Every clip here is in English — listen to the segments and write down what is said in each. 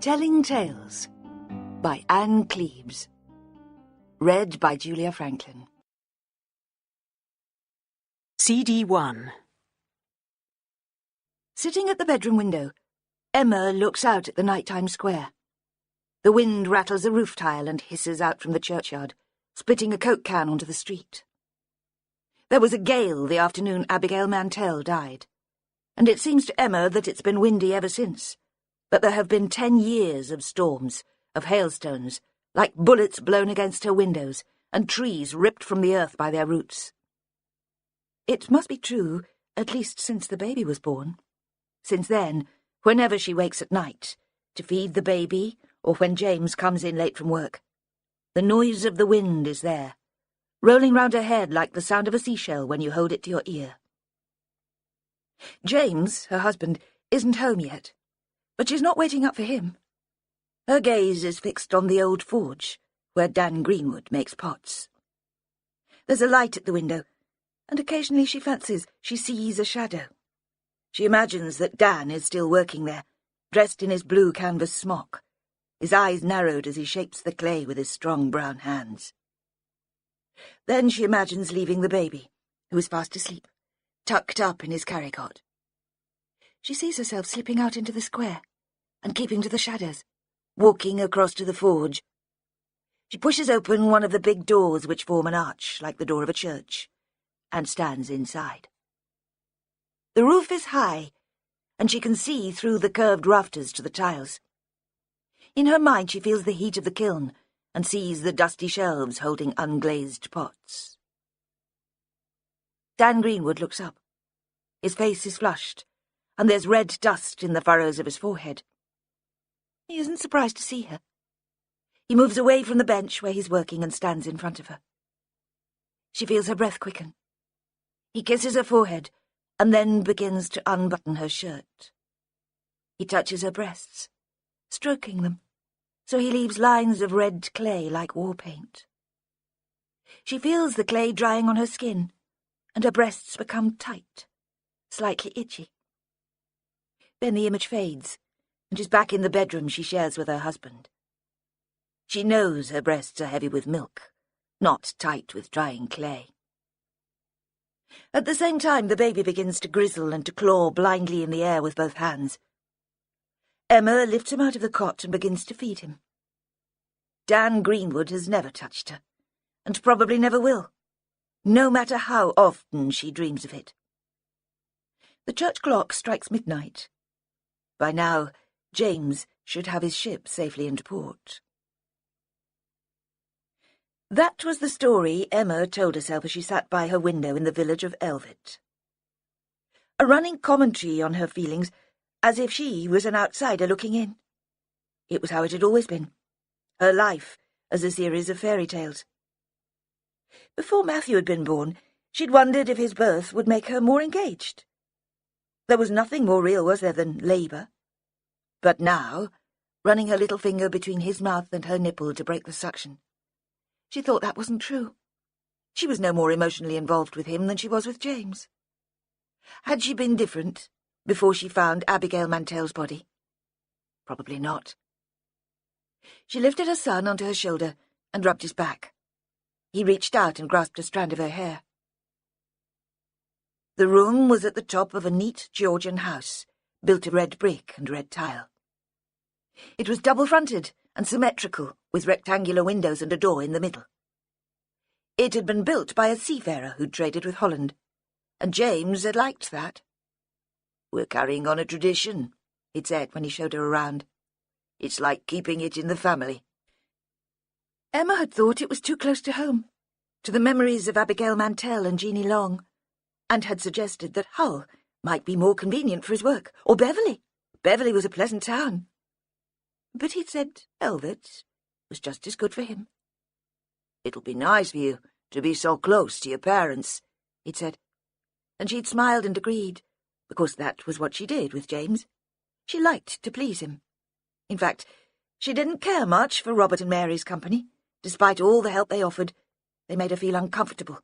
Telling Tales by Anne Cleves. Read by Julia Franklin. CD 1. Sitting at the bedroom window, Emma looks out at the nighttime square. The wind rattles a roof tile and hisses out from the churchyard, splitting a Coke can onto the street. There was a gale the afternoon Abigail Mantell died, and it seems to Emma that it's been windy ever since, that there have been 10 years of storms, of hailstones, like bullets blown against her windows, and trees ripped from the earth by their roots. It must be true, at least since the baby was born. Since then, whenever she wakes at night, to feed the baby, or when James comes in late from work, the noise of the wind is there, rolling round her head like the sound of a seashell when you hold it to your ear. James, her husband, isn't home yet, but she's not waiting up for him. Her gaze is fixed on the old forge, where Dan Greenwood makes pots. There's a light at the window, and occasionally she fancies she sees a shadow. She imagines that Dan is still working there, dressed in his blue canvas smock, his eyes narrowed as he shapes the clay with his strong brown hands. Then she imagines leaving the baby, who is fast asleep, tucked up in his carry-cot. She sees herself slipping out into the square and keeping to the shadows, walking across to the forge. She pushes open one of the big doors which form an arch like the door of a church, and stands inside. The roof is high, and she can see through the curved rafters to the tiles. In her mind she feels the heat of the kiln and sees the dusty shelves holding unglazed pots. Dan Greenwood looks up. His face is flushed, and there's red dust in the furrows of his forehead. He isn't surprised to see her. He moves away from the bench where he's working and stands in front of her. She feels her breath quicken. He kisses her forehead and then begins to unbutton her shirt. He touches her breasts, stroking them, so he leaves lines of red clay like war paint. She feels the clay drying on her skin, and her breasts become tight, slightly itchy. Then the image fades, and she's back in the bedroom she shares with her husband. She knows her breasts are heavy with milk, not tight with drying clay. At the same time, the baby begins to grizzle and to claw blindly in the air with both hands. Emma lifts him out of the cot and begins to feed him. Dan Greenwood has never touched her, and probably never will, no matter how often she dreams of it. The church clock strikes midnight. By now, James should have his ship safely into port. That was the story Emma told herself as she sat by her window in the village of Elvet. A running commentary on her feelings, as if she was an outsider looking in. It was how it had always been, her life as a series of fairy tales. Before Matthew had been born, she'd wondered if his birth would make her more engaged. There was nothing more real, was there, than labour? But now, running her little finger between his mouth and her nipple to break the suction, she thought that wasn't true. She was no more emotionally involved with him than she was with James. Had she been different before she found Abigail Mantell's body? Probably not. She lifted her son onto her shoulder and rubbed his back. He reached out and grasped a strand of her hair. The room was at the top of a neat Georgian house, built of red brick and red tile. It was double-fronted and symmetrical, with rectangular windows and a door in the middle. It had been built by a seafarer who'd traded with Holland, and James had liked that. "We're carrying on a tradition," he'd said when he showed her around. "It's like keeping it in the family." Emma had thought it was too close to home, to the memories of Abigail Mantell and Jeanie Long, and had suggested that Hull might be more convenient for his work, or Beverley. Beverley was a pleasant town. But he'd said Elvet was just as good for him. "It'll be nice for you to be so close to your parents," he'd said, and she'd smiled and agreed, because that was what she did with James. She liked to please him. In fact, she didn't care much for Robert and Mary's company. Despite all the help they offered, they made her feel uncomfortable,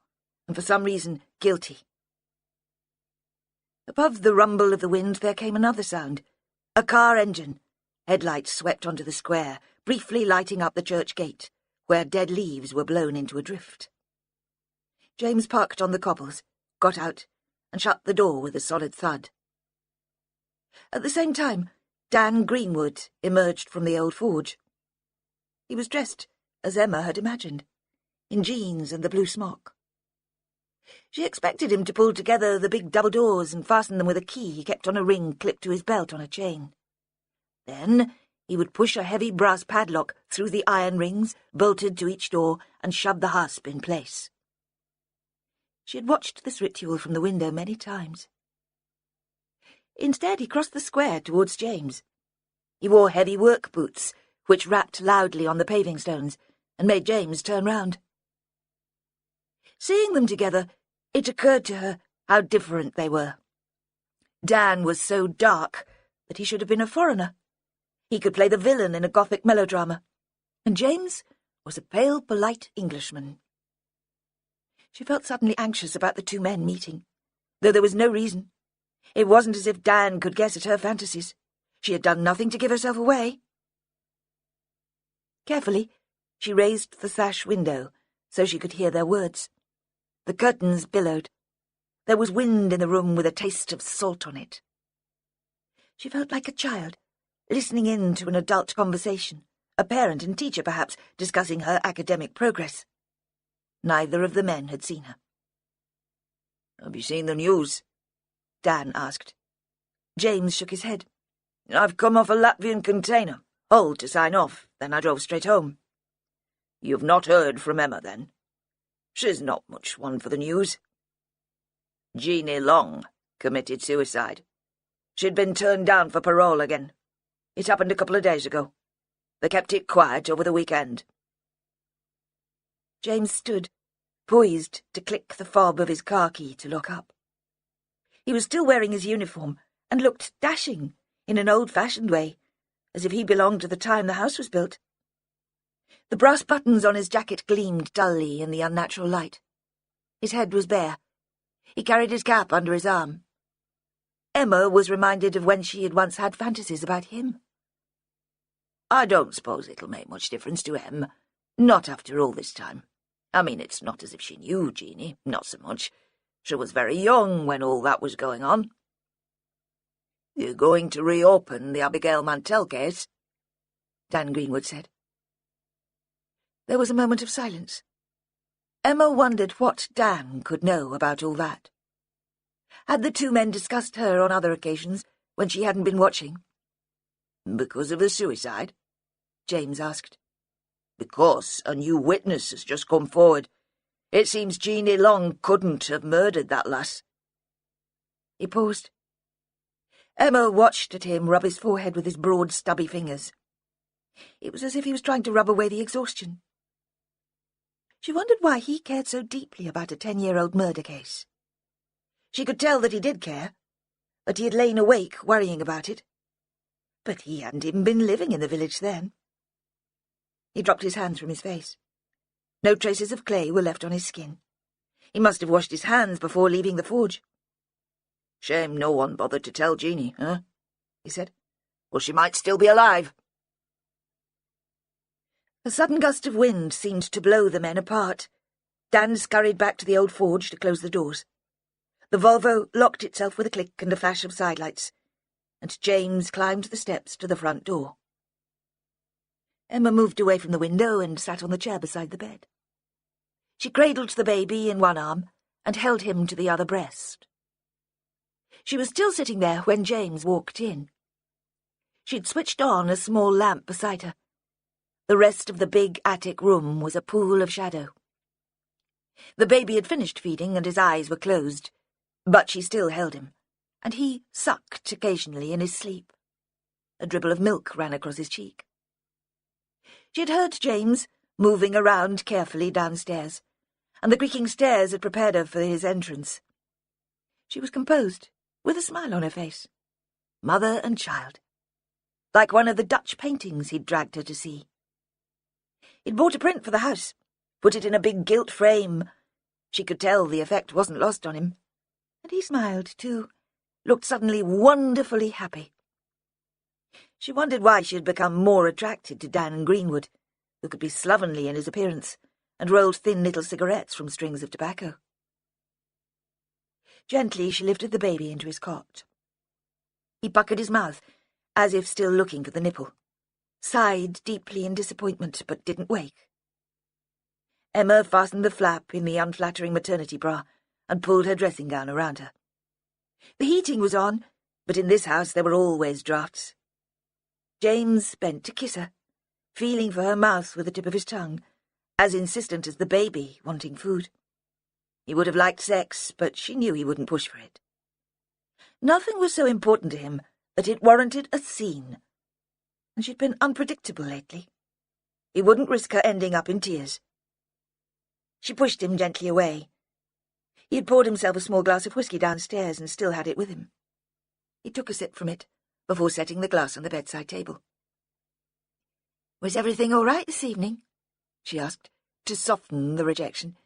and for some reason guilty. Above the rumble of the wind there came another sound, a car engine, Headlights swept onto the square, briefly lighting up the church gate, where dead leaves were blown into a drift. James parked on the cobbles, got out, and shut the door with a solid thud. At the same time, Dan Greenwood emerged from the old forge. He was dressed as Emma had imagined, in jeans and the blue smock. She expected him to pull together the big double doors and fasten them with a key he kept on a ring clipped to his belt on a chain. Then he would push a heavy brass padlock through the iron rings bolted to each door and shove the hasp in place. She had watched this ritual from the window many times. Instead, he crossed the square towards James. He wore heavy work boots, which rapped loudly on the paving stones, and made James turn round. Seeing them together, it occurred to her how different they were. Dan was so dark that he should have been a foreigner. He could play the villain in a Gothic melodrama, and James was a pale, polite Englishman. She felt suddenly anxious about the two men meeting, though there was no reason. It wasn't as if Dan could guess at her fantasies. She had done nothing to give herself away. Carefully, she raised the sash window so she could hear their words. The curtains billowed. There was wind in the room with a taste of salt on it. She felt like a child, listening in to an adult conversation, a parent and teacher perhaps discussing her academic progress. Neither of the men had seen her. "Have you seen the news?" Dan asked. James shook his head. "I've come off a Latvian container, Hull to sign off, then I drove straight home." "You've not heard from Emma, then?" "She's not much one for the news." "Jeannie Long committed suicide. She'd been turned down for parole again. It happened a couple of days ago. They kept it quiet over the weekend." James stood, poised to click the fob of his car key to look up. He was still wearing his uniform and looked dashing in an old-fashioned way, as if he belonged to the time the house was built. The brass buttons on his jacket gleamed dully in the unnatural light. His head was bare. He carried his cap under his arm. Emma was reminded of when she had once had fantasies about him. "I don't suppose it'll make much difference to Em, not after all this time. I mean, it's not as if she knew Jeannie, not so much. She was very young when all that was going on." "You're going to reopen the Abigail Mantell case?" Dan Greenwood said. There was a moment of silence. Emma wondered what Dan could know about all that. Had the two men discussed her on other occasions, when she hadn't been watching? "Because of the suicide?" James asked. "Because a new witness has just come forward. It seems Jeannie Long couldn't have murdered that lass." He paused. Emma watched at him rub his forehead with his broad, stubby fingers. It was as if he was trying to rub away the exhaustion. She wondered why he cared so deeply about a 10-year-old murder case. She could tell that he did care, that he had lain awake worrying about it. But he hadn't even been living in the village then. He dropped his hands from his face. No traces of clay were left on his skin. He must have washed his hands before leaving the forge. "Shame no one bothered to tell Jeannie, huh?" he said. "Well, she might still be alive." A sudden gust of wind seemed to blow the men apart. Dan scurried back to the old forge to close the doors. The Volvo locked itself with a click and a flash of sidelights, and James climbed the steps to the front door. Emma moved away from the window and sat on the chair beside the bed. She cradled the baby in one arm and held him to the other breast. She was still sitting there when James walked in. She'd switched on a small lamp beside her. The rest of the big attic room was a pool of shadow. The baby had finished feeding and his eyes were closed, but she still held him, and he sucked occasionally in his sleep. A dribble of milk ran across his cheek. She had heard James moving around carefully downstairs, and the creaking stairs had prepared her for his entrance. She was composed, with a smile on her face, mother and child, like one of the Dutch paintings he'd dragged her to see. He'd bought a print for the house, put it in a big gilt frame. She could tell the effect wasn't lost on him. And he smiled, too, looked suddenly wonderfully happy. She wondered why she had become more attracted to Dan Greenwood, who could be slovenly in his appearance and rolled thin little cigarettes from strings of tobacco. Gently she lifted the baby into his cot. He puckered his mouth, as if still looking for the nipple, sighed deeply in disappointment, but didn't wake. Emma fastened the flap in the unflattering maternity bra and pulled her dressing gown around her. The heating was on, but in this house there were always draughts. James bent to kiss her, feeling for her mouth with the tip of his tongue, as insistent as the baby wanting food. He would have liked sex, but she knew he wouldn't push for it. Nothing was so important to him that it warranted a scene, and she'd been unpredictable lately. He wouldn't risk her ending up in tears. She pushed him gently away. He had poured himself a small glass of whisky downstairs and still had it with him. He took a sip from it before setting the glass on the bedside table. "Was everything all right this evening?" she asked, to soften the rejection.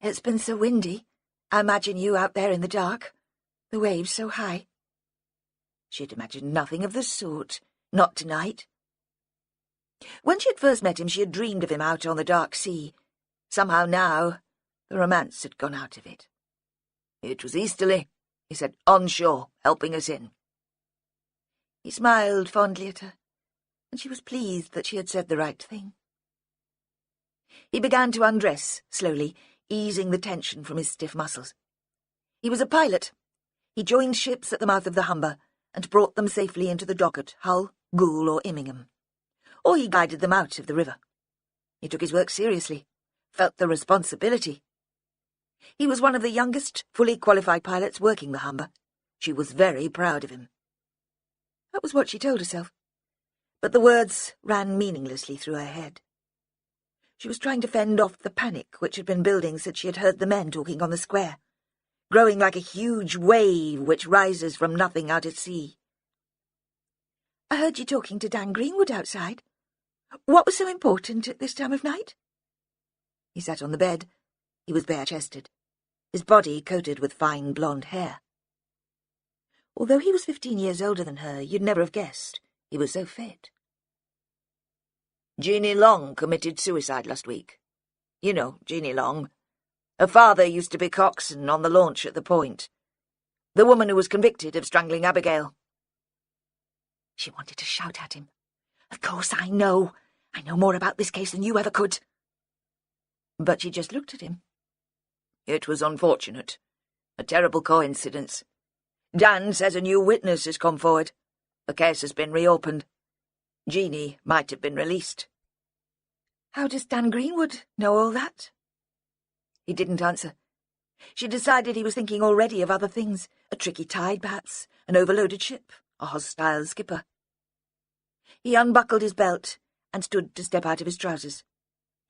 "It's been so windy. I imagine you out there in the dark. The waves so high." She had imagined nothing of the sort. Not tonight. When she had first met him, she had dreamed of him out on the dark sea. Somehow now, the romance had gone out of it. "It was easterly," he said, "on shore, helping us in." He smiled fondly at her, and she was pleased that she had said the right thing. He began to undress, slowly, easing the tension from his stiff muscles. He was a pilot. He joined ships at the mouth of the Humber and brought them safely into the dock at Hull, Goole, or Immingham. Or he guided them out of the river. He took his work seriously, felt the responsibility. He was one of the youngest, fully qualified pilots working the Humber. She was very proud of him. That was what she told herself, but the words ran meaninglessly through her head. She was trying to fend off the panic which had been building since she had heard the men talking on the square, growing like a huge wave which rises from nothing out at sea. "I heard you talking to Dan Greenwood outside. What was so important at this time of night?" He sat on the bed. He was bare-chested, his body coated with fine blonde hair. Although he was 15 years older than her, you'd never have guessed. He was so fit. "Jeannie Long committed suicide last week. You know, Jeannie Long. Her father used to be coxswain on the launch at the Point. The woman who was convicted of strangling Abigail." She wanted to shout at him. "Of course I know. I know more about this case than you ever could." But she just looked at him. "It was unfortunate. A terrible coincidence. Dan says a new witness has come forward. The case has been reopened. Jeannie might have been released." "How does Dan Greenwood know all that?" He didn't answer. She decided he was thinking already of other things, a tricky tide, perhaps, an overloaded ship, a hostile skipper. He unbuckled his belt and stood to step out of his trousers.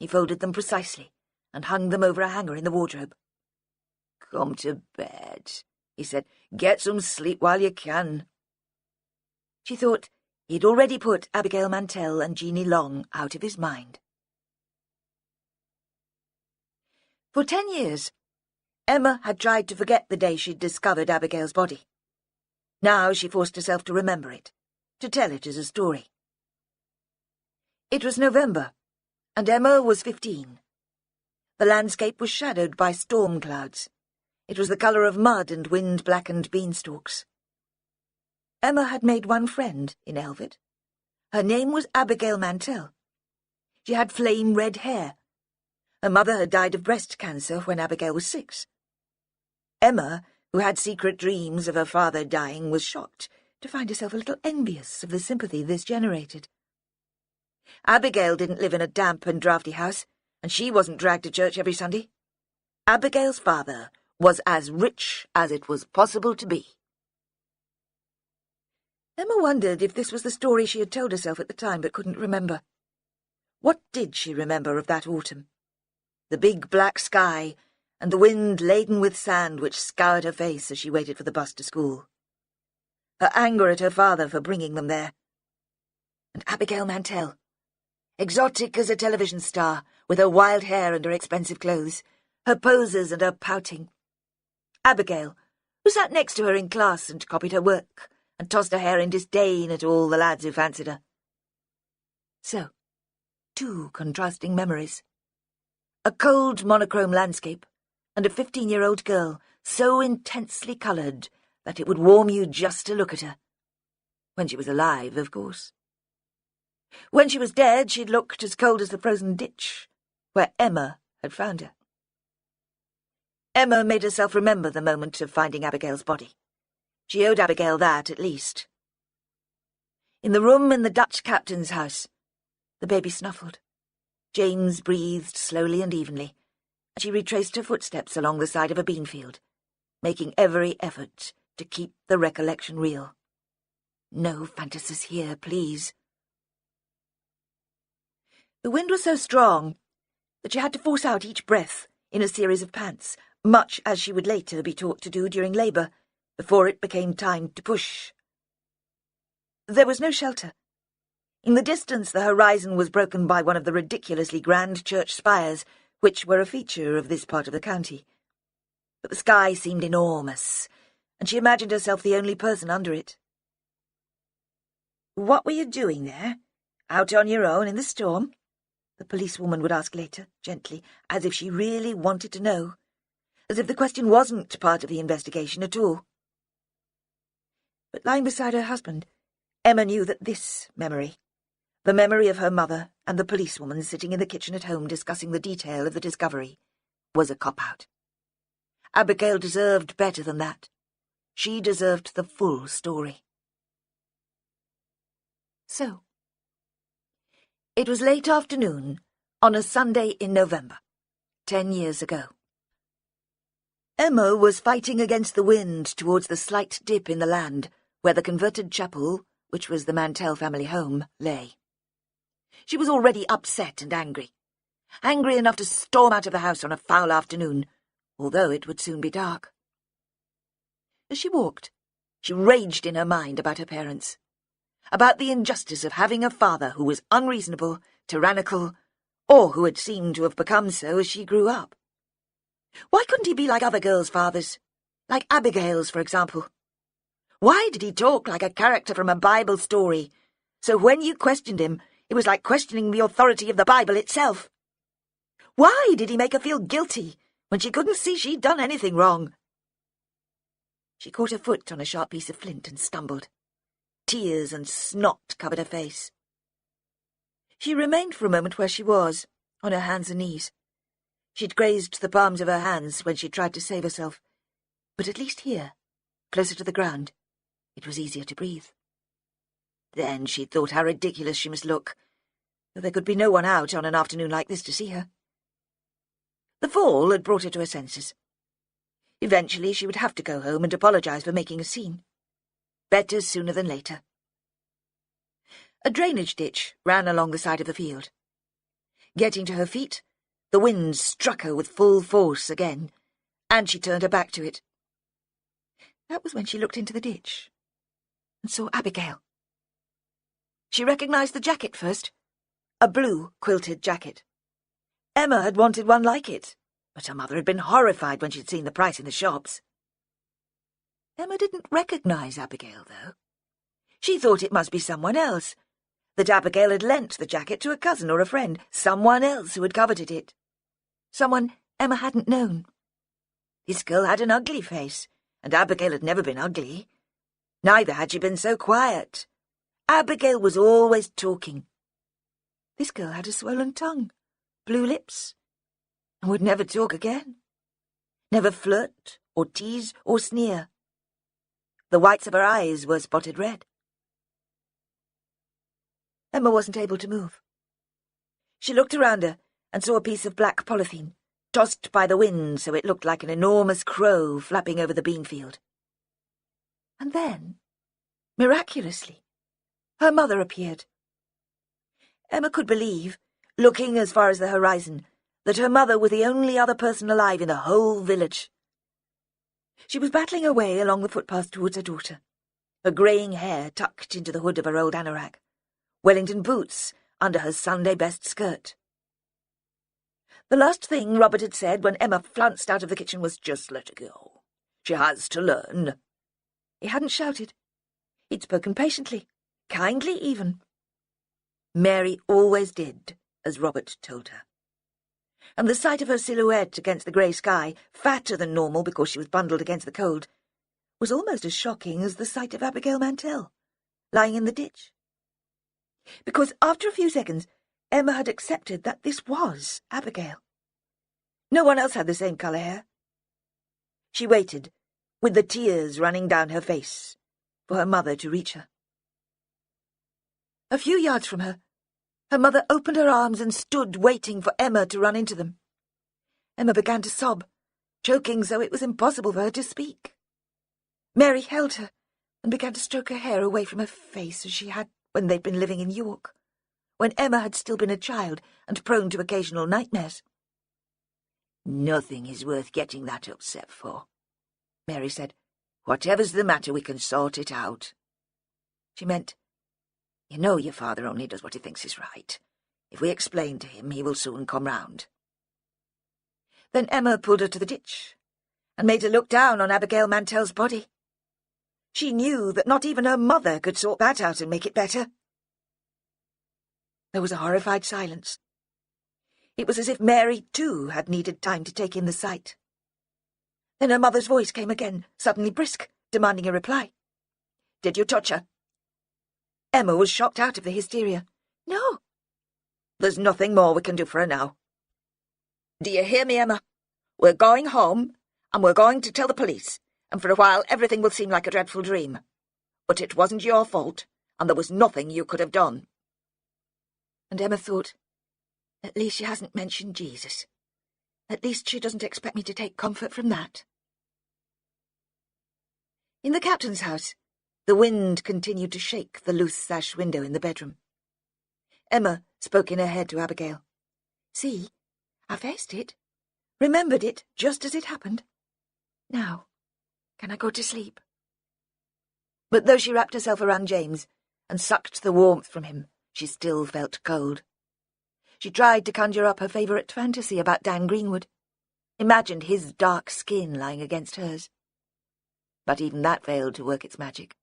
He folded them precisely and hung them over a hanger in the wardrobe. "Come to bed," he said. "Get some sleep while you can." She thought he'd already put Abigail Mantell and Jeannie Long out of his mind. For 10 years, Emma had tried to forget the day she'd discovered Abigail's body. Now she forced herself to remember it, to tell it as a story. It was November, and Emma was 15. The landscape was shadowed by storm clouds. It was the colour of mud and wind-blackened beanstalks. Emma had made one friend in Elvet. Her name was Abigail Mantell. She had flame-red hair. Her mother had died of breast cancer when Abigail was 6. Emma, who had secret dreams of her father dying, was shocked to find herself a little envious of the sympathy this generated. Abigail didn't live in a damp and draughty house, and she wasn't dragged to church every Sunday. Abigail's father was as rich as it was possible to be. Emma wondered if this was the story she had told herself at the time but couldn't remember. What did she remember of that autumn? The big black sky, and the wind laden with sand which scoured her face as she waited for the bus to school. Her anger at her father for bringing them there. And Abigail Mantell, exotic as a television star, with her wild hair and her expensive clothes, her poses and her pouting. Abigail, who sat next to her in class and copied her work, and tossed her hair in disdain at all the lads who fancied her. So, two contrasting memories. A cold monochrome landscape, and a 15-year-old girl so intensely coloured that it would warm you just to look at her. When she was alive, of course. When she was dead, she'd looked as cold as the frozen ditch, where Emma had found her. Emma made herself remember the moment of finding Abigail's body. She owed Abigail that, at least. In the room in the Dutch captain's house, the baby snuffled. James breathed slowly and evenly, and she retraced her footsteps along the side of a bean field, making every effort to keep the recollection real. No fantasies here, please. The wind was so strong that she had to force out each breath in a series of pants, much as she would later be taught to do during labour, before it became time to push. There was no shelter. In the distance, the horizon was broken by one of the ridiculously grand church spires, which were a feature of this part of the county. But the sky seemed enormous, and she imagined herself the only person under it. "What were you doing there? Out on your own in the storm?" the policewoman would ask later, gently, as if she really wanted to know, as if the question wasn't part of the investigation at all. But lying beside her husband, Emma knew that this memory, the memory of her mother and the policewoman sitting in the kitchen at home discussing the detail of the discovery, was a cop-out. Abigail deserved better than that. She deserved the full story. So, it was late afternoon on a Sunday in November, 10 years ago. Emma was fighting against the wind towards the slight dip in the land where the converted chapel, which was the Mantell family home, lay. She was already upset and angry enough to storm out of the house on a foul afternoon, although it would soon be dark. As she walked, she raged in her mind about her parents, about the injustice of having a father who was unreasonable, tyrannical, or who had seemed to have become so as she grew up. Why couldn't he be like other girls' fathers? Like Abigail's, for example? Why did he talk like a character from a Bible story, so when you questioned him, it was like questioning the authority of the Bible itself? Why did he make her feel guilty when she couldn't see she'd done anything wrong? She caught her foot on a sharp piece of flint and stumbled. Tears and snot covered her face. She remained for a moment where she was, on her hands and knees. She'd grazed the palms of her hands when she tried to save herself, but at least here, closer to the ground, it was easier to breathe. Then she thought how ridiculous she must look, though there could be no one out on an afternoon like this to see her. The fall had brought her to her senses. Eventually she would have to go home and apologize for making a scene. Better sooner than later. A drainage ditch ran along the side of the field. Getting to her feet, the wind struck her with full force again, and she turned her back to it. That was when she looked into the ditch and saw Abigail. She recognized the jacket first, a blue quilted jacket. Emma had wanted one like it, but her mother had been horrified when she'd seen the price in the shops. Emma didn't recognize Abigail, though. She thought it must be someone else, that Abigail had lent the jacket to a cousin or a friend, someone else who had coveted it. Someone Emma hadn't known. This girl had an ugly face, and Abigail had never been ugly. Neither had she been so quiet. Abigail was always talking. This girl had a swollen tongue, blue lips, and would never talk again. Never flirt, or tease, or sneer. The whites of her eyes were spotted red. Emma wasn't able to move. She looked around her and saw a piece of black polythene, tossed by the wind so it looked like an enormous crow flapping over the bean field. And then, miraculously, her mother appeared. Emma could believe, looking as far as the horizon, that her mother was the only other person alive in the whole village. She was battling her way along the footpath towards her daughter, her greying hair tucked into the hood of her old anorak, Wellington boots under her Sunday-best skirt. The last thing Robert had said when Emma flounced out of the kitchen was, "Just let her go. She has to learn." He hadn't shouted. He'd spoken patiently, kindly even. Mary always did as Robert told her. And the sight of her silhouette against the grey sky, fatter than normal because she was bundled against the cold, was almost as shocking as the sight of Abigail Mantell, lying in the ditch. Because after a few seconds, Emma had accepted that this was Abigail. No one else had the same colour hair. She waited, with the tears running down her face, for her mother to reach her. A few yards from her, her mother opened her arms and stood waiting for Emma to run into them. Emma began to sob, choking so it was impossible for her to speak. Mary held her and began to stroke her hair away from her face as she had when they'd been living in York, when Emma had still been a child and prone to occasional nightmares. "Nothing is worth getting that upset for," Mary said. "Whatever's the matter, we can sort it out." She meant, "You know your father only does what he thinks is right. If we explain to him, he will soon come round." Then Emma pulled her to the ditch and made her look down on Abigail Mantell's body. She knew that not even her mother could sort that out and make it better. There was a horrified silence. It was as if Mary, too, had needed time to take in the sight. Then her mother's voice came again, suddenly brisk, demanding a reply. "Did you touch her?" Emma was shocked out of the hysteria. "No." "There's nothing more we can do for her now. Do you hear me, Emma? We're going home, and we're going to tell the police, and for a while everything will seem like a dreadful dream. But it wasn't your fault, and there was nothing you could have done." And Emma thought, at least she hasn't mentioned Jesus. At least she doesn't expect me to take comfort from that. In the captain's house, the wind continued to shake the loose sash window in the bedroom. Emma spoke in her head to Abigail. "See, I faced it, remembered it just as it happened. Now, can I go to sleep?" But though she wrapped herself around James and sucked the warmth from him, she still felt cold. She tried to conjure up her favourite fantasy about Dan Greenwood, imagined his dark skin lying against hers. But even that failed to work its magic.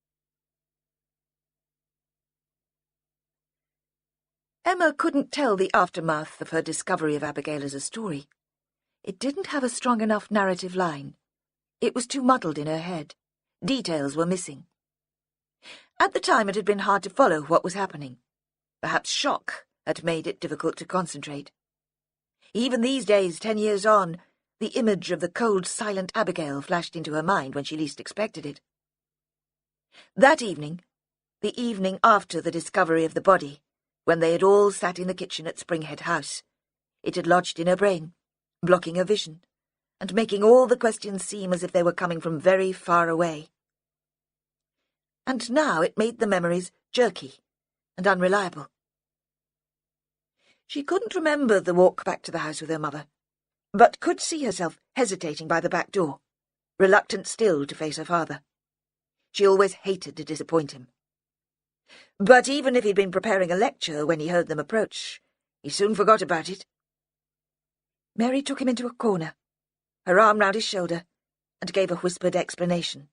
Emma couldn't tell the aftermath of her discovery of Abigail as a story. It didn't have a strong enough narrative line. It was too muddled in her head. Details were missing. At the time it had been hard to follow what was happening. Perhaps shock had made it difficult to concentrate. Even these days, 10 years on, the image of the cold, silent Abigail flashed into her mind when she least expected it. That evening, the evening after the discovery of the body, when they had all sat in the kitchen at Springhead House, it had lodged in her brain, blocking her vision, and making all the questions seem as if they were coming from very far away. And now it made the memories jerky and unreliable. She couldn't remember the walk back to the house with her mother, but could see herself hesitating by the back door, reluctant still to face her father. She always hated to disappoint him. But even if he'd been preparing a lecture when he heard them approach, he soon forgot about it. Mary took him into a corner, her arm round his shoulder, and gave a whispered explanation.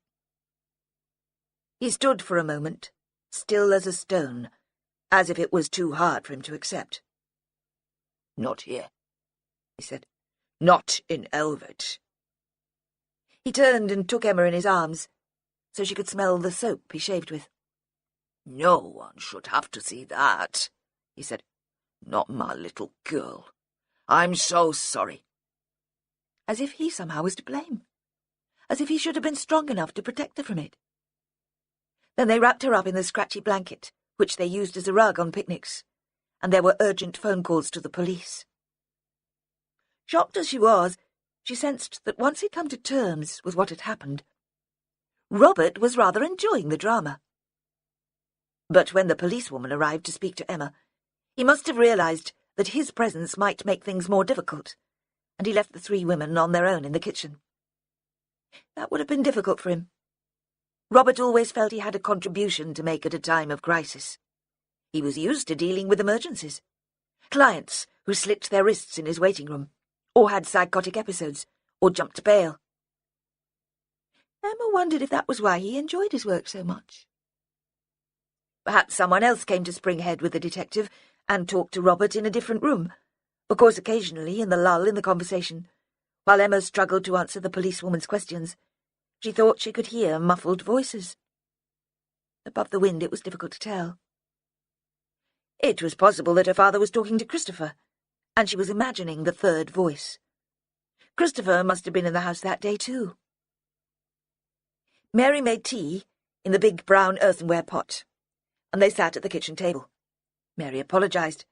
He stood for a moment, still as a stone, as if it was too hard for him to accept. "Not here," he said. "Not in Elvet." He turned and took Emma in his arms, so she could smell the soap he shaved with. "No one should have to see that," he said. "Not my little girl. I'm so sorry." As if he somehow was to blame. As if he should have been strong enough to protect her from it. Then they wrapped her up in the scratchy blanket, which they used as a rug on picnics, and there were urgent phone calls to the police. Shocked as she was, she sensed that once he'd come to terms with what had happened, Robert was rather enjoying the drama. But when the policewoman arrived to speak to Emma, he must have realised that his presence might make things more difficult, and he left the 3 women on their own in the kitchen. That would have been difficult for him. Robert always felt he had a contribution to make at a time of crisis. He was used to dealing with emergencies. Clients who slit their wrists in his waiting room, or had psychotic episodes, or jumped bail. Emma wondered if that was why he enjoyed his work so much. Perhaps someone else came to Springhead with the detective and talked to Robert in a different room. Of course, occasionally, in the lull in the conversation, while Emma struggled to answer the policewoman's questions, she thought she could hear muffled voices. Above the wind, it was difficult to tell. It was possible that her father was talking to Christopher, and she was imagining the third voice. Christopher must have been in the house that day, too. Mary made tea in the big brown earthenware pot, and they sat at the kitchen table. Mary apologized.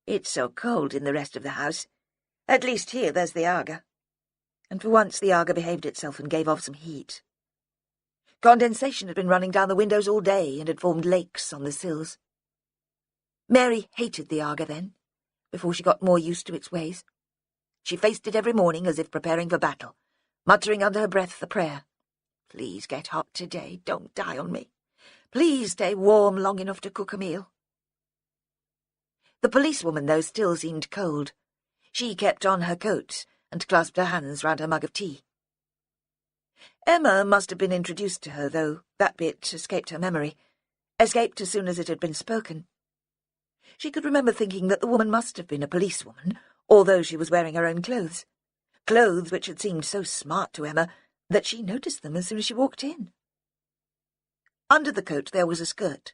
"It's so cold in the rest of the house. At least here there's the Aga." And for once the Aga behaved itself and gave off some heat. Condensation had been running down the windows all day and had formed lakes on the sills. Mary hated the Aga then, before she got more used to its ways. She faced it every morning as if preparing for battle, muttering under her breath the prayer. "Please get hot today, don't die on me. Please stay warm long enough to cook a meal." The policewoman, though, still seemed cold. She kept on her coat and clasped her hands round her mug of tea. Emma must have been introduced to her, though that bit escaped her memory, escaped as soon as it had been spoken. She could remember thinking that the woman must have been a policewoman, although she was wearing her own clothes, clothes which had seemed so smart to Emma that she noticed them as soon as she walked in. Under the coat there was a skirt,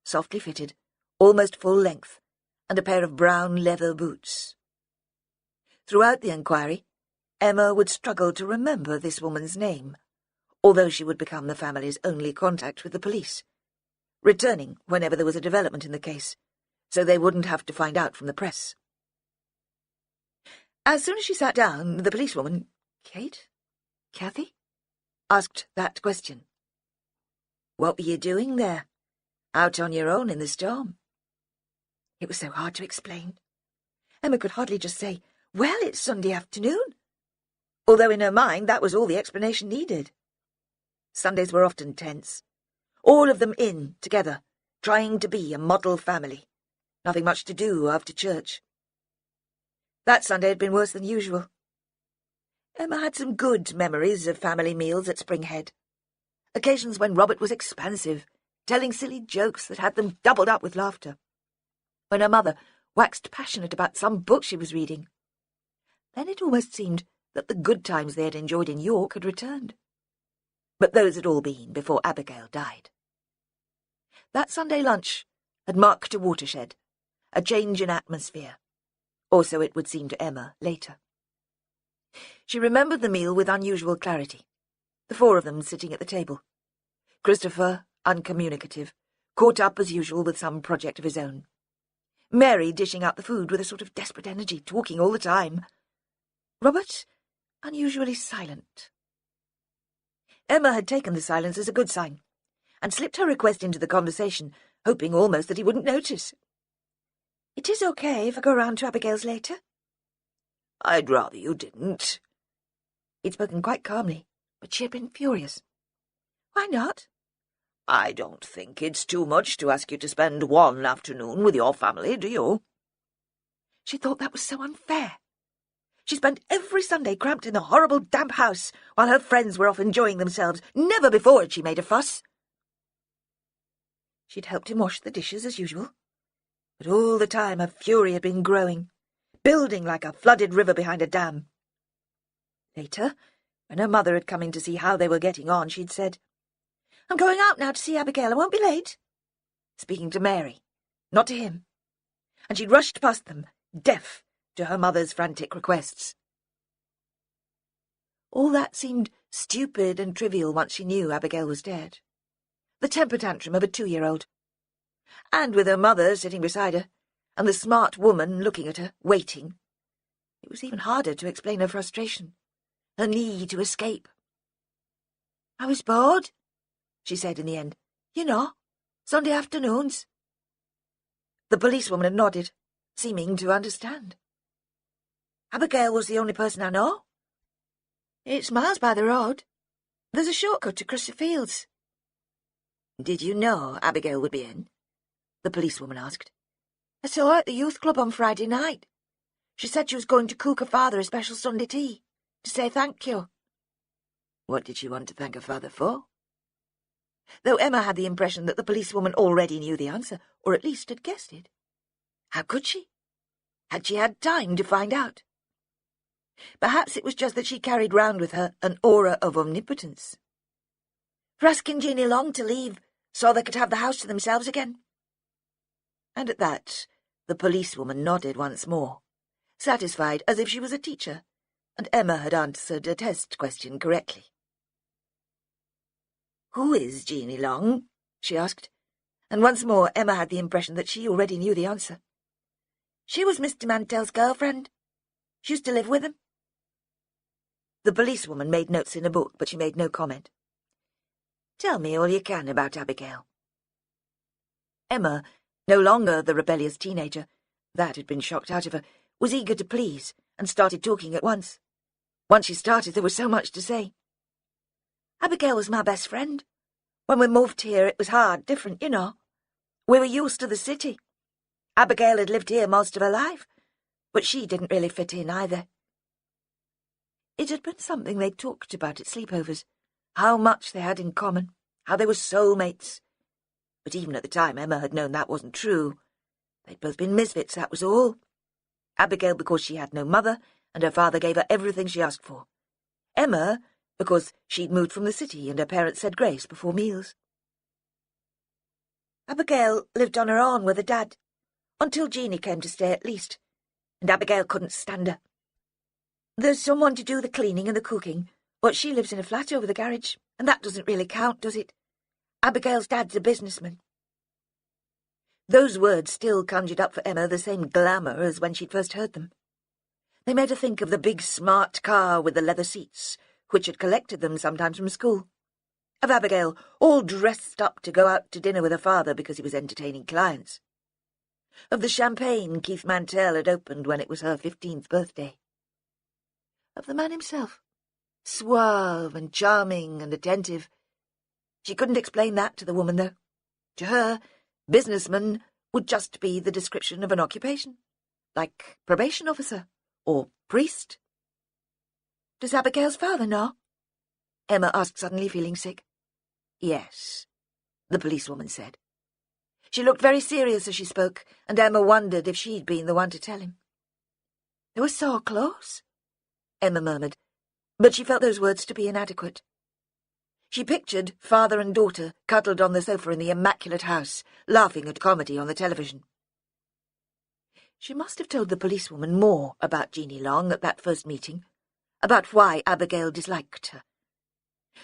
softly fitted, almost full length, and a pair of brown leather boots. Throughout the inquiry, Emma would struggle to remember this woman's name, although she would become the family's only contact with the police, returning whenever there was a development in the case, so they wouldn't have to find out from the press. As soon as she sat down, the policewoman, Kate? Kathy? Asked that question. "What were you doing there? Out on your own in the storm?" It was so hard to explain. Emma could hardly just say, "Well, it's Sunday afternoon," although in her mind that was all the explanation needed. Sundays were often tense. All of them in, together, trying to be a model family. Nothing much to do after church. That Sunday had been worse than usual. Emma had some good memories of family meals at Springhead. Occasions when Robert was expansive, telling silly jokes that had them doubled up with laughter. When her mother waxed passionate about some book she was reading. Then it almost seemed that the good times they had enjoyed in York had returned. But those had all been before Abigail died. That Sunday lunch had marked a watershed, a change in atmosphere, or so it would seem to Emma later. She remembered the meal with unusual clarity, the four of them sitting at the table. Christopher, uncommunicative, caught up as usual with some project of his own. Mary dishing out the food with a sort of desperate energy, talking all the time. Robert, unusually silent. Emma had taken the silence as a good sign, and slipped her request into the conversation, hoping almost that he wouldn't notice. "It is okay if I go round to Abigail's later?" "I'd rather you didn't." He'd spoken quite calmly, but she had been furious. "Why not?" "I don't think it's too much to ask you to spend one afternoon with your family, do you?" She thought that was so unfair. She spent every Sunday cramped in the horrible damp house while her friends were off enjoying themselves. Never before had she made a fuss. She'd helped him wash the dishes as usual, but all the time her fury had been growing, building like a flooded river behind a dam. Later, when her mother had come in to see how they were getting on, she'd said, "I'm going out now to see Abigail. I won't be late," speaking to Mary, not to him, and she'd rushed past them, deaf to her mother's frantic requests. All that seemed stupid and trivial once she knew Abigail was dead. The temper tantrum of a 2-year-old. And with her mother sitting beside her, and the smart woman looking at her, waiting, it was even harder to explain her frustration, her need to escape. "I was bored," she said in the end. "You know, Sunday afternoons." The policewoman had nodded, seeming to understand. "Abigail was the only person I know. It's miles by the road. There's a shortcut to cross the fields." "Did you know Abigail would be in?" the policewoman asked. "I saw her at the youth club on Friday night. She said she was going to cook her father a special Sunday tea, to say thank you." "What did she want to thank her father for?" though Emma had the impression that the policewoman already knew the answer, or at least had guessed it. How could she? Had she had time to find out? Perhaps it was just that she carried round with her an aura of omnipotence. For asking Jeanie Long to leave so they could have the house to themselves again. And at that, the policewoman nodded once more, satisfied as if she was a teacher, and Emma had answered a test question correctly. "Who is Jeanie Long?" she asked, and once more Emma had the impression that she already knew the answer. "She was Mr. Mantell's girlfriend. She used to live with him." The policewoman made notes in a book, but she made no comment. "Tell me all you can about Abigail." Emma, no longer the rebellious teenager, that had been shocked out of her, was eager to please, and started talking at once. Once she started, there was so much to say. "Abigail was my best friend. When we moved here, it was hard, different, you know. We were used to the city. Abigail had lived here most of her life, but she didn't really fit in either." It had been something they talked about at sleepovers, how much they had in common, how they were soulmates. But even at the time, Emma had known that wasn't true. They'd both been misfits, that was all. Abigail because she had no mother, and her father gave her everything she asked for. Emma because she'd moved from the city and her parents said grace before meals. Abigail lived on her own with her dad, until Jeanie came to stay at least, and Abigail couldn't stand her. There's someone to do the cleaning and the cooking, but she lives in a flat over the garage, and that doesn't really count, does it? Abigail's dad's a businessman. Those words still conjured up for Emma the same glamour as when she'd first heard them. They made her think of the big smart car with the leather seats, which had collected them sometimes from school. Of Abigail, all dressed up to go out to dinner with her father because he was entertaining clients. Of the champagne Keith Mantell had opened when it was her 15th birthday. Of the man himself, suave and charming and attentive. She couldn't explain that to the woman, though. To her, businessman would just be the description of an occupation, like probation officer or priest. "Does Abigail's father know?" Emma asked, suddenly feeling sick. "Yes," the policewoman said. She looked very serious as she spoke, and Emma wondered if she'd been the one to tell him. "They were so close," Emma murmured, but she felt those words to be inadequate. She pictured father and daughter cuddled on the sofa in the immaculate house, laughing at comedy on the television. She must have told the policewoman more about Jeanie Long at that first meeting, about why Abigail disliked her.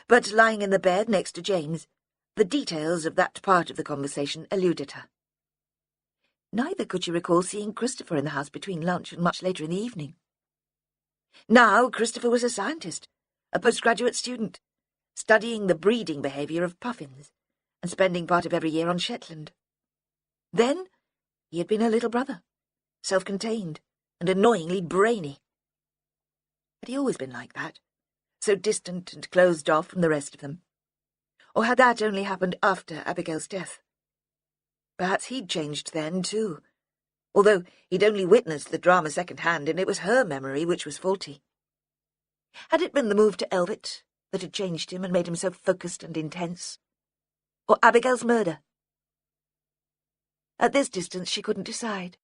But lying in the bed next to James, the details of that part of the conversation eluded her. Neither could she recall seeing Christopher in the house between lunch and much later in the evening. Now Christopher was a scientist, a postgraduate student, studying the breeding behaviour of puffins, and spending part of every year on Shetland. Then he had been her little brother, self-contained and annoyingly brainy. Had he always been like that, so distant and closed off from the rest of them? Or had that only happened after Abigail's death? Perhaps he'd changed then, too, although he'd only witnessed the drama second-hand, and it was her memory which was faulty. Had it been the move to Elvit that had changed him and made him so focused and intense? Or Abigail's murder? At this distance she couldn't decide.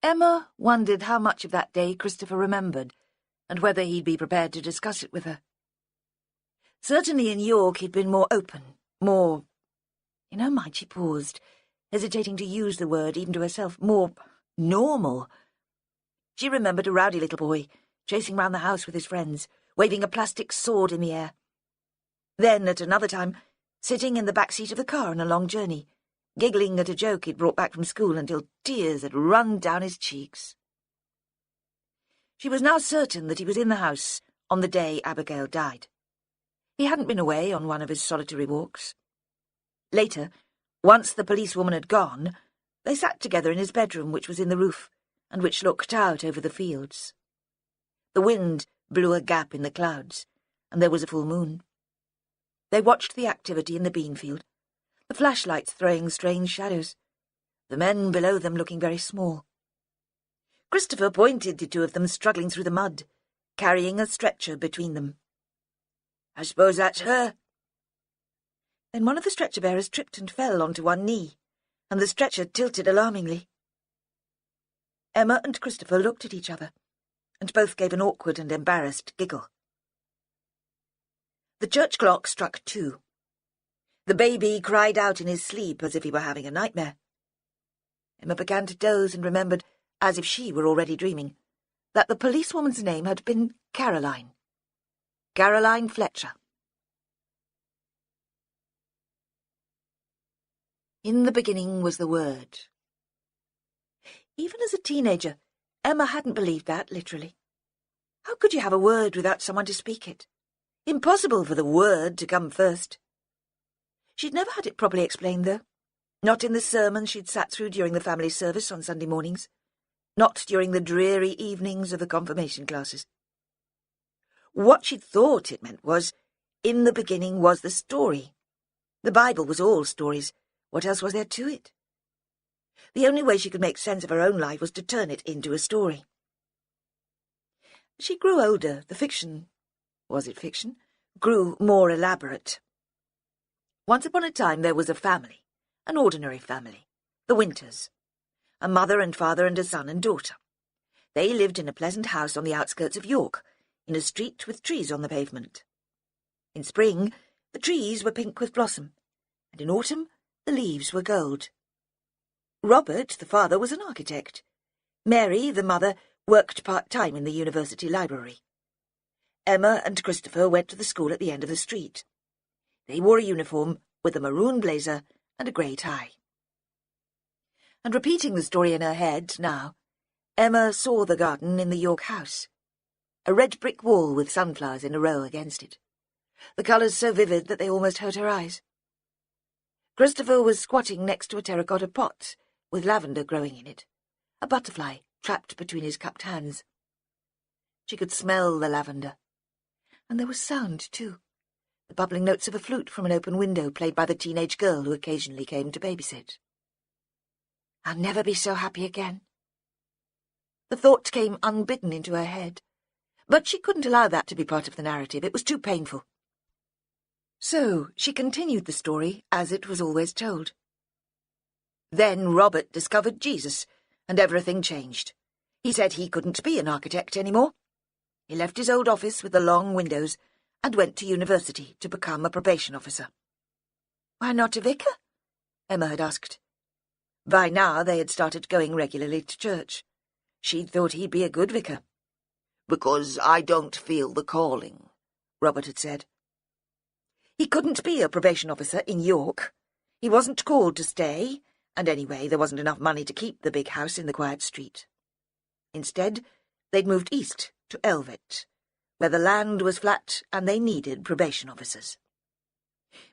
Emma wondered how much of that day Christopher remembered, and whether he'd be prepared to discuss it with her. Certainly in York he'd been more open, more... In her mind she paused, hesitating to use the word even to herself, more normal. She remembered a rowdy little boy, chasing round the house with his friends, waving a plastic sword in the air. Then, at another time, sitting in the back seat of the car on a long journey, giggling at a joke he'd brought back from school until tears had run down his cheeks. She was now certain that he was in the house on the day Abigail died. He hadn't been away on one of his solitary walks. Later, once the policewoman had gone, they sat together in his bedroom, which was in the roof, and which looked out over the fields. The wind blew a gap in the clouds, and there was a full moon. They watched the activity in the bean field, the flashlights throwing strange shadows, the men below them looking very small. Christopher pointed to two of them struggling through the mud, carrying a stretcher between them. "I suppose that's her." Then one of the stretcher-bearers tripped and fell onto one knee, and the stretcher tilted alarmingly. Emma and Christopher looked at each other, and both gave an awkward and embarrassed giggle. The church clock struck 2. The baby cried out in his sleep as if he were having a nightmare. Emma began to doze and remembered, as if she were already dreaming, that the policewoman's name had been Caroline. Caroline Fletcher. In the beginning was the Word. Even as a teenager, Emma hadn't believed that, literally. How could you have a word without someone to speak it? Impossible for the word to come first. She'd never had it properly explained, though. Not in the sermons she'd sat through during the family service on Sunday mornings. Not during the dreary evenings of the confirmation classes. What she'd thought it meant was, in the beginning was the story. The Bible was all stories. What else was there to it? The only way she could make sense of her own life was to turn it into a story. As she grew older, the fiction, was it fiction, grew more elaborate. Once upon a time there was a family, an ordinary family, the Winters, a mother and father and a son and daughter. They lived in a pleasant house on the outskirts of York, in a street with trees on the pavement. In spring, the trees were pink with blossom, and in autumn, the leaves were gold. Robert, the father, was an architect. Mary, the mother, worked part-time in the university library. Emma and Christopher went to the school at the end of the street. They wore a uniform with a maroon blazer and a grey tie. And repeating the story in her head now, Emma saw the garden in the York house, a red brick wall with sunflowers in a row against it, the colours so vivid that they almost hurt her eyes. Christopher was squatting next to a terracotta pot with lavender growing in it, a butterfly trapped between his cupped hands. She could smell the lavender. And there was sound, too, the bubbling notes of a flute from an open window played by the teenage girl who occasionally came to babysit. I'll never be so happy again. The thought came unbidden into her head, but she couldn't allow that to be part of the narrative. It was too painful. So she continued the story as it was always told. Then Robert discovered Jesus, and everything changed. He said he couldn't be an architect anymore. He left his old office with the long windows and went to university to become a probation officer. Why not a vicar? Emma had asked. By now they had started going regularly to church. She'd thought he'd be a good vicar. Because I don't feel the calling, Robert had said. He couldn't be a probation officer in York. He wasn't called to stay, and anyway there wasn't enough money to keep the big house in the quiet street. Instead, they'd moved east to Elvet, where the land was flat and they needed probation officers.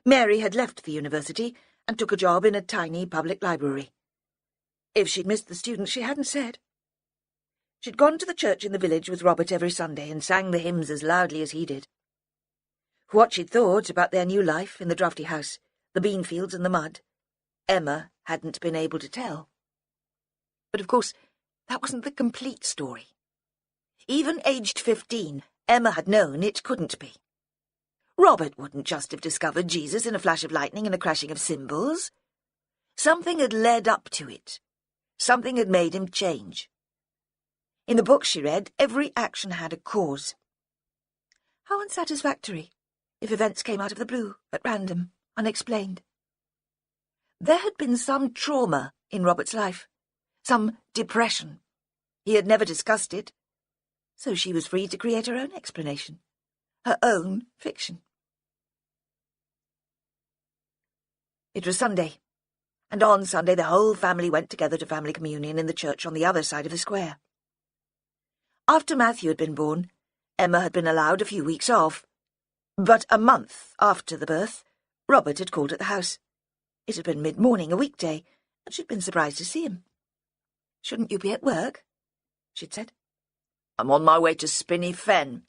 Mary had left the university and took a job in a tiny public library. If she'd missed the students, she hadn't said. She'd gone to the church in the village with Robert every Sunday and sang the hymns as loudly as he did. What she'd thought about their new life in the draughty house, the bean fields and the mud, Emma hadn't been able to tell. But of course, that wasn't the complete story. Even aged 15, Emma had known it couldn't be. Robert wouldn't just have discovered Jesus in a flash of lightning and a crashing of cymbals. Something had led up to it. Something had made him change. In the books she read, every action had a cause. How unsatisfactory if events came out of the blue, at random, unexplained. There had been some trauma in Robert's life, some depression. He had never discussed it, so she was free to create her own explanation, her own fiction. It was Sunday, and on Sunday the whole family went together to family communion in the church on the other side of the square. After Matthew had been born, Emma had been allowed a few weeks off. But a month after the birth, Robert had called at the house. It had been mid-morning, a weekday, and she'd been surprised to see him. "Shouldn't you be at work?" she'd said. "I'm on my way to Spinney Fen.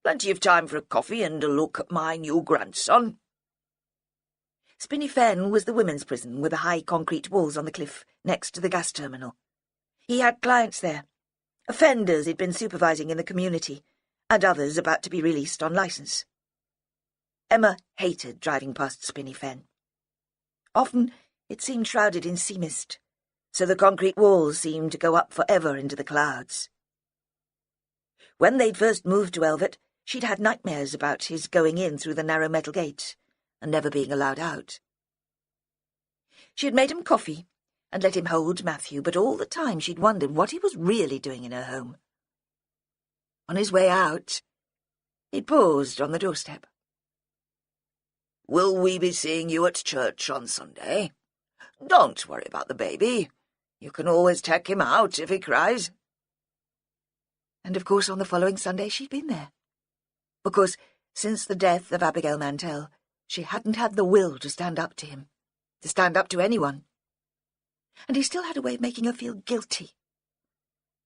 Plenty of time for a coffee and a look at my new grandson." Spinney Fen was the women's prison with the high concrete walls on the cliff next to the gas terminal. He had clients there, offenders he'd been supervising in the community, and others about to be released on licence. Emma hated driving past Spinney Fen. Often it seemed shrouded in sea mist, so the concrete walls seemed to go up forever into the clouds. When they'd first moved to Elvet, she'd had nightmares about his going in through the narrow metal gate and never being allowed out. She had made him coffee and let him hold Matthew, but all the time she'd wondered what he was really doing in her home. On his way out, he paused on the doorstep. "Will we be seeing you at church on Sunday? Don't worry about the baby. You can always take him out if he cries." And of course on the following Sunday she'd been there. Because since the death of Abigail Mantell, she hadn't had the will to stand up to him, to stand up to anyone. And he still had a way of making her feel guilty.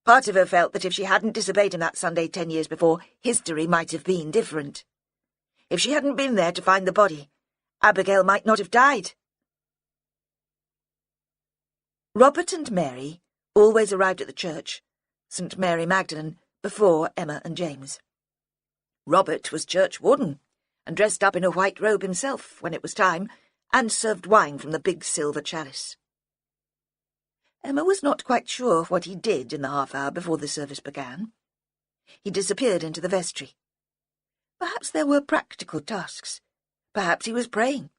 Part of her felt that if she hadn't disobeyed him that Sunday 10 years before, history might have been different. If she hadn't been there to find the body, Abigail might not have died. Robert and Mary always arrived at the church, St. Mary Magdalene, before Emma and James. Robert was church warden, and dressed up in a white robe himself when it was time, and served wine from the big silver chalice. Emma was not quite sure what he did in the half-hour before the service began. He disappeared into the vestry. Perhaps there were practical tasks. Perhaps he was praying.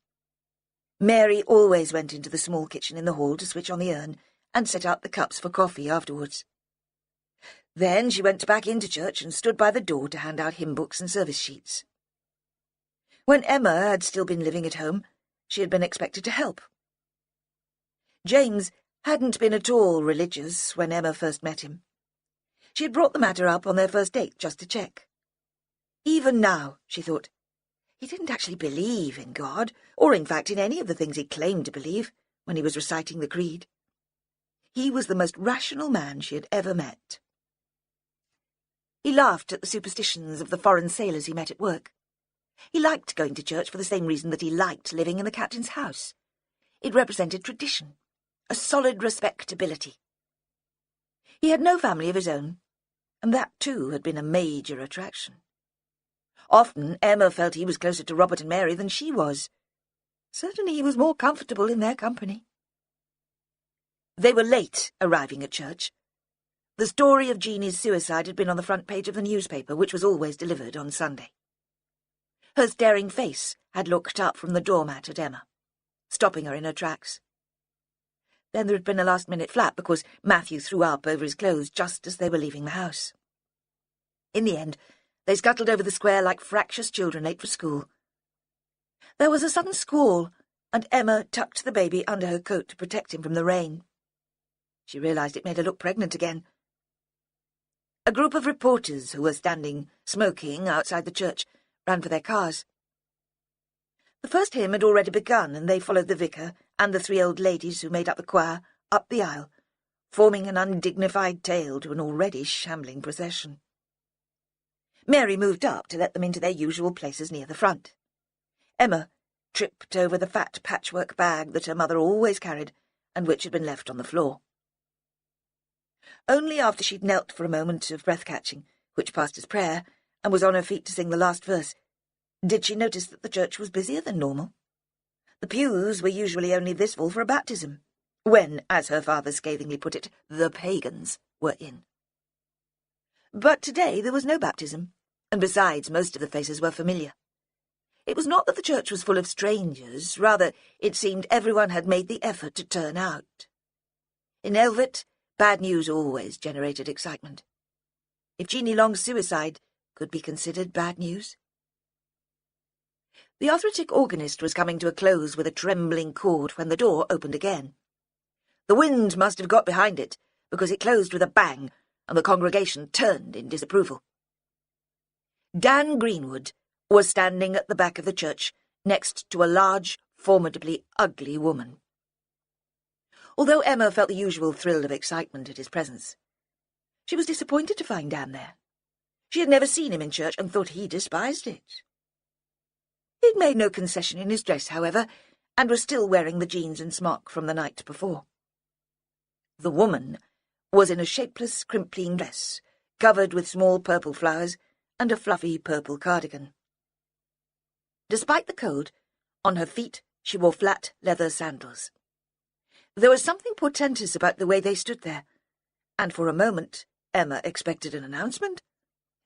Mary always went into the small kitchen in the hall to switch on the urn and set out the cups for coffee afterwards. Then she went back into church and stood by the door to hand out hymn books and service sheets. When Emma had still been living at home, she had been expected to help. James hadn't been at all religious when Emma first met him. She had brought the matter up on their first date just to check. Even now, she thought, he didn't actually believe in God, or in fact in any of the things he claimed to believe when he was reciting the creed. He was the most rational man she had ever met. He laughed at the superstitions of the foreign sailors he met at work. He liked going to church for the same reason that he liked living in the captain's house. It represented tradition, a solid respectability. He had no family of his own, and that too had been a major attraction. Often Emma felt he was closer to Robert and Mary than she was. Certainly he was more comfortable in their company. They were late arriving at church. The story of Jeannie's suicide had been on the front page of the newspaper, which was always delivered on Sunday. Her staring face had looked up from the doormat at Emma, stopping her in her tracks. Then there had been a last-minute flap because Matthew threw up over his clothes just as they were leaving the house. In the end, they scuttled over the square like fractious children late for school. There was a sudden squall, and Emma tucked the baby under her coat to protect him from the rain. She realised it made her look pregnant again. A group of reporters who were standing, smoking, outside the church, ran for their cars. The first hymn had already begun, and they followed the vicar and the 3 old ladies who made up the choir up the aisle, forming an undignified tail to an already shambling procession. Mary moved up to let them into their usual places near the front. Emma tripped over the fat patchwork bag that her mother always carried and which had been left on the floor. Only after she'd knelt for a moment of breath-catching, which passed as prayer, and was on her feet to sing the last verse, did she notice that the church was busier than normal. The pews were usually only this full for a baptism, when, as her father scathingly put it, the pagans were in. But today there was no baptism, and besides, most of the faces were familiar. It was not that the church was full of strangers, rather it seemed everyone had made the effort to turn out. In Elvet, bad news always generated excitement. If Jeannie Long's suicide could be considered bad news. The arthritic organist was coming to a close with a trembling chord when the door opened again. The wind must have got behind it, because it closed with a bang, and the congregation turned in disapproval. Dan Greenwood was standing at the back of the church, next to a large, formidably ugly woman. Although Emma felt the usual thrill of excitement at his presence, she was disappointed to find Dan there. She had never seen him in church and thought he despised it. He'd made no concession in his dress, however, and was still wearing the jeans and smock from the night before. The woman was in a shapeless, crimpling dress, covered with small purple flowers, and a fluffy purple cardigan. Despite the cold, on her feet She wore flat leather sandals. There was something portentous about the way they stood there, and for a moment Emma expected an announcement,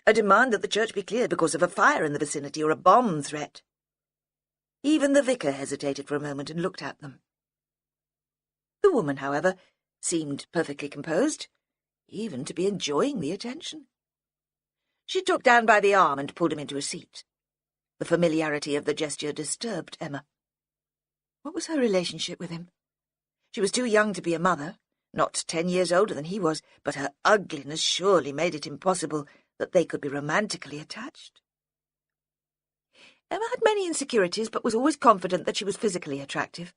a demand that the church be cleared because of a fire in the vicinity or a bomb threat. Even the vicar hesitated for a moment and looked at them. The woman, however, seemed perfectly composed, even to be enjoying the attention. She took Dan by the arm and pulled him into a seat. The familiarity of the gesture disturbed Emma. What was her relationship with him? She was too young to be a mother, not 10 years older than he was, but her ugliness surely made it impossible that they could be romantically attached. Emma had many insecurities, but was always confident that she was physically attractive.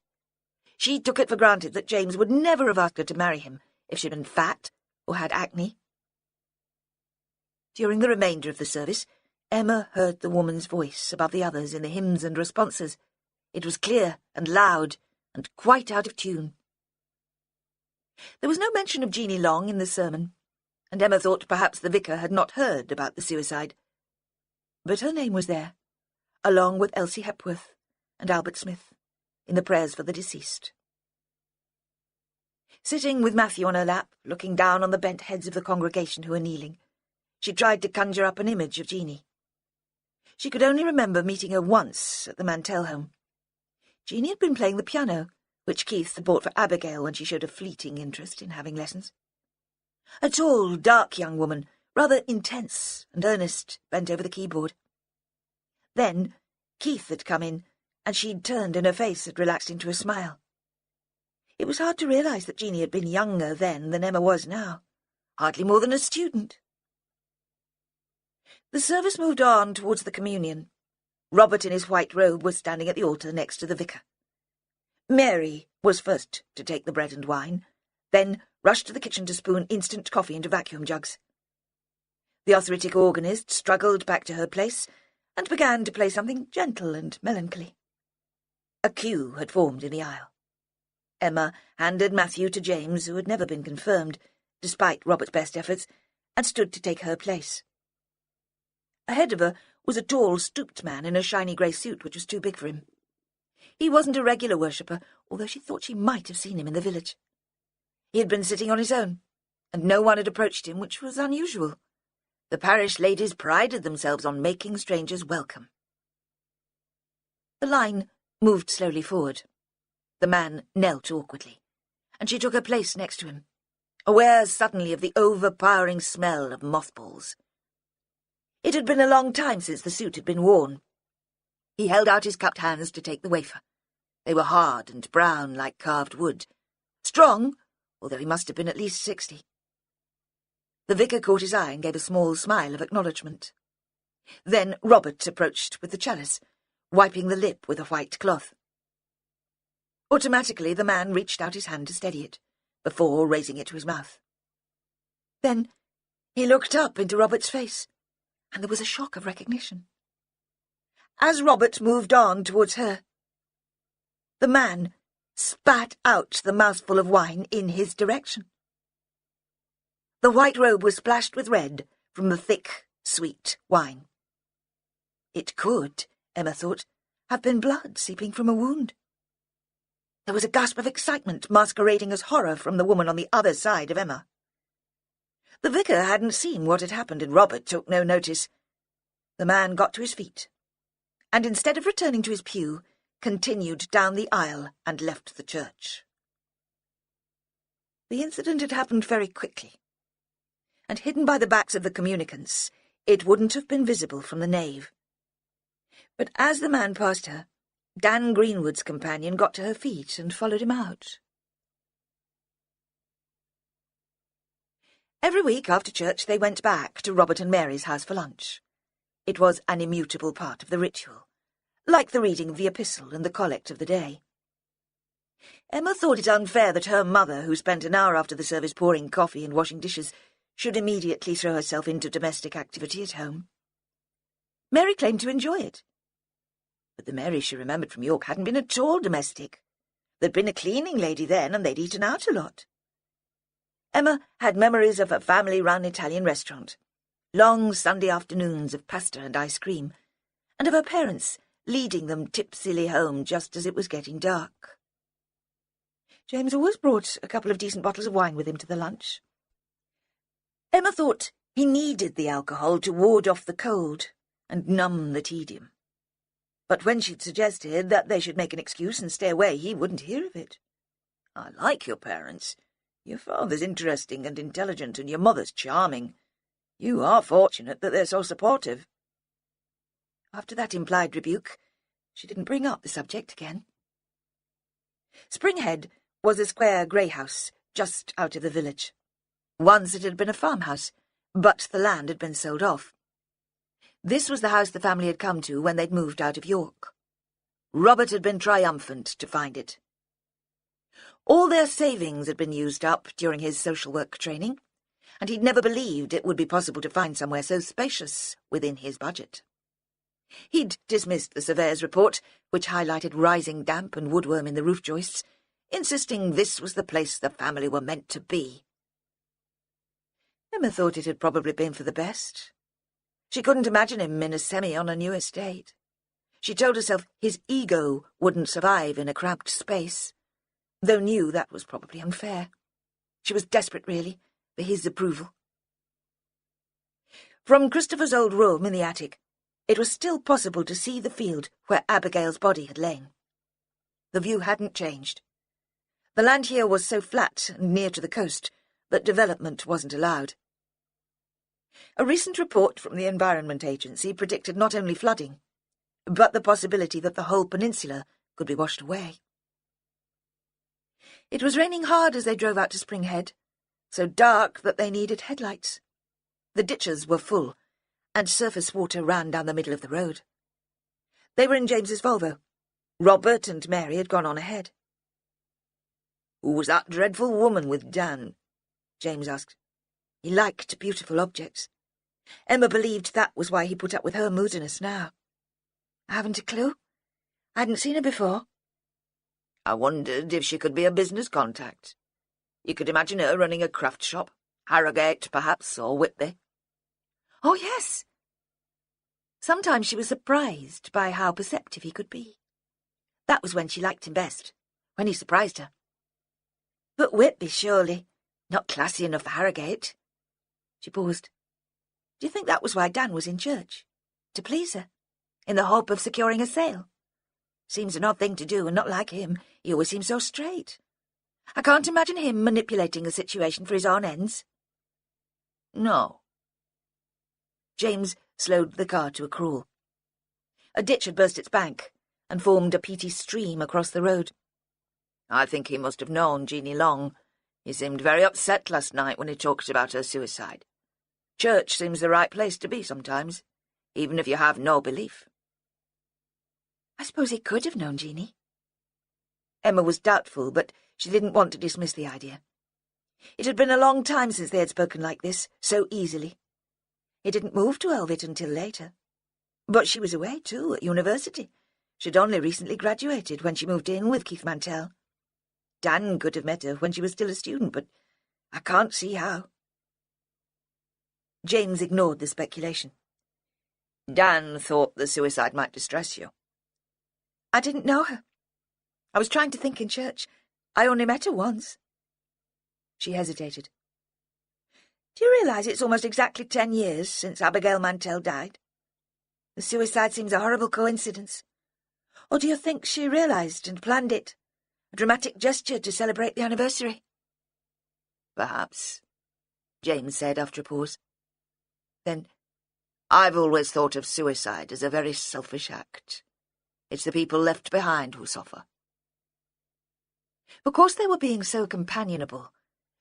She took it for granted that James would never have asked her to marry him if she'd been fat or had acne. During the remainder of the service, Emma heard the woman's voice above the others in the hymns and responses. It was clear and loud and quite out of tune. There was no mention of Jeanie Long in the sermon, and Emma thought perhaps the vicar had not heard about the suicide. But her name was there, along with Elsie Hepworth and Albert Smith, in the prayers for the deceased. Sitting with Matthew on her lap, looking down on the bent heads of the congregation who were kneeling, she tried to conjure up an image of Jeanie. She could only remember meeting her once at the Mantell home. Jeanie had been playing the piano, which Keith had bought for Abigail when she showed a fleeting interest in having lessons. A tall, dark young woman, rather intense and earnest, bent over the keyboard. Then Keith had come in, and she'd turned and her face had relaxed into a smile. It was hard to realise that Jeanie had been younger then than Emma was now, hardly more than a student. The service moved on towards the communion. Robert in his white robe was standing at the altar next to the vicar. Mary was first to take the bread and wine, then rushed to the kitchen to spoon instant coffee into vacuum jugs. The arthritic organist struggled back to her place and began to play something gentle and melancholy. A queue had formed in the aisle. Emma handed Matthew to James, who had never been confirmed, despite Robert's best efforts, and stood to take her place. Ahead of her was a tall, stooped man in a shiny grey suit which was too big for him. He wasn't a regular worshipper, although she thought she might have seen him in the village. He had been sitting on his own, and no one had approached him, which was unusual. The parish ladies prided themselves on making strangers welcome. The line moved slowly forward. The man knelt awkwardly, and she took her place next to him, aware suddenly of the overpowering smell of mothballs. It had been a long time since the suit had been worn. He held out his cupped hands to take the wafer. They were hard and brown like carved wood. Strong, although he must have been at least 60. The vicar caught his eye and gave a small smile of acknowledgement. Then Robert approached with the chalice, wiping the lip with a white cloth. Automatically the man reached out his hand to steady it, before raising it to his mouth. Then he looked up into Robert's face, and there was a shock of recognition. As Robert moved on towards her, the man spat out the mouthful of wine in his direction. The white robe was splashed with red from the thick, sweet wine. It could, Emma thought, have been blood seeping from a wound. There was a gasp of excitement masquerading as horror from the woman on the other side of Emma. The vicar hadn't seen what had happened, and Robert took no notice. The man got to his feet, and instead of returning to his pew, continued down the aisle and left the church. The incident had happened very quickly, and hidden by the backs of the communicants, it wouldn't have been visible from the nave. But as the man passed her, Dan Greenwood's companion got to her feet and followed him out. Every week after church they went back to Robert and Mary's house for lunch. It was an immutable part of the ritual, like the reading of the epistle and the collect of the day. Emma thought it unfair that her mother, who spent an hour after the service pouring coffee and washing dishes, should immediately throw herself into domestic activity at home. Mary claimed to enjoy it. But the Mary she remembered from York hadn't been at all domestic. There'd been a cleaning lady then, and they'd eaten out a lot. Emma had memories of a family-run Italian restaurant, long Sunday afternoons of pasta and ice cream, and of her parents leading them tipsily home just as it was getting dark. James always brought a couple of decent bottles of wine with him to the lunch. Emma thought he needed the alcohol to ward off the cold and numb the tedium. But when she'd suggested that they should make an excuse and stay away, he wouldn't hear of it. I like your parents. Your father's interesting and intelligent, and your mother's charming. You are fortunate that they're so supportive. After that implied rebuke, she didn't bring up the subject again. Springhead was a square grey house just out of the village. Once it had been a farmhouse, but the land had been sold off. This was the house the family had come to when they'd moved out of York. Robert had been triumphant to find it. All their savings had been used up during his social work training, and he'd never believed it would be possible to find somewhere so spacious within his budget. He'd dismissed the surveyor's report, which highlighted rising damp and woodworm in the roof joists, insisting this was the place the family were meant to be. Emma thought it had probably been for the best. She couldn't imagine him in a semi on a new estate. She told herself his ego wouldn't survive in a cramped space, though knew that was probably unfair. She was desperate, really, for his approval. From Christopher's old room in the attic, it was still possible to see the field where Abigail's body had lain. The view hadn't changed. The land here was so flat and near to the coast that development wasn't allowed. A recent report from the Environment Agency predicted not only flooding, but the possibility that the whole peninsula could be washed away. It was raining hard as they drove out to Springhead, so dark that they needed headlights. The ditches were full, and surface water ran down the middle of the road. They were in James's Volvo. Robert and Mary had gone on ahead. "Who was that dreadful woman with Dan?" James asked. He liked beautiful objects. Emma believed that was why he put up with her moodiness now. I haven't a clue. I hadn't seen her before. I wondered if she could be a business contact. You could imagine her running a craft shop. Harrogate, perhaps, or Whitby. Oh, yes. Sometimes she was surprised by how perceptive he could be. That was when she liked him best, when he surprised her. But Whitby, surely. Not classy enough for Harrogate. She paused. Do you think that was why Dan was in church? To please her? In the hope of securing a sale? Seems an odd thing to do, and not like him. He always seems so straight. I can't imagine him manipulating a situation for his own ends. No. James slowed the car to a crawl. A ditch had burst its bank and formed a peaty stream across the road. I think he must have known Jeanie long. He seemed very upset last night when he talked about her suicide. Church seems the right place to be sometimes, even if you have no belief. I suppose he could have known Jeanie. Emma was doubtful, but she didn't want to dismiss the idea. It had been a long time since they had spoken like this, so easily. He didn't move to Elvit until later. But she was away, too, at university. She'd only recently graduated when she moved in with Keith Mantell. Dan could have met her when she was still a student, but I can't see how. James ignored the speculation. Dan thought the suicide might distress you. I didn't know her. I was trying to think in church. I only met her once. She hesitated. Do you realise it's almost exactly 10 years since Abigail Mantell died? The suicide seems a horrible coincidence. Or do you think she realised and planned it? A dramatic gesture to celebrate the anniversary? Perhaps, James said after a pause. Then, I've always thought of suicide as a very selfish act. It's the people left behind who suffer. Of course they were being so companionable.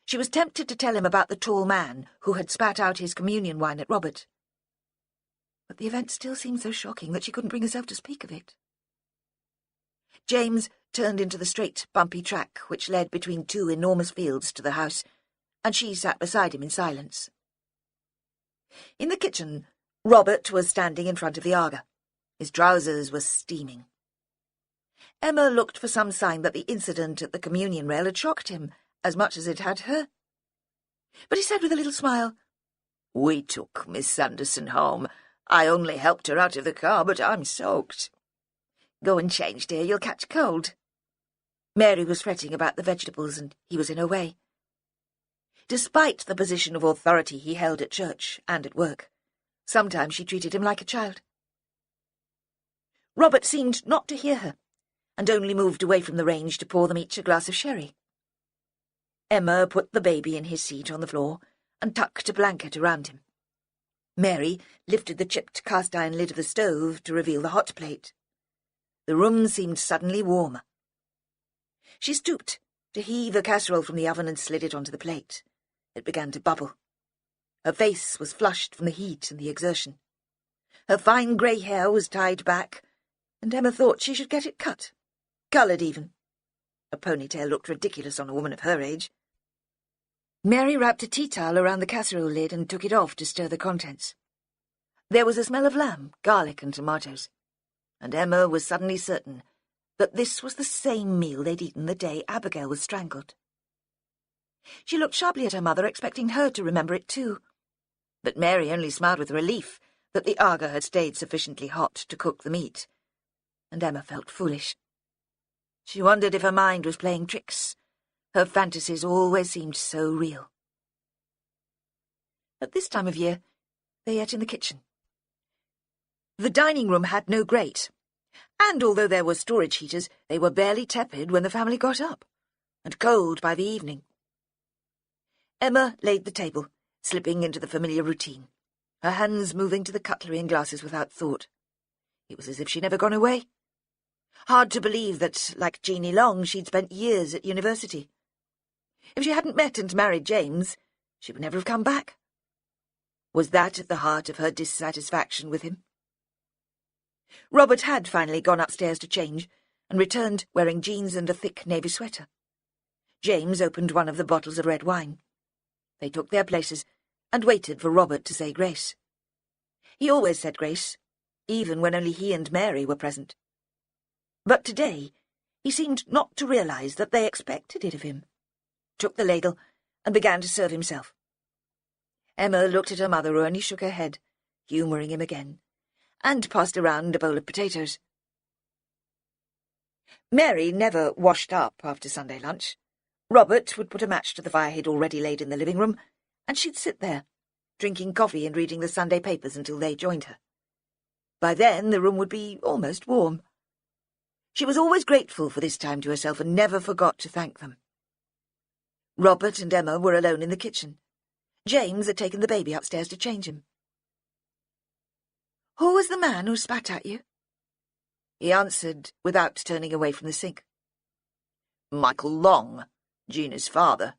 She was tempted to tell him about the tall man who had spat out his communion wine at Robert. But the event still seemed so shocking that she couldn't bring herself to speak of it. James turned into the straight, bumpy track which led between two enormous fields to the house, and she sat beside him in silence. In the kitchen, Robert was standing in front of the Aga. His trousers were steaming. Emma looked for some sign that the incident at the communion rail had shocked him as much as it had her. But he said with a little smile, "We took Miss Sanderson home. I only helped her out of the car, but I'm soaked." Go and change, dear, you'll catch cold. Mary was fretting about the vegetables, and he was in her way. Despite the position of authority he held at church and at work, sometimes she treated him like a child. Robert seemed not to hear her, and only moved away from the range to pour them each a glass of sherry. Emma put the baby in his seat on the floor and tucked a blanket around him. Mary lifted the chipped cast-iron lid of the stove to reveal the hot plate. The room seemed suddenly warmer. She stooped to heave a casserole from the oven and slid it onto the plate. It began to bubble. Her face was flushed from the heat and the exertion. Her fine grey hair was tied back, and Emma thought she should get it cut, coloured even. A ponytail looked ridiculous on a woman of her age. Mary wrapped a tea towel around the casserole lid and took it off to stir the contents. There was a smell of lamb, garlic and tomatoes, and Emma was suddenly certain that this was the same meal they'd eaten the day Abigail was strangled. She looked sharply at her mother, expecting her to remember it too, but Mary only smiled with relief that the Aga had stayed sufficiently hot to cook the meat, and Emma felt foolish. She wondered if her mind was playing tricks. Her fantasies always seemed so real. At this time of year, they ate in the kitchen. The dining room had no grate, and although there were storage heaters, they were barely tepid when the family got up, and cold by the evening. Emma laid the table, slipping into the familiar routine, her hands moving to the cutlery and glasses without thought. It was as if she'd never gone away. Hard to believe that, like Jeannie Long, she'd spent years at university. If she hadn't met and married James, she would never have come back. Was that at the heart of her dissatisfaction with him? Robert had finally gone upstairs to change, and returned wearing jeans and a thick navy sweater. James opened one of the bottles of red wine. They took their places, and waited for Robert to say grace. He always said grace, even when only he and Mary were present. But today he seemed not to realize that they expected it of him, took the ladle, and began to serve himself. Emma looked at her mother, who only shook her head, humouring him again, and passed around a bowl of potatoes. Mary never washed up after Sunday lunch. Robert would put a match to the fire he'd already laid in the living room, and she'd sit there, drinking coffee and reading the Sunday papers until they joined her. By then the room would be almost warm. She was always grateful for this time to herself and never forgot to thank them. Robert and Emma were alone in the kitchen. James had taken the baby upstairs to change him. "Who was the man who spat at you?" He answered without turning away from the sink. "Michael Long, Gina's father."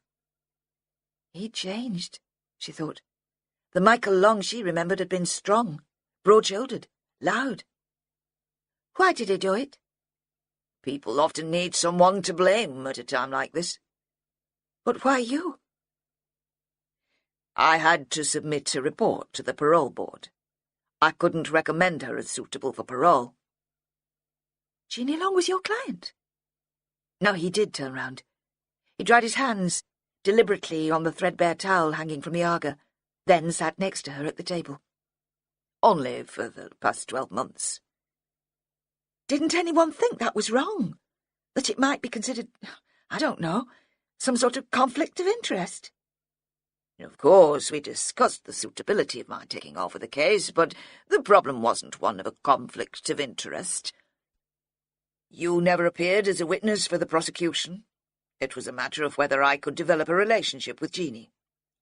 He'd changed, she thought. The Michael Long she remembered had been strong, broad-shouldered, loud. "Why did he do it?" "People often need someone to blame at a time like this." "But why you?" "I had to submit a report to the parole board. I couldn't recommend her as suitable for parole." "Jeannie Long was your client?" No, he did turn round. He dried his hands deliberately on the threadbare towel hanging from the Aga, then sat next to her at the table. "Only for the past 12 months. "Didn't anyone think that was wrong? That it might be considered, I don't know, some sort of conflict of interest?" "Of course, we discussed the suitability of my taking over the case, but the problem wasn't one of a conflict of interest. You never appeared as a witness for the prosecution. It was a matter of whether I could develop a relationship with Jeannie,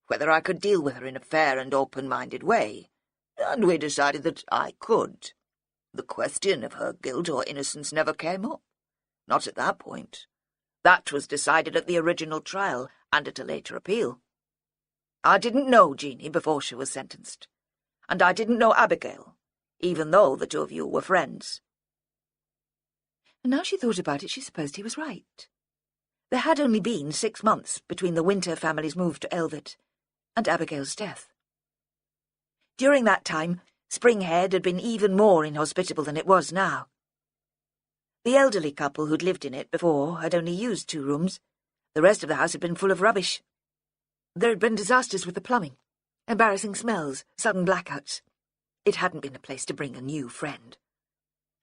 whether I could deal with her in a fair and open-minded way, and we decided that I could. The question of her guilt or innocence never came up. Not at that point. That was decided at the original trial and at a later appeal. I didn't know Jeannie before she was sentenced, and I didn't know Abigail, even though the two of you were friends." And now she thought about it, she supposed he was right. There had only been 6 months between the Winter family's move to Elvet and Abigail's death. During that time, Springhead had been even more inhospitable than it was now. The elderly couple who'd lived in it before had only used 2 rooms. The rest of the house had been full of rubbish. There had been disasters with the plumbing, embarrassing smells, sudden blackouts. It hadn't been a place to bring a new friend.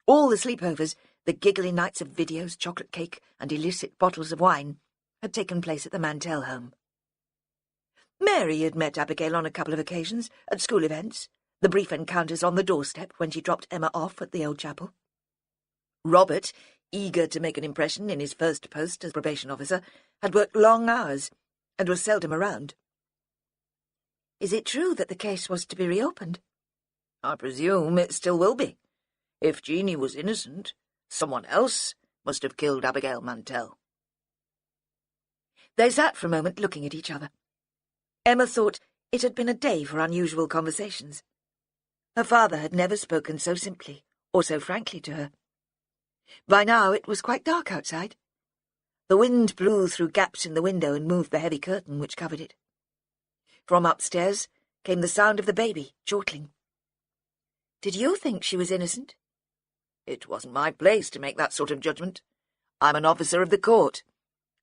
All the sleepovers, The giggly nights of videos, chocolate cake, and illicit bottles of wine had taken place at the Mantell home. Mary had met Abigail on a couple of occasions, at school events, the brief encounters on the doorstep when she dropped Emma off at the old chapel. Robert, eager to make an impression in his first post as probation officer, had worked long hours and was seldom around. Is it true that the case was to be reopened? I presume it still will be. If Jeanie was innocent, someone else must have killed Abigail Mantell. They sat for a moment looking at each other. Emma thought it had been a day for unusual conversations. Her father had never spoken so simply or so frankly to her. By now it was quite dark outside. The wind blew through gaps in the window and moved the heavy curtain which covered it. From upstairs came the sound of the baby chortling. Did you think she was innocent? It wasn't my place to make that sort of judgment. I'm an officer of the court.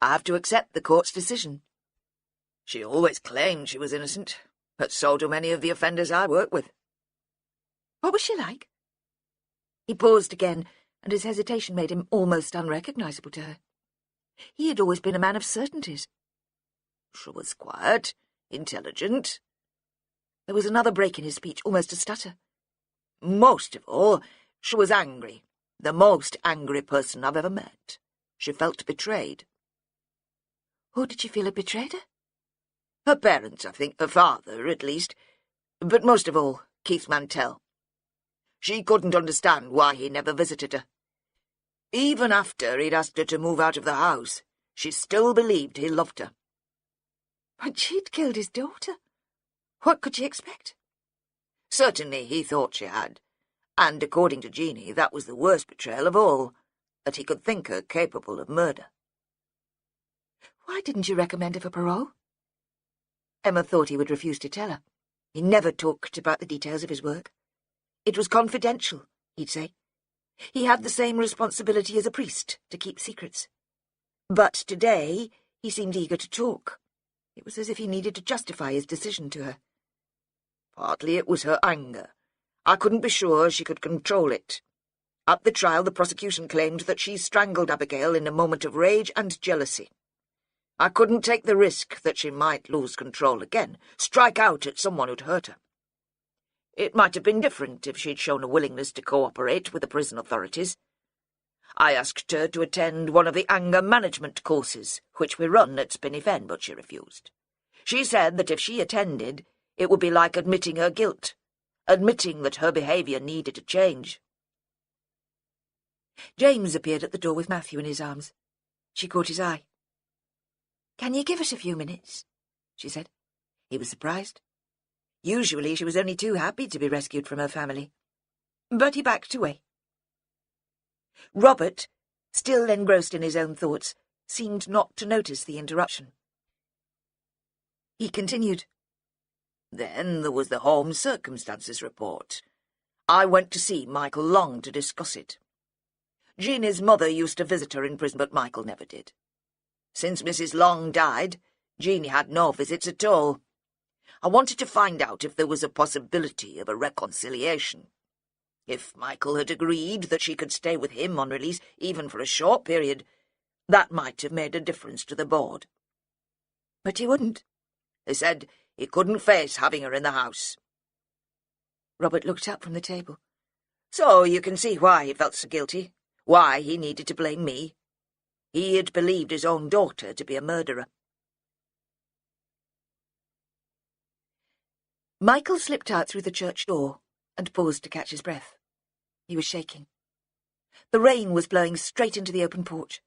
I have to accept the court's decision. She always claimed she was innocent, but so do many of the offenders I work with. What was she like? He paused again, and his hesitation made him almost unrecognisable to her. He had always been a man of certainties. She was quiet, intelligent. There was another break in his speech, almost a stutter. Most of all, she was angry, the most angry person I've ever met. She felt betrayed. Who did she feel had betrayed her? Her parents, I think, her father, at least, but most of all, Keith Mantell. She couldn't understand why he never visited her. Even after he'd asked her to move out of the house, she still believed he loved her. But she'd killed his daughter. What could she expect? Certainly he thought she had, and according to Jeanie, that was the worst betrayal of all, that he could think her capable of murder. Why didn't you recommend her for parole? Emma thought he would refuse to tell her. He never talked about the details of his work. It was confidential, he'd say. He had the same responsibility as a priest to keep secrets. But today he seemed eager to talk. It was as if he needed to justify his decision to her. Partly it was her anger. I couldn't be sure she could control it. At the trial, the prosecution claimed that she strangled Abigail in a moment of rage and jealousy. I couldn't take the risk that she might lose control again, strike out at someone who'd hurt her. It might have been different if she'd shown a willingness to cooperate with the prison authorities. I asked her to attend one of the anger management courses, which we run at Spinney Fen, but she refused. She said that if she attended, it would be like admitting her guilt, admitting that her behaviour needed to change. James appeared at the door with Matthew in his arms. She caught his eye. "Can you give us a few minutes?" she said. He was surprised. Usually she was only too happy to be rescued from her family. But he backed away. Robert, still engrossed in his own thoughts, seemed not to notice the interruption. He continued. Then there was the home circumstances report. I went to see Michael Long to discuss it. Jeanie's mother used to visit her in prison, but Michael never did. Since Mrs. Long died, Jeanie had no visits at all. I wanted to find out if there was a possibility of a reconciliation. If Michael had agreed that she could stay with him on release, even for a short period, that might have made a difference to the board. But he wouldn't. They said he couldn't face having her in the house. Robert looked up from the table. So you can see why he felt so guilty, why he needed to blame me. He had believed his own daughter to be a murderer. Michael slipped out through the church door and paused to catch his breath. He was shaking. The rain was blowing straight into the open porch.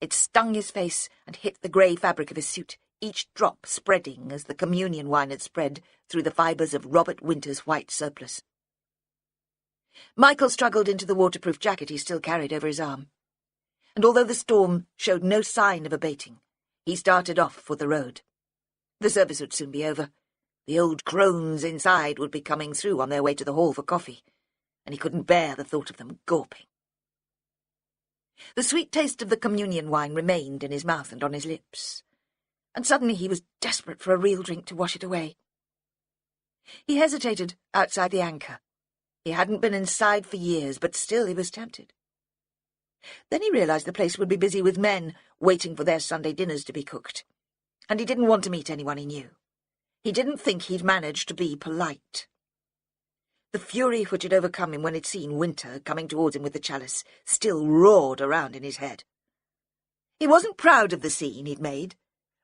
It stung his face and hit the grey fabric of his suit, each drop spreading as the communion wine had spread through the fibres of Robert Winter's white surplice. Michael struggled into the waterproof jacket he still carried over his arm. And although the storm showed no sign of abating, he started off for the road. The service would soon be over. The old crones inside would be coming through on their way to the hall for coffee, and he couldn't bear the thought of them gawping. The sweet taste of the communion wine remained in his mouth and on his lips, and suddenly he was desperate for a real drink to wash it away. He hesitated outside the Anchor. He hadn't been inside for years, but still he was tempted. Then he realised the place would be busy with men waiting for their Sunday dinners to be cooked, and he didn't want to meet anyone he knew. He didn't think he'd manage to be polite. The fury which had overcome him when he'd seen Winter coming towards him with the chalice still roared around in his head. He wasn't proud of the scene he'd made,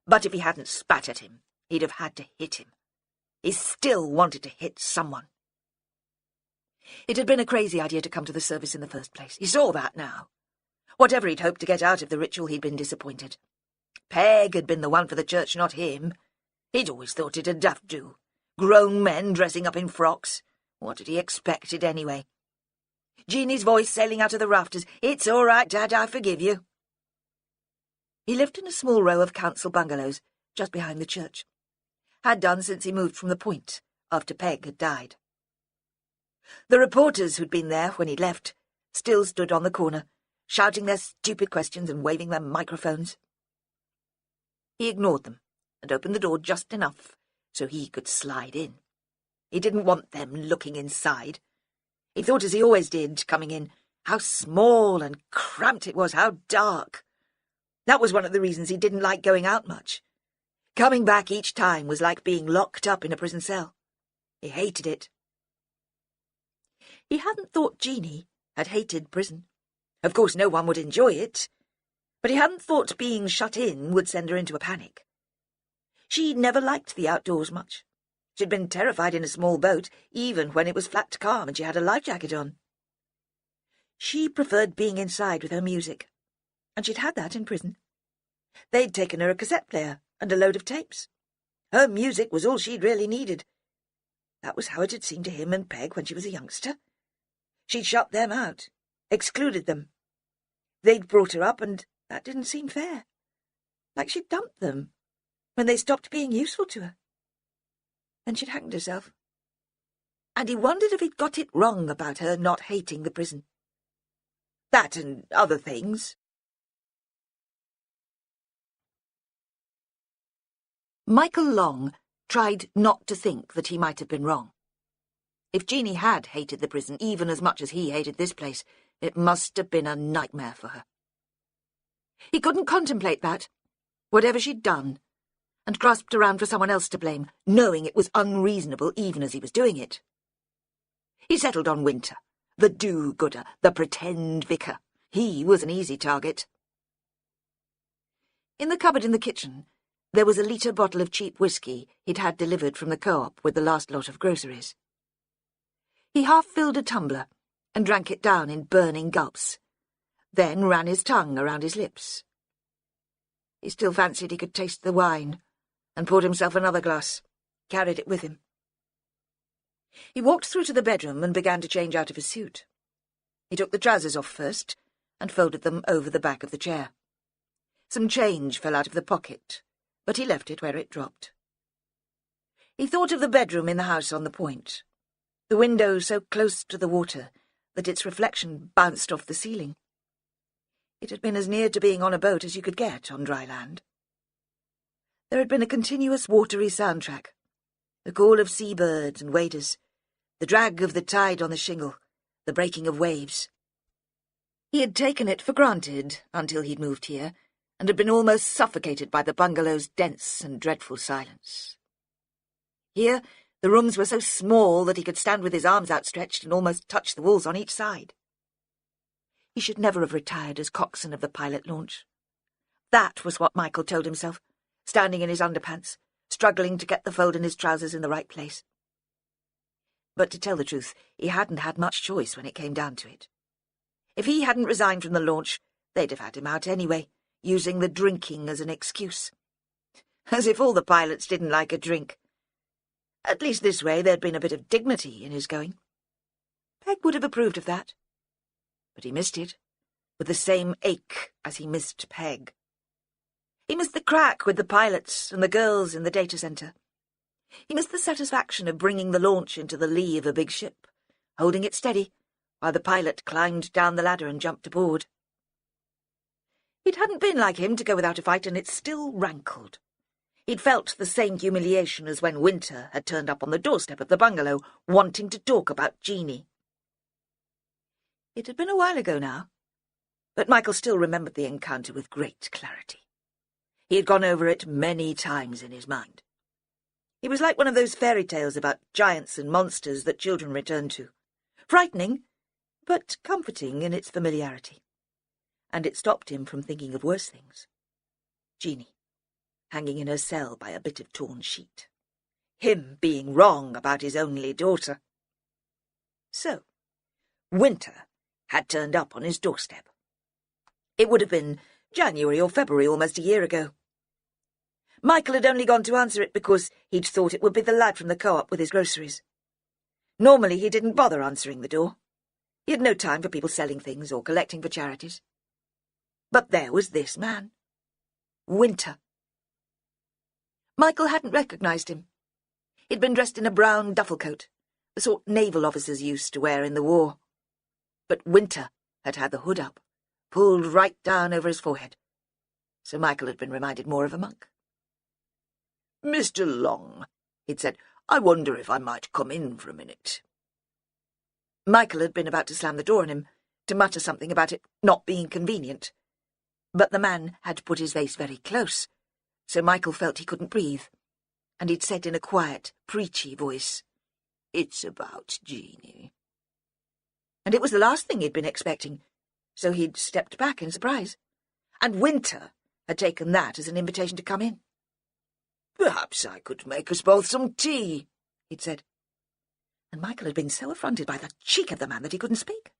but if he hadn't spat at him, he'd have had to hit him. He still wanted to hit someone. It had been a crazy idea to come to the service in the first place. He saw that now. Whatever he'd hoped to get out of the ritual, he'd been disappointed. Peg had been the one for the church, not him. He'd always thought it'd have to do. Grown men dressing up in frocks. What had he expected, anyway? Jeannie's voice sailing out of the rafters. "It's all right, Dad, I forgive you." He lived in a small row of council bungalows, just behind the church. Had done since he moved from the Point, after Peg had died. The reporters who'd been there when he'd left still stood on the corner, shouting their stupid questions and waving their microphones. He ignored them and opened the door just enough so he could slide in. He didn't want them looking inside. He thought, as he always did, coming in, how small and cramped it was, how dark. That was one of the reasons he didn't like going out much. Coming back each time was like being locked up in a prison cell. He hated it. He hadn't thought Jeannie had hated prison. Of course, no one would enjoy it, but he hadn't thought being shut in would send her into a panic. She never liked the outdoors much. She'd been terrified in a small boat, even when it was flat calm and she had a life jacket on. She preferred being inside with her music, and she'd had that in prison. They'd taken her a cassette player and a load of tapes. Her music was all she'd really needed. That was how it had seemed to him and Peg when she was a youngster. She'd shut them out, excluded them. They'd brought her up, and that didn't seem fair. Like she'd dumped them when they stopped being useful to her. Then she'd hanged herself. And he wondered if he'd got it wrong about her not hating the prison. That and other things. Michael Long tried not to think that he might have been wrong. If Jeannie had hated the prison even as much as he hated this place, it must have been a nightmare for her. He couldn't contemplate that, whatever she'd done, and grasped around for someone else to blame, knowing it was unreasonable even as he was doing it. He settled on Winter, the do-gooder, the pretend vicar. He was an easy target. In the cupboard in the kitchen, there was a litre bottle of cheap whiskey he'd had delivered from the co-op with the last lot of groceries. He half-filled a tumbler and drank it down in burning gulps, then ran his tongue around his lips. He still fancied he could taste the wine, and poured himself another glass, carried it with him. He walked through to the bedroom and began to change out of his suit. He took the trousers off first and folded them over the back of the chair. Some change fell out of the pocket, but he left it where it dropped. He thought of the bedroom in the house on the Point, the window so close to the water that its reflection bounced off the ceiling. It had been as near to being on a boat as you could get on dry land. There had been a continuous watery soundtrack, the call of seabirds and waders, the drag of the tide on the shingle, the breaking of waves. He had taken it for granted until he'd moved here, and had been almost suffocated by the bungalow's dense and dreadful silence. Here, the rooms were so small that he could stand with his arms outstretched and almost touch the walls on each side. He should never have retired as coxswain of the pilot launch. That was what Michael told himself, standing in his underpants, struggling to get the fold in his trousers in the right place. But to tell the truth, he hadn't had much choice when it came down to it. If he hadn't resigned from the launch, they'd have had him out anyway, using the drinking as an excuse. As if all the pilots didn't like a drink. At least this way there'd been a bit of dignity in his going. Peg would have approved of that. But he missed it, with the same ache as he missed Peg. He missed the crack with the pilots and the girls in the data centre. He missed the satisfaction of bringing the launch into the lee of a big ship, holding it steady, while the pilot climbed down the ladder and jumped aboard. It hadn't been like him to go without a fight, and it still rankled. He'd felt the same humiliation as when Winter had turned up on the doorstep of the bungalow, wanting to talk about Jeannie. It had been a while ago now, But Michael still remembered the encounter with great clarity. He had gone over it many times in his mind. It was like one of those fairy tales about giants and monsters that children return to. Frightening, but comforting in its familiarity. And it stopped him from thinking of worse things. Jeanie, hanging in her cell by a bit of torn sheet. Him being wrong about his only daughter. So, winter had turned up on his doorstep. It would have been January or February almost a year ago. Michael had only gone to answer it because he'd thought it would be the lad from the co-op with his groceries. Normally he didn't bother answering the door. He had no time for people selling things or collecting for charities. But there was this man. Winter. Michael hadn't recognised him. He'd been dressed in a brown duffel coat, the sort naval officers used to wear in the war. But Winter had had the hood up, pulled right down over his forehead. So Michael had been reminded more of a monk. "Mr. Long," he'd said, "I wonder if I might come in for a minute." Michael had been about to slam the door on him, to mutter something about it not being convenient. But the man had put his face very close, so Michael felt he couldn't breathe, and he'd said in a quiet, preachy voice, "It's about Jeanie." And it was the last thing he'd been expecting, so he'd stepped back in surprise. And Winter had taken that as an invitation to come in. "Perhaps I could make us both some tea," he'd said. And Michael had been so affronted by the cheek of the man that he couldn't speak.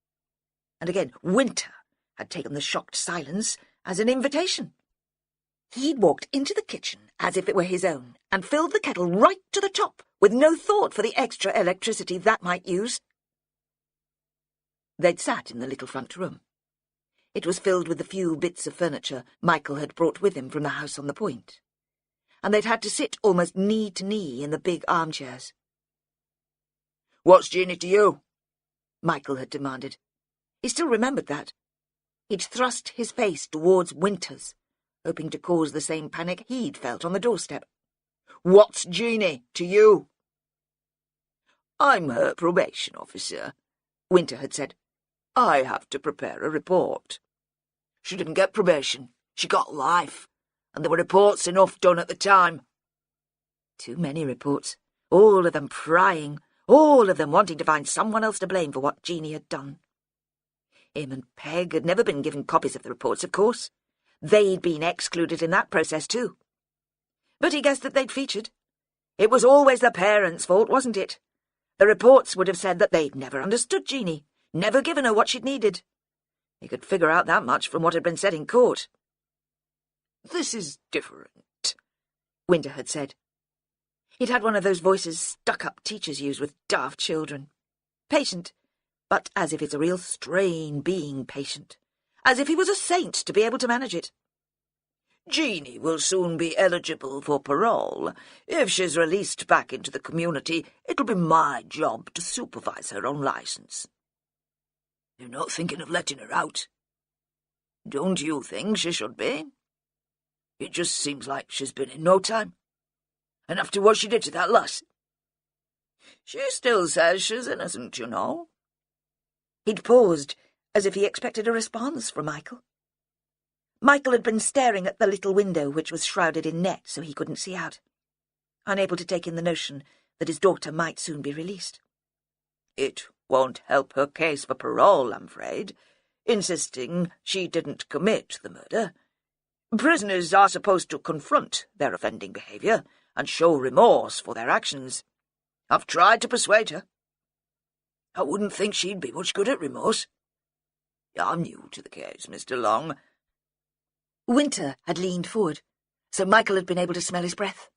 And again, Winter had taken the shocked silence as an invitation. He'd walked into the kitchen as if it were his own, and filled the kettle right to the top, with no thought for the extra electricity that might use. They'd sat in the little front room. It was filled with the few bits of furniture Michael had brought with him from the house on the point, and they'd had to sit almost knee to knee in the big armchairs. "What's Jeanie to you?" Michael had demanded. He still remembered that. He'd thrust his face towards Winter's, hoping to cause the same panic he'd felt on the doorstep. "What's Jeanie to you?" "I'm her probation officer," Winter had said. "I have to prepare a report." "She didn't get probation. She got life. And there were reports enough done at the time." Too many reports, all of them prying, all of them wanting to find someone else to blame for what Jeanie had done. Him and Peg had never been given copies of the reports, of course. They'd been excluded in that process too. But he guessed that they'd featured. It was always the parents' fault, wasn't it? The reports would have said that they'd never understood Jeanie, never given her what she'd needed. He could figure out that much from what had been said in court. "This is different," Winter had said. He'd had one of those voices stuck-up teachers use with daft children. Patient, but as if it's a real strain being patient. As if he was a saint to be able to manage it. "Jeanie will soon be eligible for parole. If she's released back into the community, it'll be my job to supervise her on licence." "You're not thinking of letting her out?" "Don't you think she should be? It just seems like she's been in no time. And after what she did to that lass." "She still says she's innocent, you know." He'd paused, as if he expected a response from Michael. Michael had been staring at the little window which was shrouded in net so he couldn't see out, unable to take in the notion that his daughter might soon be released. "It won't help her case for parole, I'm afraid, insisting she didn't commit the murder. Prisoners are supposed to confront their offending behaviour and show remorse for their actions. I've tried to persuade her. I wouldn't think she'd be much good at remorse. I'm new to the case, Mr. Long." Winter had leaned forward, so Michael had been able to smell his breath.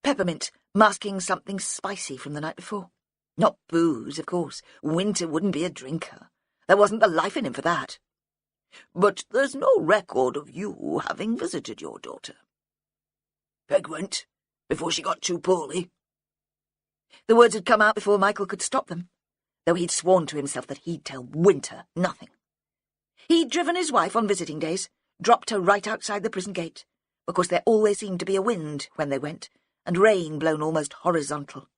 Peppermint, masking something spicy from the night before. Not booze, of course. Winter wouldn't be a drinker. There wasn't the life in him for that. "But there's no record of you having visited your daughter." "Peg went, before she got too poorly." The words had come out before Michael could stop them, though he'd sworn to himself that he'd tell Winter nothing. He'd driven his wife on visiting days, dropped her right outside the prison gate, because there always seemed to be a wind when they went, and rain blown almost horizontal.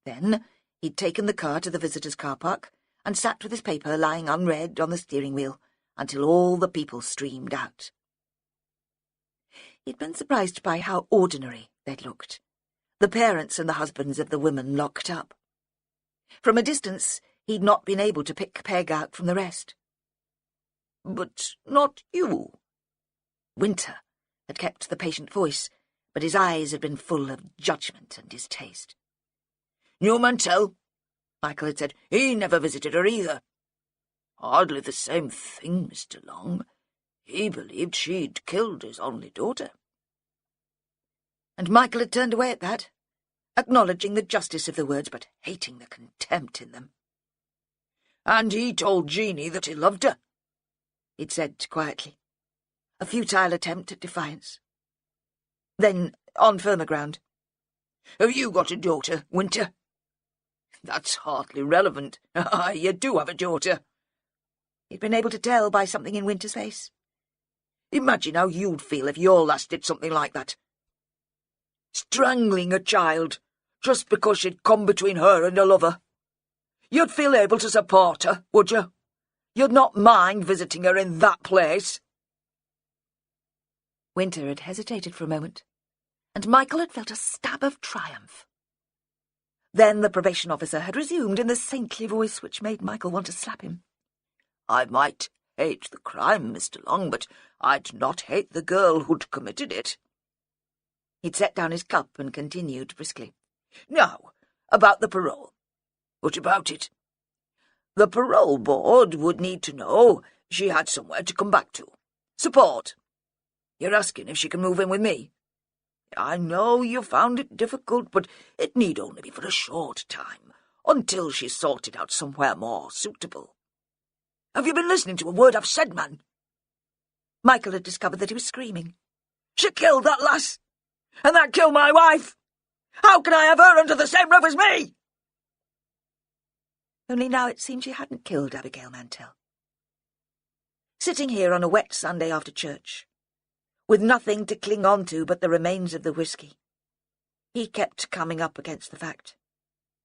Then he'd taken the car to the visitors' car park, and sat with his paper lying unread on the steering wheel, until all the people streamed out. He'd been surprised by how ordinary they'd looked, the parents and the husbands of the women locked up. From a distance, he'd not been able to pick Peg out from the rest. "But not you." Winter had kept the patient voice, but his eyes had been full of judgment and distaste. "No Mantell," Michael had said. "He never visited her either." "Hardly the same thing, Mr. Long. He believed she'd killed his only daughter." And Michael had turned away at that, acknowledging the justice of the words, but hating the contempt in them. "And he told Jeanie that he loved her," he'd said quietly, a futile attempt at defiance. Then, on firmer ground, "Have you got a daughter, Winter?" "That's hardly relevant. You do have a daughter." He'd been able to tell by something in Winter's face. "Imagine how you'd feel if your lass did something like that. Strangling a child, just because she'd come between her and her lover. You'd feel able to support her, would you? You'd not mind visiting her in that place?" Winter had hesitated for a moment, and Michael had felt a stab of triumph. Then the probation officer had resumed in the saintly voice which made Michael want to slap him. "I might hate the crime, Mr. Long, but I'd not hate the girl who'd committed it." He'd set down his cup and continued briskly. "Now, about the parole. What about it? The parole board would need to know she had somewhere to come back to. Support. You're asking if she can move in with me? I know you found it difficult, but it need only be for a short time, until she's sorted out somewhere more suitable. Have you been listening to a word I've said, man?" Michael had discovered that he was screaming. "She killed that lass! And that killed my wife! How can I have her under the same roof as me?" Only now it seemed she hadn't killed Abigail Mantell. Sitting here on a wet Sunday after church, with nothing to cling on to but the remains of the whiskey, he kept coming up against the fact,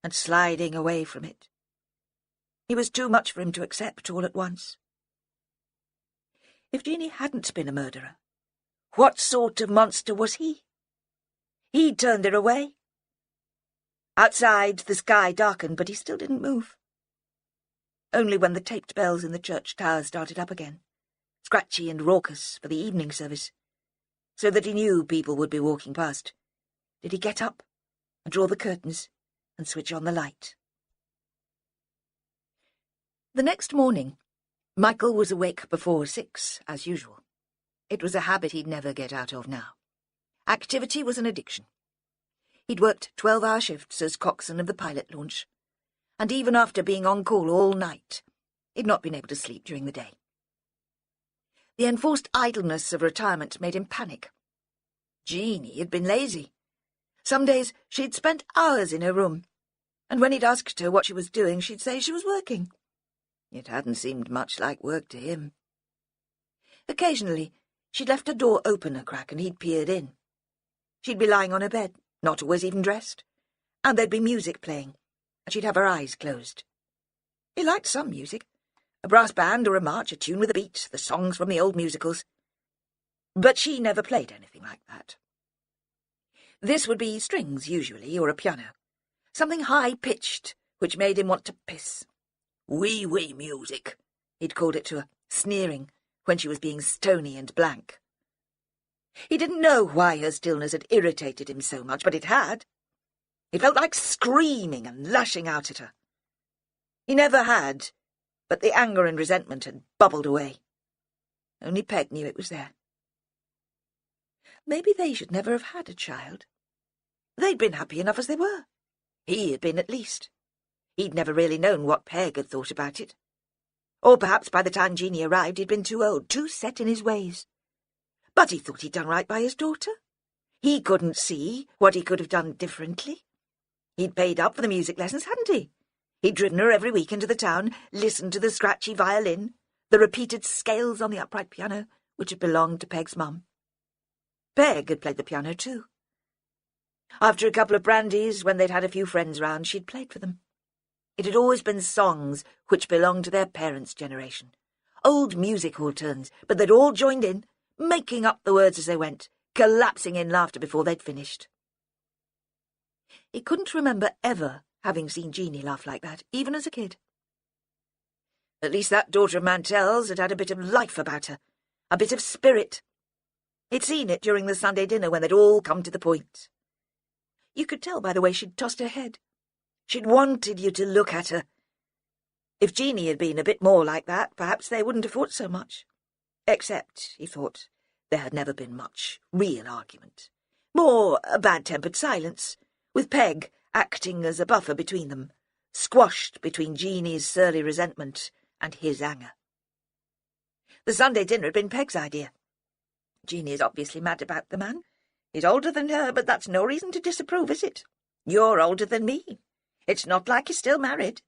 and sliding away from it. It was too much for him to accept all at once. If Jeanie hadn't been a murderer, what sort of monster was he? He'd turned her away. Outside, the sky darkened, but he still didn't move. Only when the taped bells in the church tower started up again, scratchy and raucous for the evening service, so that he knew people would be walking past, did he get up and draw the curtains and switch on the light. The next morning, Michael was awake before 6, as usual. It was a habit he'd never get out of now. Activity was an addiction. He'd worked 12-hour shifts as coxswain of the pilot launch, and even after being on call all night, he'd not been able to sleep during the day. The enforced idleness of retirement made him panic. Jeanie had been lazy. Some days she'd spent hours in her room, and when he'd asked her what she was doing, she'd say she was working. It hadn't seemed much like work to him. Occasionally, she'd left her door open a crack and he'd peered in. She'd be lying on her bed, not always even dressed, and there'd be music playing, and she'd have her eyes closed. He liked some music, a brass band or a march, a tune with a beat, the songs from the old musicals. But she never played anything like that. This would be strings, usually, or a piano, something high-pitched, which made him want to piss. Wee-wee music, he'd called it to her, sneering, when she was being stony and blank. He didn't know why her stillness had irritated him so much, but it had. It felt like screaming and lashing out at her. He never had, but the anger and resentment had bubbled away. Only Peg knew it was there. Maybe they should never have had a child. They'd been happy enough as they were. He had been, at least. He'd never really known what Peg had thought about it. Or perhaps by the time Jeanie arrived he'd been too old, too set in his ways. But he thought he'd done right by his daughter. He couldn't see what he could have done differently. He'd paid up for the music lessons, hadn't he? He'd driven her every week into the town, listened to the scratchy violin, the repeated scales on the upright piano, which had belonged to Peg's mum. Peg had played the piano too. After a couple of brandies, when they'd had a few friends round, she'd played for them. It had always been songs which belonged to their parents' generation. old music hall tunes, but they'd all joined in, making up the words as they went, collapsing in laughter before they'd finished. He couldn't remember ever having seen Jeanie laugh like that, even as a kid. At least that daughter of Mantell's had a bit of life about her, a bit of spirit. He'd seen it during the Sunday dinner when they'd all come to the point. You could tell by the way she'd tossed her head. She'd wanted you to look at her. If Jeanie had been a bit more like that, perhaps they wouldn't have fought so much. Except, he thought, there had never been much real argument. More a bad-tempered silence, with Peg acting as a buffer between them, squashed between Jeanie's surly resentment and his anger. The Sunday dinner had been Peg's idea. Jeanie is obviously mad about the man. He's older than her, but that's no reason to disapprove, is it? You're older than me. It's not like you're still married.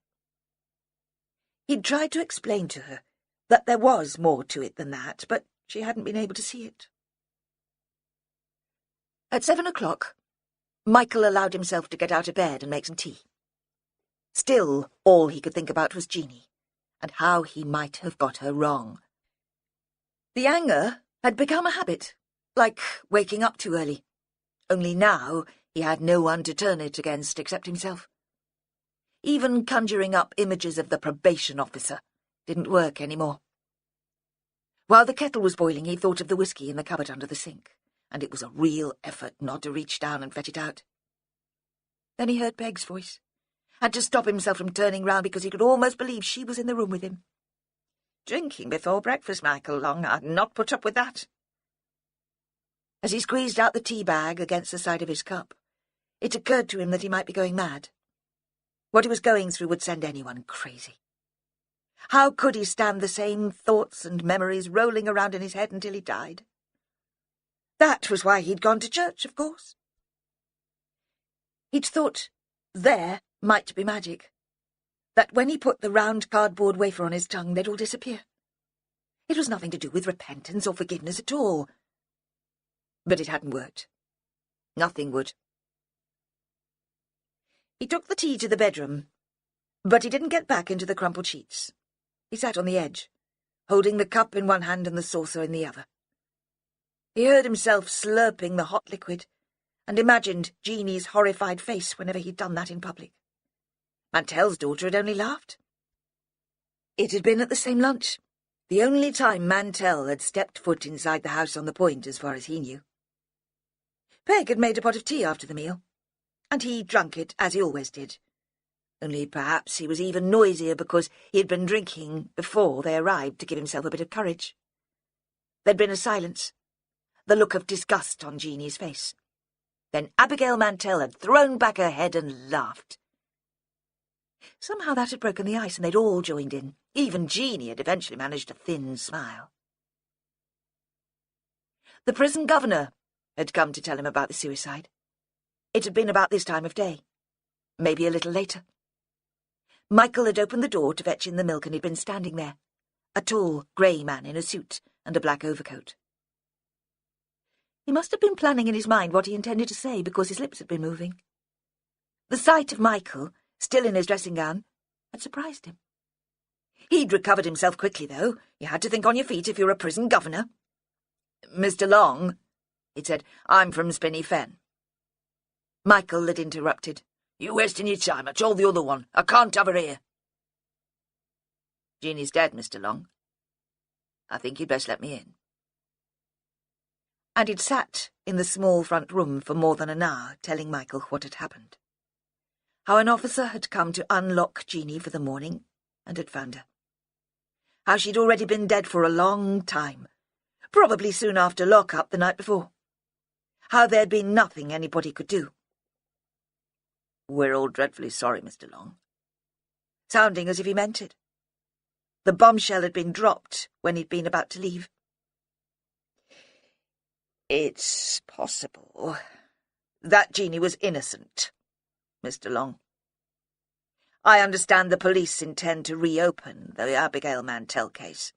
He'd tried to explain to her that there was more to it than that, but she hadn't been able to see it. At 7 o'clock, Michael allowed himself to get out of bed and make some tea. Still, all he could think about was Jeanie, and how he might have got her wrong. The anger had become a habit, like waking up too early. Only now he had no one to turn it against except himself. Even conjuring up images of the probation officer didn't work any more. While the kettle was boiling, he thought of the whiskey in the cupboard under the sink, and it was a real effort not to reach down and fetch it out. Then he heard Peg's voice, had to stop himself from turning round because he could almost believe she was in the room with him. "Drinking before breakfast, Michael Long. I'd not put up with that." As he squeezed out the tea bag against the side of his cup, it occurred to him that he might be going mad. What he was going through would send anyone crazy. How could he stand the same thoughts and memories rolling around in his head until he died? That was why he'd gone to church, of course. He'd thought there might be magic, that when he put the round cardboard wafer on his tongue, they'd all disappear. It was nothing to do with repentance or forgiveness at all. But it hadn't worked. Nothing would. He took the tea to the bedroom, but he didn't get back into the crumpled sheets. He sat on the edge, holding the cup in one hand and the saucer in the other. He heard himself slurping the hot liquid, and imagined Jeanie's horrified face whenever he'd done that in public. Mantell's daughter had only laughed. It had been at the same lunch, the only time Mantell had stepped foot inside the house on the point as far as he knew. Peg had made a pot of tea after the meal, and he drank it as he always did. Only perhaps he was even noisier because he had been drinking before they arrived to give himself a bit of courage. There'd been a silence, the look of disgust on Jeanie's face. Then Abigail Mantell had thrown back her head and laughed. Somehow that had broken the ice and they'd all joined in. Even Jeanie had eventually managed a thin smile. The prison governor had come to tell him about the suicide. It had been about this time of day, maybe a little later. Michael had opened the door to fetch in the milk and he'd been standing there, a tall, grey man in a suit and a black overcoat. He must have been planning in his mind what he intended to say because his lips had been moving. The sight of Michael, still in his dressing gown, had surprised him. He'd recovered himself quickly, though. You had to think on your feet if you're a prison governor. "Mr. Long," he'd said, "I'm from Spinney Fen." Michael had interrupted. "You wasting your time. I told the other one. I can't have her here." "Jeanie's dead, Mr. Long. I think you'd best let me in." And he'd sat in the small front room for more than an hour telling Michael what had happened. How an officer had come to unlock Jeanie for the morning and had found her. How she'd already been dead for a long time, probably soon after lock-up the night before. How there'd been nothing anybody could do. "We're all dreadfully sorry, Mr. Long." Sounding as if he meant it. The bombshell had been dropped when he'd been about to leave. "It's possible that Jeanie was innocent, Mr. Long. I understand the police intend to reopen the Abigail Mantell case.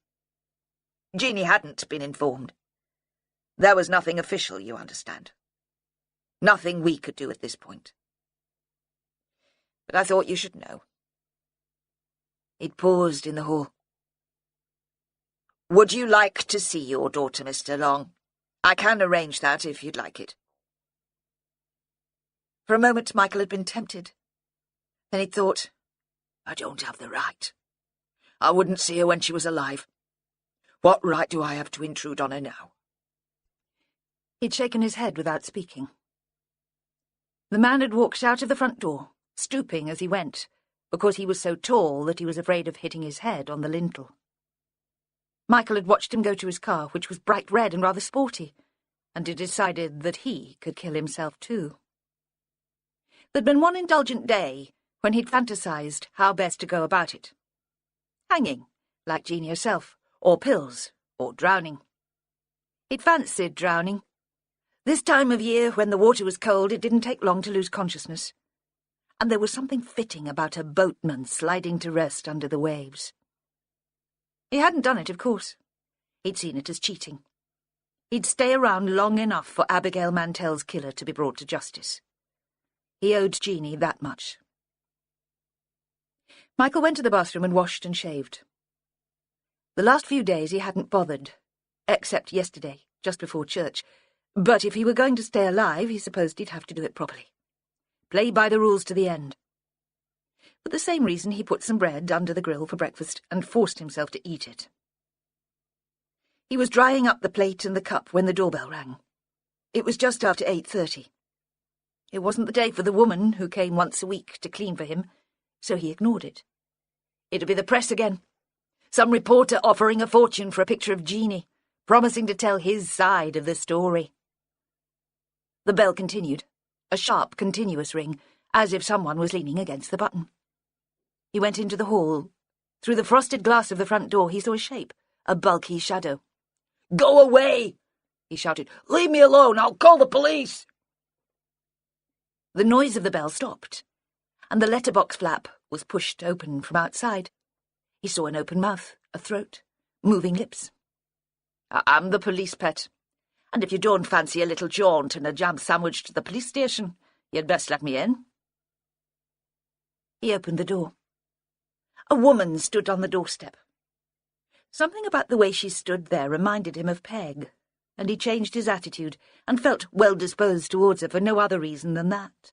Jeanie hadn't been informed. There was nothing official, you understand. Nothing we could do at this point. But I thought you should know." He'd paused in the hall. Would you like to see your daughter, Mr. Long? I can arrange that if you'd like it. For a moment, Michael had been tempted. Then he'd thought, I don't have the right. I wouldn't see her when she was alive. What right do I have to intrude on her now? He'd shaken his head without speaking. The man had walked out of the front door, stooping as he went, because he was so tall that he was afraid of hitting his head on the lintel. Michael had watched him go to his car, which was bright red and rather sporty, and had decided that he could kill himself too. There'd been one indulgent day when he'd fantasized how best to go about it. Hanging, like Jeanie herself, or pills, or drowning. He'd fancied drowning. This time of year, when the water was cold, it didn't take long to lose consciousness. And there was something fitting about a boatman sliding to rest under the waves. He hadn't done it, of course. He'd seen it as cheating. He'd stay around long enough for Abigail Mantell's killer to be brought to justice. He owed Jeanie that much. Michael went to the bathroom and washed and shaved. The last few days he hadn't bothered, except yesterday, just before church. But if he were going to stay alive, he supposed he'd have to do it properly. Play by the rules to the end. For the same reason, he put some bread under the grill for breakfast and forced himself to eat it. He was drying up the plate and the cup when the doorbell rang. It was just after 8:30. It wasn't the day for the woman who came once a week to clean for him, so he ignored it. It'd be the press again. Some reporter offering a fortune for a picture of Jeanie, promising to tell his side of the story. The bell continued, a sharp, continuous ring, as if someone was leaning against the button. He went into the hall. Through the frosted glass of the front door he saw a shape, a bulky shadow. "Go away!" he shouted. "Leave me alone! I'll call the police!" The noise of the bell stopped, and the letterbox flap was pushed open from outside. He saw an open mouth, a throat, moving lips. "I'm the police, pet, and if you don't fancy a little jaunt and a jam sandwich to the police station, you'd best let me in." He opened the door. A woman stood on the doorstep. Something about the way she stood there reminded him of Peg, and he changed his attitude and felt well-disposed towards her for no other reason than that.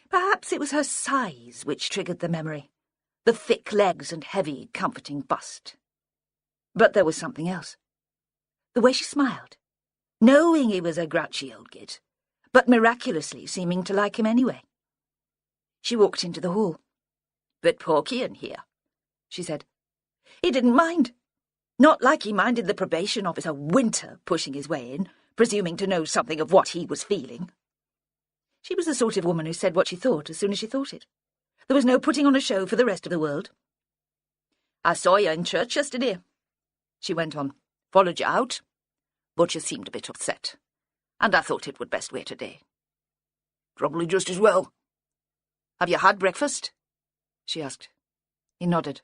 Perhaps it was her size which triggered the memory, the thick legs and heavy, comforting bust. But there was something else. The way she smiled, knowing he was a grouchy old git, but miraculously seeming to like him anyway. She walked into the hall. "Bit porky in here," she said. He didn't mind. Not like he minded the probation officer Winter pushing his way in, presuming to know something of what he was feeling. She was the sort of woman who said what she thought as soon as she thought it. There was no putting on a show for the rest of the world. "I saw you in church yesterday," she went on. "Followed you out, but you seemed a bit upset, and I thought it would best wait a day." "Probably just as well." "Have you had breakfast?" she asked. He nodded.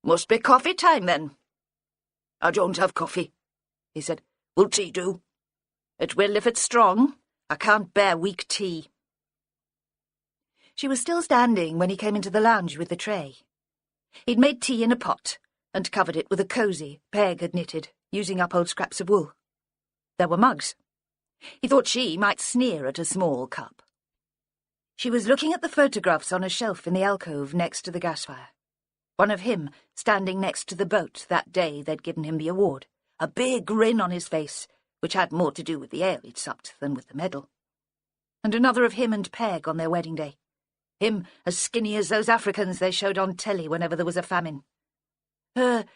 "Must be coffee time, then." "I don't have coffee," he said. "Will tea do?" "It will if it's strong. I can't bear weak tea." She was still standing when he came into the lounge with the tray. He'd made tea in a pot and covered it with a cosy Peg had knitted, using up old scraps of wool. There were mugs. He thought she might sneer at a small cup. She was looking at the photographs on a shelf in the alcove next to the gas fire. One of him standing next to the boat that day they'd given him the award, a big grin on his face, which had more to do with the ale he'd supped than with the medal. And another of him and Peg on their wedding day. Him as skinny as those Africans they showed on telly whenever there was a famine. Her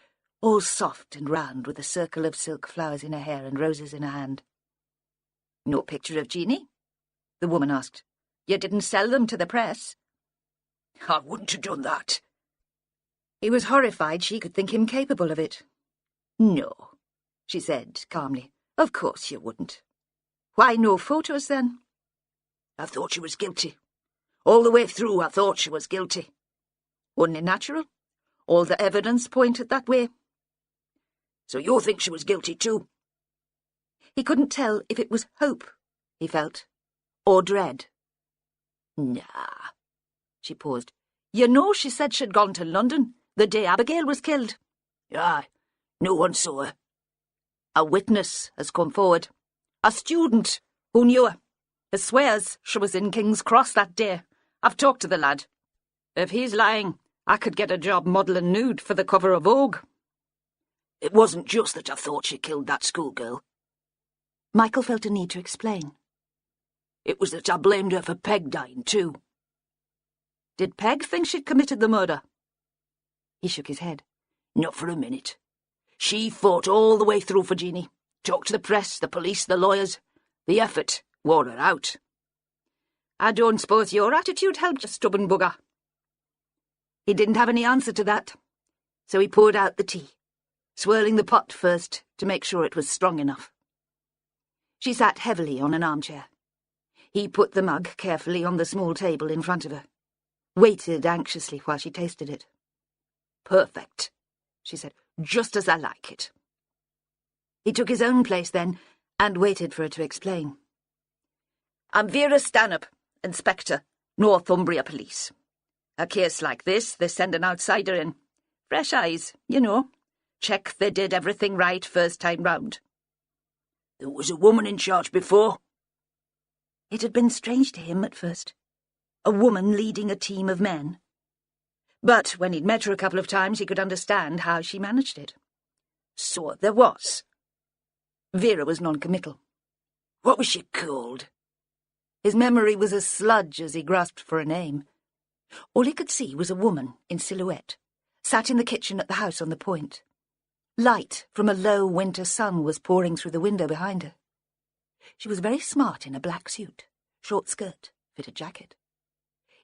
all soft and round with a circle of silk flowers in her hair and roses in her hand. "No picture of Jeanie?" the woman asked. "You didn't sell them to the press." "I wouldn't have done that." He was horrified she could think him capable of it. "No," she said calmly. "Of course you wouldn't. Why no photos, then?" "I thought she was guilty. All the way through I thought she was guilty." "Wouldn't it natural? All the evidence pointed that way." "So you think she was guilty too?" He couldn't tell if it was hope he felt, or dread. "Nah." She paused. "You know she said she'd gone to London the day Abigail was killed." "Aye, No one saw her. A witness has come forward. A student who knew her. He swears she was in King's Cross that day. I've talked to the lad. If he's lying, I could get a job modelling nude for the cover of Vogue. It wasn't just that I thought she killed that schoolgirl. Michael felt a need to explain. It was that I blamed her for Peg dying too. Did Peg think she'd committed the murder? He shook his head. Not for a minute. She fought all the way through for Jeannie. Talked to the press, the police, the lawyers. The effort wore her out. I don't suppose your attitude helped, you stubborn bugger. He didn't have any answer to that, so he poured out the tea, swirling the pot first to make sure it was strong enough. She sat heavily on an armchair. He put the mug carefully on the small table in front of her, waited anxiously while she tasted it. Perfect, she said, just as I like it. He took his own place then and waited for her to explain. I'm Vera Stanhope, Inspector, Northumbria Police. A case like this, they send an outsider in. Fresh eyes, you know. Check they did everything right first time round. There was a woman in charge before. It had been strange to him at first. A woman leading a team of men. But when he'd met her a couple of times, he could understand how she managed it. So there was. Vera was non-committal. What was she called? His memory was a sludge as he grasped for a name. All he could see was a woman in silhouette, sat in the kitchen at the house on the point. Light from a low winter sun was pouring through the window behind her. She was very smart in a black suit, short skirt, fitted jacket.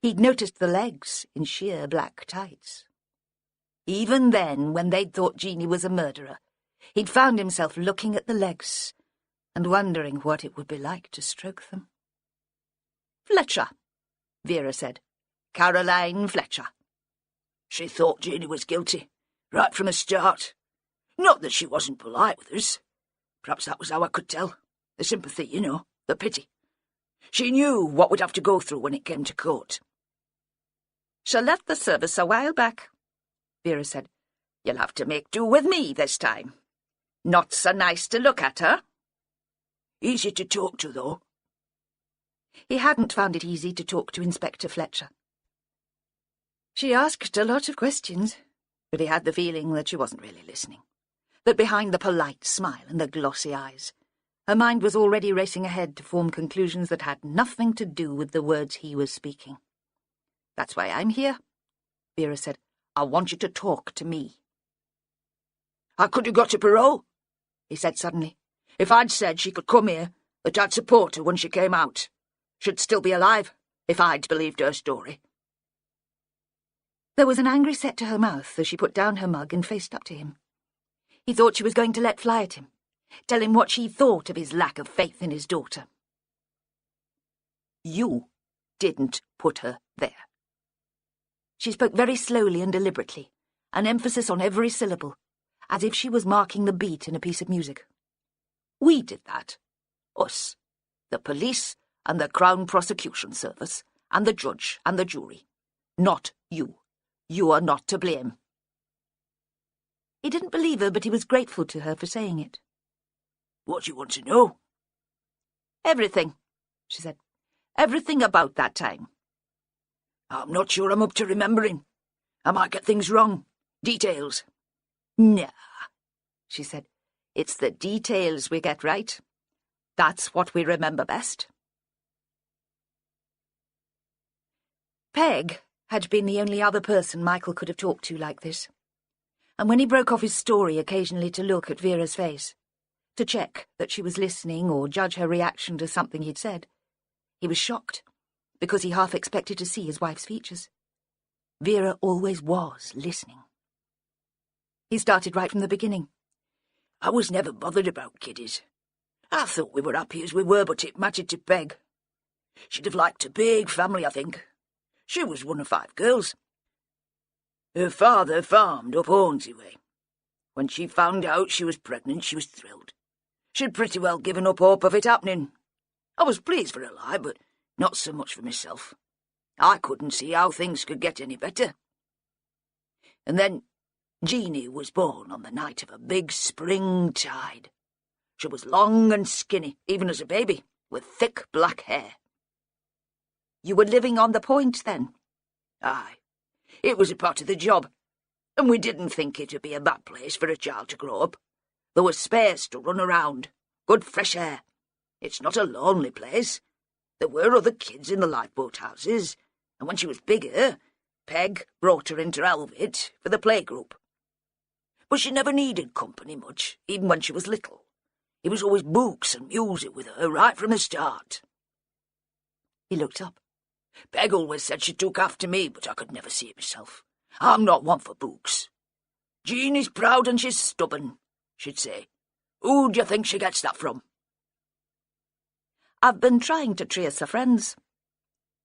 He'd noticed the legs in sheer black tights. Even then, when they'd thought Jeannie was a murderer, he'd found himself looking at the legs and wondering what it would be like to stroke them. Fletcher, Vera said. Caroline Fletcher. She thought Jeannie was guilty, right from the start. Not that she wasn't polite with us. Perhaps that was how I could tell. The sympathy, you know, the pity. She knew what we'd have to go through when it came to court. She left the service a while back, Vera said. You'll have to make do with me this time. Not so nice to look at, huh? Easy to talk to, though. He hadn't found it easy to talk to Inspector Fletcher. She asked a lot of questions, but he had the feeling that she wasn't really listening, that behind the polite smile and the glossy eyes, her mind was already racing ahead to form conclusions that had nothing to do with the words he was speaking. That's why I'm here, Vera said. I want you to talk to me. I could have got a parole, he said suddenly. If I'd said she could come here, that I'd support her when she came out. She'd still be alive, if I'd believed her story. There was an angry set to her mouth as she put down her mug and faced up to him. He thought she was going to let fly at him, tell him what she thought of his lack of faith in his daughter. You didn't put her there. She spoke very slowly and deliberately, an emphasis on every syllable, as if she was marking the beat in a piece of music. We did that. Us. The police and the Crown Prosecution Service, and the judge and the jury. Not you. You are not to blame. He didn't believe her, but he was grateful to her for saying it. What do you want to know? Everything, she said. Everything about that time. I'm not sure I'm up to remembering. I might get things wrong. Details. Nah, she said. It's the details we get right. That's what we remember best. Peg had been the only other person Michael could have talked to like this. And when he broke off his story occasionally to look at Vera's face, to check that she was listening or judge her reaction to something he'd said, he was shocked, because he half expected to see his wife's features. Vera always was listening. He started right from the beginning. I was never bothered about kiddies. I thought we were happy as we were, but it mattered to Peg. She'd have liked a big family, I think. She was one of 5 girls. Her father farmed up Hornsey way. When she found out she was pregnant, she was thrilled. She'd pretty well given up hope of it happening. I was pleased for her life, but not so much for myself. I couldn't see how things could get any better. And then Jeanie was born on the night of a big spring tide. She was long and skinny, even as a baby, with thick black hair. You were living on the point, then? Aye. It was a part of the job, and we didn't think it'd be a bad place for a child to grow up. There was space to run around, good fresh air. It's not a lonely place. There were other kids in the lifeboat houses, and when she was bigger, Peg brought her into Elvit for the playgroup. But she never needed company much, even when she was little. It was always books and music with her right from the start. He looked up. Peg always said she took after me, but I could never see it myself. I'm not one for books. Jeanie's proud and she's stubborn, she'd say. Who do you think she gets that from? I've been trying to trace her friends,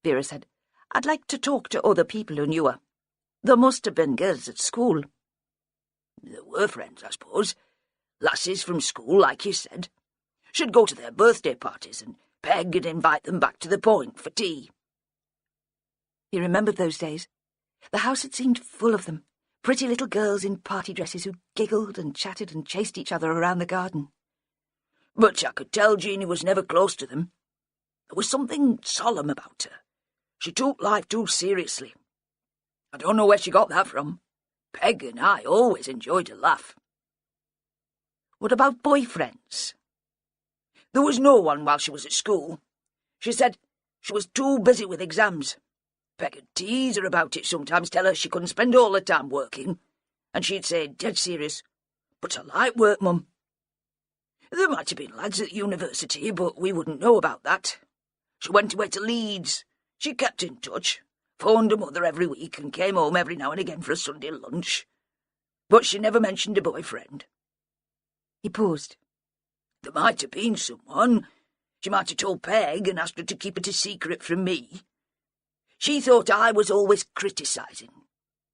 Vera said. I'd like to talk to other people who knew her. There must have been girls at school. There were friends, I suppose. Lasses from school, like you said. She'd go to their birthday parties, and Peg'd invite them back to the point for tea. He remembered those days. The house had seemed full of them, pretty little girls in party dresses who giggled and chatted and chased each other around the garden. But I could tell Jeanie was never close to them. There was something solemn about her. She took life too seriously. I don't know where she got that from. Peg and I always enjoyed a laugh. What about boyfriends? There was no one while she was at school. She said she was too busy with exams. Peg'd tease her about it sometimes, tell her she couldn't spend all her time working, and she'd say, dead serious, "But I like work, Mum." There might have been lads at university, but we wouldn't know about that. She went away to Leeds. She kept in touch, phoned her mother every week and came home every now and again for a Sunday lunch. But she never mentioned a boyfriend. He paused. There might have been someone. She might have told Peg and asked her to keep it a secret from me. She thought I was always criticising,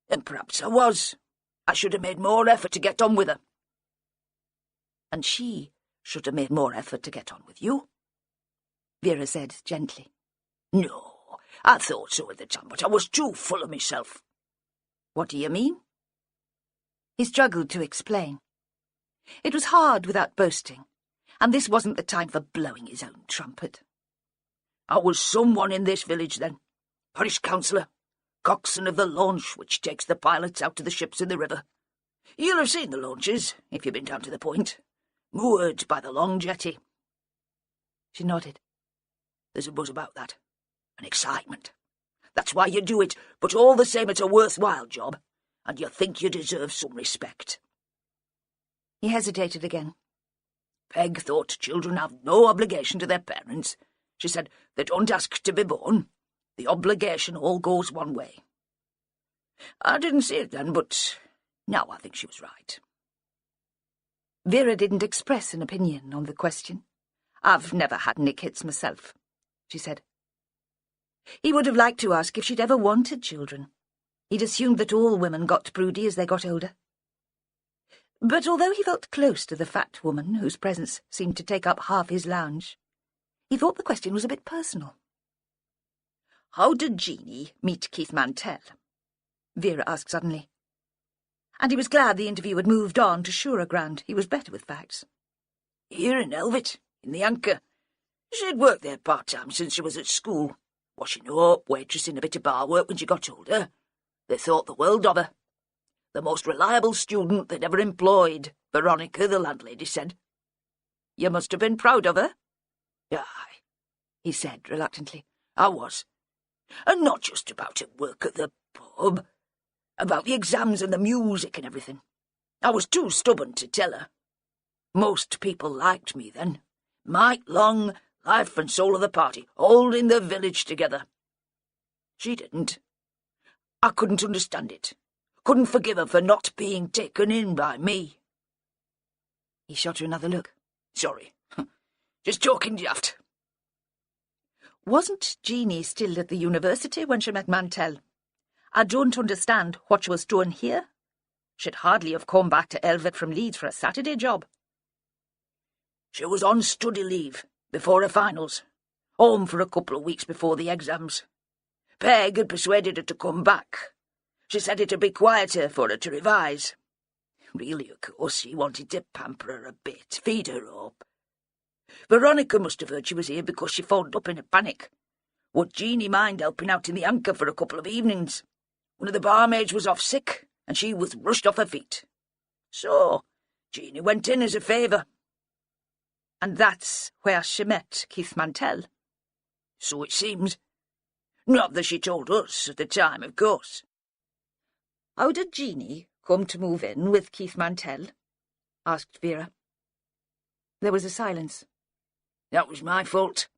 and perhaps I was. I should have made more effort to get on with her. And she should have made more effort to get on with you, Vera said gently. No, I thought so at the time, but I was too full of myself. What do you mean? He struggled to explain. It was hard without boasting, and this wasn't the time for blowing his own trumpet. I was someone in this village then. Parish councillor, coxswain of the launch which takes the pilots out to the ships in the river. You'll have seen the launches, if you've been down to the point, moored by the long jetty. She nodded. There's a buzz about that, an excitement. That's why you do it, but all the same it's a worthwhile job, and you think you deserve some respect. He hesitated again. Peg thought children have no obligation to their parents. She said they don't ask to be born. The obligation all goes one way. I didn't see it then, but now I think she was right. Vera didn't express an opinion on the question. I've never had any kids myself, she said. He would have liked to ask if she'd ever wanted children. He'd assumed that all women got broody as they got older. But although he felt close to the fat woman whose presence seemed to take up half his lounge, he thought the question was a bit personal. How did Jeanie meet Keith Mantell? Vera asked suddenly. And he was glad the interview had moved on to surer ground. He was better with facts. Here in Elvit, in the Anchor. She'd worked there part-time since she was at school, washing up, waitressing, a bit of bar work when she got older. They thought the world of her. The most reliable student they'd ever employed, Veronica, the landlady, said. You must have been proud of her? Aye, he said reluctantly. I was. And not just about her work at the pub, about the exams and the music and everything. I was too stubborn to tell her. Most people liked me then. Mike Long, life and soul of the party, holding the village together. She didn't. I couldn't understand it. Couldn't forgive her for not being taken in by me. He shot her another look. Sorry. Just talking daft. Wasn't Jeanie still at the university when she met Mantell? I don't understand what she was doing here. She'd hardly have come back to Elvit from Leeds for a Saturday job. She was on study leave before her finals, home for a couple of weeks before the exams. Peg had persuaded her to come back. She said it'd be quieter for her to revise. Really, of course, he wanted to pamper her a bit, feed her up. Veronica must have heard she was here because she phoned up in a panic. Would Jeanie mind helping out in the Anchor for a couple of evenings? One of the barmaids was off sick, and she was rushed off her feet. So Jeanie went in as a favour. And that's where she met Keith Mantell? So it seems. Not that she told us at the time, of course. How did Jeanie come to move in with Keith Mantell? Asked Vera. There was a silence. That was my fault,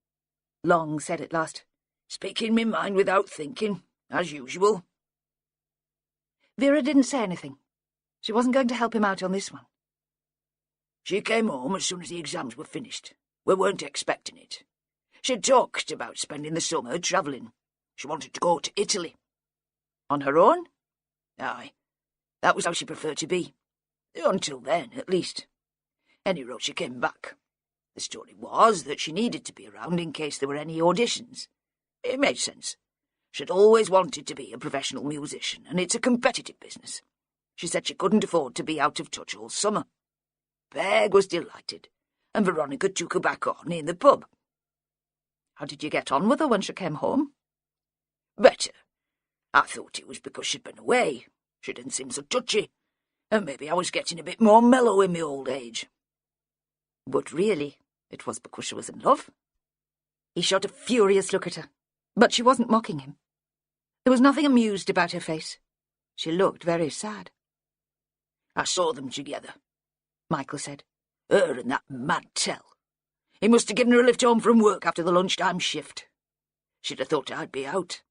Long said at last. Speaking my mind without thinking, as usual. Vera didn't say anything. She wasn't going to help him out on this one. She came home as soon as the exams were finished. We weren't expecting it. She'd talked about spending the summer travelling. She wanted to go to Italy. On her own? Aye. That was how she preferred to be. Until then, at least. Anyway, she came back. The story was that she needed to be around in case there were any auditions. It made sense. She'd always wanted to be a professional musician, and it's a competitive business. She said she couldn't afford to be out of touch all summer. Peg was delighted, and Veronica took her back on in the pub. How did you get on with her when she came home? Better. I thought it was because she'd been away. She didn't seem so touchy, and maybe I was getting a bit more mellow in my old age. But really, it was because she was in love. He shot a furious look at her, but she wasn't mocking him. There was nothing amused about her face. She looked very sad. I saw them together, Michael said. Her and that Mantell. He must have given her a lift home from work after the lunchtime shift. She'd have thought I'd be out.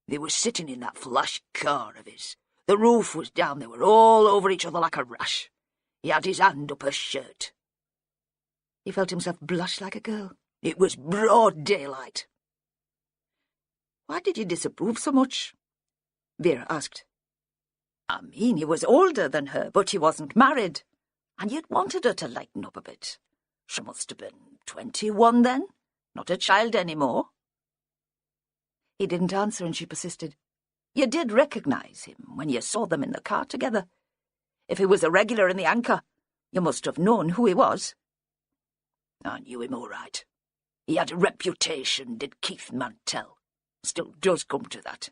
They were sitting in that flash car of his. The roof was down. They were all over each other like a rash. He had his hand up her shirt. He felt himself blush like a girl. It was broad daylight. Why did you disapprove so much? Vera asked. I mean, he was older than her, but he wasn't married. And you'd wanted her to lighten up a bit. She must have been 21 then, not a child anymore. He didn't answer, and she persisted. You did recognise him when you saw them in the car together. If he was a regular in the Anchor, you must have known who he was. I knew him all right. He had a reputation, did Keith Mantell. Still does come to that.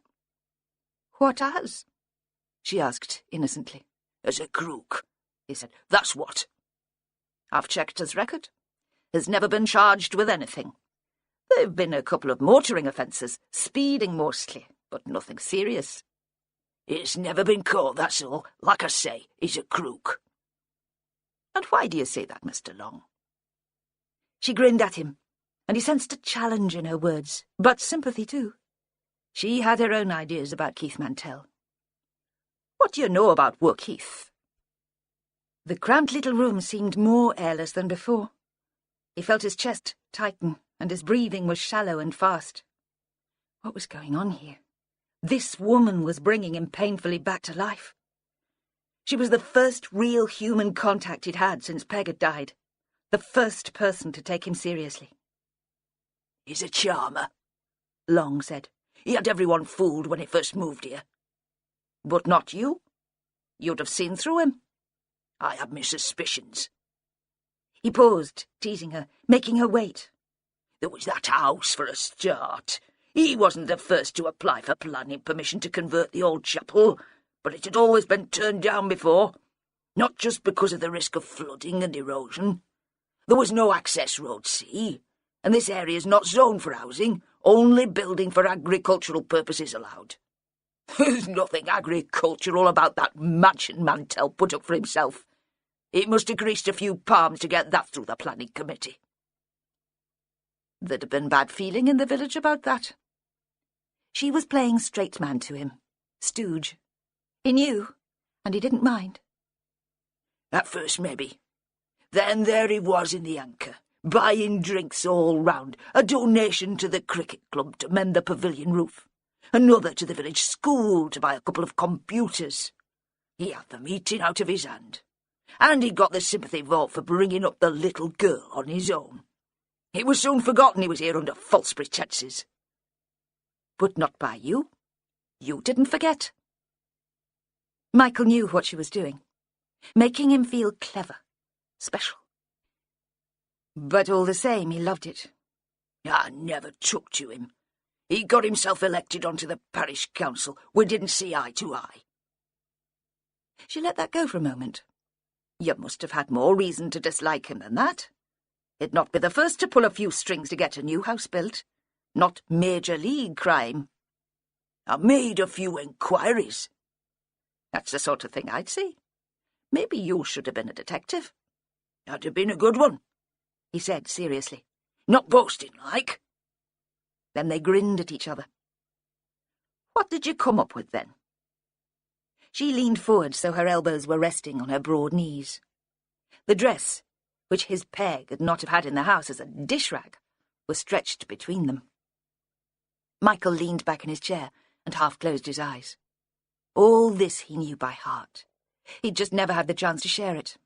What as? She asked innocently. As a crook, he said. That's what. I've checked his record. He's never been charged with anything. There've been a couple of motoring offences, speeding mostly, but nothing serious. He's never been caught, that's all. Like I say, he's a crook. And why do you say that, Mr. Long? She grinned at him, and he sensed a challenge in her words, but sympathy too. She had her own ideas about Keith Mantell. What do you know about work, Keith? The cramped little room seemed more airless than before. He felt his chest tighten, and his breathing was shallow and fast. What was going on here? This woman was bringing him painfully back to life. She was the first real human contact he'd had since Peg had died, the first person to take him seriously. He's a charmer, Long said. He had everyone fooled when he first moved here. But not you. You'd have seen through him. I had my suspicions. He paused, teasing her, making her wait. There was that house for a start. He wasn't the first to apply for planning permission to convert the old chapel, but it had always been turned down before, not just because of the risk of flooding and erosion. There was no access road, see, and this area's not zoned for housing, only building for agricultural purposes allowed. There's nothing agricultural about that mansion Mantell put up for himself. It must have greased a few palms to get that through the planning committee. There'd have been bad feeling in the village about that. She was playing straight man to him, stooge. He knew, and he didn't mind. At first, maybe. Then there he was in the Anchor, buying drinks all round, a donation to the cricket club to mend the pavilion roof, another to the village school to buy a couple of computers. He had them eating out of his hand, and he got the sympathy vote for bringing up the little girl on his own. It was soon forgotten he was here under false pretences. But not by you. You didn't forget. Michael knew what she was doing. making him feel clever, special. But all the same, he loved it. I never took to him. He got himself elected onto the parish council. We didn't see eye to eye. She let that go for a moment. You must have had more reason to dislike him than that. He'd not be the first to pull a few strings to get a new house built. Not major league crime. I made a few inquiries. That's the sort of thing I'd see. Maybe you should have been a detective. That'd have been a good one, he said seriously. Not boasting like. Then they grinned at each other. What did you come up with then? She leaned forward so her elbows were resting on her broad knees. The dress, which his peg had not have had in the house as a dish rag, was stretched between them. Michael leaned back in his chair and half closed his eyes. All this he knew by heart. He'd just never had the chance to share it.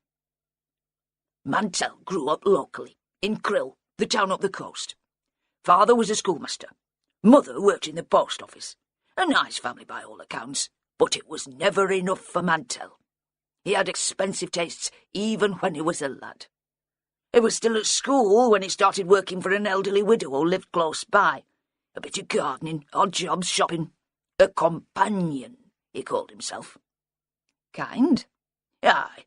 Mantell grew up locally, in Krill, the town up the coast. Father was a schoolmaster. Mother worked in the post office. A nice family by all accounts, but it was never enough for Mantell. He had expensive tastes even when he was a lad. He was still at school when he started working for an elderly widow who lived close by. A bit of gardening, odd jobs, shopping. A companion, he called himself. Kind? Aye,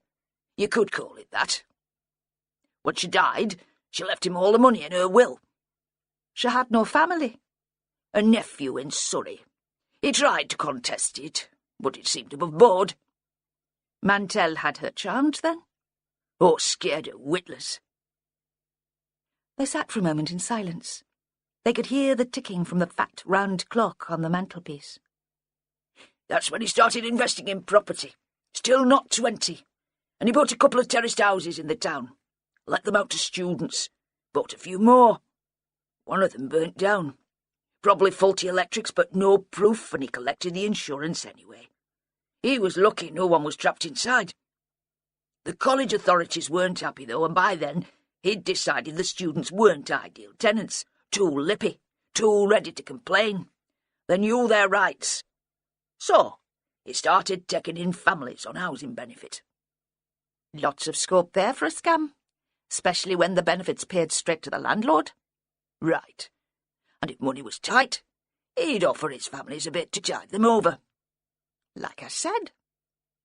you could call it that. When she died, she left him all the money in her will. She had no family. A nephew in Surrey. He tried to contest it, but it seemed to have bored. Mantell had her charmed, then? Oh, scared her witless. They sat for a moment in silence. They could hear the ticking from the fat, round clock on the mantelpiece. That's when he started investing in property. Still not 20. And he bought a couple of terraced houses in the town. Let them out to students. Bought a few more. One of them burnt down. Probably faulty electrics, but no proof, and he collected the insurance anyway. He was lucky no one was trapped inside. The college authorities weren't happy, though, and by then he'd decided the students weren't ideal tenants. Too lippy, too ready to complain. They knew their rights. So he started taking in families on housing benefit. Lots of scope there for a scam, especially when the benefits paid straight to the landlord. Right. And if money was tight, he'd offer his families a bit to tide them over. Like I said.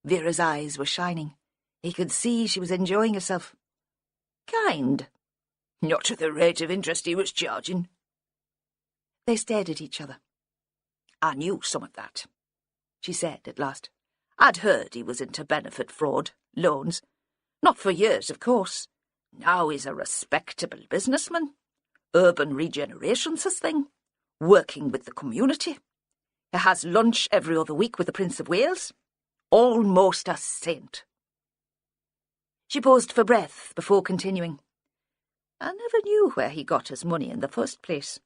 Vera's eyes were shining. He could see she was enjoying herself. Kind. Not at the rate of interest he was charging. They stared at each other. I knew some of that, she said at last. I'd heard he was into benefit fraud, loans. Not for years, of course. Now he's a respectable businessman. Urban regeneration's his thing. Working with the community. He has lunch every other week with the Prince of Wales. Almost a saint. She paused for breath before continuing. I never knew where he got his money in the first place.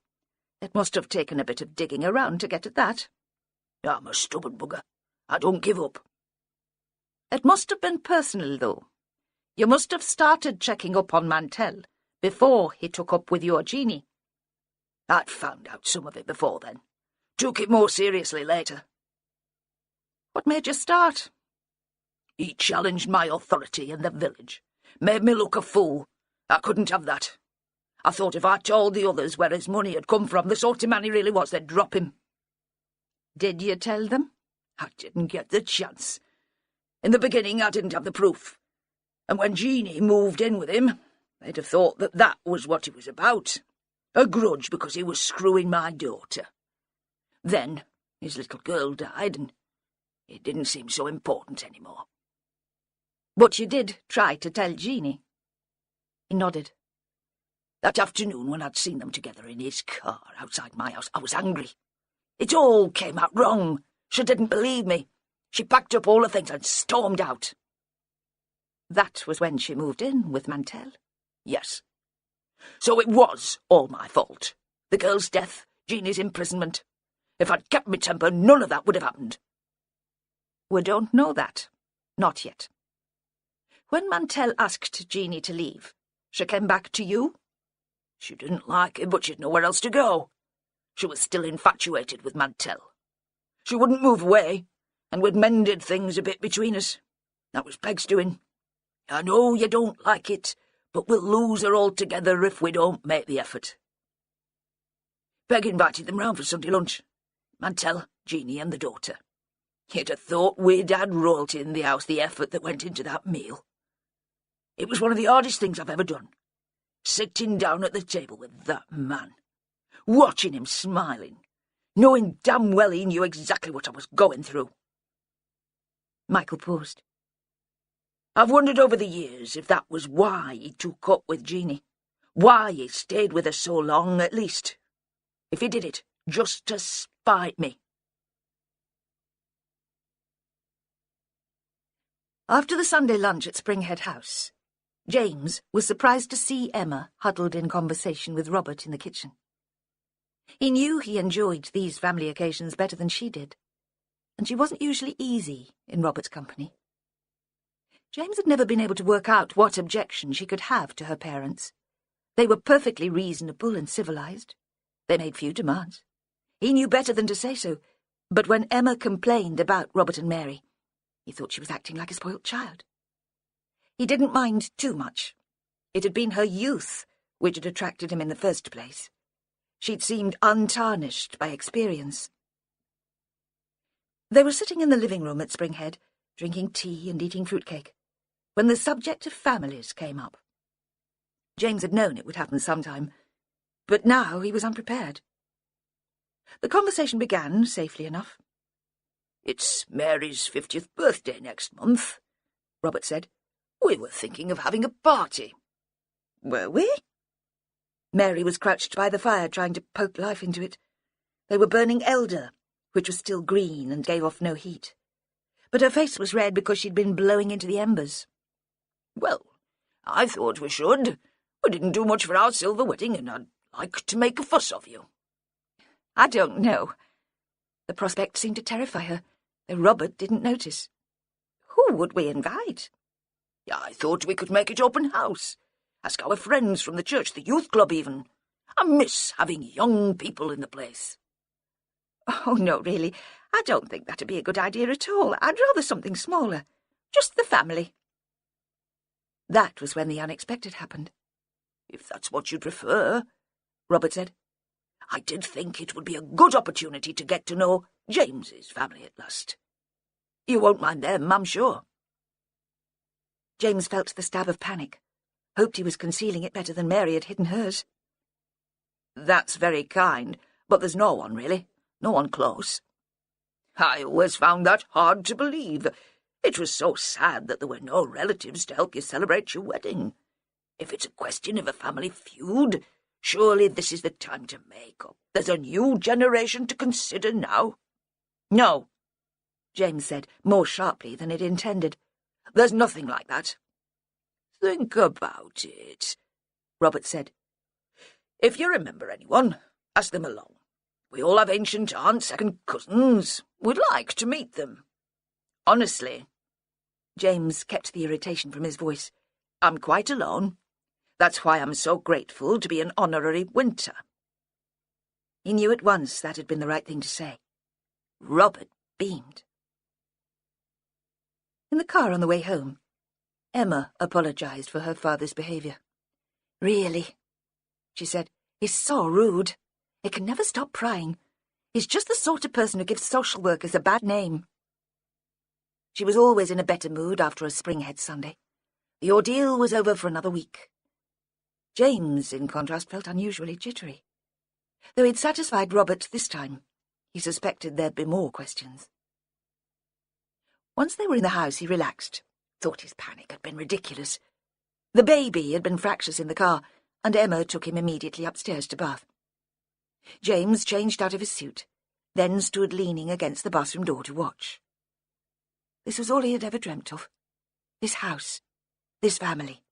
It must have taken a bit of digging around to get at that. I'm a stubborn bugger. I don't give up. It must have been personal, though. You must have started checking up on Mantell before he took up with your Jeannie. I'd found out some of it before then. Took it more seriously later. What made you start? He challenged my authority in the village. Made me look a fool. I couldn't have that. I thought if I told the others where his money had come from, the sort of man he really was, they'd drop him. Did you tell them? I didn't get the chance. In the beginning, I didn't have the proof. And when Jeannie moved in with him, they'd have thought that that was what it was about. A grudge because he was screwing my daughter. Then his little girl died, and it didn't seem so important anymore. But you did try to tell Jeannie? He nodded. That afternoon when I'd seen them together in his car outside my house, I was angry. It all came out wrong. She didn't believe me. She packed up all the things and stormed out. That was when she moved in with Mantell? Yes. So it was all my fault. The girl's death, Jeannie's imprisonment. If I'd kept my temper, none of that would have happened. We don't know that. Not yet. When Mantell asked Jeannie to leave, she came back to you? She didn't like it, but she'd nowhere else to go. She was still infatuated with Mantell. She wouldn't move away, and we'd mended things a bit between us. That was Peg's doing. I know you don't like it, but we'll lose her altogether if we don't make the effort. Peg invited them round for Sunday lunch. Mantell, Jeanie and the daughter. You'd have thought we'd had royalty in the house, the effort that went into that meal. It was one of the hardest things I've ever done. Sitting down at the table with that man. Watching him smiling. Knowing damn well he knew exactly what I was going through. Michael paused. I've wondered over the years if that was why he took up with Jeanie. Why he stayed with her so long, at least. If he did it just to spite me. After the Sunday lunch at Springhead House, James was surprised to see Emma huddled in conversation with Robert in the kitchen. He knew he enjoyed these family occasions better than she did, and she wasn't usually easy in Robert's company. James had never been able to work out what objection she could have to her parents. They were perfectly reasonable and civilized. They made few demands. He knew better than to say so, but when Emma complained about Robert and Mary, he thought she was acting like a spoilt child. He didn't mind too much. It had been her youth which had attracted him in the first place. She'd seemed untarnished by experience. They were sitting in the living room at Springhead, drinking tea and eating fruitcake, when the subject of families came up. James had known it would happen sometime, but now he was unprepared. The conversation began safely enough. It's Mary's 50th birthday next month, Robert said. We were thinking of having a party. Were we? Mary was crouched by the fire trying to poke life into it. They were burning elder, which was still green and gave off no heat. But her face was red because she'd been blowing into the embers. Well, I thought we should. We didn't do much for our silver wedding, and I'd like to make a fuss of you. I don't know. The prospect seemed to terrify her, though Robert didn't notice. Who would we invite? I thought we could make it open house. Ask our friends from the church, the youth club even. I miss having young people in the place. Oh, no, really. I don't think that'd be a good idea at all. I'd rather something smaller. Just the family. That was when the unexpected happened. If that's what you'd prefer, Robert said. I did think it would be a good opportunity to get to know James's family at last. You won't mind them, I'm sure. James felt the stab of panic, hoped he was concealing it better than Mary had hidden hers. That's very kind, but there's no one, really. No one close. I always found that hard to believe. It was so sad that there were no relatives to help you celebrate your wedding. If it's a question of a family feud, surely this is the time to make up. There's a new generation to consider now. No, James said, more sharply than it intended. There's nothing like that. Think about it, Robert said. If you remember anyone, ask them along. We all have ancient aunts, second cousins. We'd like to meet them. Honestly, James kept the irritation from his voice, I'm quite alone. That's why I'm so grateful to be an honorary Winter. He knew at once that had been the right thing to say. Robert beamed. In the car on the way home, Emma apologized for her father's behavior. Really, she said, he's so rude. He can never stop prying. He's just the sort of person who gives social workers a bad name. She was always in a better mood after a Springhead Sunday. The ordeal was over for another week. James, in contrast, felt unusually jittery. Though he'd satisfied Robert this time, he suspected there'd be more questions. Once they were in the house, he relaxed, thought his panic had been ridiculous. The baby had been fractious in the car, and Emma took him immediately upstairs to bath. James changed out of his suit, then stood leaning against the bathroom door to watch. This was all he had ever dreamt of. This house, this family.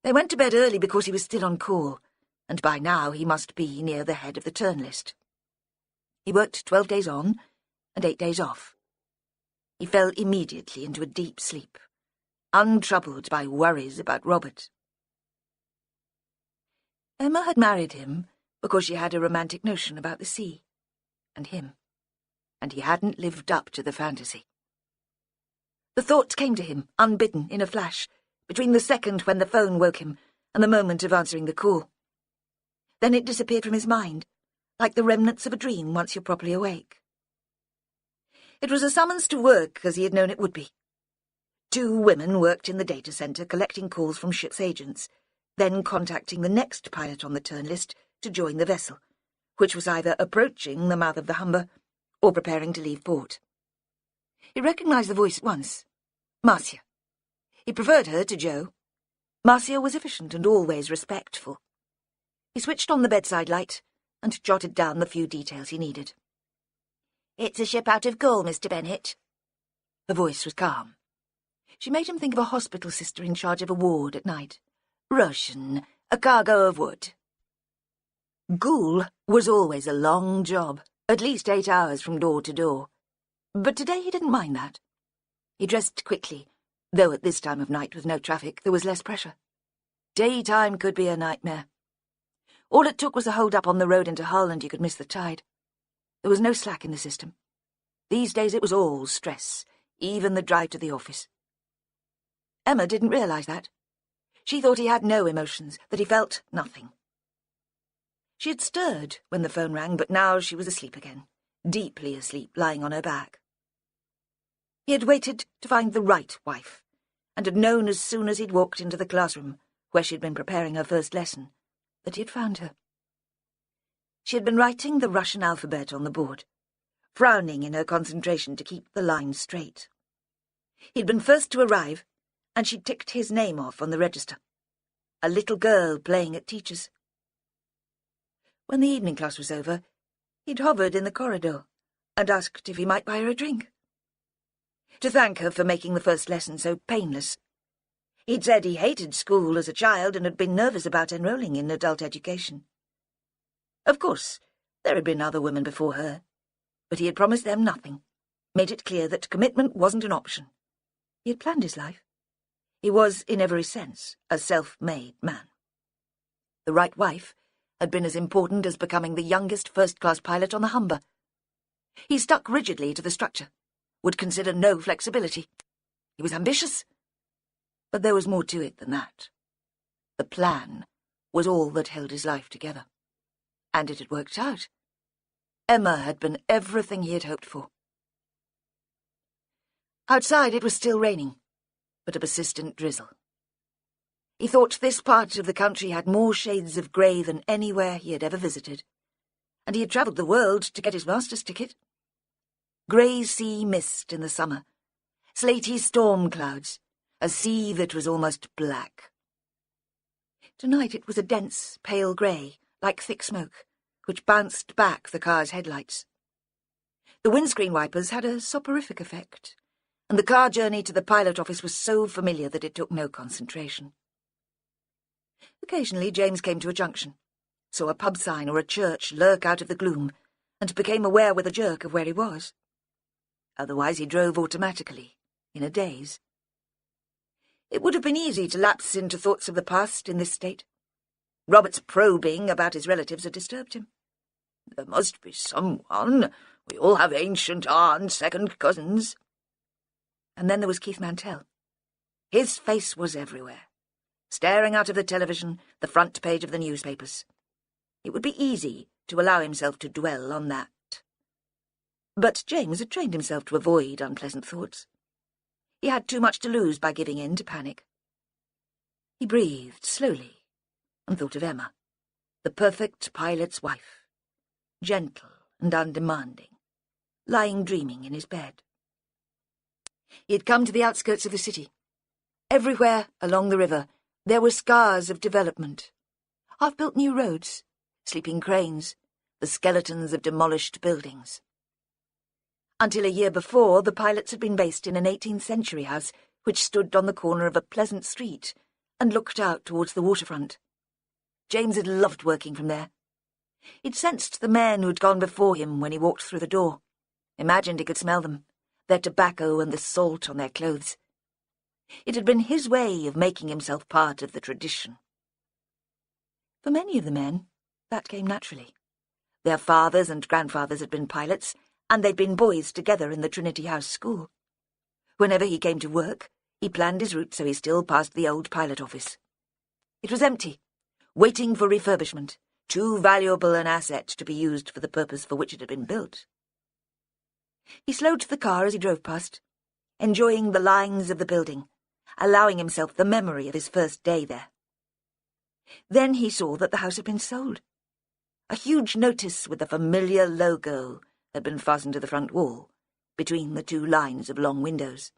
They went to bed early because he was still on call, and by now he must be near the head of the turn list. He worked 12 days on and 8 days off. He fell immediately into a deep sleep, untroubled by worries about Robert. Emma had married him because she had a romantic notion about the sea, and him, and he hadn't lived up to the fantasy. The thought came to him, unbidden, in a flash, between the second when the phone woke him and the moment of answering the call. Then it disappeared from his mind, like the remnants of a dream once you're properly awake. It was a summons to work as he had known it would be. 2 women worked in the data centre collecting calls from ship's agents, then contacting the next pilot on the turn list to join the vessel, which was either approaching the mouth of the Humber or preparing to leave port. He recognised the voice at once. Marcia. He preferred her to Jo. Marcia was efficient and always respectful. He switched on the bedside light and jotted down the few details he needed. "It's a ship out of call, Mr. Bennett." Her voice was calm. She made him think of a hospital sister in charge of a ward at night. "Russian, a cargo of wood." Ghoul was always a long job, at least 8 hours from door to door. But today he didn't mind that. He dressed quickly, though at this time of night with no traffic there was less pressure. Daytime could be a nightmare. All it took was a hold-up on the road into Hull and you could miss the tide. There was no slack in the system. These days it was all stress, even the drive to the office. Emma didn't realise that. She thought he had no emotions, that he felt nothing. She had stirred when the phone rang, but now she was asleep again, deeply asleep, lying on her back. He had waited to find the right wife, and had known as soon as he'd walked into the classroom, where she'd been preparing her first lesson, that he had found her. She had been writing the Russian alphabet on the board, frowning in her concentration to keep the lines straight. He'd been first to arrive, and she'd ticked his name off on the register. A little girl playing at teachers. When the evening class was over, he'd hovered in the corridor and asked if he might buy her a drink. To thank her for making the first lesson so painless. He'd said he hated school as a child and had been nervous about enrolling in adult education. Of course, there had been other women before her, but he had promised them nothing, made it clear that commitment wasn't an option. He had planned his life. He was, in every sense, a self-made man. The right wife had been as important as becoming the youngest first-class pilot on the Humber. He stuck rigidly to the structure, would consider no flexibility. He was ambitious. But there was more to it than that. The plan was all that held his life together. And it had worked out. Emma had been everything he had hoped for. Outside it was still raining, but a persistent drizzle. He thought this part of the country had more shades of grey than anywhere he had ever visited, and he had travelled the world to get his master's ticket. Grey sea mist in the summer, slaty storm clouds, a sea that was almost black. Tonight it was a dense, pale grey, like thick smoke, which bounced back the car's headlights. The windscreen wipers had a soporific effect, and the car journey to the pilot office was so familiar that it took no concentration. Occasionally James came to a junction, saw a pub sign or a church lurk out of the gloom, and became aware with a jerk of where he was. Otherwise he drove automatically, in a daze. It would have been easy to lapse into thoughts of the past in this state. Robert's probing about his relatives had disturbed him. There must be someone. We all have ancient aunts, second cousins. And then there was Keith Mantell. His face was everywhere, staring out of the television, the front page of the newspapers. It would be easy to allow himself to dwell on that. But James had trained himself to avoid unpleasant thoughts. He had too much to lose by giving in to panic. He breathed slowly and thought of Emma, the perfect pilot's wife, gentle and undemanding, lying dreaming in his bed. He had come to the outskirts of the city. Everywhere along the river there were scars of development, half-built new roads, sleeping cranes, the skeletons of demolished buildings. Until a year before, the pilots had been based in an 18th century house which stood on the corner of a pleasant street and looked out towards the waterfront. James had loved working from there. He'd sensed the men who'd gone before him when he walked through the door, imagined he could smell them, their tobacco and the salt on their clothes. It had been his way of making himself part of the tradition. For many of the men, that came naturally. Their fathers and grandfathers had been pilots, and they'd been boys together in the Trinity House School. Whenever he came to work, he planned his route so he still passed the old pilot office. It was empty, waiting for refurbishment, too valuable an asset to be used for the purpose for which it had been built. He slowed the car as he drove past, enjoying the lines of the building, allowing himself the memory of his first day there. Then he saw that the house had been sold. A huge notice with the familiar logo had been fastened to the front wall, between the two lines of long windows.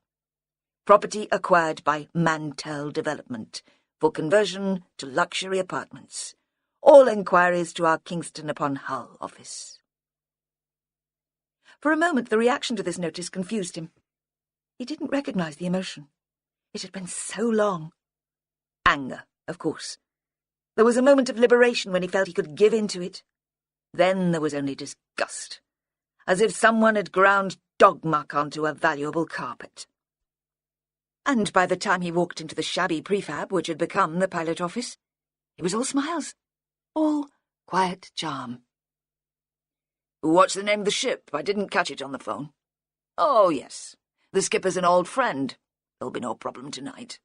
Property acquired by Mantell Development for conversion to luxury apartments. All enquiries to our Kingston-upon-Hull office. For a moment the reaction to this notice confused him. He didn't recognize the emotion. It had been so long. Anger, of course. There was a moment of liberation when he felt he could give in to it. Then there was only disgust, as if someone had ground dog muck onto a valuable carpet. And by the time he walked into the shabby prefab which had become the pilot office, it was all smiles, all quiet charm. "What's the name of the ship? I didn't catch it on the phone." "Oh, yes. The skipper's an old friend. There'll be no problem tonight."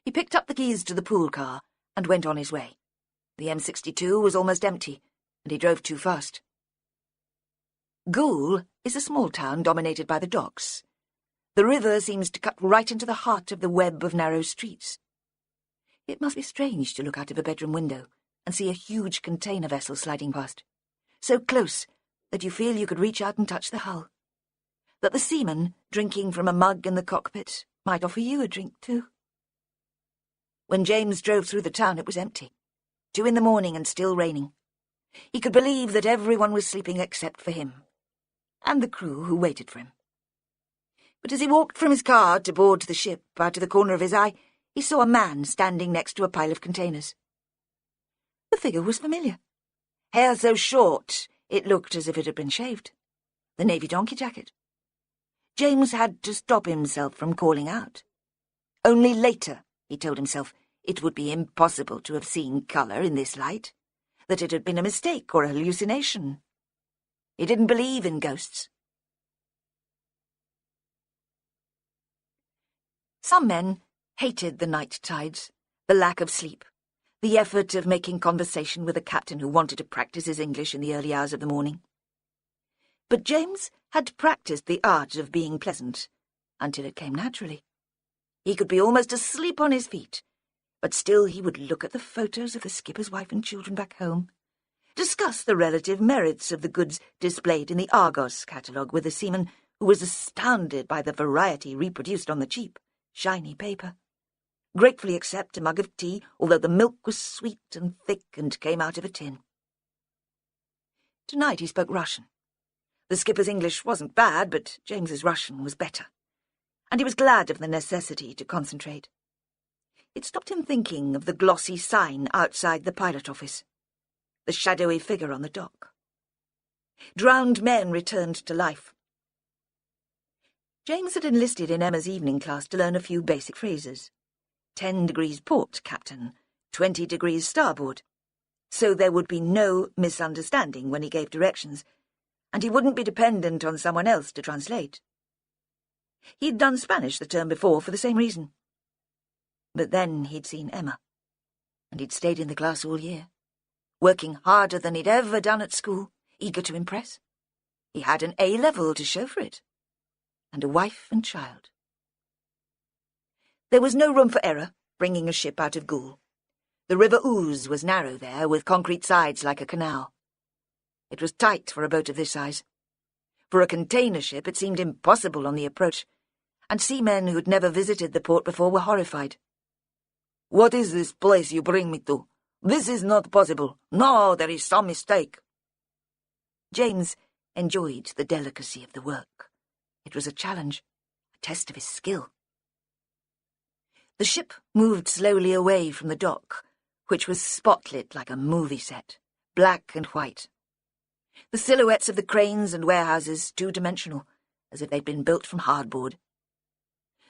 He picked up the keys to the pool car and went on his way. The M62 was almost empty, and he drove too fast. Goole is a small town dominated by the docks. The river seems to cut right into the heart of the web of narrow streets. It must be strange to look out of a bedroom window and see a huge container vessel sliding past, so close that you feel you could reach out and touch the hull, that the seaman, drinking from a mug in the cockpit, might offer you a drink too. When James drove through the town, it was empty. 2 a.m. and still raining. He could believe that everyone was sleeping except for him, and the crew who waited for him. But as he walked from his car to board the ship, out of the corner of his eye, he saw a man standing next to a pile of containers. The figure was familiar. Hair so short, it looked as if it had been shaved. The navy donkey jacket. James had to stop himself from calling out. Only later, he told himself, it would be impossible to have seen colour in this light, that it had been a mistake or a hallucination. He didn't believe in ghosts. Some men hated the night tides, the lack of sleep, the effort of making conversation with a captain who wanted to practice his English in the early hours of the morning. But James had practiced the art of being pleasant, until it came naturally. He could be almost asleep on his feet, but still he would look at the photos of the skipper's wife and children back home, discuss the relative merits of the goods displayed in the Argos catalogue with a seaman who was astounded by the variety reproduced on the cheap, shiny paper, gratefully accept a mug of tea, although the milk was sweet and thick and came out of a tin. Tonight he spoke Russian. The skipper's English wasn't bad, but James's Russian was better, and he was glad of the necessity to concentrate. It stopped him thinking of the glossy sign outside the pilot office, the shadowy figure on the dock. Drowned men returned to life. James had enlisted in Emma's evening class to learn a few basic phrases. 10 degrees port, Captain, 20 degrees starboard, so there would be no misunderstanding when he gave directions, and he wouldn't be dependent on someone else to translate. He'd done Spanish the term before for the same reason. But then he'd seen Emma, and he'd stayed in the class all year, working harder than he'd ever done at school, eager to impress. He had an A-level to show for it, and a wife and child. There was no room for error, bringing a ship out of Goole. The River Ouse was narrow there, with concrete sides like a canal. It was tight for a boat of this size. For a container ship it seemed impossible on the approach, and seamen who'd never visited the port before were horrified. "What is this place you bring me to? This is not possible. No, there is some mistake." James enjoyed the delicacy of the work. It was a challenge, a test of his skill. The ship moved slowly away from the dock, which was spotlit like a movie set, black and white. The silhouettes of the cranes and warehouses two-dimensional, as if they'd been built from hardboard.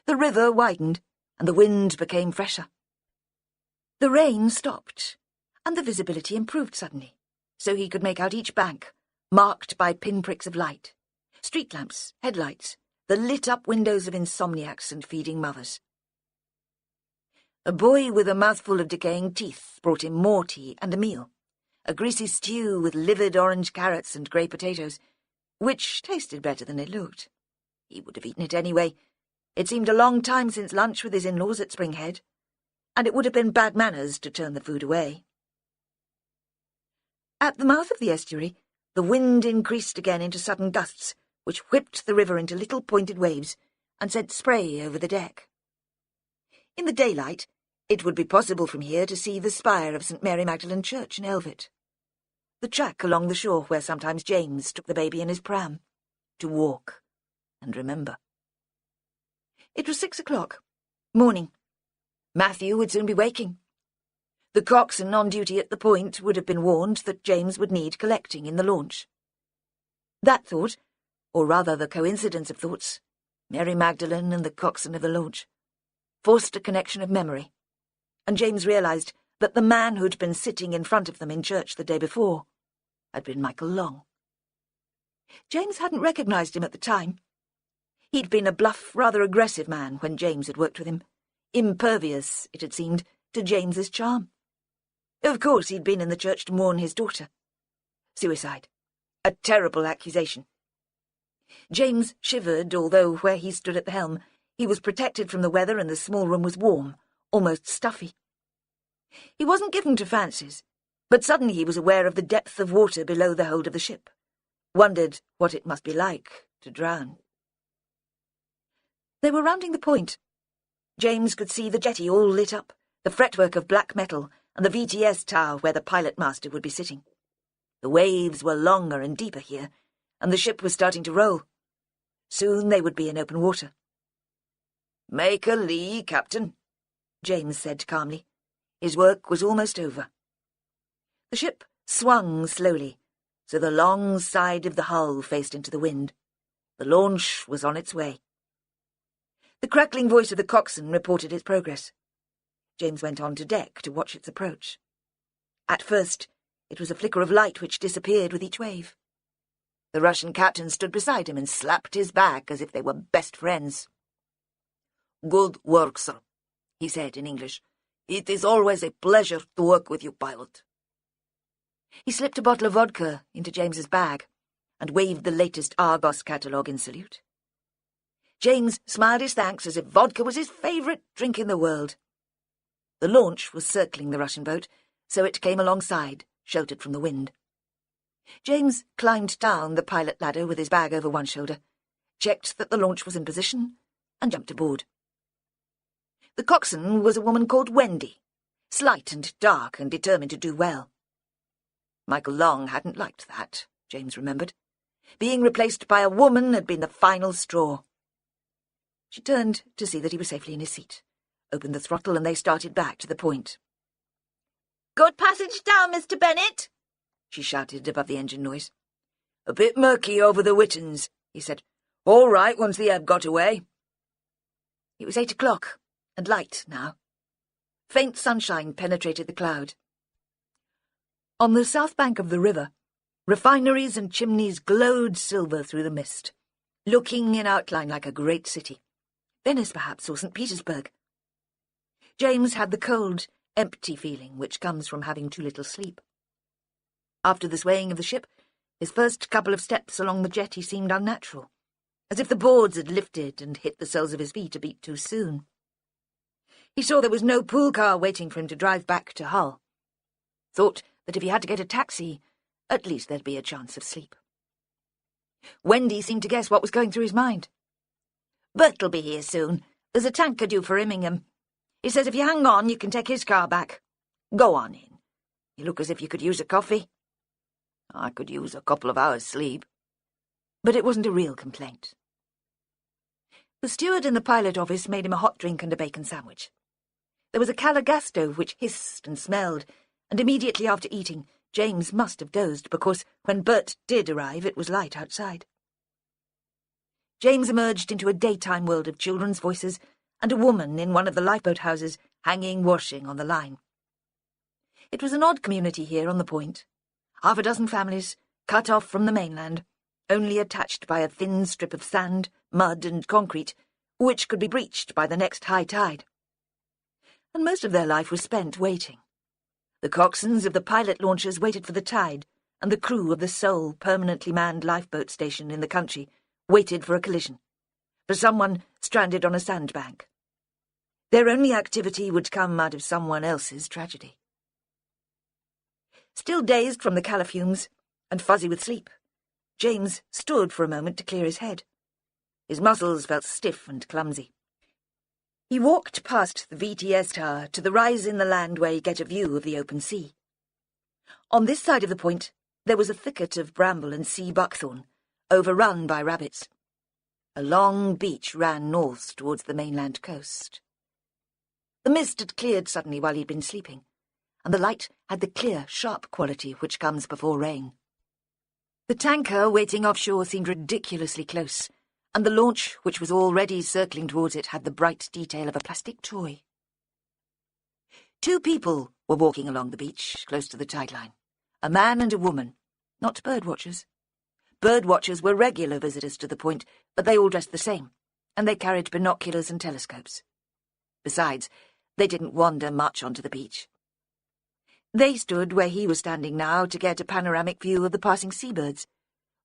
The river widened, and the wind became fresher. The rain stopped, and the visibility improved suddenly, so he could make out each bank, marked by pinpricks of light, street lamps, headlights, the lit-up windows of insomniacs and feeding mothers. A boy with a mouthful of decaying teeth brought him more tea and a meal, a greasy stew with livid orange carrots and grey potatoes, which tasted better than it looked. He would have eaten it anyway. It seemed a long time since lunch with his in-laws at Springhead, and it would have been bad manners to turn the food away. At the mouth of the estuary, the wind increased again into sudden gusts, which whipped the river into little pointed waves and sent spray over the deck. In the daylight, it would be possible from here to see the spire of St. Mary Magdalene Church in Elvet, the track along the shore where sometimes James took the baby in his pram, to walk and remember. It was 6 o'clock, morning. Matthew would soon be waking. The coxswain on duty at the point would have been warned that James would need collecting in the launch. That thought, or rather the coincidence of thoughts, Mary Magdalene and the coxswain of the launch, forced a connection of memory, and James realised that the man who'd been sitting in front of them in church the day before had been Michael Long. James hadn't recognised him at the time. He'd been a bluff, rather aggressive man when James had worked with him, impervious, it had seemed, to James's charm. Of course he'd been in the church to mourn his daughter. Suicide. A terrible accusation. James shivered, although where he stood at the helm, he was protected from the weather and the small room was warm, almost stuffy. He wasn't given to fancies, but suddenly he was aware of the depth of water below the hold of the ship, wondered what it must be like to drown. They were rounding the point. James could see the jetty all lit up, the fretwork of black metal, and the VTS tower where the pilot-master would be sitting. The waves were longer and deeper here, and the ship was starting to roll. Soon they would be in open water. "Make a lee, Captain," James said calmly. His work was almost over. The ship swung slowly, so the long side of the hull faced into the wind. The launch was on its way. The crackling voice of the coxswain reported its progress. James went on to deck to watch its approach. At first, it was a flicker of light which disappeared with each wave. The Russian captain stood beside him and slapped his back as if they were best friends. "Good work, sir," he said in English. "It is always a pleasure to work with you, pilot." He slipped a bottle of vodka into James's bag and waved the latest Argos catalogue in salute. James smiled his thanks as if vodka was his favourite drink in the world. The launch was circling the Russian boat, so it came alongside, sheltered from the wind. James climbed down the pilot ladder with his bag over one shoulder, checked that the launch was in position, and jumped aboard. The coxswain was a woman called Wendy, slight and dark and determined to do well. Michael Long hadn't liked that, James remembered. Being replaced by a woman had been the final straw. She turned to see that he was safely in his seat, opened the throttle, and they started back to the point. "Good passage down, Mr. Bennett," she shouted above the engine noise. "A bit murky over the Wittens," he said. "All right once the ebb got away." It was 8 o'clock, and light now. Faint sunshine penetrated the cloud. On the south bank of the river, refineries and chimneys glowed silver through the mist, looking in outline like a great city. Venice, perhaps, or St. Petersburg. James had the cold, empty feeling which comes from having too little sleep. After the swaying of the ship, his first couple of steps along the jetty seemed unnatural, as if the boards had lifted and hit the soles of his feet a beat too soon. He saw there was no pool car waiting for him to drive back to Hull. Thought that if he had to get a taxi, at least there'd be a chance of sleep. Wendy seemed to guess what was going through his mind. "Bert'll be here soon. There's a tanker due for Immingham. He says if you hang on, you can take his car back. Go on in. You look as if you could use a coffee." "I could use a couple of hours' sleep." But it wasn't a real complaint. The steward in the pilot office made him a hot drink and a bacon sandwich. There was a Cala gas stove which hissed and smelled, and immediately after eating, James must have dozed, because when Bert did arrive, it was light outside. James emerged into a daytime world of children's voices and a woman in one of the lifeboat houses hanging washing on the line. It was an odd community here on the point. 6 families, cut off from the mainland, only attached by a thin strip of sand, mud and concrete, which could be breached by the next high tide. And most of their life was spent waiting. The coxswains of the pilot launchers waited for the tide, and the crew of the sole permanently manned lifeboat station in the country waited for a collision, for someone stranded on a sandbank. Their only activity would come out of someone else's tragedy. Still dazed from the califumes and fuzzy with sleep, James stood for a moment to clear his head. His muscles felt stiff and clumsy. He walked past the VTS tower to the rise in the land where you get a view of the open sea. On this side of the point, there was a thicket of bramble and sea buckthorn, overrun by rabbits. A long beach ran north towards the mainland coast. The mist had cleared suddenly while he'd been sleeping, and the light had the clear, sharp quality which comes before rain. The tanker waiting offshore seemed ridiculously close, and the launch, which was already circling towards it, had the bright detail of a plastic toy. 2 people were walking along the beach, close to the tide line. A man and a woman, not birdwatchers. Birdwatchers were regular visitors to the point, but they all dressed the same, and they carried binoculars and telescopes. Besides, they didn't wander much onto the beach. They stood where he was standing now to get a panoramic view of the passing seabirds,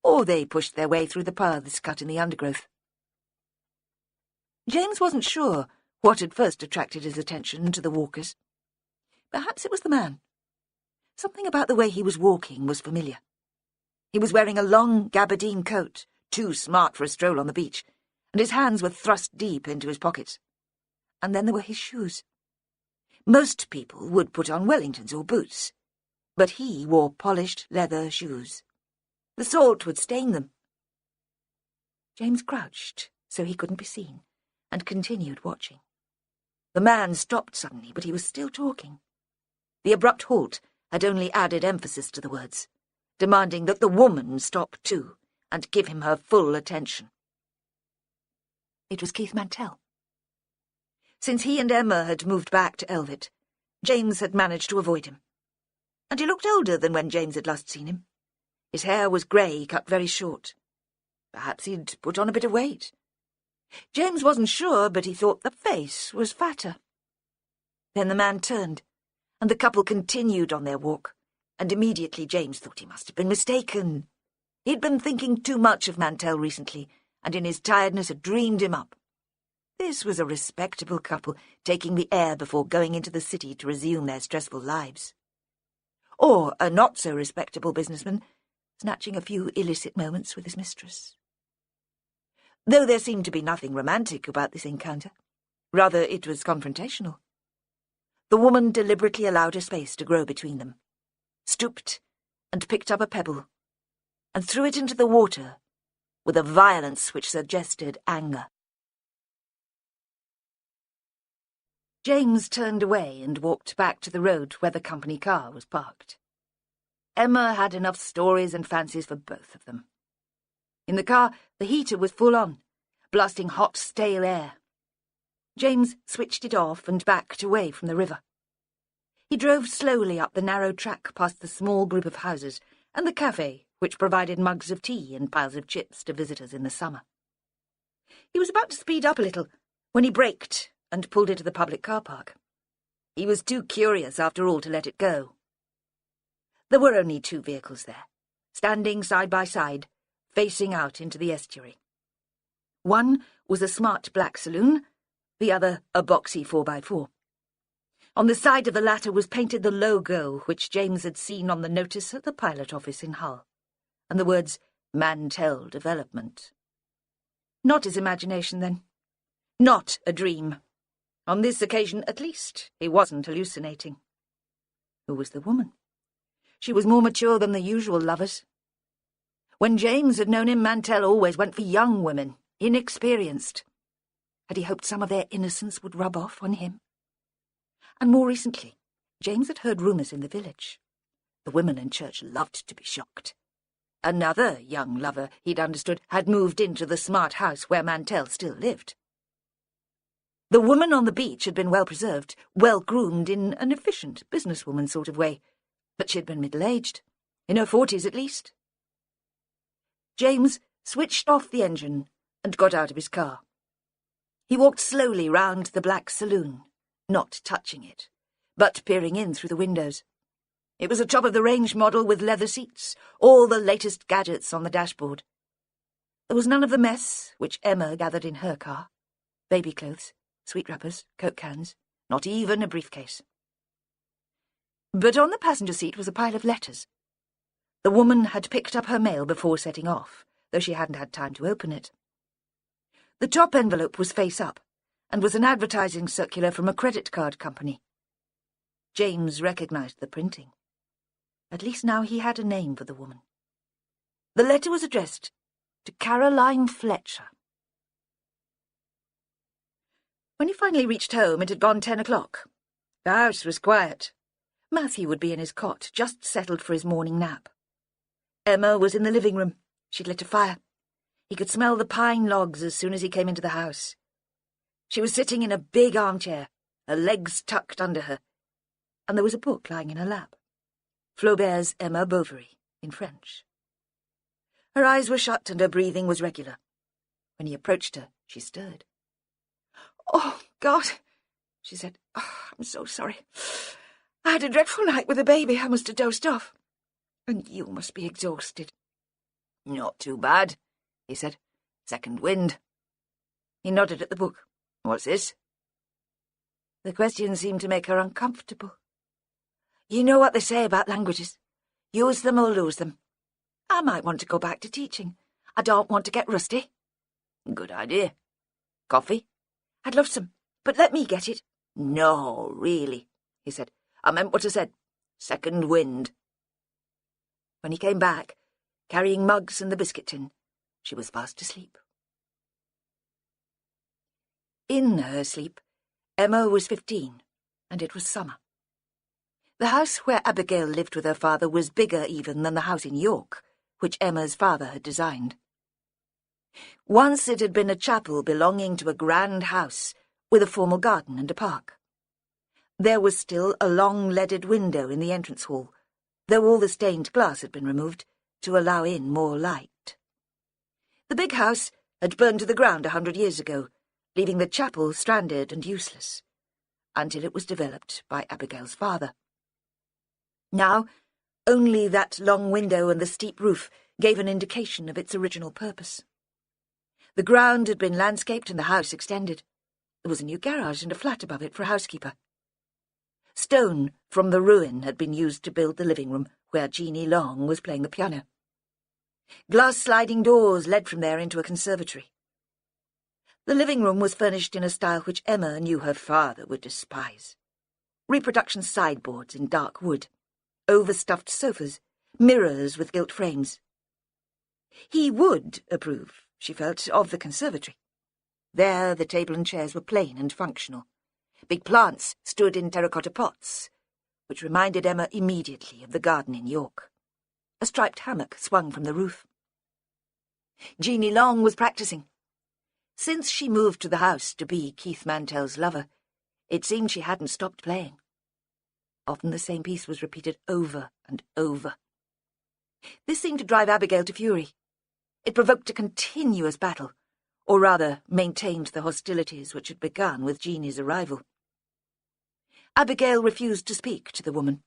or they pushed their way through the paths cut in the undergrowth. James wasn't sure what had first attracted his attention to the walkers. Perhaps it was the man. Something about the way he was walking was familiar. He was wearing a long gabardine coat, too smart for a stroll on the beach, and his hands were thrust deep into his pockets. And then there were his shoes. Most people would put on Wellingtons or boots, but he wore polished leather shoes. The salt would stain them. James crouched so he couldn't be seen, and continued watching. The man stopped suddenly, but he was still talking. The abrupt halt had only added emphasis to the words, demanding that the woman stop too, and give him her full attention. It was Keith Mantell. Since he and Emma had moved back to Elvit, James had managed to avoid him. And he looked older than when James had last seen him. His hair was grey, cut very short. Perhaps he'd put on a bit of weight. James wasn't sure, but he thought the face was fatter. Then the man turned, and the couple continued on their walk, and immediately James thought he must have been mistaken. He'd been thinking too much of Mantell recently, and in his tiredness had dreamed him up. This was a respectable couple, taking the air before going into the city to resume their stressful lives. Or a not-so-respectable businessman, snatching a few illicit moments with his mistress. Though there seemed to be nothing romantic about this encounter. Rather, it was confrontational. The woman deliberately allowed a space to grow between them, stooped and picked up a pebble, and threw it into the water with a violence which suggested anger. James turned away and walked back to the road where the company car was parked. Emma had enough stories and fancies for both of them. In the car, the heater was full on, blasting hot, stale air. James switched it off and backed away from the river. He drove slowly up the narrow track past the small group of houses and the cafe, which provided mugs of tea and piles of chips to visitors in the summer. He was about to speed up a little when he braked and pulled into the public car park. He was too curious, after all, to let it go. There were only 2 vehicles there, standing side by side, facing out into the estuary. One was a smart black saloon, the other a boxy 4x4. On the side of the latter was painted the logo which James had seen on the notice at the pilot office in Hull, and the words Mantell Development. Not his imagination, then. Not a dream. On this occasion, at least, he wasn't hallucinating. Who was the woman? She was more mature than the usual lovers. When James had known him, Mantell always went for young women, inexperienced. Had he hoped some of their innocence would rub off on him? And more recently, James had heard rumours in the village. The women in church loved to be shocked. Another young lover, he'd understood, had moved into the smart house where Mantell still lived. The woman on the beach had been well-preserved, well-groomed in an efficient businesswoman sort of way, but she had been middle-aged, in her 40s at least. James switched off the engine and got out of his car. He walked slowly round the black saloon, not touching it, but peering in through the windows. It was a top-of-the-range model with leather seats, all the latest gadgets on the dashboard. There was none of the mess which Emma gathered in her car. Baby clothes, sweet wrappers, Coke cans, not even a briefcase. But on the passenger seat was a pile of letters. The woman had picked up her mail before setting off, though she hadn't had time to open it. The top envelope was face up, and was an advertising circular from a credit card company. James recognised the printing. At least now he had a name for the woman. The letter was addressed to Caroline Fletcher. When he finally reached home, it had gone 10 o'clock. The house was quiet. Matthew would be in his cot, just settled for his morning nap. Emma was in the living room. She'd lit a fire. He could smell the pine logs as soon as he came into the house. She was sitting in a big armchair, her legs tucked under her, and there was a book lying in her lap. Flaubert's Emma Bovary, in French. Her eyes were shut and her breathing was regular. When he approached her, she stirred. "Oh, God," she said. "Oh, I'm so sorry. I had a dreadful night with the baby. I must have dozed off. And you must be exhausted." "Not too bad," he said. "Second wind." He nodded at the book. "What's this?" The question seemed to make her uncomfortable. "You know what they say about languages. Use them or lose them. I might want to go back to teaching. I don't want to get rusty." "Good idea. Coffee?" "I'd love some, but let me get it." "No, really," he said. "I meant what I said. Second wind." When he came back, carrying mugs and the biscuit tin, she was fast asleep. In her sleep, Emma was 15, and it was summer. The house where Abigail lived with her father was bigger even than the house in York, which Emma's father had designed. Once it had been a chapel belonging to a grand house with a formal garden and a park. There was still a long leaded window in the entrance hall, though all the stained glass had been removed to allow in more light. The big house had burned to the ground 100 years ago, leaving the chapel stranded and useless, until it was developed by Abigail's father. Now, only that long window and the steep roof gave an indication of its original purpose. The ground had been landscaped and the house extended. There was a new garage and a flat above it for a housekeeper. Stone from the ruin had been used to build the living room where Jeannie Long was playing the piano. Glass sliding doors led from there into a conservatory. The living room was furnished in a style which Emma knew her father would despise. Reproduction sideboards in dark wood, overstuffed sofas, mirrors with gilt frames. He would approve, she felt, of the conservatory. There the table and chairs were plain and functional. Big plants stood in terracotta pots, which reminded Emma immediately of the garden in York. A striped hammock swung from the roof. Jeannie Long was practising. Since she moved to the house to be Keith Mantell's lover, it seemed she hadn't stopped playing. Often the same piece was repeated over and over. This seemed to drive Abigail to fury. It provoked a continuous battle, or rather maintained the hostilities which had begun with Jeannie's arrival. Abigail refused to speak to the woman.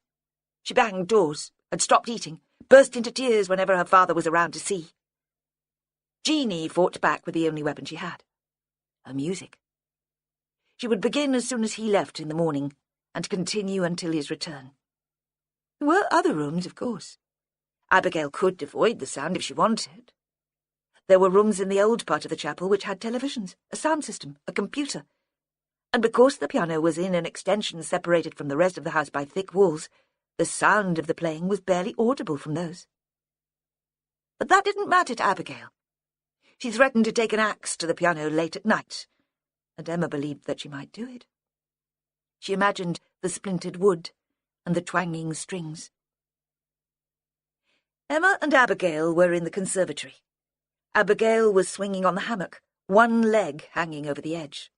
She banged doors, had stopped eating, burst into tears whenever her father was around to see. Jeannie fought back with the only weapon she had, her music. She would begin as soon as he left in the morning, and continue until his return. There were other rooms, of course. Abigail could avoid the sound if she wanted. There were rooms in the old part of the chapel which had televisions, a sound system, a computer, and because the piano was in an extension separated from the rest of the house by thick walls, the sound of the playing was barely audible from those. But that didn't matter to Abigail. She threatened to take an axe to the piano late at night, and Emma believed that she might do it. She imagined the splintered wood and the twanging strings. Emma and Abigail were in the conservatory. Abigail was swinging on the hammock, one leg hanging over the edge.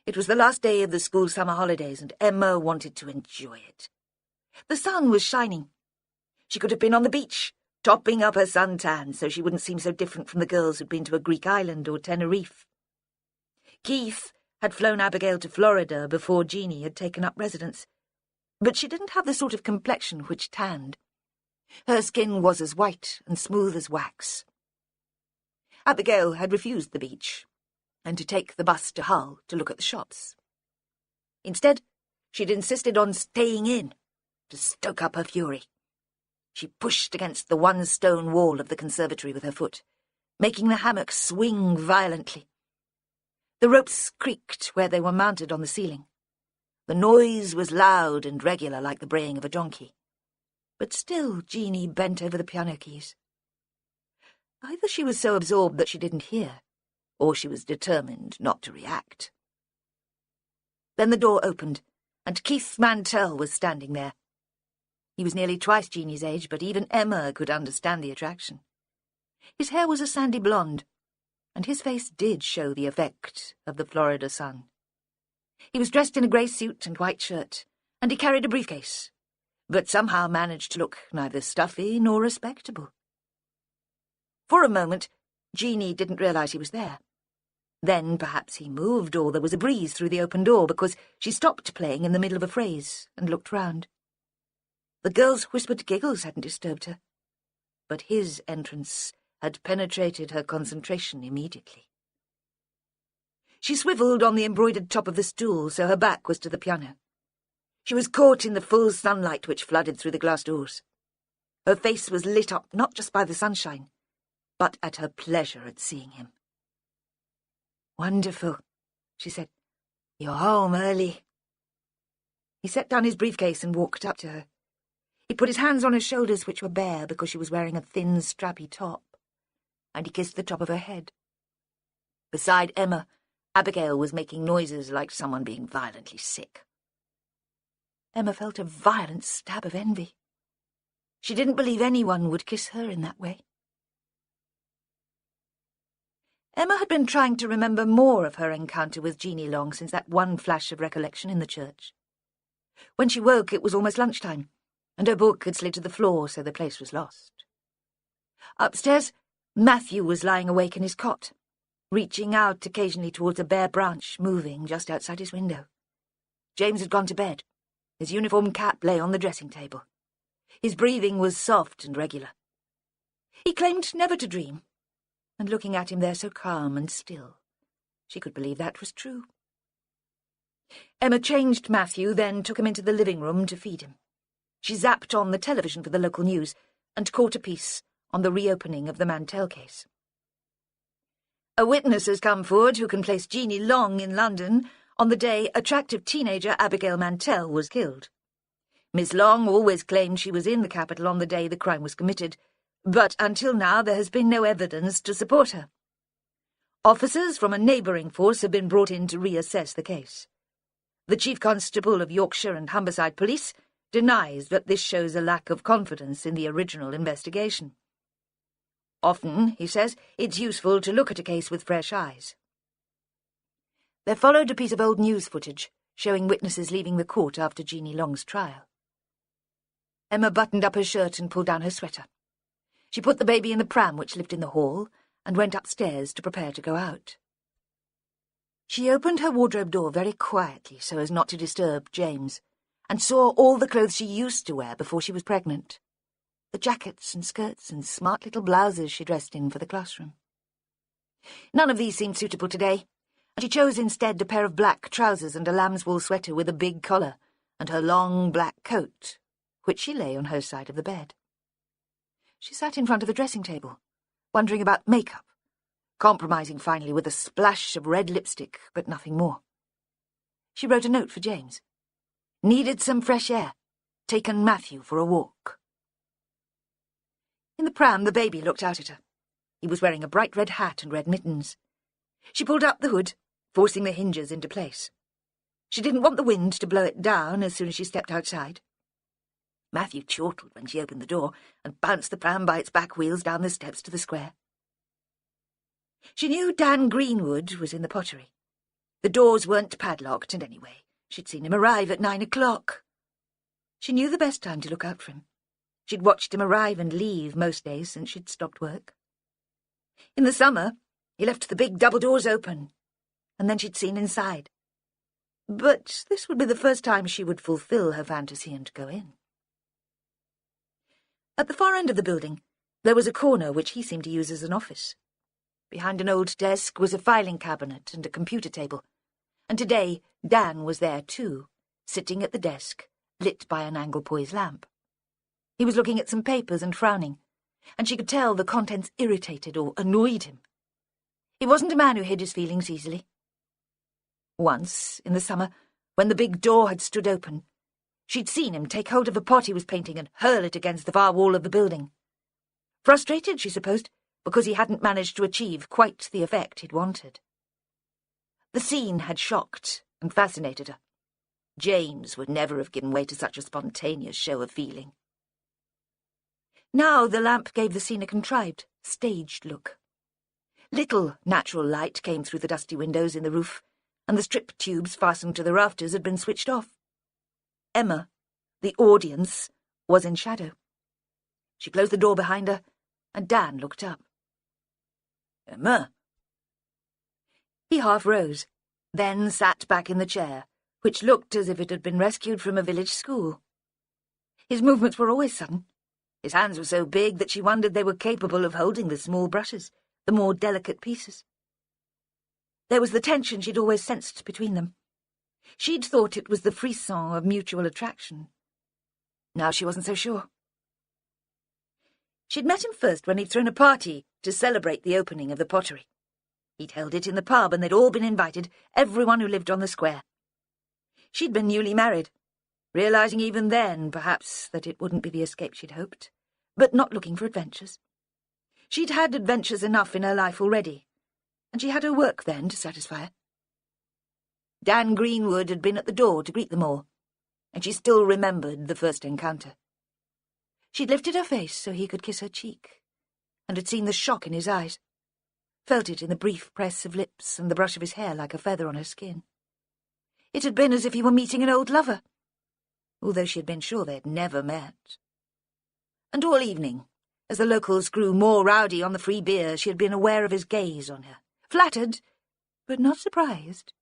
It was the last day of the school summer holidays, and Emma wanted to enjoy it. The sun was shining. She could have been on the beach, topping up her suntan so she wouldn't seem so different from the girls who'd been to a Greek island or Tenerife. Keith had flown Abigail to Florida before Jeanie had taken up residence, but she didn't have the sort of complexion which tanned. Her skin was as white and smooth as wax. Abigail had refused the beach, and to take the bus to Hull to look at the shops. Instead, she'd insisted on staying in, to stoke up her fury. She pushed against the one stone wall of the conservatory with her foot, making the hammock swing violently. The ropes creaked where they were mounted on the ceiling. The noise was loud and regular like the braying of a donkey. But still Jeanie bent over the piano keys. Either she was so absorbed that she didn't hear, or she was determined not to react. Then the door opened, and Keith Mantell was standing there. He was nearly twice Jeanie's age, but even Emma could understand the attraction. His hair was a sandy blonde, and his face did show the effect of the Florida sun. He was dressed in a grey suit and white shirt, and he carried a briefcase, but somehow managed to look neither stuffy nor respectable. For a moment, Jeanie didn't realise he was there. Then perhaps he moved, or there was a breeze through the open door, because she stopped playing in the middle of a phrase and looked round. The girls' whispered giggles hadn't disturbed her, but his entrance had penetrated her concentration immediately. She swivelled on the embroidered top of the stool so her back was to the piano. She was caught in the full sunlight which flooded through the glass doors. Her face was lit up not just by the sunshine, but at her pleasure at seeing him. "Wonderful," she said. "You're home early." He set down his briefcase and walked up to her. He put his hands on her shoulders, which were bare because she was wearing a thin, strappy top, and he kissed the top of her head. Beside Emma, Abigail was making noises like someone being violently sick. Emma felt a violent stab of envy. She didn't believe anyone would kiss her in that way. Emma had been trying to remember more of her encounter with Jeanie Long since that one flash of recollection in the church. When she woke, it was almost lunchtime, and her book had slid to the floor, so the place was lost. Upstairs, Matthew was lying awake in his cot, reaching out occasionally towards a bare branch moving just outside his window. James had gone to bed. His uniform cap lay on the dressing table. His breathing was soft and regular. He claimed never to dream, and looking at him there so calm and still, she could believe that was true. Emma changed Matthew, then took him into the living room to feed him. She zapped on the television for the local news and caught a piece on the reopening of the Mantell case. "A witness has come forward who can place Jeanie Long in London on the day attractive teenager Abigail Mantell was killed. Miss Long always claimed she was in the capital on the day the crime was committed, but until now there has been no evidence to support her. Officers from a neighbouring force have been brought in to reassess the case. The Chief Constable of Yorkshire and Humberside Police denies that this shows a lack of confidence in the original investigation. Often, he says, it's useful to look at a case with fresh eyes." There followed a piece of old news footage showing witnesses leaving the court after Jeanie Long's trial. Emma buttoned up her shirt and pulled down her sweater. She put the baby in the pram which lived in the hall and went upstairs to prepare to go out. She opened her wardrobe door very quietly so as not to disturb James, and saw all the clothes she used to wear before she was pregnant. The jackets and skirts and smart little blouses she dressed in for the classroom. None of these seemed suitable today, and she chose instead a pair of black trousers and a lambswool sweater with a big collar, and her long black coat, which she lay on her side of the bed. She sat in front of the dressing table, wondering about makeup, compromising finally with a splash of red lipstick, but nothing more. She wrote a note for James. Needed some fresh air. Taken Matthew for a walk. In the pram, the baby looked out at her. He was wearing a bright red hat and red mittens. She pulled up the hood, forcing the hinges into place. She didn't want the wind to blow it down as soon as she stepped outside. Matthew chortled when she opened the door and bounced the pram by its back wheels down the steps to the square. She knew Dan Greenwood was in the pottery. The doors weren't padlocked, and anyway, she'd seen him arrive at 9 o'clock. She knew the best time to look out for him. She'd watched him arrive and leave most days since she'd stopped work. In the summer, he left the big double doors open, and then she'd seen inside. But this would be the first time she would fulfill her fantasy and go in. At the far end of the building, there was a corner which he seemed to use as an office. Behind an old desk was a filing cabinet and a computer table, and today Dan was there too, sitting at the desk, lit by an Anglepoise lamp. He was looking at some papers and frowning, and she could tell the contents irritated or annoyed him. He wasn't a man who hid his feelings easily. Once, in the summer, when the big door had stood open, she'd seen him take hold of a pot he was painting and hurl it against the far wall of the building. Frustrated, she supposed, because he hadn't managed to achieve quite the effect he'd wanted. The scene had shocked and fascinated her. James would never have given way to such a spontaneous show of feeling. Now the lamp gave the scene a contrived, staged look. Little natural light came through the dusty windows in the roof, and the strip tubes fastened to the rafters had been switched off. Emma, the audience, was in shadow. She closed the door behind her, and Dan looked up. "Emma?" He half rose, then sat back in the chair, which looked as if it had been rescued from a village school. His movements were always sudden. His hands were so big that she wondered they were capable of holding the small brushes, the more delicate pieces. There was the tension she'd always sensed between them. She'd thought it was the frisson of mutual attraction. Now she wasn't so sure. She'd met him first when he'd thrown a party to celebrate the opening of the pottery. He'd held it in the pub and they'd all been invited, everyone who lived on the square. She'd been newly married, realising even then, perhaps, that it wouldn't be the escape she'd hoped, but not looking for adventures. She'd had adventures enough in her life already, and she had her work then to satisfy her. Dan Greenwood had been at the door to greet them all, and she still remembered the first encounter. She'd lifted her face so he could kiss her cheek, and had seen the shock in his eyes, felt it in the brief press of lips and the brush of his hair like a feather on her skin. It had been as if he were meeting an old lover, although she had been sure they had never met. And all evening, as the locals grew more rowdy on the free beer, she had been aware of his gaze on her, flattered, but not surprised.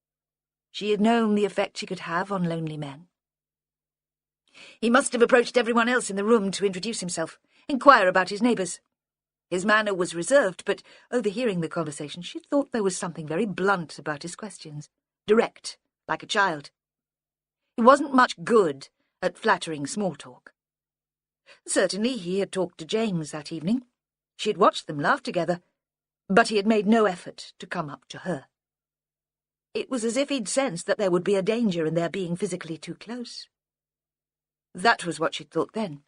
She had known the effect she could have on lonely men. He must have approached everyone else in the room to introduce himself, inquire about his neighbours. His manner was reserved, but overhearing the conversation, she thought there was something very blunt about his questions, direct, like a child. He wasn't much good at flattering small talk. Certainly he had talked to James that evening. She had watched them laugh together, but he had made no effort to come up to her. It was as if he'd sensed that there would be a danger in their being physically too close. That was what she'd thought then.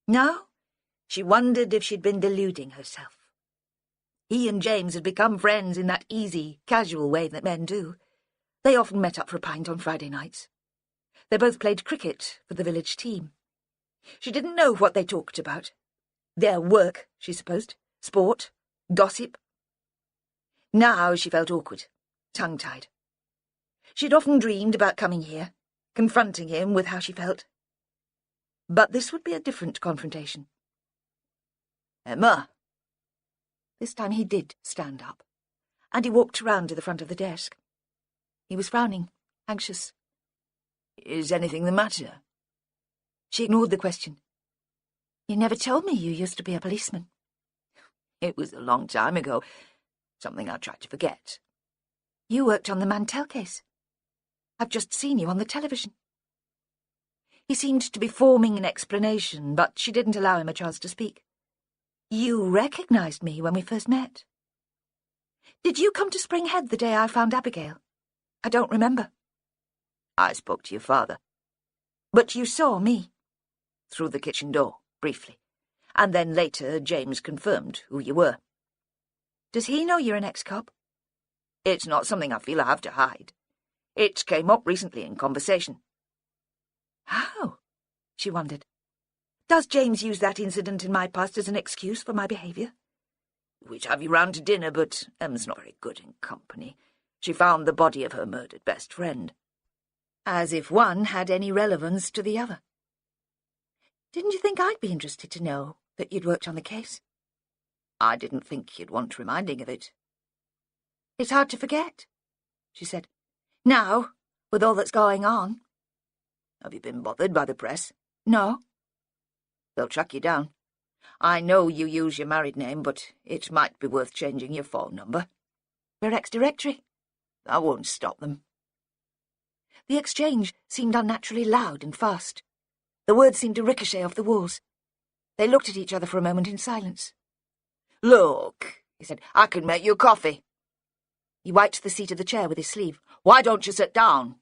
Now, she wondered if she'd been deluding herself. He and James had become friends in that easy, casual way that men do. They often met up for a pint on Friday nights. They both played cricket for the village team. She didn't know what they talked about. Their work, she supposed, sport, gossip. Now she felt awkward, tongue-tied. She'd often dreamed about coming here, confronting him with how she felt. But this would be a different confrontation. "Emma!" This time he did stand up, and he walked round to the front of the desk. He was frowning, anxious. "Is anything the matter?" She ignored the question. "You never told me you used to be a policeman." "It was a long time ago. Something I tried to forget." "You worked on the Mantell case. I've just seen you on the television." He seemed to be forming an explanation, but she didn't allow him a chance to speak. "You recognised me when we first met." "Did you come to Spring Head the day I found Abigail?" "I don't remember." "I spoke to your father." "But you saw me?" "Through the kitchen door, briefly. And then later James confirmed who you were." "Does he know you're an ex-cop?" "It's not something I feel I have to hide. It came up recently in conversation." "How?" she wondered. "Does James use that incident in my past as an excuse for my behaviour?" "We'd have you round to dinner, but Em's not very good in company. She found the body of her murdered best friend." As if one had any relevance to the other. Didn't you think I'd be interested to know that you'd worked on the case? I didn't think you'd want reminding of it. It's hard to forget, she said. Now, with all that's going on. Have you been bothered by the press? No. They'll track you down. I know you use your married name, but it might be worth changing your phone number. We're ex-directory. That won't stop them. The exchange seemed unnaturally loud and fast. The words seemed to ricochet off the walls. They looked at each other for a moment in silence. Look, he said, I can make you coffee. He wiped the seat of the chair with his sleeve. Why don't you sit down?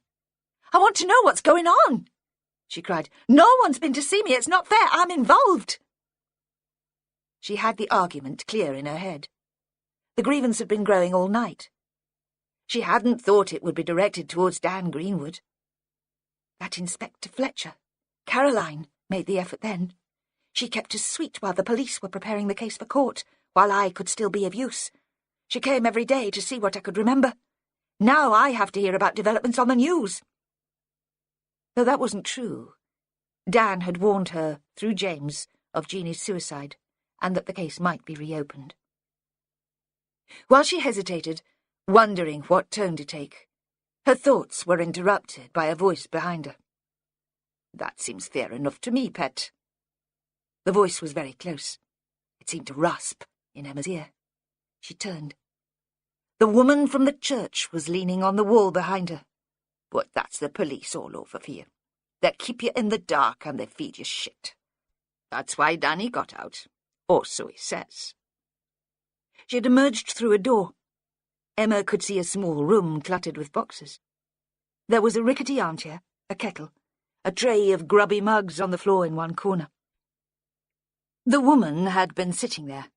I want to know what's going on, she cried. No one's been to see me. It's not fair. I'm involved. She had the argument clear in her head. The grievance had been growing all night. She hadn't thought it would be directed towards Dan Greenwood. That Inspector Fletcher, Caroline, made the effort then. She kept us sweet while the police were preparing the case for court, while I could still be of use. She came every day to see what I could remember. Now I have to hear about developments on the news. Though that wasn't true. Dan had warned her, through James, of Jeannie's suicide, and that the case might be reopened. While she hesitated, wondering what tone to take, her thoughts were interrupted by a voice behind her. That seems fair enough to me, pet. The voice was very close. It seemed to rasp in Emma's ear. She turned. The woman from the church was leaning on the wall behind her. But that's the police all over for you. They keep you in the dark and they feed you shit. That's why Danny got out. Or so he says. She had emerged through a door. Emma could see a small room cluttered with boxes. There was a rickety armchair, a kettle, a tray of grubby mugs on the floor in one corner. The woman had been sitting there,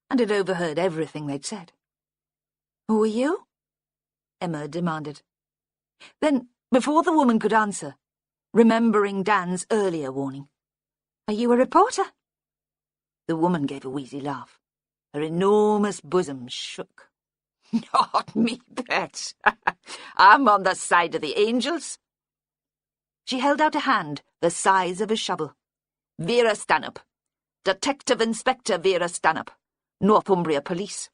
and had overheard everything they'd said. "Who are you?" Emma demanded. Then, before the woman could answer, remembering Dan's earlier warning, "Are you a reporter?" The woman gave a wheezy laugh. Her enormous bosom shook. Not me, pet. I'm on the side of the angels. She held out a hand the size of a shovel. Vera Stanhope. Detective Inspector Vera Stanhope, Northumbria Police.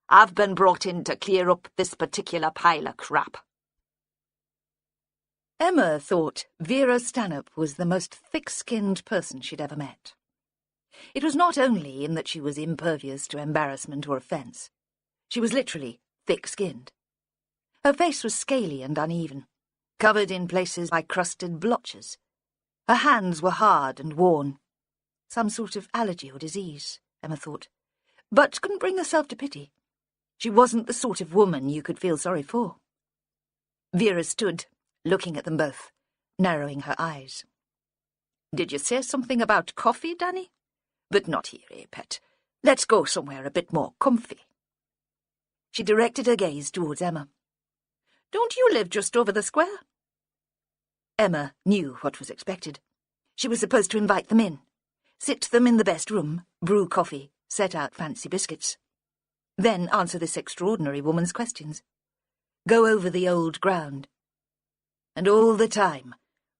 I've been brought in to clear up this particular pile of crap. Emma thought Vera Stanhope was the most thick-skinned person she'd ever met. It was not only in that she was impervious to embarrassment or offence. She was literally thick-skinned. Her face was scaly and uneven, covered in places by crusted blotches. Her hands were hard and worn. Some sort of allergy or disease, Emma thought, but couldn't bring herself to pity. She wasn't the sort of woman you could feel sorry for. Vera stood, looking at them both, narrowing her eyes. Did you say something about coffee, Danny? But not here, eh, pet? Let's go somewhere a bit more comfy. She directed her gaze towards Emma. Don't you live just over the square? Emma knew what was expected. She was supposed to invite them in, sit them in the best room, brew coffee, set out fancy biscuits. Then answer this extraordinary woman's questions. Go over the old ground. And all the time,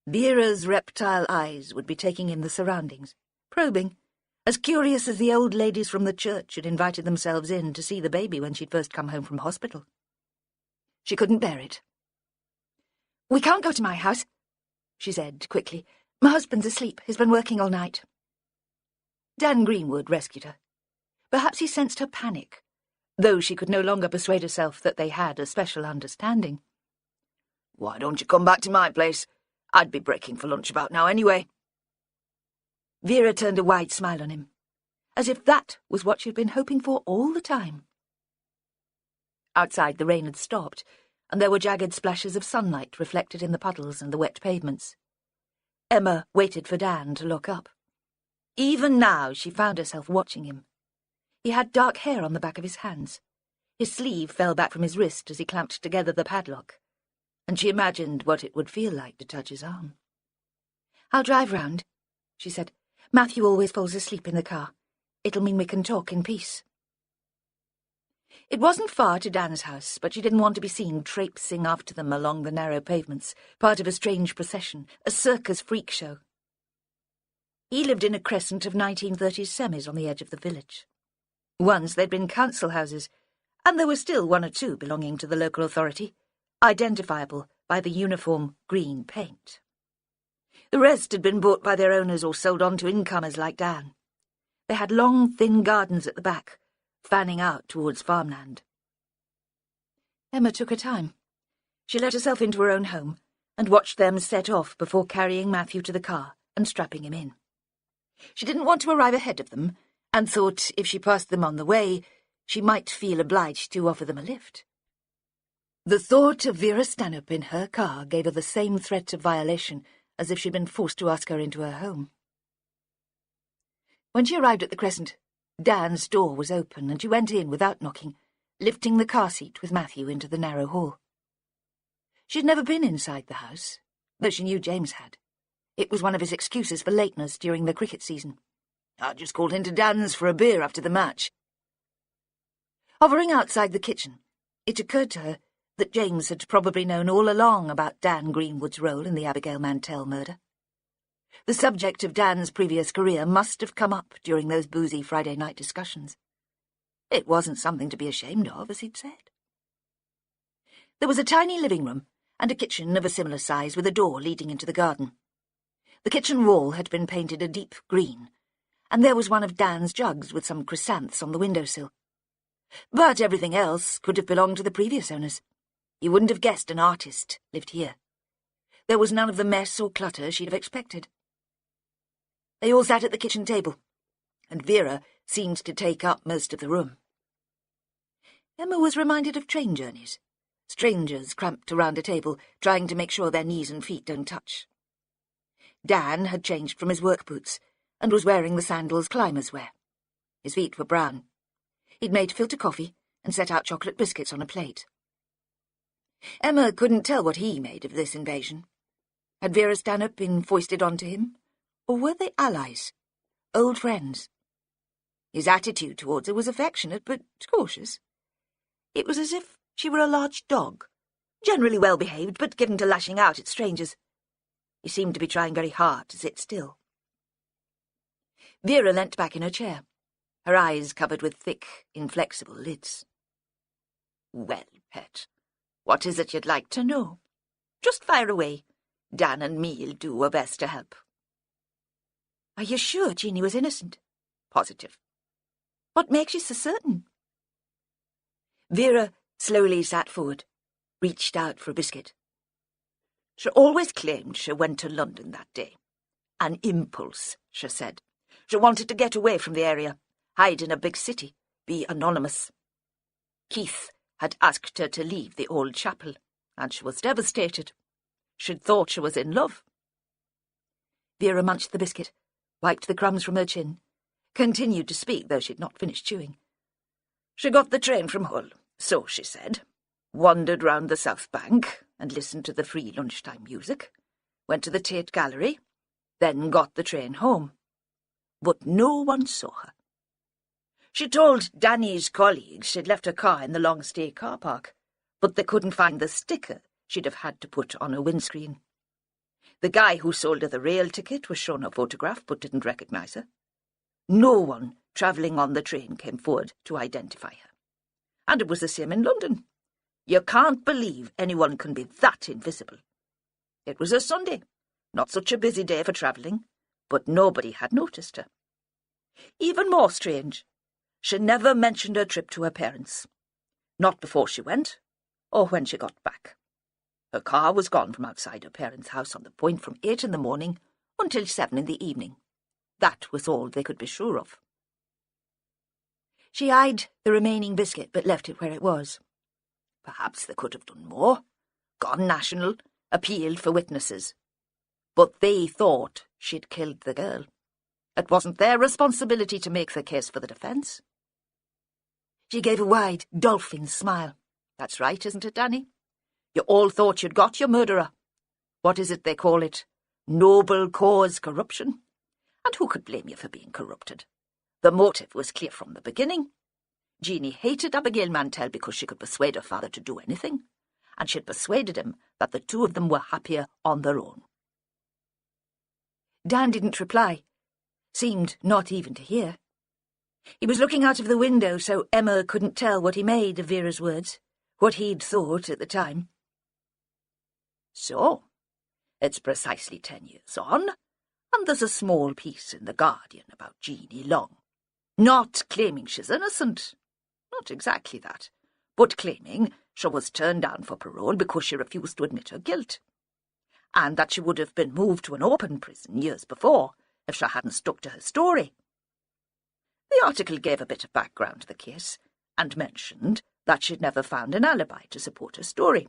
Vera's reptile eyes would be taking in the surroundings, probing, as curious as the old ladies from the church had invited themselves in to see the baby when she'd first come home from hospital. She couldn't bear it. "We can't go to my house," she said quickly. "My husband's asleep. He's been working all night." Dan Greenwood rescued her. Perhaps he sensed her panic, though she could no longer persuade herself that they had a special understanding. "Why don't you come back to my place? I'd be breaking for lunch about now anyway." Vera turned a wide smile on him, as if that was what she'd been hoping for all the time. Outside the rain had stopped, and there were jagged splashes of sunlight reflected in the puddles and the wet pavements. Emma waited for Dan to look up. Even now she found herself watching him. He had dark hair on the back of his hands. His sleeve fell back from his wrist as he clamped together the padlock, and she imagined what it would feel like to touch his arm. "I'll drive round," she said. "Matthew always falls asleep in the car. It'll mean we can talk in peace." It wasn't far to Dan's house, but she didn't want to be seen traipsing after them along the narrow pavements, part of a strange procession, a circus freak show. He lived in a crescent of 1930s semis on the edge of the village. Once there'd been council houses, and there were still one or two belonging to the local authority, identifiable by the uniform green paint. The rest had been bought by their owners or sold on to incomers like Dan. They had long, thin gardens at the back, fanning out towards farmland. Emma took her time. She let herself into her own home and watched them set off before carrying Matthew to the car and strapping him in. She didn't want to arrive ahead of them, and thought if she passed them on the way, she might feel obliged to offer them a lift. The thought of Vera Stanhope in her car gave her the same threat of violation as if she'd been forced to ask her into her home. When she arrived at the Crescent, Dan's door was open and she went in without knocking, lifting the car seat with Matthew into the narrow hall. She'd never been inside the house, though she knew James had. It was one of his excuses for lateness during the cricket season. "I just called into Dan's for a beer after the match." Hovering outside the kitchen, it occurred to her that James had probably known all along about Dan Greenwood's role in the Abigail Mantell murder. The subject of Dan's previous career must have come up during those boozy Friday night discussions. It wasn't something to be ashamed of, as he'd said. There was a tiny living room and a kitchen of a similar size with a door leading into the garden. The kitchen wall had been painted a deep green, and there was one of Dan's jugs with some chrysanths on the windowsill. But everything else could have belonged to the previous owners. You wouldn't have guessed an artist lived here. There was none of the mess or clutter she'd have expected. They all sat at the kitchen table, and Vera seemed to take up most of the room. Emma was reminded of train journeys. Strangers cramped around a table, trying to make sure their knees and feet don't touch. Dan had changed from his work boots and was wearing the sandals climbers wear. His feet were brown. He'd made filter coffee and set out chocolate biscuits on a plate. Emma couldn't tell what he made of this invasion. Had Vera Stanhope been foisted onto him, or were they allies, old friends? His attitude towards her was affectionate but cautious. It was as if she were a large dog, generally well-behaved but given to lashing out at strangers. He seemed to be trying very hard to sit still. Vera leant back in her chair, her eyes covered with thick, inflexible lids. "Well, pet, what is it you'd like to know? Just fire away. Dan and me'll do our best to help." "Are you sure Jeannie was innocent?" "Positive." "What makes you so certain?" Vera slowly sat forward, reached out for a biscuit. "She always claimed she went to London that day. An impulse, she said. She wanted to get away from the area, hide in a big city, be anonymous. Keith had asked her to leave the old chapel, and she was devastated. She'd thought she was in love." Vera munched the biscuit, wiped the crumbs from her chin, continued to speak, though she'd not finished chewing. "She got the train from Hull, so she said, wandered round the South Bank and listened to the free lunchtime music, went to the Tate Gallery, then got the train home. But no one saw her. She told Danny's colleagues she'd left her car in the long-stay car park, but they couldn't find the sticker she'd have had to put on her windscreen. The guy who sold her the rail ticket was shown a photograph but didn't recognise her. No one travelling on the train came forward to identify her. And it was the same in London. You can't believe anyone can be that invisible. It was a Sunday, not such a busy day for travelling, but nobody had noticed her. Even more strange, she never mentioned her trip to her parents. Not before she went, or when she got back. Her car was gone from outside her parents' house on the Point from 8 in the morning until 7 in the evening. That was all they could be sure of. She eyed the remaining biscuit, but left it where it was. Perhaps they could have done more, gone national, appealed for witnesses. But they thought she'd killed the girl. It wasn't their responsibility to make the case for the defence. She gave a wide, dolphin smile. "That's right, isn't it, Danny? You all thought you'd got your murderer. What is it they call it? Noble cause corruption. And who could blame you for being corrupted? The motive was clear from the beginning. Jeannie hated Abigail Mantell because she could persuade her father to do anything, and she'd persuaded him that the two of them were happier on their own." Dan didn't reply, seemed not even to hear. He was looking out of the window, so Emma couldn't tell what he made of Vera's words, what he'd thought at the time. So, it's precisely 10 years on, and there's a small piece in The Guardian about Jeanie Long. Not claiming she's innocent. Not exactly that. But claiming she was turned down for parole because she refused to admit her guilt. And that she would have been moved to an open prison years before if she hadn't stuck to her story. The article gave a bit of background to the case and mentioned that she'd never found an alibi to support her story.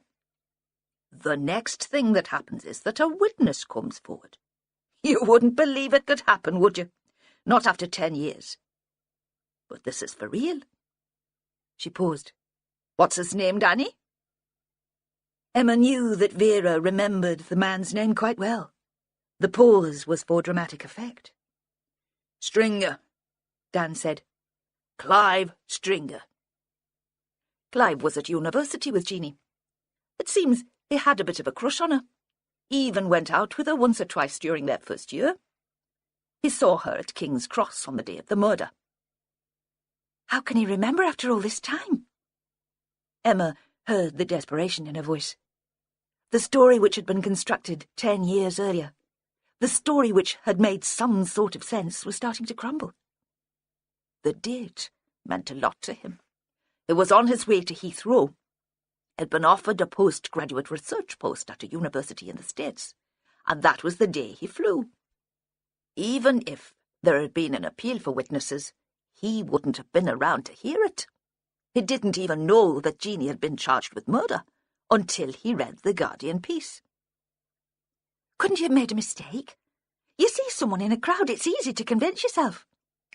The next thing that happens is that a witness comes forward. You wouldn't believe it could happen, would you? Not after 10 years. But this is for real. She paused. What's his name, Danny? Emma knew that Vera remembered the man's name quite well. The pause was for dramatic effect. Stringer, Dan said. Clive Stringer. Clive was at university with Jeanie. It seems he had a bit of a crush on her. He even went out with her once or twice during their first year. He saw her at King's Cross on the day of the murder. How can he remember after all this time? Emma heard the desperation in her voice. The story which had been constructed 10 years earlier, the story which had made some sort of sense, was starting to crumble. The date meant a lot to him. He was on his way to Heathrow. Had been offered a postgraduate research post at a university in the States, and that was the day he flew. Even if there had been an appeal for witnesses, he wouldn't have been around to hear it. He didn't even know that Jeanie had been charged with murder until he read the Guardian piece. Couldn't you have made a mistake? You see someone in a crowd, it's easy to convince yourself.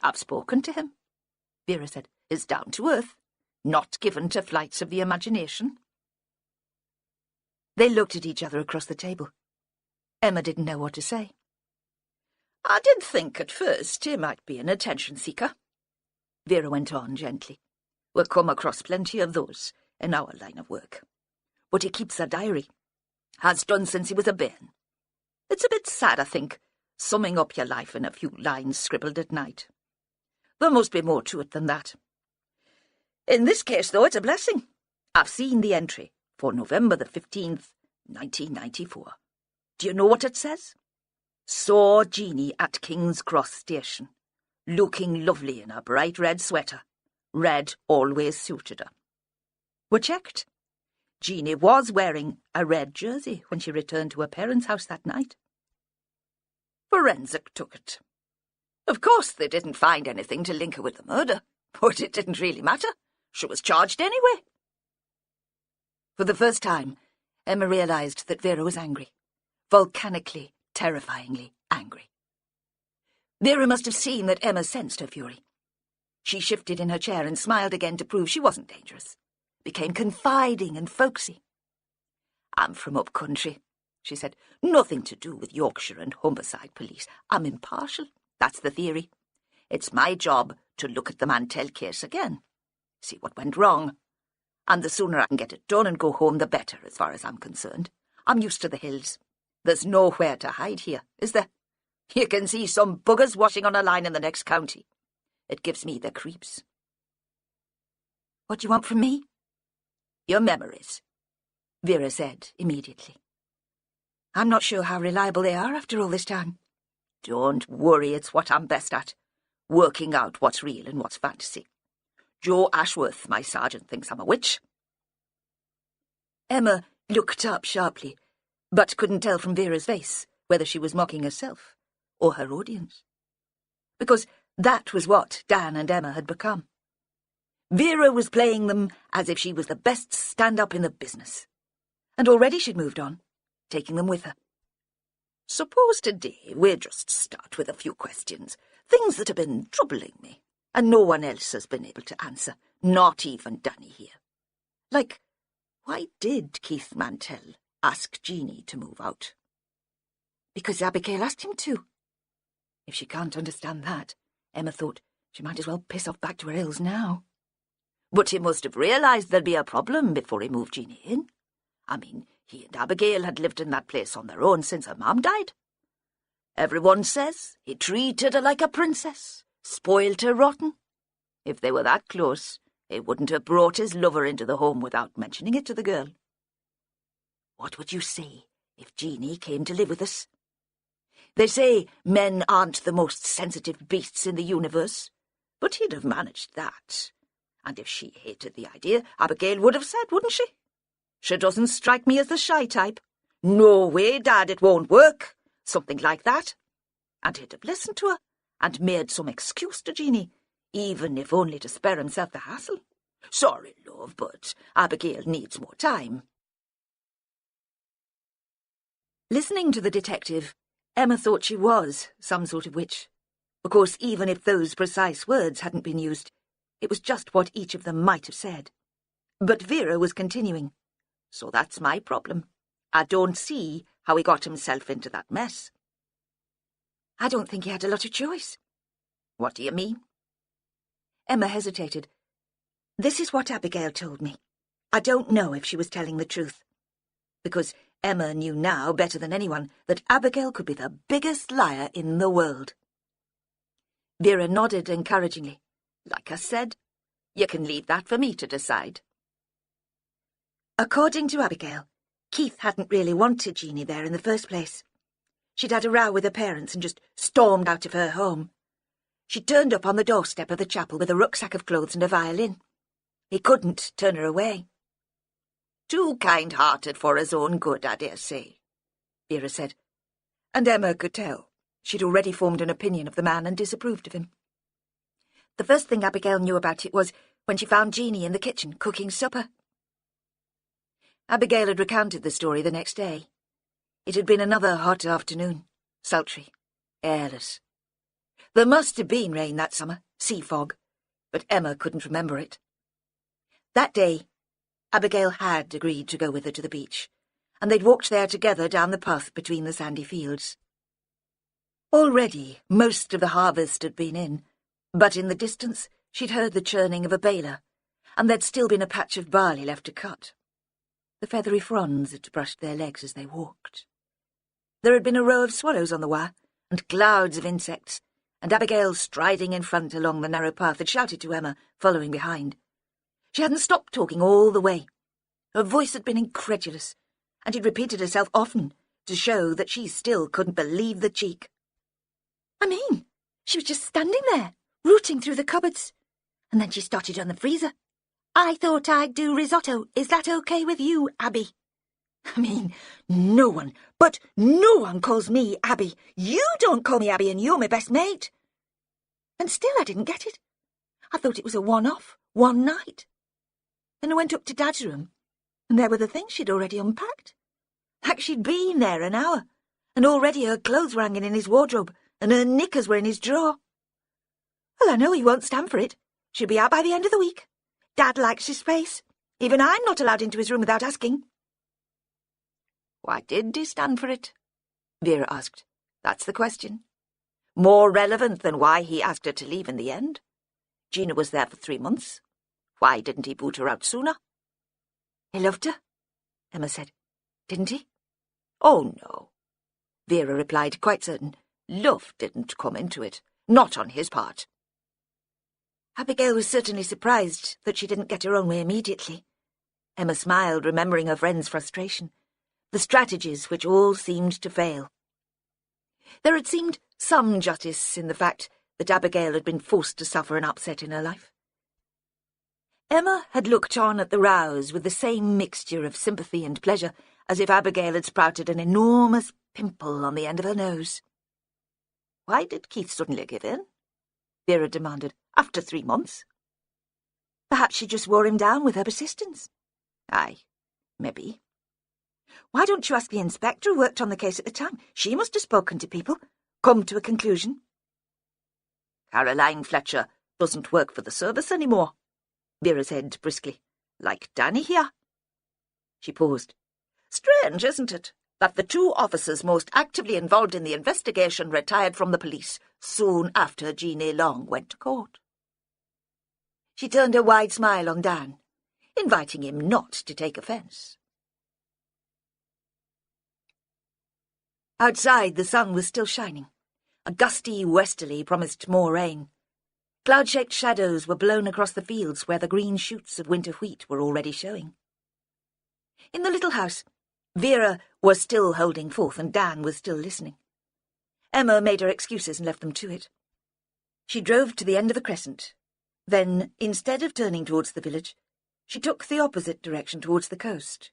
I've spoken to him, Vera said. He's down to earth, not given to flights of the imagination. They looked at each other across the table. Emma didn't know what to say. I did think at first he might be an attention seeker, Vera went on gently. We'll come across plenty of those in our line of work. But he keeps a diary. Has done since he was a bairn. It's a bit sad, I think, summing up your life in a few lines scribbled at night. There must be more to it than that. In this case, though, it's a blessing. I've seen the entry for November the 15th, 1994. Do you know what it says? Saw Jeanie at King's Cross Station, looking lovely in a bright red sweater. Red always suited her. We checked. Jeanie was wearing a red jersey when she returned to her parents' house that night. Forensic took it. Of course, they didn't find anything to link her with the murder, but it didn't really matter. She was charged anyway. For the first time, Emma realised that Vera was angry. Volcanically, terrifyingly angry. Vera must have seen that Emma sensed her fury. She shifted in her chair and smiled again to prove she wasn't dangerous. Became confiding and folksy. I'm from up country, she said. Nothing to do with Yorkshire and Humberside police. I'm impartial. That's the theory. It's my job to look at the Mantell case again. See what went wrong. And the sooner I can get it done and go home, the better, as far as I'm concerned. I'm used to the hills. There's nowhere to hide here, is there? You can see some buggers washing on a line in the next county. It gives me the creeps. What do you want from me? Your memories, Vera said immediately. I'm not sure how reliable they are after all this time. Don't worry, it's what I'm best at. Working out what's real and what's fantasy. Joe Ashworth, my sergeant, thinks I'm a witch. Emma looked up sharply, but couldn't tell from Vera's face whether she was mocking herself or her audience. Because that was what Dan and Emma had become. Vera was playing them as if she was the best stand-up in the business. And already she'd moved on, taking them with her. Suppose today we just start with a few questions, things that have been troubling me, and no one else has been able to answer, not even Danny here. Like, why did Keith Mantell ask Jeanie to move out? Because Abigail asked him to. If she can't understand that, Emma thought, she might as well piss off back to her hills now. But he must have realised there'd be a problem before he moved Jeanie in. I mean, he and Abigail had lived in that place on their own since her mum died. Everyone says he treated her like a princess, spoilt her rotten. If they were that close, he wouldn't have brought his lover into the home without mentioning it to the girl. What would you say if Jeanie came to live with us? They say men aren't the most sensitive beasts in the universe, but he'd have managed that. And if she hated the idea, Abigail would have said, wouldn't she? She doesn't strike me as the shy type. No way, Dad, it won't work. Something like that. And he'd have listened to her and made some excuse to Jeanie, even if only to spare himself the hassle. Sorry, love, but Abigail needs more time. Listening to the detective, Emma thought she was some sort of witch. Of course, even if those precise words hadn't been used, it was just what each of them might have said. But Vera was continuing. So that's my problem. I don't see how he got himself into that mess. I don't think he had a lot of choice. What do you mean? Emma hesitated. This is what Abigail told me. I don't know if she was telling the truth. Because Emma knew now better than anyone that Abigail could be the biggest liar in the world. Vera nodded encouragingly. Like I said, you can leave that for me to decide. According to Abigail, Keith hadn't really wanted Jeanie there in the first place. She'd had a row with her parents and just stormed out of her home. She turned up on the doorstep of the chapel with a rucksack of clothes and a violin. He couldn't turn her away. Too kind-hearted for his own good, I dare say, Vera said. And Emma could tell. She'd already formed an opinion of the man and disapproved of him. The first thing Abigail knew about it was when she found Jeanie in the kitchen cooking supper. Abigail had recounted the story the next day. It had been another hot afternoon, sultry, airless. There must have been rain that summer, sea fog, but Emma couldn't remember it. That day, Abigail had agreed to go with her to the beach, and they'd walked there together down the path between the sandy fields. Already, most of the harvest had been in, but in the distance she'd heard the churning of a baler, and there'd still been a patch of barley left to cut. The feathery fronds had brushed their legs as they walked. There had been a row of swallows on the Wa, and clouds of insects, and Abigail, striding in front along the narrow path, had shouted to Emma, following behind. She hadn't stopped talking all the way. Her voice had been incredulous, and she'd repeated herself often to show that she still couldn't believe the cheek. I mean, she was just standing there, rooting through the cupboards, and then she started on the freezer. I thought I'd do risotto. Is that okay with you, Abby? I mean, no one calls me Abby. You don't call me Abby, and you're my best mate. And still I didn't get it. I thought it was a one-off, one night. Then I went up to Dad's room, and there were the things she'd already unpacked. Like she'd been there an hour, and already her clothes were hanging in his wardrobe, and her knickers were in his drawer. Well, I know he won't stand for it. She'll be out by the end of the week. Dad likes his space. Even I'm not allowed into his room without asking. Why did he stand for it? Vera asked. That's the question. More relevant than why he asked her to leave in the end. Gina was there for 3 months. Why didn't he boot her out sooner? He loved her, Emma said. Didn't he? Oh, no. Vera replied, quite certain. Love didn't come into it. Not on his part. Abigail was certainly surprised that she didn't get her own way immediately. Emma smiled, remembering her friend's frustration, the strategies which all seemed to fail. There had seemed some justice in the fact that Abigail had been forced to suffer an upset in her life. Emma had looked on at the rows with the same mixture of sympathy and pleasure as if Abigail had sprouted an enormous pimple on the end of her nose. Why did Keith suddenly give in? Vera demanded. After 3 months? Perhaps she just wore him down with her persistence. Aye, maybe. Why don't you ask the inspector who worked on the case at the time? She must have spoken to people, come to a conclusion. Caroline Fletcher doesn't work for the service anymore, Vera said briskly. Like Danny here. She paused. Strange, isn't it, that the 2 officers most actively involved in the investigation retired from the police soon after Jeanie Long went to court. She turned a wide smile on Dan, inviting him not to take offence. Outside, the sun was still shining. A gusty westerly promised more rain. Cloud-shaped shadows were blown across the fields where the green shoots of winter wheat were already showing. In the little house, Vera was still holding forth and Dan was still listening. Emma made her excuses and left them to it. She drove to the end of the crescent. Then, instead of turning towards the village, she took the opposite direction towards the coast.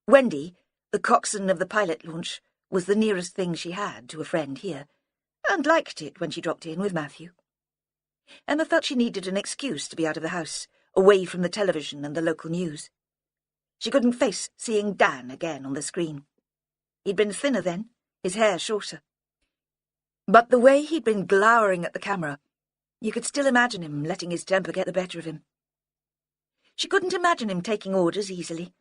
Wendy, the coxswain of the pilot launch, was the nearest thing she had to a friend here, and liked it when she dropped in with Matthew. Emma felt she needed an excuse to be out of the house, away from the television and the local news. She couldn't face seeing Dan again on the screen. He'd been thinner then, his hair shorter. But the way he'd been glowering at the camera, you could still imagine him letting his temper get the better of him. She couldn't imagine him taking orders easily,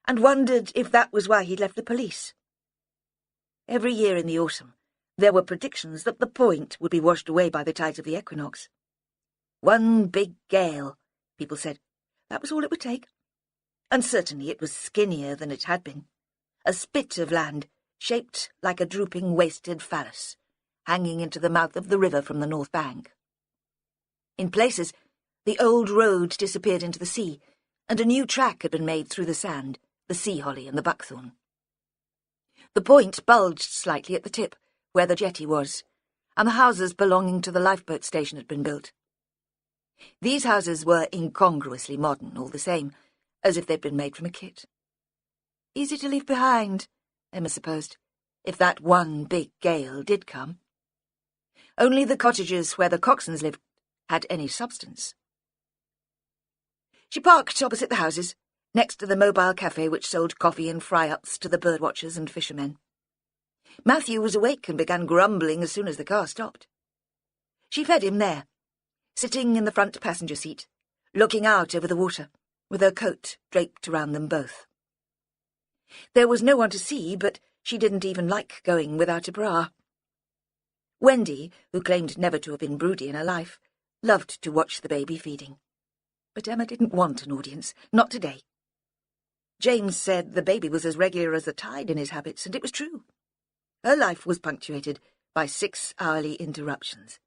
and wondered if that was why he'd left the police. Every year in the autumn, there were predictions that the point would be washed away by the tides of the equinox. One big gale, people said. That was all it would take. And certainly it was skinnier than it had been. A spit of land, shaped like a drooping wasted phallus, hanging into the mouth of the river from the north bank. In places, the old road disappeared into the sea, and a new track had been made through the sand, the sea holly and the buckthorn. The point bulged slightly at the tip, where the jetty was, and the houses belonging to the lifeboat station had been built. These houses were incongruously modern, all the same, as if they'd been made from a kit. Easy to leave behind, Emma supposed, if that one big gale did come. Only the cottages where the coxswains lived had any substance. She parked opposite the houses, next to the mobile cafe which sold coffee and fry-ups to the birdwatchers and fishermen. Matthew was awake and began grumbling as soon as the car stopped. She fed him there, sitting in the front passenger seat, looking out over the water, with her coat draped around them both. There was no one to see, but she didn't even like going without a bra. Wendy, who claimed never to have been broody in her life, loved to watch the baby feeding. But Emma didn't want an audience, not today. James said the baby was as regular as the tide in his habits, and it was true. Her life was punctuated by 6 hourly interruptions.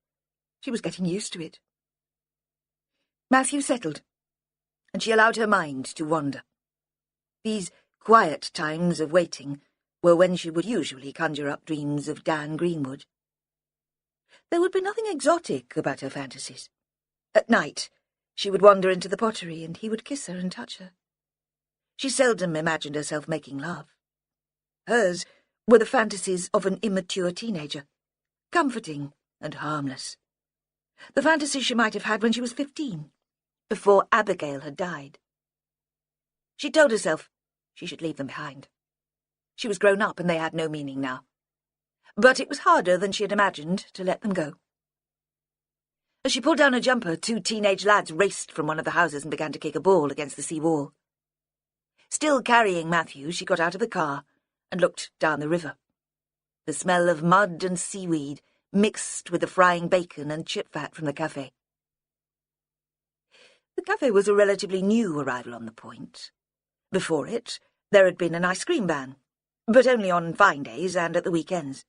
She was getting used to it. Matthew settled, and she allowed her mind to wander. These quiet times of waiting were when she would usually conjure up dreams of Dan Greenwood. There would be nothing exotic about her fantasies. At night, she would wander into the pottery, and he would kiss her and touch her. She seldom imagined herself making love. Hers were the fantasies of an immature teenager, comforting and harmless. The fantasies she might have had when she was 15, before Abigail had died. She told herself she should leave them behind. She was grown up and they had no meaning now. But it was harder than she had imagined to let them go. As she pulled down her jumper, 2 teenage lads raced from one of the houses and began to kick a ball against the sea wall. Still carrying Matthew, she got out of the car and looked down the river. The smell of mud and seaweed mixed with the frying bacon and chip fat from the cafe. The cafe was a relatively new arrival on the point. Before it, there had been an ice cream van, but only on fine days and at the weekends.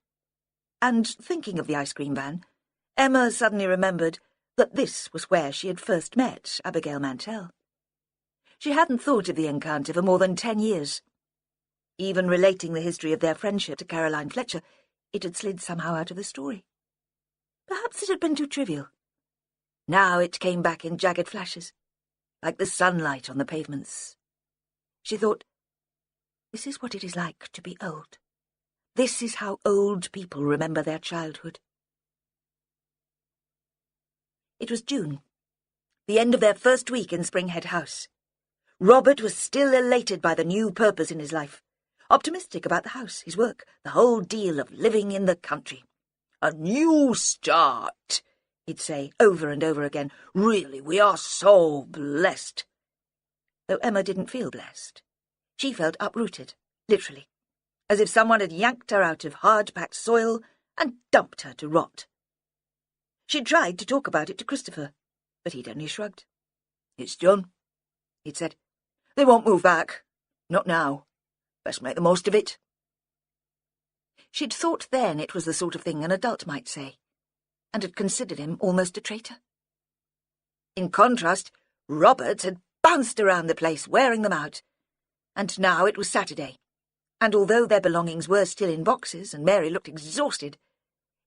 And thinking of the ice cream van, Emma suddenly remembered that this was where she had first met Abigail Mantell. She hadn't thought of the encounter for more than 10 years. Even relating the history of their friendship to Caroline Fletcher, it had slid somehow out of the story. Perhaps it had been too trivial. Now it came back in jagged flashes, like the sunlight on the pavements. She thought, this is what it is like to be old. This is how old people remember their childhood. It was June, the end of their first week in Springhead House. Robert was still elated by the new purpose in his life, optimistic about the house, his work, the whole deal of living in the country. A new start, he'd say over and over again. Really, we are so blessed. Though Emma didn't feel blessed. She felt uprooted, literally, as if someone had yanked her out of hard-packed soil and dumped her to rot. She'd tried to talk about it to Christopher, but he'd only shrugged. It's done, he'd said. They won't move back. Not now. Best make the most of it. She'd thought then it was the sort of thing an adult might say, and had considered him almost a traitor. In contrast, Robert had bounced around the place, wearing them out. And now it was Saturday, and although their belongings were still in boxes and Mary looked exhausted,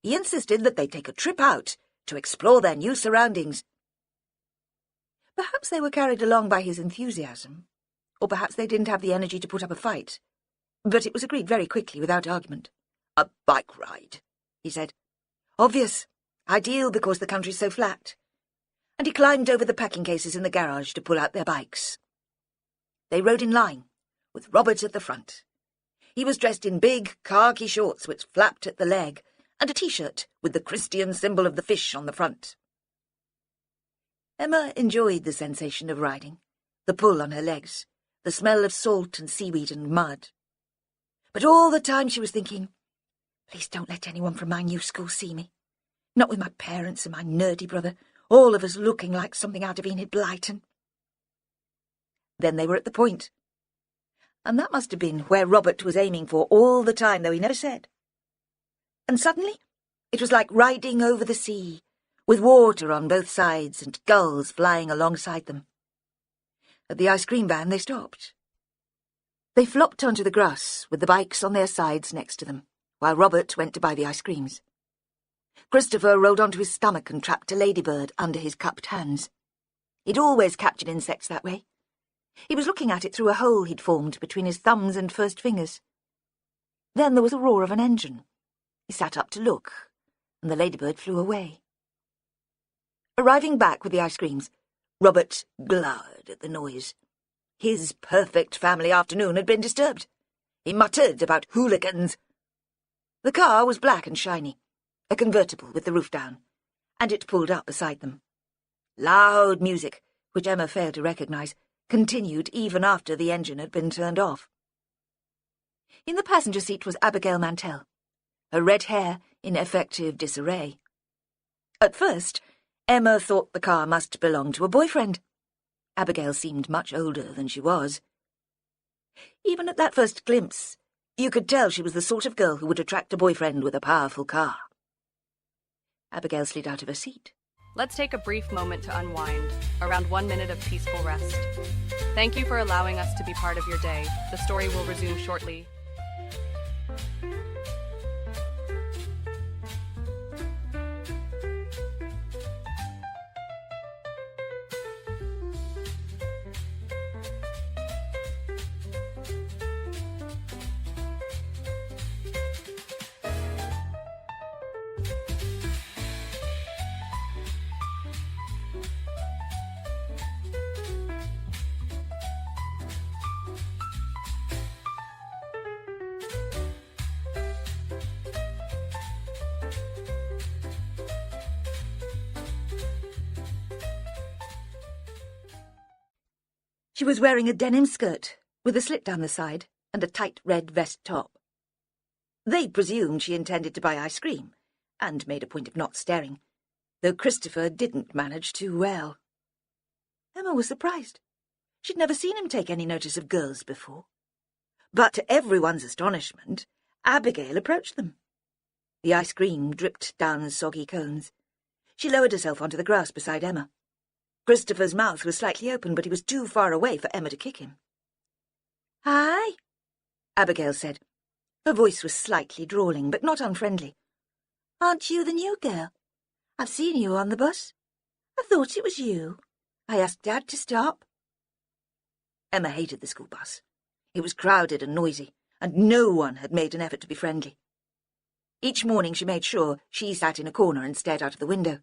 he insisted that they take a trip out to explore their new surroundings. Perhaps they were carried along by his enthusiasm, or perhaps they didn't have the energy to put up a fight, but it was agreed very quickly without argument. "A bike ride," he said. "Obvious. Ideal because the country's so flat." And he climbed over the packing cases in the garage to pull out their bikes. They rode in line, with Robert at the front. He was dressed in big khaki shorts which flapped at the leg, and a T-shirt with the Christian symbol of the fish on the front. Emma enjoyed the sensation of riding, the pull on her legs, the smell of salt and seaweed and mud. But all the time she was thinking, please don't let anyone from my new school see me. Not with my parents and my nerdy brother, all of us looking like something out of Enid Blyton. Then they were at the point. And that must have been where Robert was aiming for all the time, though he never said. And suddenly, it was like riding over the sea, with water on both sides and gulls flying alongside them. At the ice cream van they stopped. They flopped onto the grass, with the bikes on their sides next to them, while Robert went to buy the ice creams. Christopher rolled onto his stomach and trapped a ladybird under his cupped hands. He'd always captured insects that way. He was looking at it through a hole he'd formed between his thumbs and first fingers. Then there was a roar of an engine. He sat up to look, and the ladybird flew away. Arriving back with the ice creams, Robert glowered at the noise. His perfect family afternoon had been disturbed. He muttered about hooligans. The car was black and shiny, a convertible with the roof down, and it pulled up beside them. Loud music, which Emma failed to recognise, continued even after the engine had been turned off. In the passenger seat was Abigail Mantell, her red hair in effective disarray. At first, Emma thought the car must belong to a boyfriend. Abigail seemed much older than she was. Even at that first glimpse, you could tell she was the sort of girl who would attract a boyfriend with a powerful car. Abigail slid out of her seat. Let's take a brief moment to unwind, around 1 minute of peaceful rest. Thank you for allowing us to be part of your day. The story will resume shortly. She was wearing a denim skirt, with a slit down the side, and a tight red vest top. They presumed she intended to buy ice cream, and made a point of not staring, though Christopher didn't manage too well. Emma was surprised. She'd never seen him take any notice of girls before. But to everyone's astonishment, Abigail approached them. The ice cream dripped down soggy cones. She lowered herself onto the grass beside Emma. Christopher's mouth was slightly open, but he was too far away for Emma to kick him. "Hi," Abigail said. Her voice was slightly drawling, but not unfriendly. "Aren't you the new girl? I've seen you on the bus. I thought it was you. I asked Dad to stop." Emma hated the school bus. It was crowded and noisy, and no one had made an effort to be friendly. Each morning she made sure she sat in a corner and stared out of the window.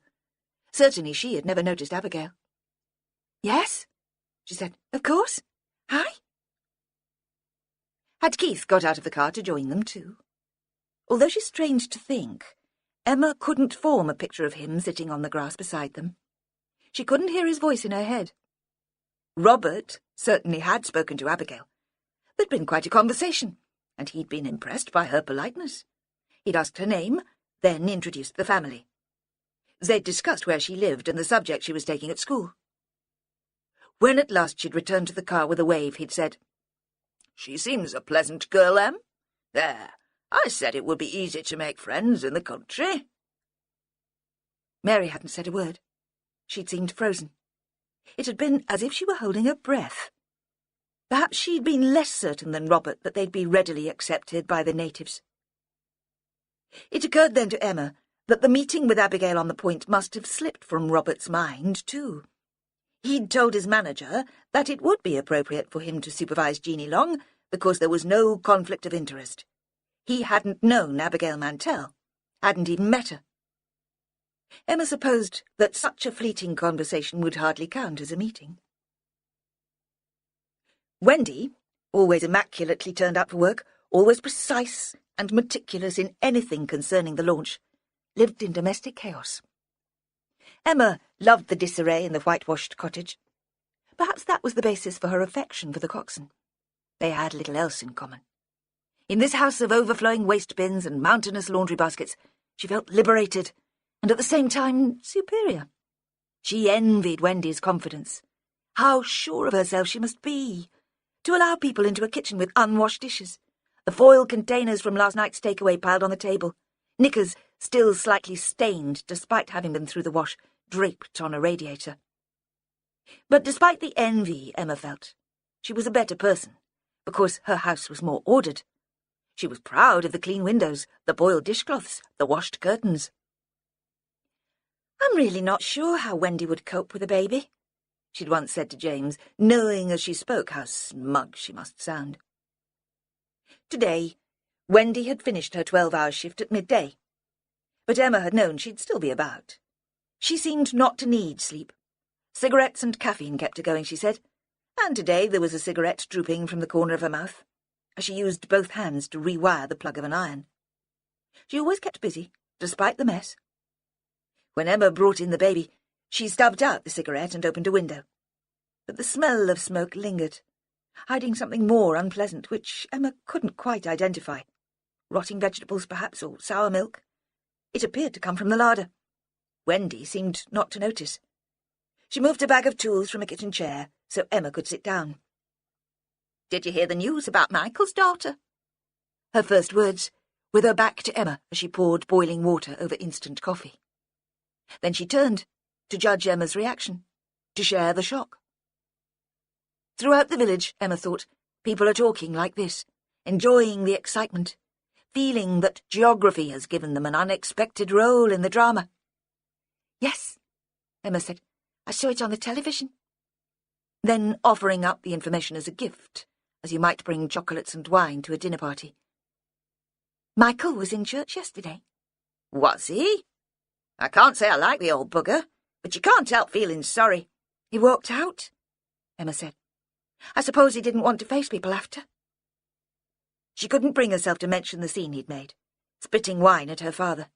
Certainly she had never noticed Abigail. "Yes," she said. "Of course. Hi." Had Keith got out of the car to join them too? Although she strained to think, Emma couldn't form a picture of him sitting on the grass beside them. She couldn't hear his voice in her head. Robert certainly had spoken to Abigail. There'd been quite a conversation, and he'd been impressed by her politeness. He'd asked her name, then introduced the family. They'd discussed where she lived and the subject she was taking at school. When at last she'd returned to the car with a wave, he'd said, "She seems a pleasant girl, Em. There, I said it would be easy to make friends in the country. Mary hadn't said a word. She'd seemed frozen. It had been as if she were holding her breath. Perhaps she'd been less certain than Robert that they'd be readily accepted by the natives. It occurred then to Emma that the meeting with Abigail on the point must have slipped from Robert's mind, too. He'd told his manager that it would be appropriate for him to supervise Jeannie Long because there was no conflict of interest. He hadn't known Abigail Mantell, hadn't even met her. Emma supposed that such a fleeting conversation would hardly count as a meeting. Wendy, always immaculately turned up for work, always precise and meticulous in anything concerning the launch, lived in domestic chaos. Emma loved the disarray in the whitewashed cottage. Perhaps that was the basis for her affection for the coxswain. They had little else in common. In this house of overflowing waste bins and mountainous laundry baskets, she felt liberated and at the same time superior. She envied Wendy's confidence. How sure of herself she must be, to allow people into a kitchen with unwashed dishes, the foil containers from last night's takeaway piled on the table, knickers still slightly stained despite having been through the wash, draped on a radiator. But despite the envy Emma felt, she was a better person, because her house was more ordered. She was proud of the clean windows, the boiled dishcloths, the washed curtains. "I'm really not sure how Wendy would cope with a baby," she'd once said to James, knowing as she spoke how smug she must sound. Today, Wendy had finished her 12-hour shift at midday, but Emma had known she'd still be about. She seemed not to need sleep. Cigarettes and caffeine kept her going, she said, and today there was a cigarette drooping from the corner of her mouth, as she used both hands to rewire the plug of an iron. She always kept busy, despite the mess. When Emma brought in the baby, she stubbed out the cigarette and opened a window. But the smell of smoke lingered, hiding something more unpleasant, which Emma couldn't quite identify. Rotting vegetables, perhaps, or sour milk. It appeared to come from the larder. Wendy seemed not to notice. She moved a bag of tools from a kitchen chair so Emma could sit down. "Did you hear the news about Michael's daughter?" Her first words, with her back to Emma as she poured boiling water over instant coffee. Then she turned, to judge Emma's reaction, to share the shock. Throughout the village, Emma thought, people are talking like this, enjoying the excitement, feeling that geography has given them an unexpected role in the drama. "Yes," Emma said, "I saw it on the television." Then offering up the information as a gift, as you might bring chocolates and wine to a dinner party. "Michael was in church yesterday." "Was he? I can't say I like the old bugger, but you can't help feeling sorry." "He walked out," Emma said. "I suppose he didn't want to face people after." She couldn't bring herself to mention the scene he'd made, spitting wine at her father.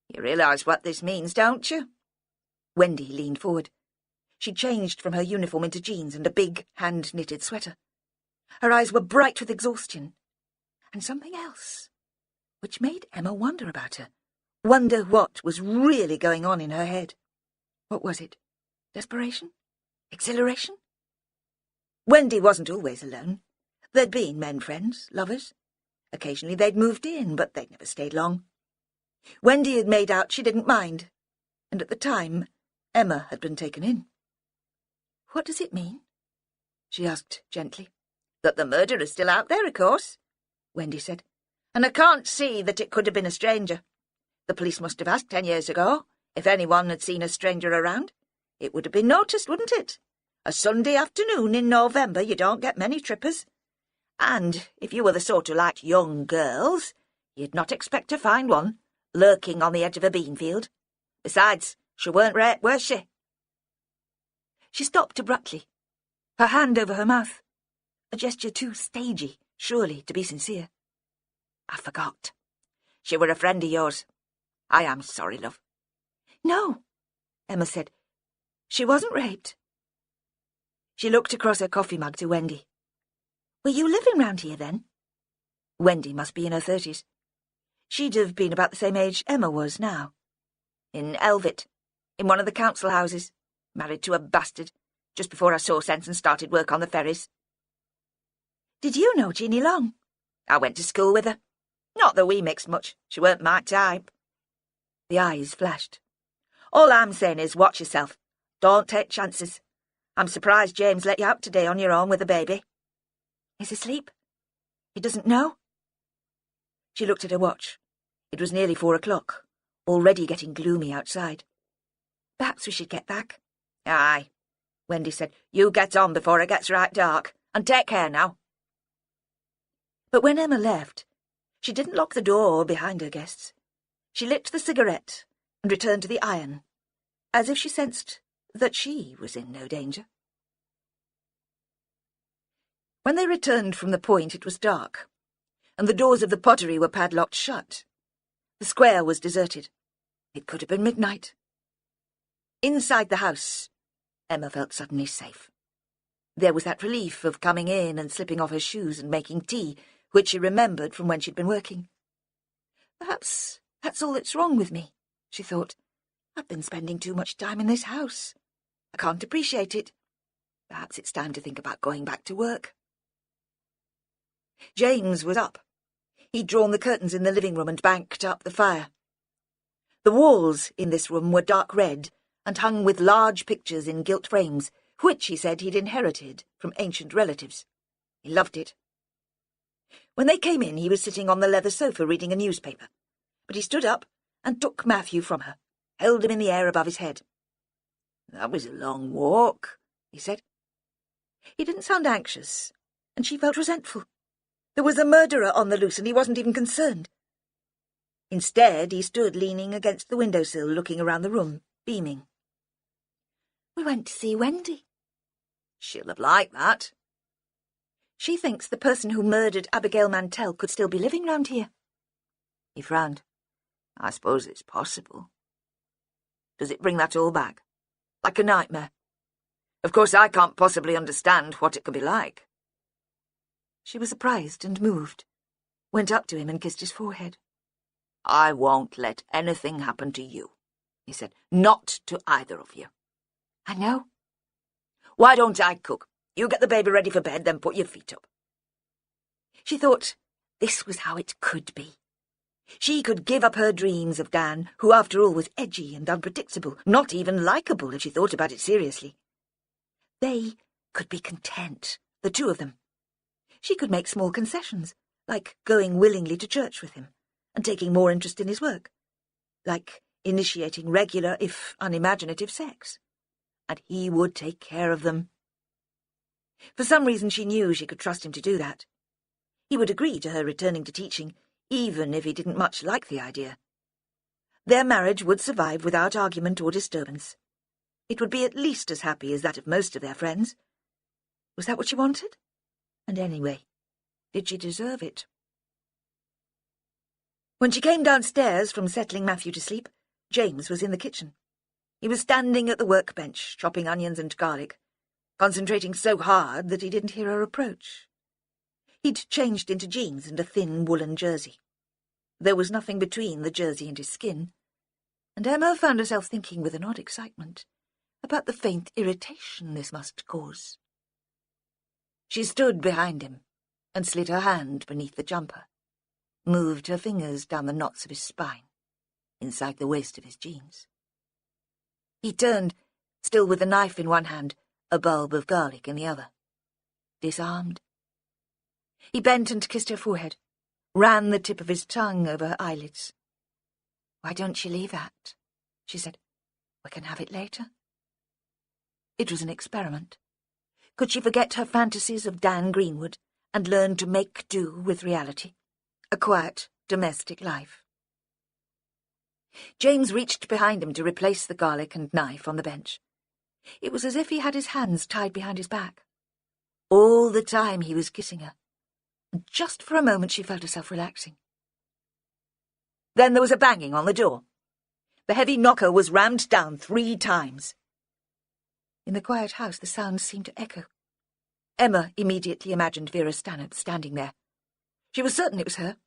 "You realise what this means, don't you?" Wendy leaned forward. She'd changed from her uniform into jeans and a big, hand-knitted sweater. Her eyes were bright with exhaustion, and something else, which made Emma wonder about her, wonder what was really going on in her head. What was it? Desperation? Exhilaration? Wendy wasn't always alone. There'd been men friends, lovers. Occasionally they'd moved in, but they'd never stayed long. Wendy had made out she didn't mind, and at the time, Emma had been taken in. "What does it mean?" she asked gently. "That the murderer's still out there, of course," Wendy said. "And I can't see that it could have been a stranger. The police must have asked 10 years ago if anyone had seen a stranger around. It would have been noticed, wouldn't it? A Sunday afternoon in November, you don't get many trippers. And if you were the sort who liked young girls, you'd not expect to find one lurking on the edge of a bean field. Besides, she weren't right, was she?" She stopped abruptly, her hand over her mouth, a gesture too stagey, surely, to be sincere. "I forgot. She were a friend of yours. I am sorry, love." "No," Emma said. "She wasn't raped." She looked across her coffee mug to Wendy. "Were you living round here then?" Wendy must be in her 30s. She'd have been about the same age Emma was now. "In Elvit, in one of the council houses, married to a bastard, just before I saw sense and started work on the ferries." "Did you know Jeannie Long?" "I went to school with her. Not that we mixed much. She weren't my type. The eyes flashed. All I'm saying is watch yourself. Don't take chances. I'm surprised James let you out today on your own with a baby. He's asleep? He doesn't know? She looked at her watch. It was nearly 4 o'clock, already getting gloomy outside. Perhaps we should get back. Aye, Wendy said. You get on before it gets right dark, and take care now. But when Emma left, she didn't lock the door behind her guests. She lit the cigarette and returned to the iron, as if she sensed that she was in no danger. When they returned from the point, it was dark, and the doors of the pottery were padlocked shut. The square was deserted. It could have been midnight. Inside the house, Emma felt suddenly safe. There was that relief of coming in and slipping off her shoes and making tea, which she remembered from when she'd been working. Perhaps that's all that's wrong with me, she thought. I've been spending too much time in this house. I can't appreciate it. Perhaps it's time to think about going back to work. James was up. He'd drawn the curtains in the living room and banked up the fire. The walls in this room were dark red and hung with large pictures in gilt frames, which, he said, he'd inherited from ancient relatives. He loved it. When they came in, he was sitting on the leather sofa reading a newspaper, but he stood up and took Matthew from her, held him in the air above his head. "That was a long walk," he said. He didn't sound anxious, and she felt resentful. There was a murderer on the loose, and he wasn't even concerned. Instead, he stood leaning against the windowsill, looking around the room, beaming. "We went to see Wendy." "She'll have liked that." "She thinks the person who murdered Abigail Mantell could still be living round here." He frowned. "I suppose it's possible. Does it bring that all back? Like a nightmare? Of course, I can't possibly understand what it could be like." She was surprised and moved, went up to him and kissed his forehead. "I won't let anything happen to you," he said. "Not to either of you." "I know." "Why don't I cook? You get the baby ready for bed, then put your feet up." She thought this was how it could be. She could give up her dreams of Dan, who after all was edgy and unpredictable, not even likeable if she thought about it seriously. They could be content, the two of them. She could make small concessions, like going willingly to church with him and taking more interest in his work, like initiating regular, if unimaginative, sex. And he would take care of them. For some reason she knew she could trust him to do that. He would agree to her returning to teaching, even if he didn't much like the idea. Their marriage would survive without argument or disturbance. It would be at least as happy as that of most of their friends. Was that what she wanted? And anyway, did she deserve it? When she came downstairs from settling Matthew to sleep, James was in the kitchen. He was standing at the workbench, chopping onions and garlic, concentrating so hard that he didn't hear her approach. He'd changed into jeans and a thin woolen jersey. There was nothing between the jersey and his skin, and Emma found herself thinking with an odd excitement about the faint irritation this must cause. She stood behind him and slid her hand beneath the jumper, moved her fingers down the knots of his spine, inside the waist of his jeans. He turned, still with the knife in one hand, a bulb of garlic in the other. Disarmed. He bent and kissed her forehead, ran the tip of his tongue over her eyelids. "Why don't you leave that?" she said. "We can have it later." It was an experiment. Could she forget her fantasies of Dan Greenwood and learn to make do with reality? A quiet, domestic life. James reached behind him to replace the garlic and knife on the bench. It was as if he had his hands tied behind his back. All the time he was kissing her, and just for a moment she felt herself relaxing. Then there was a banging on the door. The heavy knocker was rammed down 3 times. In the quiet house the sound seemed to echo. Emma immediately imagined Vera Stanhope standing there. She was certain it was her.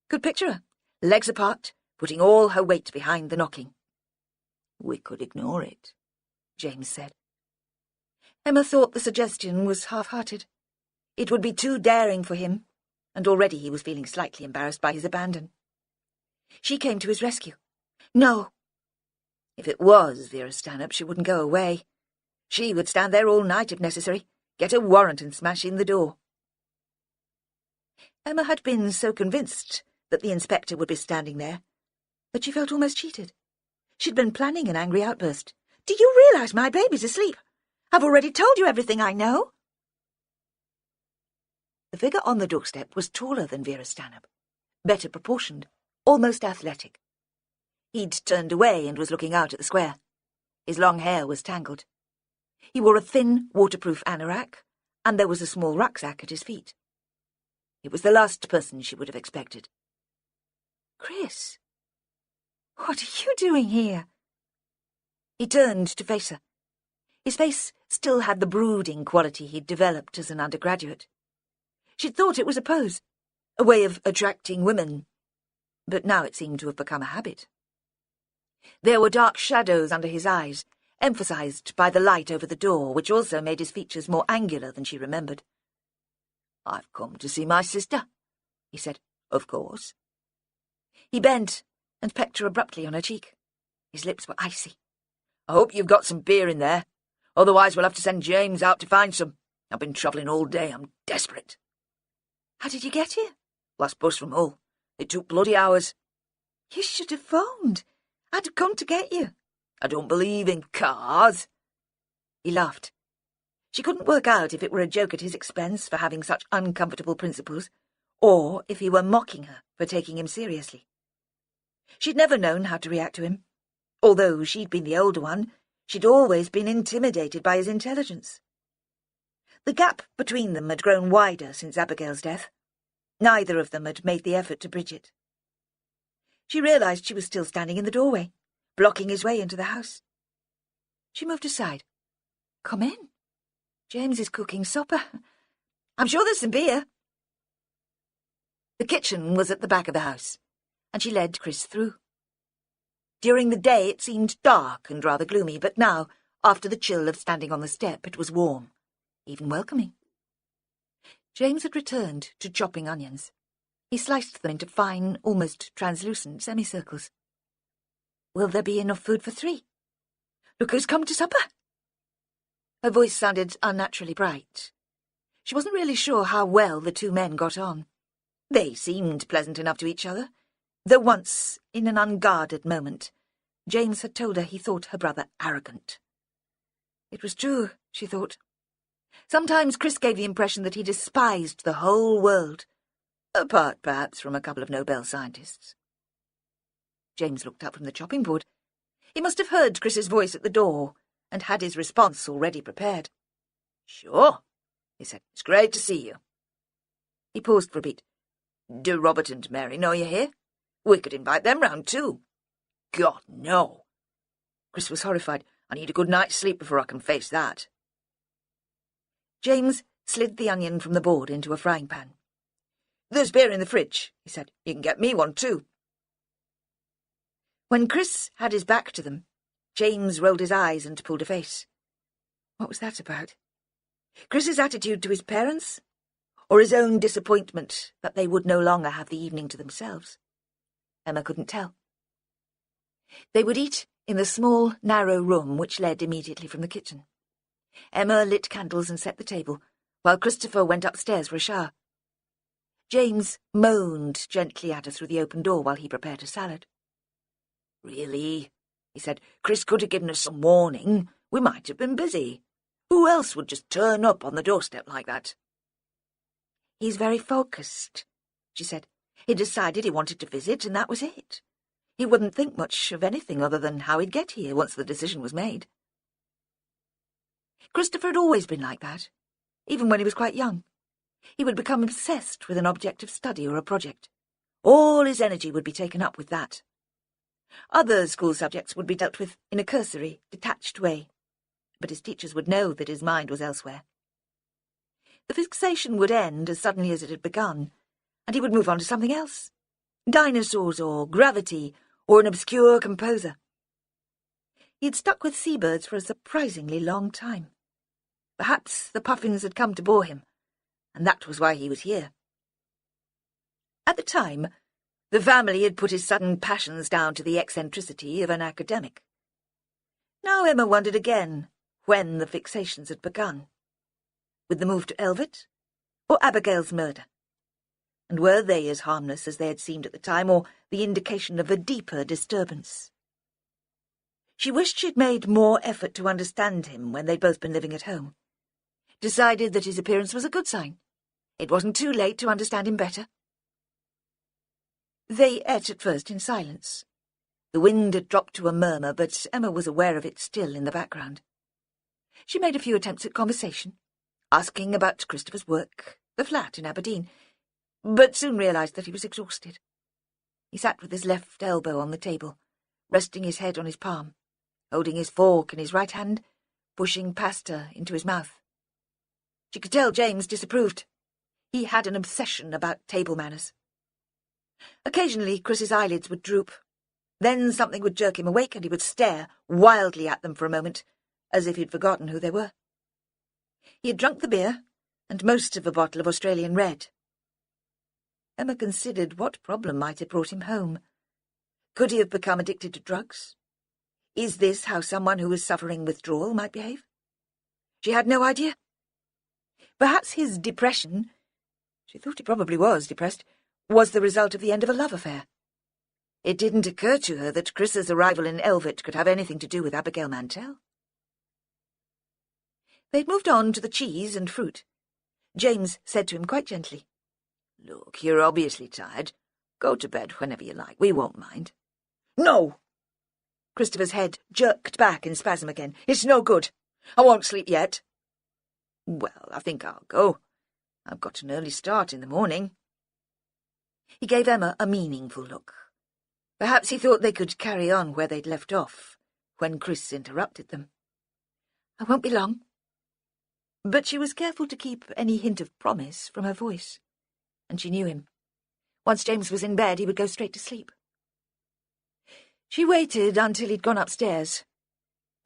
Could picture her, legs apart, putting all her weight behind the knocking. "We could ignore it," James said. Emma thought the suggestion was half-hearted. It would be too daring for him, and already he was feeling slightly embarrassed by his abandon. She came to his rescue. No. If it was Vera Stanhope, she wouldn't go away. She would stand there all night if necessary, get a warrant and smash in the door. Emma had been so convinced that the inspector would be standing there that she felt almost cheated. She'd been planning an angry outburst. "Do you realise my baby's asleep? I've already told you everything I know." The figure on the doorstep was taller than Vera Stanhope, better proportioned, almost athletic. He'd turned away and was looking out at the square. His long hair was tangled. He wore a thin, waterproof anorak, and there was a small rucksack at his feet. It was the last person she would have expected. "Chris, what are you doing here?" He turned to face her. His face still had the brooding quality he'd developed as an undergraduate. She'd thought it was a pose, a way of attracting women, but now it seemed to have become a habit. There were dark shadows under his eyes, emphasized by the light over the door, which also made his features more angular than she remembered. "I've come to see my sister," he said. "Of course." He bent and pecked her abruptly on her cheek. His lips were icy. "I hope you've got some beer in there. Otherwise we'll have to send James out to find some. I've been travelling all day. I'm desperate." "How did you get here?" "Last bus from Hull. It took bloody hours." "You should have phoned. I'd have come to get you." "I don't believe in cars." He laughed. She couldn't work out if it were a joke at his expense for having such uncomfortable principles, or if he were mocking her for taking him seriously. She'd never known how to react to him. Although she'd been the older one, she'd always been intimidated by his intelligence. The gap between them had grown wider since Abigail's death. Neither of them had made the effort to bridge it. She realised she was still standing in the doorway, blocking his way into the house. She moved aside. "Come in. James is cooking supper. I'm sure there's some beer." The kitchen was at the back of the house, and she led Chris through. During the day it seemed dark and rather gloomy, but now, after the chill of standing on the step, it was warm, even welcoming. James had returned to chopping onions. He sliced them into fine, almost translucent semicircles. "Will there be enough food for 3? Look who's come to supper." Her voice sounded unnaturally bright. She wasn't really sure how well the two men got on. They seemed pleasant enough to each other, though once, in an unguarded moment, James had told her he thought her brother arrogant. It was true, she thought. Sometimes Chris gave the impression that he despised the whole world, apart perhaps from a couple of Nobel scientists. James looked up from the chopping board. He must have heard Chris's voice at the door and had his response already prepared. "Sure," he said. "It's great to see you." He paused for a beat. "Do Robert and Mary know you're here? We could invite them round too." "God, no." Chris was horrified. "I need a good night's sleep before I can face that." James slid the onion from the board into a frying pan. "There's beer in the fridge," he said. "You can get me one too." When Chris had his back to them, James rolled his eyes and pulled a face. What was that about? Chris's attitude to his parents, or his own disappointment that they would no longer have the evening to themselves? Emma couldn't tell. They would eat in the small, narrow room which led immediately from the kitchen. Emma lit candles and set the table, while Christopher went upstairs for a shower. James moaned gently at her through the open door while he prepared a salad. "Really?" he said. "Chris could have given us some warning. We might have been busy. Who else would just turn up on the doorstep like that?" "He's very focused," she said. "He decided he wanted to visit, and that was it. He wouldn't think much of anything other than how he'd get here once the decision was made." Christopher had always been like that, even when he was quite young. He would become obsessed with an object of study or a project. All his energy would be taken up with that. Other school subjects would be dealt with in a cursory, detached way, but his teachers would know that his mind was elsewhere. The fixation would end as suddenly as it had begun, and he would move on to something else. Dinosaurs or gravity or an obscure composer. He had stuck with seabirds for a surprisingly long time. Perhaps the puffins had come to bore him, and that was why he was here. At the time, the family had put his sudden passions down to the eccentricity of an academic. Now Emma wondered again when the fixations had begun. With the move to Elvet, or Abigail's murder? And were they as harmless as they had seemed at the time, or the indication of a deeper disturbance? She wished she'd made more effort to understand him when they'd both been living at home. Decided that his appearance was a good sign. It wasn't too late to understand him better. They ate at first in silence. The wind had dropped to a murmur, but Emma was aware of it still in the background. She made a few attempts at conversation, asking about Christopher's work, the flat in Aberdeen, but soon realised that he was exhausted. He sat with his left elbow on the table, resting his head on his palm, holding his fork in his right hand, pushing pasta into his mouth. She could tell James disapproved. He had an obsession about table manners. Occasionally Chris's eyelids would droop. Then something would jerk him awake and he would stare wildly at them for a moment, as if he'd forgotten who they were. He had drunk the beer and most of a bottle of Australian Red. Emma considered what problem might have brought him home. Could he have become addicted to drugs? Is this how someone who was suffering withdrawal might behave? She had no idea. Perhaps his depression, she thought he probably was depressed, was the result of the end of a love affair. It didn't occur to her that Chris's arrival in Elvet could have anything to do with Abigail Mantell. They'd moved on to the cheese and fruit. James said to him quite gently, "Look, you're obviously tired. Go to bed whenever you like. We won't mind." "No!" Christopher's head jerked back in spasm again. "It's no good. I won't sleep yet." "Well, I think I'll go. I've got an early start in the morning." He gave Emma a meaningful look. Perhaps he thought they could carry on where they'd left off, when Chris interrupted them. "I won't be long." But she was careful to keep any hint of promise from her voice, and she knew him. Once James was in bed, he would go straight to sleep. She waited until he'd gone upstairs,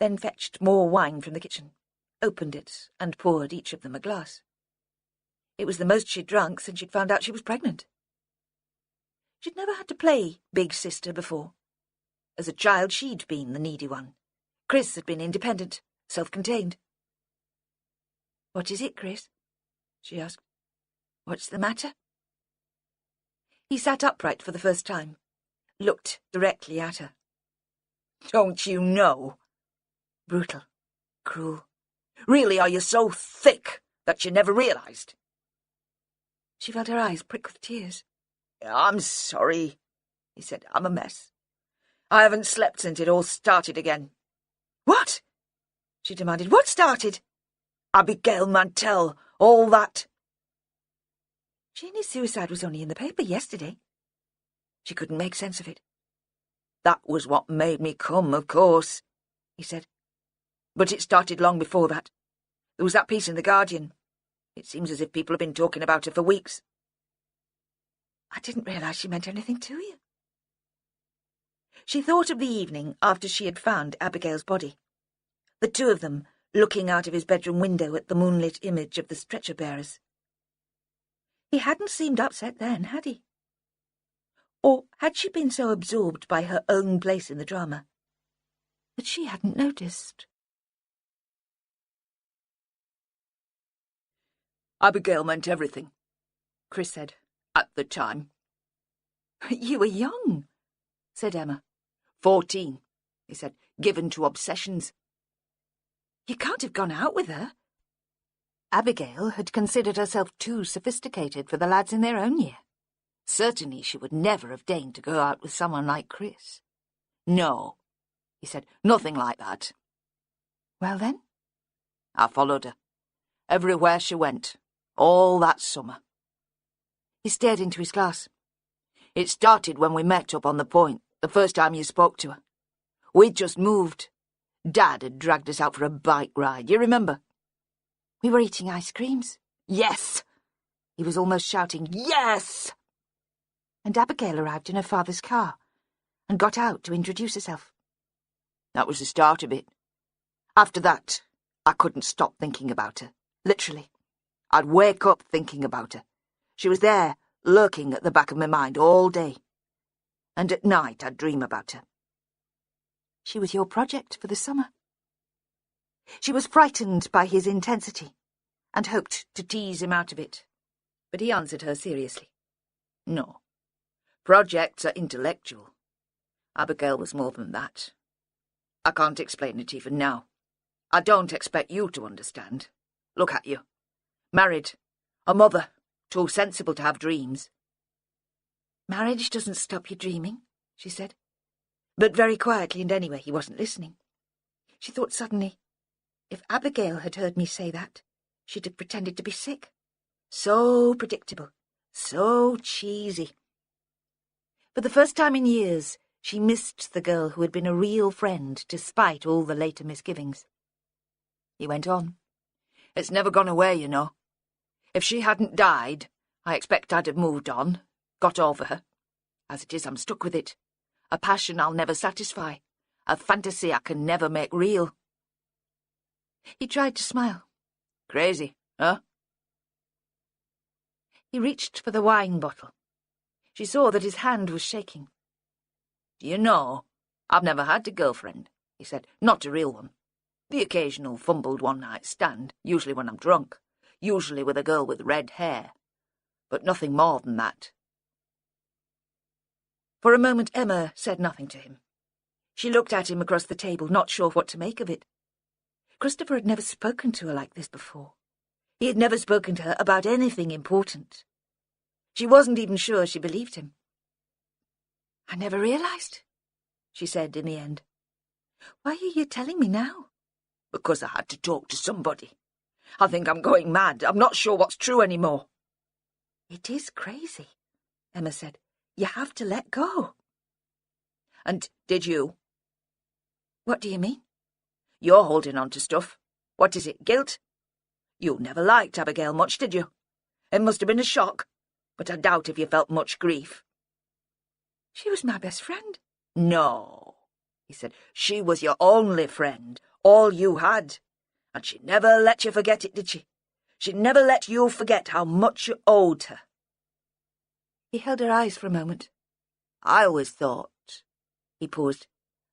then fetched more wine from the kitchen, opened it, and poured each of them a glass. It was the most she'd drunk since she'd found out she was pregnant. She'd never had to play big sister before. As a child, she'd been the needy one. Chris had been independent, self-contained. "What is it, Chris?" she asked. "What's the matter?" He sat upright for the first time, looked directly at her. "Don't you know?" Brutal, cruel. "Really, are you so thick that you never realised?" She felt her eyes prick with tears. "I'm sorry," he said. "I'm a mess. I haven't slept since it all started again." "What?" she demanded. "What started?" "Abigail Mantell, all that." Janie's suicide was only in the paper yesterday. She couldn't make sense of it. "That was what made me come, of course," he said. "But it started long before that. There was that piece in The Guardian. It seems as if people have been talking about her for weeks." "I didn't realise she meant anything to you." She thought of the evening after she had found Abigail's body. The two of them looking out of his bedroom window at the moonlit image of the stretcher-bearers. He hadn't seemed upset then, had he? Or had she been so absorbed by her own place in the drama that she hadn't noticed? "Abigail meant everything," Chris said, "at the time." "You were young," said Emma. 14, he said, "given to obsessions." "You can't have gone out with her." Abigail had considered herself too sophisticated for the lads in their own year. Certainly she would never have deigned to go out with someone like Chris. "No," he said, "nothing like that." "Well then?" "I followed her. Everywhere she went. All that summer." He stared into his glass. "It started when we met up on the point, the first time you spoke to her. We'd just moved. Dad had dragged us out for a bike ride, you remember?" "We were eating ice creams." "Yes!" He was almost shouting, "Yes!" And Abigail arrived in her father's car and got out to introduce herself. That was the start of it. After that, I couldn't stop thinking about her. Literally. I'd wake up thinking about her. She was there, lurking at the back of my mind all day. And at night I'd dream about her. She was your project for the summer. She was frightened by his intensity and hoped to tease him out of it. But he answered her seriously. No. Projects are intellectual. Abigail was more than that. I can't explain it even now. I don't expect you to understand. Look at you. Married. A mother. Too sensible to have dreams. Marriage doesn't stop you dreaming, she said. But very quietly, and anyway, he wasn't listening. She thought suddenly, if Abigail had heard me say that, she'd have pretended to be sick. So predictable. So cheesy. For the first time in years, she missed the girl who had been a real friend, despite all the later misgivings. He went on. It's never gone away, you know. If she hadn't died, I expect I'd have moved on, got over her. As it is, I'm stuck with it. A passion I'll never satisfy. A fantasy I can never make real. He tried to smile. Crazy, huh? He reached for the wine bottle. She saw that his hand was shaking. Do you know, I've never had a girlfriend, he said. Not a real one. The occasional fumbled one-night stand, usually when I'm drunk, usually with a girl with red hair. But nothing more than that. For a moment Emma said nothing to him. She looked at him across the table, not sure what to make of it. Christopher had never spoken to her like this before. He had never spoken to her about anything important. She wasn't even sure she believed him. I never realized, she said in the end. Why are you telling me now? Because I had to talk to somebody. I think I'm going mad. I'm not sure what's true anymore. It is crazy, Emma said. You have to let go. And did you? What do you mean? You're holding on to stuff. What is it, guilt? You never liked Abigail much, did you? It must have been a shock, but I doubt if you felt much grief. She was my best friend. No, he said. She was your only friend, all you had. And she never let you forget it, did she? She never let you forget how much you owed her. He held her eyes for a moment. I always thought, he paused,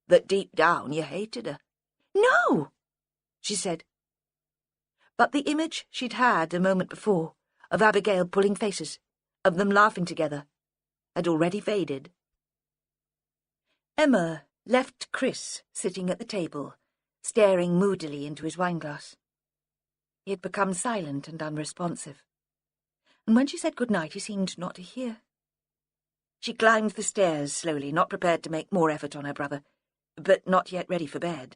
that deep down you hated her. No, she said. But the image she'd had a moment before, of Abigail pulling faces, of them laughing together, had already faded. Emma left Chris sitting at the table, staring moodily into his wineglass. He had become silent and unresponsive, and when she said good night he seemed not to hear. She climbed the stairs slowly, not prepared to make more effort on her brother, but not yet ready for bed.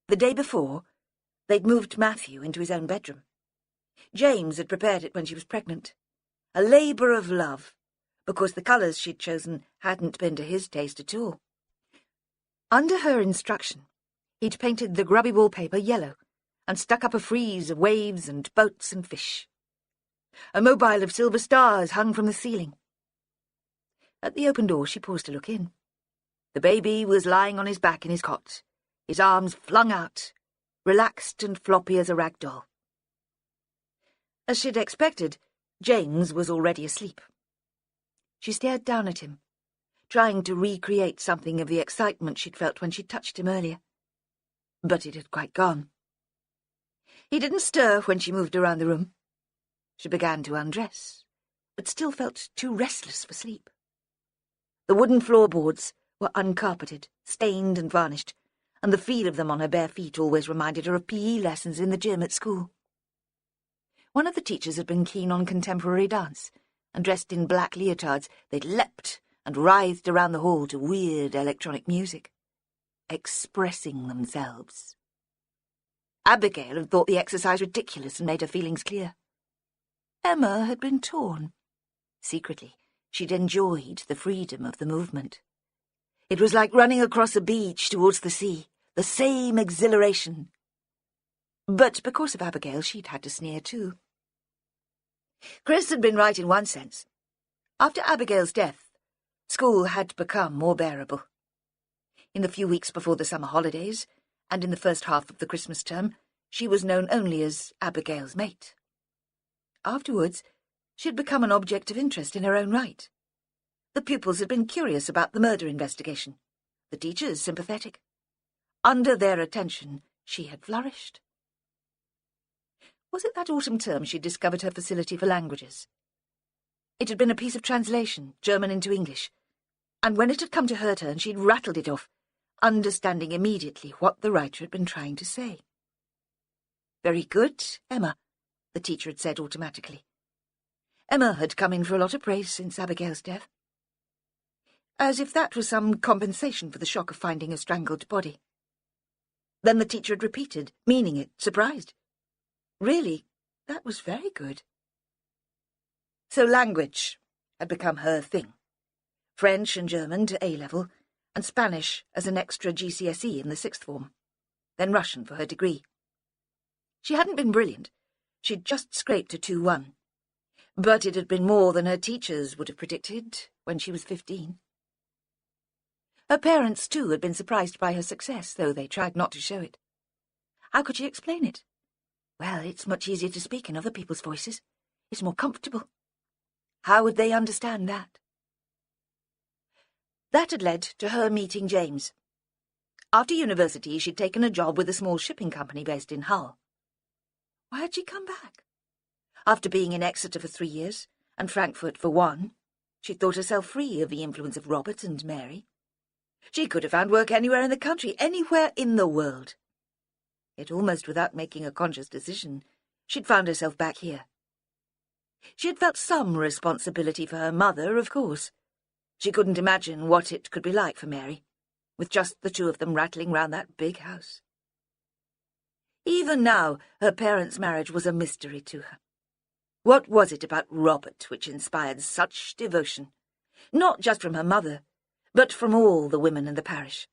The day before, they'd moved Matthew into his own bedroom. James had prepared it when she was pregnant. A labour of love, because the colours she'd chosen hadn't been to his taste at all. Under her instruction, he'd painted the grubby wallpaper yellow and stuck up a frieze of waves and boats and fish. A mobile of silver stars hung from the ceiling. At the open door she paused to look in. The baby was lying on his back in his cot, his arms flung out, relaxed and floppy as a rag doll. As she'd expected, James was already asleep. She stared down at him, trying to recreate something of the excitement she'd felt when she touched him earlier. But it had quite gone. He didn't stir when she moved around the room. She began to undress, but still felt too restless for sleep. The wooden floorboards were uncarpeted, stained and varnished, and the feel of them on her bare feet always reminded her of PE lessons in the gym at school. One of the teachers had been keen on contemporary dance, and dressed in black leotards, they'd leapt and writhed around the hall to weird electronic music, expressing themselves. Abigail had thought the exercise ridiculous and made her feelings clear. Emma had been torn. Secretly, she'd enjoyed the freedom of the movement. It was like running across a beach towards the sea, the same exhilaration. But because of Abigail, she'd had to sneer too. Chris had been right in one sense. After Abigail's death, school had become more bearable. In the few weeks before the summer holidays, and in the first half of the Christmas term, she was known only as Abigail's mate. Afterwards, She had become an object of interest in her own right. The pupils had been curious about the murder investigation, the teachers sympathetic. Under their attention, she had flourished. Was it that autumn term she'd discovered her facility for languages? It had been a piece of translation, German into English, and when it had come to her turn, she'd rattled it off, understanding immediately what the writer had been trying to say. "Very good, Emma," the teacher had said automatically. Emma had come in for a lot of praise since Abigail's death. As if that was some compensation for the shock of finding a strangled body. Then the teacher had repeated, meaning it, surprised. Really, that was very good. So language had become her thing. French and German to A-level, and Spanish as an extra GCSE in the 6th form, then Russian for her degree. She hadn't been brilliant. She'd just scraped a 2-1. But it had been more than her teachers would have predicted when she was 15. Her parents, too, had been surprised by her success, though they tried not to show it. How could she explain it? Well, it's much easier to speak in other people's voices. It's more comfortable. How would they understand that? That had led to her meeting James. After university, she'd taken a job with a small shipping company based in Hull. Why had she come back? After being in Exeter for 3 years, and Frankfurt for 1, she thought herself free of the influence of Robert and Mary. She could have found work anywhere in the country, anywhere in the world. Yet almost without making a conscious decision, she'd found herself back here. She had felt some responsibility for her mother, of course. She couldn't imagine what it could be like for Mary, with just the two of them rattling round that big house. Even now, her parents' marriage was a mystery to her. What was it about Robert which inspired such devotion? Not just from her mother, but from all the women in the parish.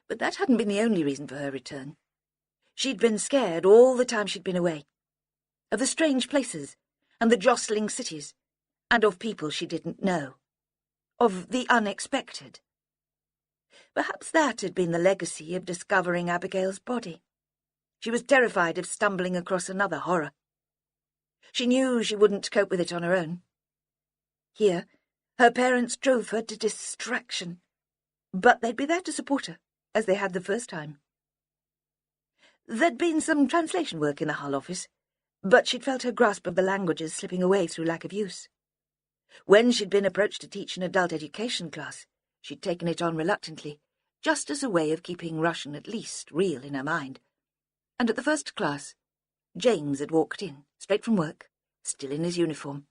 But that hadn't been the only reason for her return. She'd been scared all the time she'd been away, of the strange places and the jostling cities, and of people she didn't know, of the unexpected. Perhaps that had been the legacy of discovering Abigail's body. She was terrified of stumbling across another horror. She knew she wouldn't cope with it on her own. Here, her parents drove her to distraction, but they'd be there to support her, as they had the first time. There'd been some translation work in the Hull office, but she'd felt her grasp of the languages slipping away through lack of use. When she'd been approached to teach an adult education class, she'd taken it on reluctantly, just as a way of keeping Russian at least real in her mind. And at the first class, James had walked in, straight from work, still in his uniform.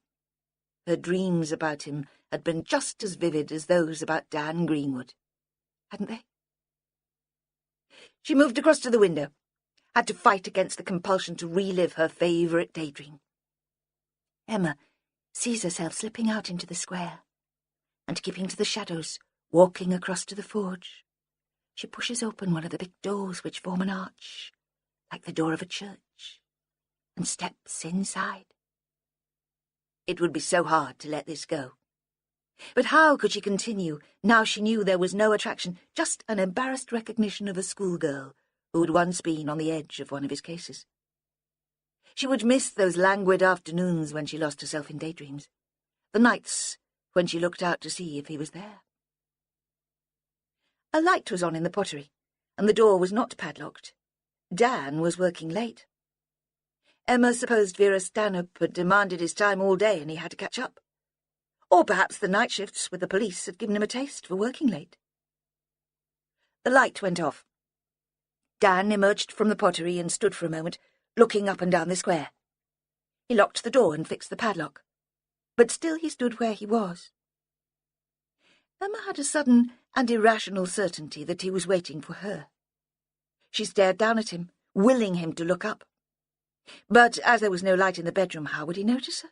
Her dreams about him had been just as vivid as those about Dan Greenwood, hadn't they? She moved across to the window, had to fight against the compulsion to relive her favourite daydream. Emma sees herself slipping out into the square and keeping to the shadows, walking across to the forge. She pushes open one of the big doors which form an arch, like the door of a church, and steps inside. It would be so hard to let this go. But how could she continue, now she knew there was no attraction, just an embarrassed recognition of a schoolgirl who had once been on the edge of one of his cases? She would miss those languid afternoons when she lost herself in daydreams, the nights when she looked out to see if he was there. A light was on in the pottery, and the door was not padlocked. Dan was working late. Emma supposed Vera Stanhope had demanded his time all day and he had to catch up. Or perhaps the night shifts with the police had given him a taste for working late. The light went off. Dan emerged from the pottery and stood for a moment, looking up and down the square. He locked the door and fixed the padlock, but still he stood where he was. Emma had a sudden and irrational certainty that he was waiting for her. She stared down at him, willing him to look up. But as there was no light in the bedroom, how would he notice her?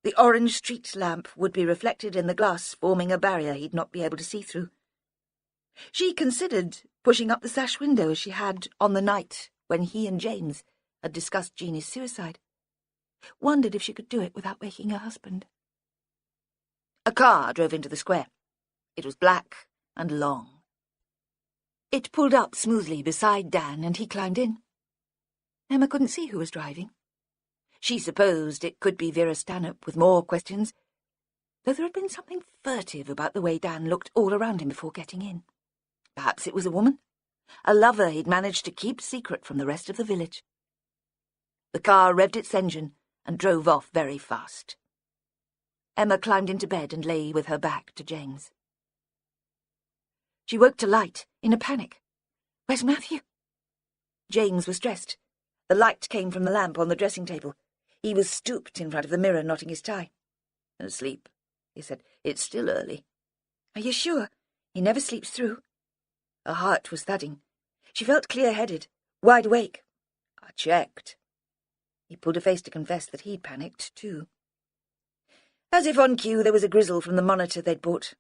The orange street lamp would be reflected in the glass, forming a barrier he'd not be able to see through. She considered pushing up the sash window as she had on the night when he and James had discussed Jeannie's suicide. Wondered if she could do it without waking her husband. A car drove into the square. It was black and long. It pulled up smoothly beside Dan and he climbed in. Emma couldn't see who was driving. She supposed it could be Vera Stanhope with more questions, though there had been something furtive about the way Dan looked all around him before getting in. Perhaps it was a woman, a lover he'd managed to keep secret from the rest of the village. The car revved its engine and drove off very fast. Emma climbed into bed and lay with her back to James. She woke to light, in a panic. "Where's Matthew?" James was dressed. The light came from the lamp on the dressing table. He was stooped in front of the mirror, knotting his tie. "Asleep," he said. "It's still early." "Are you sure? He never sleeps through." Her heart was thudding. She felt clear-headed, wide awake. "I checked." He pulled a face to confess that he'd panicked, too. As if on cue, there was a grizzle from the monitor they'd bought.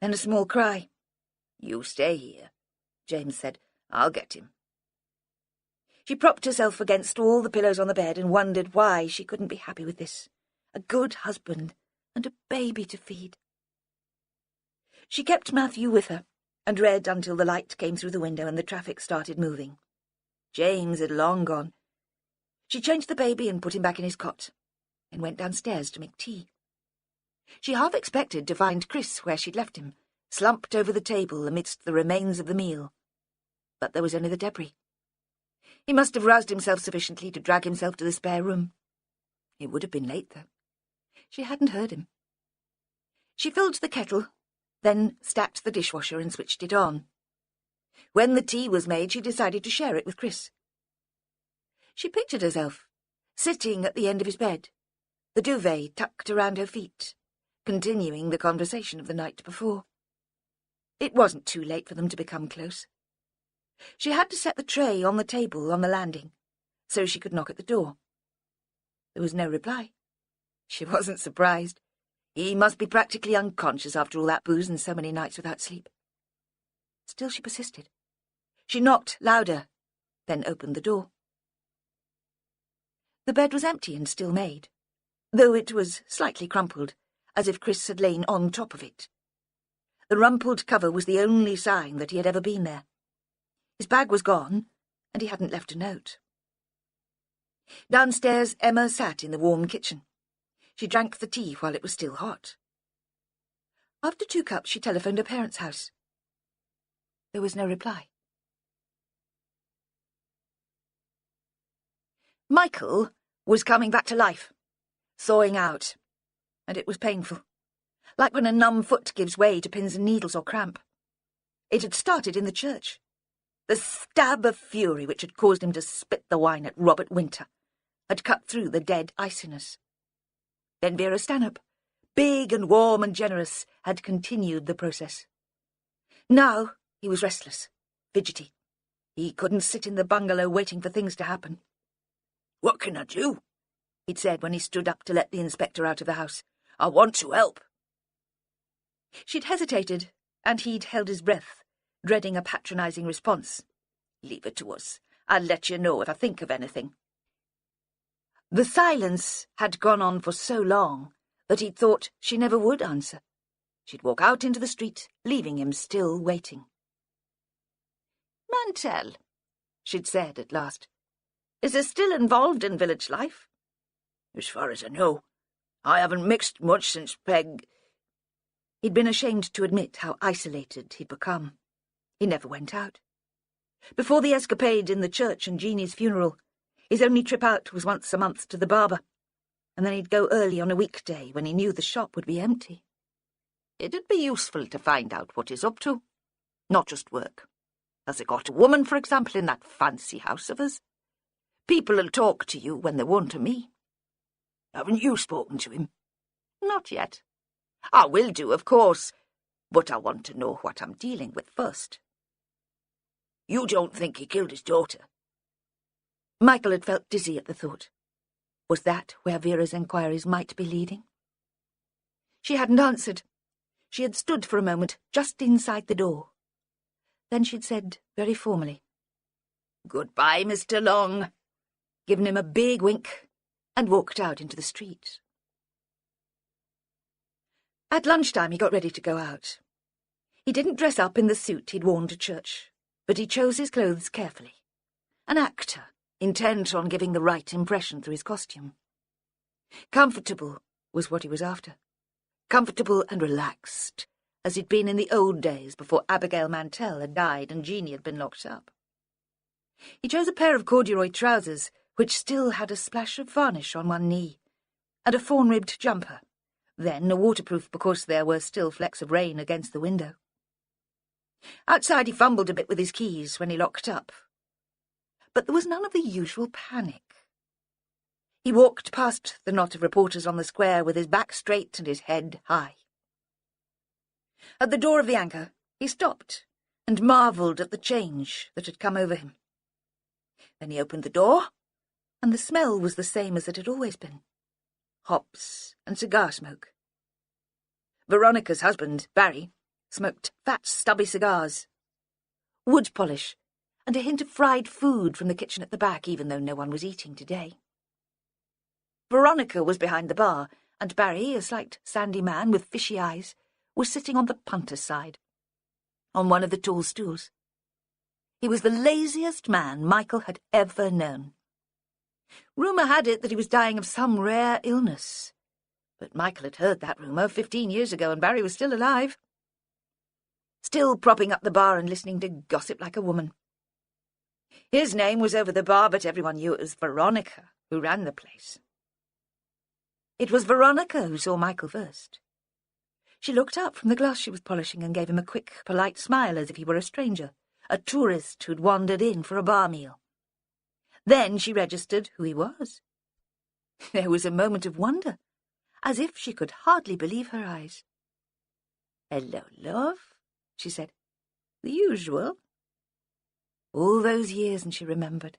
Then a small cry. "You stay here," James said. "I'll get him." She propped herself against all the pillows on the bed and wondered why she couldn't be happy with this. A good husband and a baby to feed. She kept Matthew with her and read until the light came through the window and the traffic started moving. James had long gone. She changed the baby and put him back in his cot, and went downstairs to make tea. She half expected to find Chris where she'd left him, slumped over the table amidst the remains of the meal. But there was only the debris. He must have roused himself sufficiently to drag himself to the spare room. It would have been late, though. She hadn't heard him. She filled the kettle, then stacked the dishwasher and switched it on. When the tea was made, she decided to share it with Chris. She pictured herself, sitting at the end of his bed, the duvet tucked around her feet, continuing the conversation of the night before. It wasn't too late for them to become close. She had to set the tray on the table on the landing, so she could knock at the door. There was no reply. She wasn't surprised. He must be practically unconscious after all that booze and so many nights without sleep. Still she persisted. She knocked louder, then opened the door. The bed was empty and still made, though it was slightly crumpled, as if Chris had lain on top of it. The rumpled cover was the only sign that he had ever been there. His bag was gone, and he hadn't left a note. Downstairs, Emma sat in the warm kitchen. She drank the tea while it was still hot. After 2 cups, she telephoned her parents' house. There was no reply. Michael was coming back to life, thawing out, and it was painful, like when a numb foot gives way to pins and needles or cramp. It had started in the church. The stab of fury which had caused him to spit the wine at Robert Winter had cut through the dead iciness. Then Vera Stanhope, big and warm and generous, had continued the process. Now he was restless, fidgety. He couldn't sit in the bungalow waiting for things to happen. "What can I do?" he'd said when he stood up to let the inspector out of the house. "I want to help." She'd hesitated, and he'd held his breath, dreading a patronising response. "Leave it to us. I'll let you know if I think of anything." The silence had gone on for so long that he'd thought she never would answer. She'd walk out into the street, leaving him still waiting. "Mantell," she'd said at last, "is he still involved in village life?" "As far as I know. I haven't mixed much since Peg—" He'd been ashamed to admit how isolated he'd become. He never went out. Before the escapade in the church and Jeannie's funeral, his only trip out was once a month to the barber, and then he'd go early on a weekday when he knew the shop would be empty. It'd be useful to find out what he's up to, not just work. Has he got a woman, for example, in that fancy house of his? People'll talk to you when they won't to me. Haven't you spoken to him? Not yet. I will do, of course, but I want to know what I'm dealing with first. You don't think he killed his daughter? Michael had felt dizzy at the thought. Was that where Vera's enquiries might be leading? She hadn't answered. She had stood for a moment just inside the door. Then she'd said very formally, "Goodbye, Mr. Long," given him a big wink, and walked out into the street. At lunchtime he got ready to go out. He didn't dress up in the suit he'd worn to church, but he chose his clothes carefully. An actor, intent on giving the right impression through his costume. Comfortable was what he was after. Comfortable and relaxed, as he'd been in the old days before Abigail Mantell had died and Jeanie had been locked up. He chose a pair of corduroy trousers which still had a splash of varnish on one knee, and a fawn-ribbed jumper, then a waterproof because there were still flecks of rain against the window. Outside he fumbled a bit with his keys when he locked up, but there was none of the usual panic. He walked past the knot of reporters on the square with his back straight and his head high. At the door of the Anchor, he stopped and marvelled at the change that had come over him. Then he opened the door, and the smell was the same as it had always been. Hops and cigar smoke. Veronica's husband, Barry, smoked fat, stubby cigars. Wood polish, and a hint of fried food from the kitchen at the back, even though no one was eating today. Veronica was behind the bar, and Barry, a slight, sandy man with fishy eyes, was sitting on the punter's side, on one of the tall stools. He was the laziest man Michael had ever known. Rumour had it that he was dying of some rare illness, but Michael had heard that rumour 15 years ago, and Barry was still alive. Still propping up the bar and listening to gossip like a woman. His name was over the bar, but everyone knew it was Veronica who ran the place. It was Veronica who saw Michael first. She looked up from the glass she was polishing and gave him a quick, polite smile as if he were a stranger, a tourist who'd wandered in for a bar meal. Then she registered who he was. There was a moment of wonder, as if she could hardly believe her eyes. "Hello, love," she said. "The usual." All those years, and she remembered.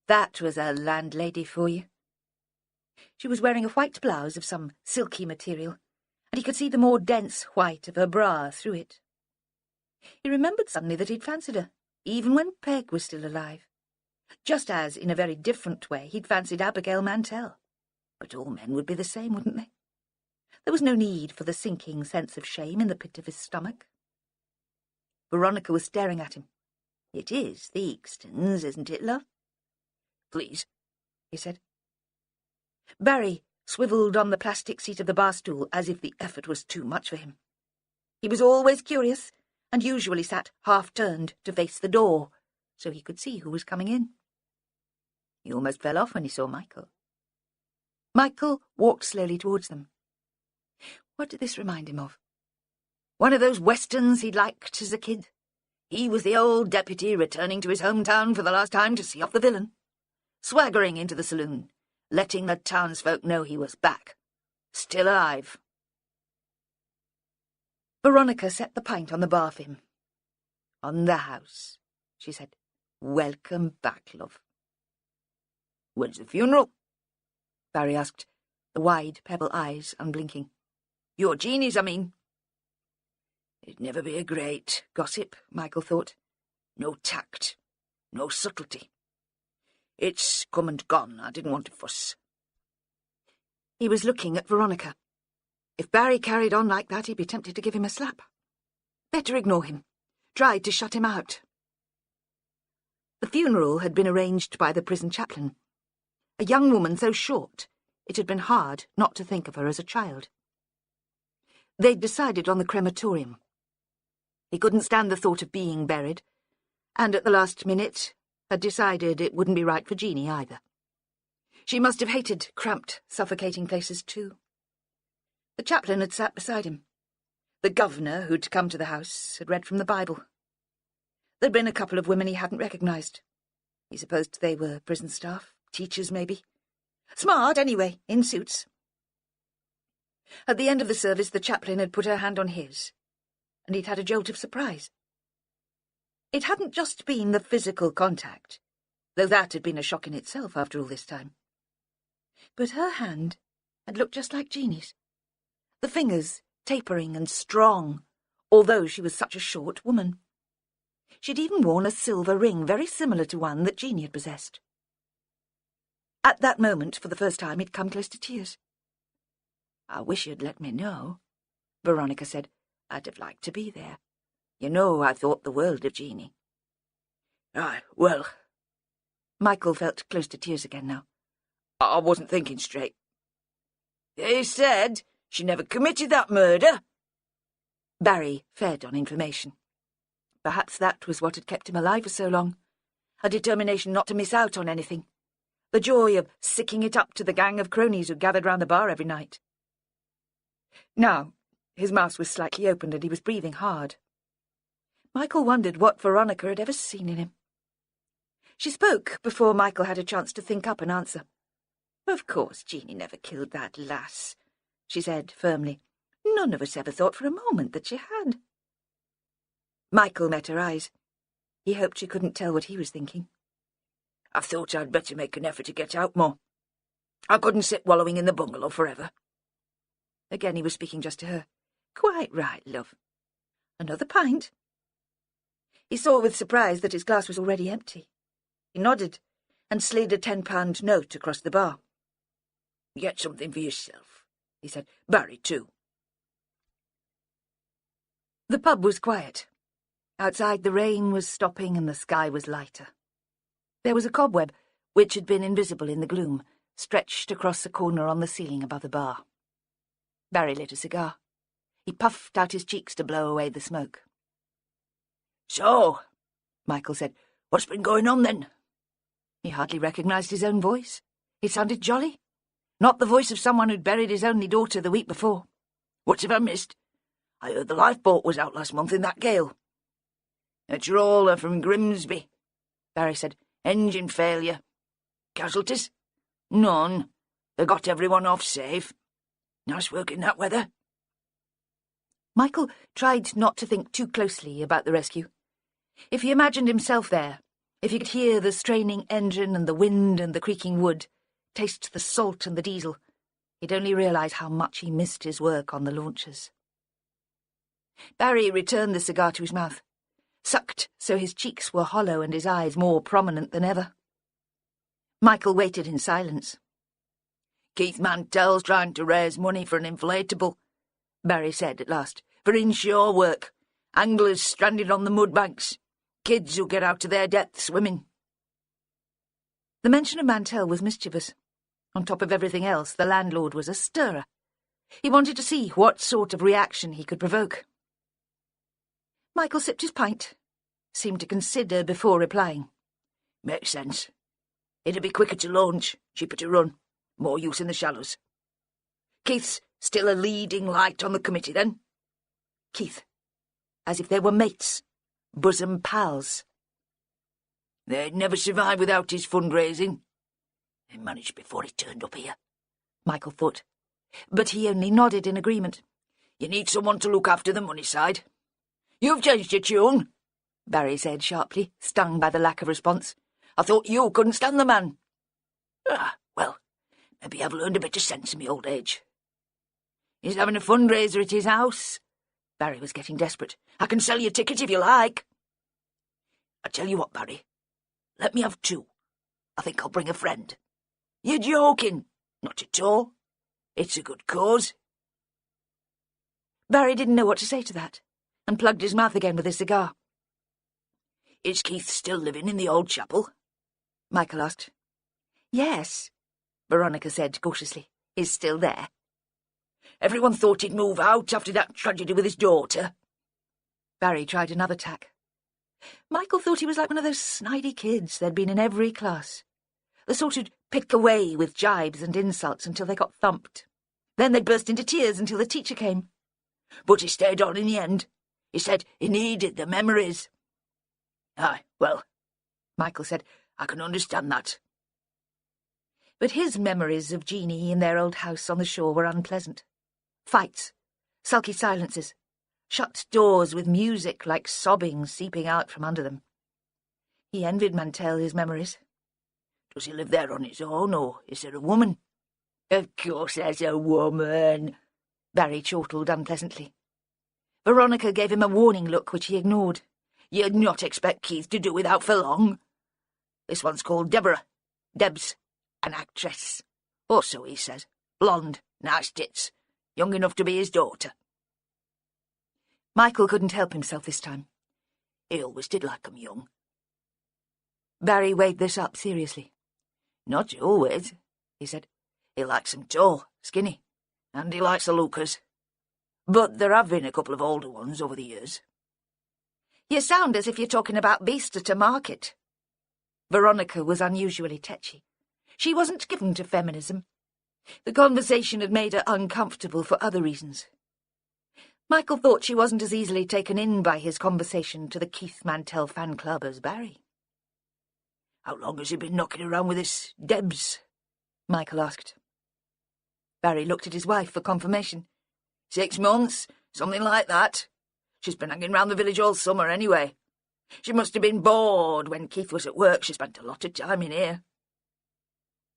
That was a landlady for you. She was wearing a white blouse of some silky material, and he could see the more dense white of her bra through it. He remembered suddenly that he'd fancied her, even when Peg was still alive, just as, in a very different way, he'd fancied Abigail Mantell. But all men would be the same, wouldn't they? There was no need for the sinking sense of shame in the pit of his stomach. Veronica was staring at him. "It is the Eakstons, isn't it, love?" "Please," he said. Barry swivelled on the plastic seat of the bar stool as if the effort was too much for him. He was always curious, and usually sat half-turned to face the door, so he could see who was coming in. He almost fell off when he saw Michael. Michael walked slowly towards them. What did this remind him of? One of those westerns he'd liked as a kid. He was the old deputy returning to his hometown for the last time to see off the villain, swaggering into the saloon, letting the townsfolk know he was back, still alive. Veronica set the pint on the bar for him. "On the house," she said. "Welcome back, love." "When's the funeral?" Barry asked, the wide pebble eyes unblinking. "Your Jeanie's, I mean." It'd never be a great gossip, Michael thought. No tact, no subtlety. It's come and gone. I didn't want to fuss. He was looking at Veronica. If Barry carried on like that, he'd be tempted to give him a slap. Better ignore him. Tried to shut him out. The funeral had been arranged by the prison chaplain. A young woman so short, it had been hard not to think of her as a child. They'd decided on the crematorium. He couldn't stand the thought of being buried, and at the last minute had decided it wouldn't be right for Jeanie either. She must have hated cramped, suffocating places too. The chaplain had sat beside him. The governor, who'd come to the house, had read from the Bible. There'd been a couple of women he hadn't recognised. He supposed they were prison staff, teachers maybe. Smart, anyway, in suits. At the end of the service, the chaplain had put her hand on his, and he'd had a jolt of surprise. It hadn't just been the physical contact, though that had been a shock in itself after all this time. But her hand had looked just like Jeanie's. The fingers tapering and strong, although she was such a short woman. She'd even worn a silver ring very similar to one that Jeanie had possessed. At that moment, for the first time, he'd come close to tears. "I wish you'd let me know," Veronica said. "I'd have liked to be there. You know I thought the world of Jeanie." "Aye, well..." Michael felt close to tears again now. "I wasn't thinking straight. They said she never committed that murder. Barry fed on information. Perhaps that was what had kept him alive for so long. A determination not to miss out on anything. The joy of sicking it up to the gang of cronies who gathered round the bar every night. Now, his mouth was slightly opened and he was breathing hard. Michael wondered what Veronica had ever seen in him. She spoke before Michael had a chance to think up an answer. "Of course, Jeanie never killed that lass," she said firmly. "None of us ever thought for a moment that she had." Michael met her eyes. He hoped she couldn't tell what he was thinking. "I thought I'd better make an effort to get out more. I couldn't sit wallowing in the bungalow forever." Again he was speaking just to her. "Quite right, love. Another pint?" He saw with surprise that his glass was already empty. He nodded and slid a £10 note across the bar. "Get something for yourself," he said. "Barry, too." The pub was quiet. Outside the rain was stopping and the sky was lighter. There was a cobweb, which had been invisible in the gloom, stretched across a corner on the ceiling above the bar. Barry lit a cigar. He puffed out his cheeks to blow away the smoke. "So," Michael said, "what's been going on then?" He hardly recognised his own voice. It sounded jolly. Not the voice of someone who'd buried his only daughter the week before. "What have I missed? I heard the lifeboat was out last month in that gale." "A trawler from Grimsby," Barry said. "Engine failure. Casualties?" "None. They got everyone off safe. Nice work in that weather." Michael tried not to think too closely about the rescue. If he imagined himself there, if he could hear the straining engine and the wind and the creaking wood, taste the salt and the diesel, he'd only realise how much he missed his work on the launches. Barry returned the cigar to his mouth, sucked so his cheeks were hollow and his eyes more prominent than ever. Michael waited in silence. "Keith Mantell's trying to raise money for an inflatable," Barry said at last, "for inshore work. Anglers stranded on the mud banks. Kids who get out to their death swimming." The mention of Mantell was mischievous. On top of everything else, the landlord was a stirrer. He wanted to see what sort of reaction he could provoke. Michael sipped his pint, seemed to consider before replying. "Makes sense. It'd be quicker to launch, cheaper to run, more use in the shallows. Keith's still a leading light on the committee, then?" Keith, as if they were mates, bosom pals. "They'd never survive without his fundraising. They managed before he turned up here," Michael thought, but he only nodded in agreement. "You need someone to look after the money side." "You've changed your tune," Barry said sharply, stung by the lack of response. "I thought you couldn't stand the man." Well, maybe I've learned a bit of sense in my old age." "He's having a fundraiser at his house." Barry was getting desperate. "I can sell you a ticket if you like." "I tell you what, Barry, let me have 2. I think I'll bring a friend." "You're joking." "Not at all. It's a good cause." Barry didn't know what to say to that, and plugged his mouth again with his cigar. "Is Keith still living in the old chapel?" Michael asked. "Yes," Veronica said cautiously. "He's still there." "Everyone thought he'd move out after that tragedy with his daughter." Barry tried another tack. Michael thought he was like one of those snidey kids there'd been in every class. The sort who'd pick away with jibes and insults until they got thumped. Then they'd burst into tears until the teacher came. "But he stayed on in the end. He said he needed the memories." "Aye, well," Michael said, "I can understand that." But his memories of Jeanie in their old house on the shore were unpleasant. Fights, sulky silences, shut doors with music like sobbing seeping out from under them. He envied Mantell his memories. "Does he live there on his own, or is there a woman?" "Of course there's a woman," Barry chortled unpleasantly. Veronica gave him a warning look which he ignored. "You'd not expect Keith to do without for long. This one's called Deborah. Debs. An actress. Or so he says. Blonde, nice tits. Young enough to be his daughter." Michael couldn't help himself this time. He always did like 'em young. Barry weighed this up seriously. "Not always," he said. "He likes 'em tall, skinny, and he likes the lookers. But there have been a couple of older ones over the years. You sound as if you're talking about beasts at a market. Veronica was unusually tetchy. She wasn't given to feminism. The conversation had made her uncomfortable for other reasons. Michael thought she wasn't as easily taken in by his conversation to the Keith Mantell fan club as Barry. "How long has he been knocking around with this Debs?" Michael asked. Barry looked at his wife for confirmation. 6 months, something like that. She's been hanging round the village all summer anyway. She must have been bored when Keith was at work. She spent a lot of time in here.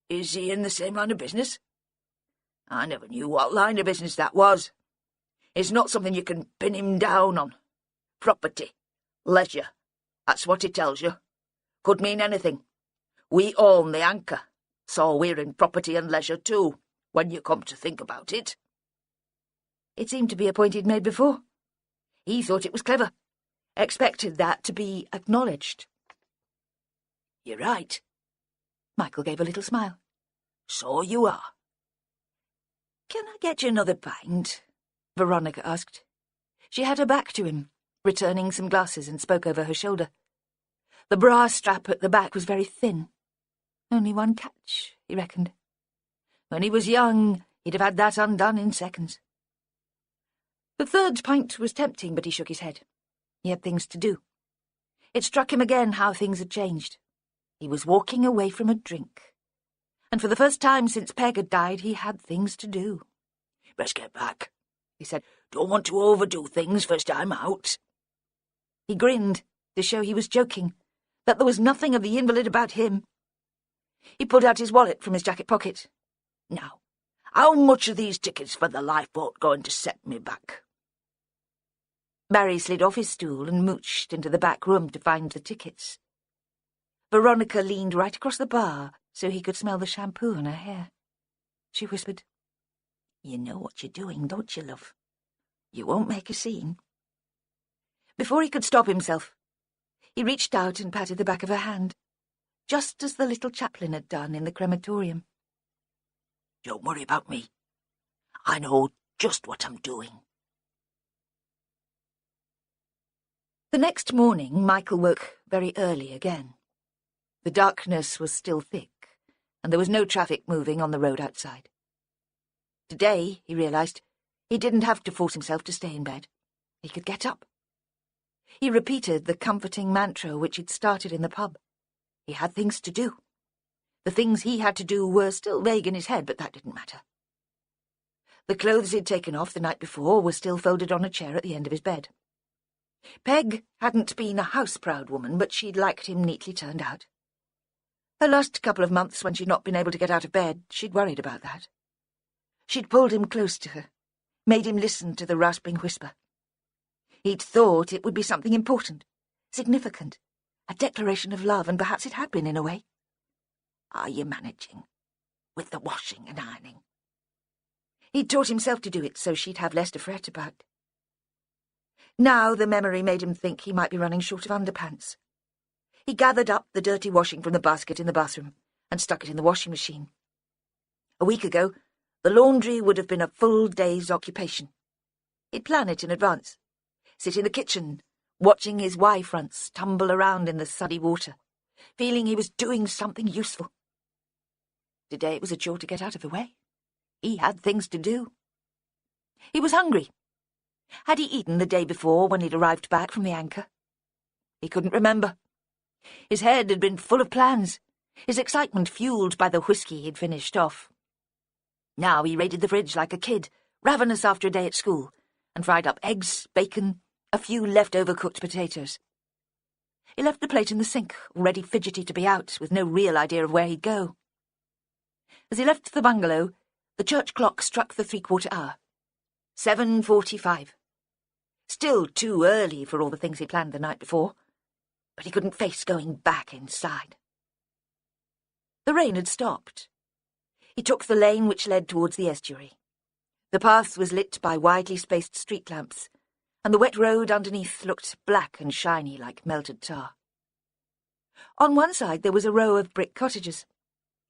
Is he in the same line of business? I never knew what line of business that was. It's not something you can pin him down on. Property. Leisure. That's what it tells you. Could mean anything. We own the Anchor, so we're in property and leisure too, when you come to think about it. It seemed to be a point he'd made before. He thought it was clever. Expected that to be acknowledged. You're right. Michael gave a little smile. So you are. Can I get you another pint? Veronica asked. She had her back to him, returning some glasses, and spoke over her shoulder. The bra strap at the back was very thin. Only one catch, he reckoned. When he was young, he'd have had that undone in seconds. The third pint was tempting, but he shook his head. He had things to do. It struck him again how things had changed. He was walking away from a drink. And for the first time since Peg had died, he had things to do. "Best get back," he said. "Don't want to overdo things first time out." He grinned to show he was joking, that there was nothing of the invalid about him. He pulled out his wallet from his jacket pocket. "Now, how much are these tickets for the lifeboat going to set me back?" Barry slid off his stool and mooched into the back room to find the tickets. Veronica leaned right across the bar so he could smell the shampoo on her hair. She whispered, "You know what you're doing, don't you, love? You won't make a scene." Before he could stop himself, he reached out and patted the back of her hand, just as the little chaplain had done in the crematorium. "Don't worry about me. I know just what I'm doing." The next morning, Michael woke very early again. The darkness was still thick, and there was no traffic moving on the road outside. Today, he realized, he didn't have to force himself to stay in bed. He could get up. He repeated the comforting mantra which he'd started in the pub. He had things to do. The things he had to do were still vague in his head, but that didn't matter. The clothes he'd taken off the night before were still folded on a chair at the end of his bed. Peg hadn't been a house-proud woman, but she'd liked him neatly turned out. Her last couple of months, when she'd not been able to get out of bed, she'd worried about that. She'd pulled him close to her, made him listen to the rasping whisper. He'd thought it would be something important, significant, a declaration of love, and perhaps it had been in a way. "Are you managing? With the washing and ironing?" He'd taught himself to do it so she'd have less to fret about. Now the memory made him think he might be running short of underpants. He gathered up the dirty washing from the basket in the bathroom and stuck it in the washing machine. A week ago, the laundry would have been a full day's occupation. He'd plan it in advance, sit in the kitchen, watching his Y-fronts tumble around in the suddy water, feeling he was doing something useful. Today it was a chore to get out of the way. He had things to do. He was hungry. Had he eaten the day before when he'd arrived back from the Anchor? He couldn't remember. His head had been full of plans, his excitement fuelled by the whiskey he'd finished off. Now he raided the fridge like a kid, ravenous after a day at school, and fried up eggs, bacon, a few leftover cooked potatoes. He left the plate in the sink, already fidgety to be out, with no real idea of where he'd go. As he left the bungalow, the church clock struck the 3/4 hour. 7:45. Still too early for all the things he planned the night before, but he couldn't face going back inside. The rain had stopped. He took the lane which led towards the estuary. The path was lit by widely spaced street lamps, and the wet road underneath looked black and shiny like melted tar. On one side there was a row of brick cottages.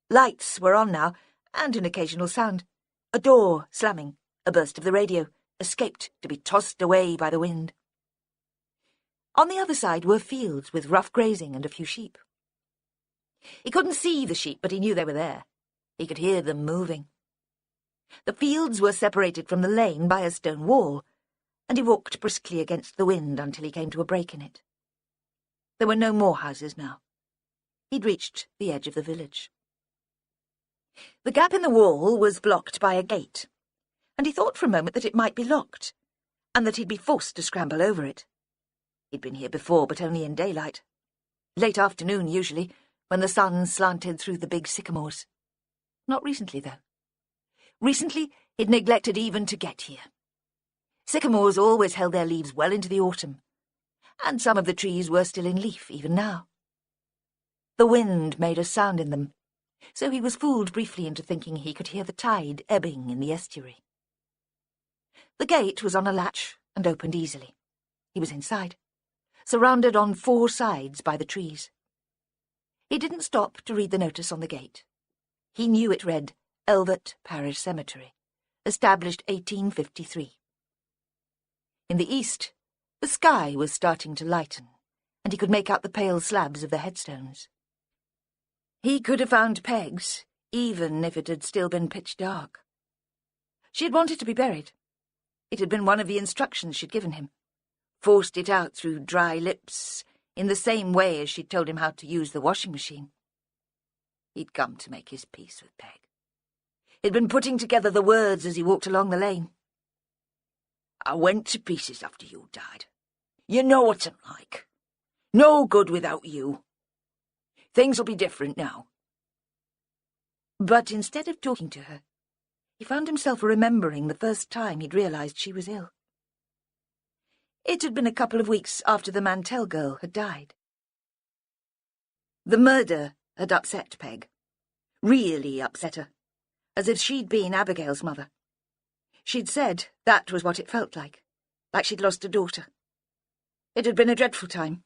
Lights were on now, and an occasional sound. A door slamming, a burst of the radio, escaped to be tossed away by the wind. On the other side were fields with rough grazing and a few sheep. He couldn't see the sheep, but he knew they were there. He could hear them moving. The fields were separated from the lane by a stone wall, and he walked briskly against the wind until he came to a break in it. There were no more houses now. He'd reached the edge of the village. The gap in the wall was blocked by a gate, and he thought for a moment that it might be locked, and that he'd be forced to scramble over it. He'd been here before, but only in daylight. Late afternoon, usually, when the sun slanted through the big sycamores. Not recently, though. Recently, he'd neglected even to get here. Sycamores always held their leaves well into the autumn, and some of the trees were still in leaf even now. The wind made a sound in them, so he was fooled briefly into thinking he could hear the tide ebbing in the estuary. The gate was on a latch and opened easily. He was inside, surrounded on 4 sides by the trees. He didn't stop to read the notice on the gate. He knew it read, Elvert Parish Cemetery, established 1853. In the east, the sky was starting to lighten, and he could make out the pale slabs of the headstones. He could have found Peg's, even if it had still been pitch dark. She had wanted to be buried. It had been one of the instructions she'd given him. Forced it out through dry lips, in the same way as she'd told him how to use the washing machine. He'd come to make his peace with Peg. He'd been putting together the words as he walked along the lane. I went to pieces after you died. You know what I'm like. No good without you. Things will be different now. But instead of talking to her, he found himself remembering the first time he'd realized she was ill. It had been a couple of weeks after the Mantell girl had died. The murder had upset Peg. Really upset her, as if she'd been Abigail's mother. She'd said that was what it felt like she'd lost a daughter. It had been a dreadful time.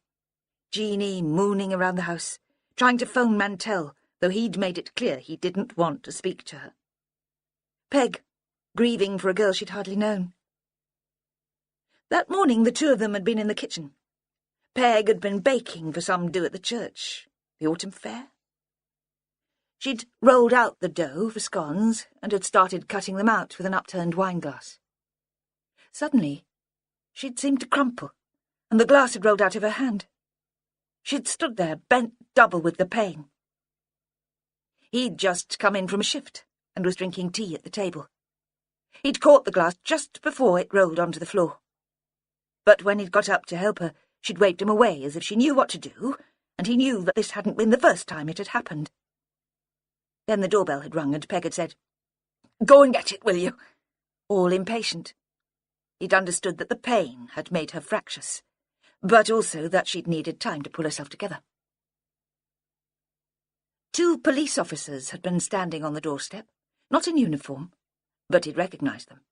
Jeanie mooning around the house, trying to phone Mantell, though he'd made it clear he didn't want to speak to her. Peg, grieving for a girl she'd hardly known. That morning the 2 of them had been in the kitchen. Peg had been baking for some do at the church, the autumn fair. She'd rolled out the dough for scones and had started cutting them out with an upturned wineglass. Suddenly, she'd seemed to crumple, and the glass had rolled out of her hand. She'd stood there, bent double with the pain. He'd just come in from a shift and was drinking tea at the table. He'd caught the glass just before it rolled onto the floor. But when he'd got up to help her, she'd waved him away as if she knew what to do, and he knew that this hadn't been the first time it had happened. Then the doorbell had rung and Peg had said, "Go and get it, will you?" All impatient. He'd understood that the pain had made her fractious, but also that she'd needed time to pull herself together. 2 police officers had been standing on the doorstep, not in uniform, but he'd recognised them.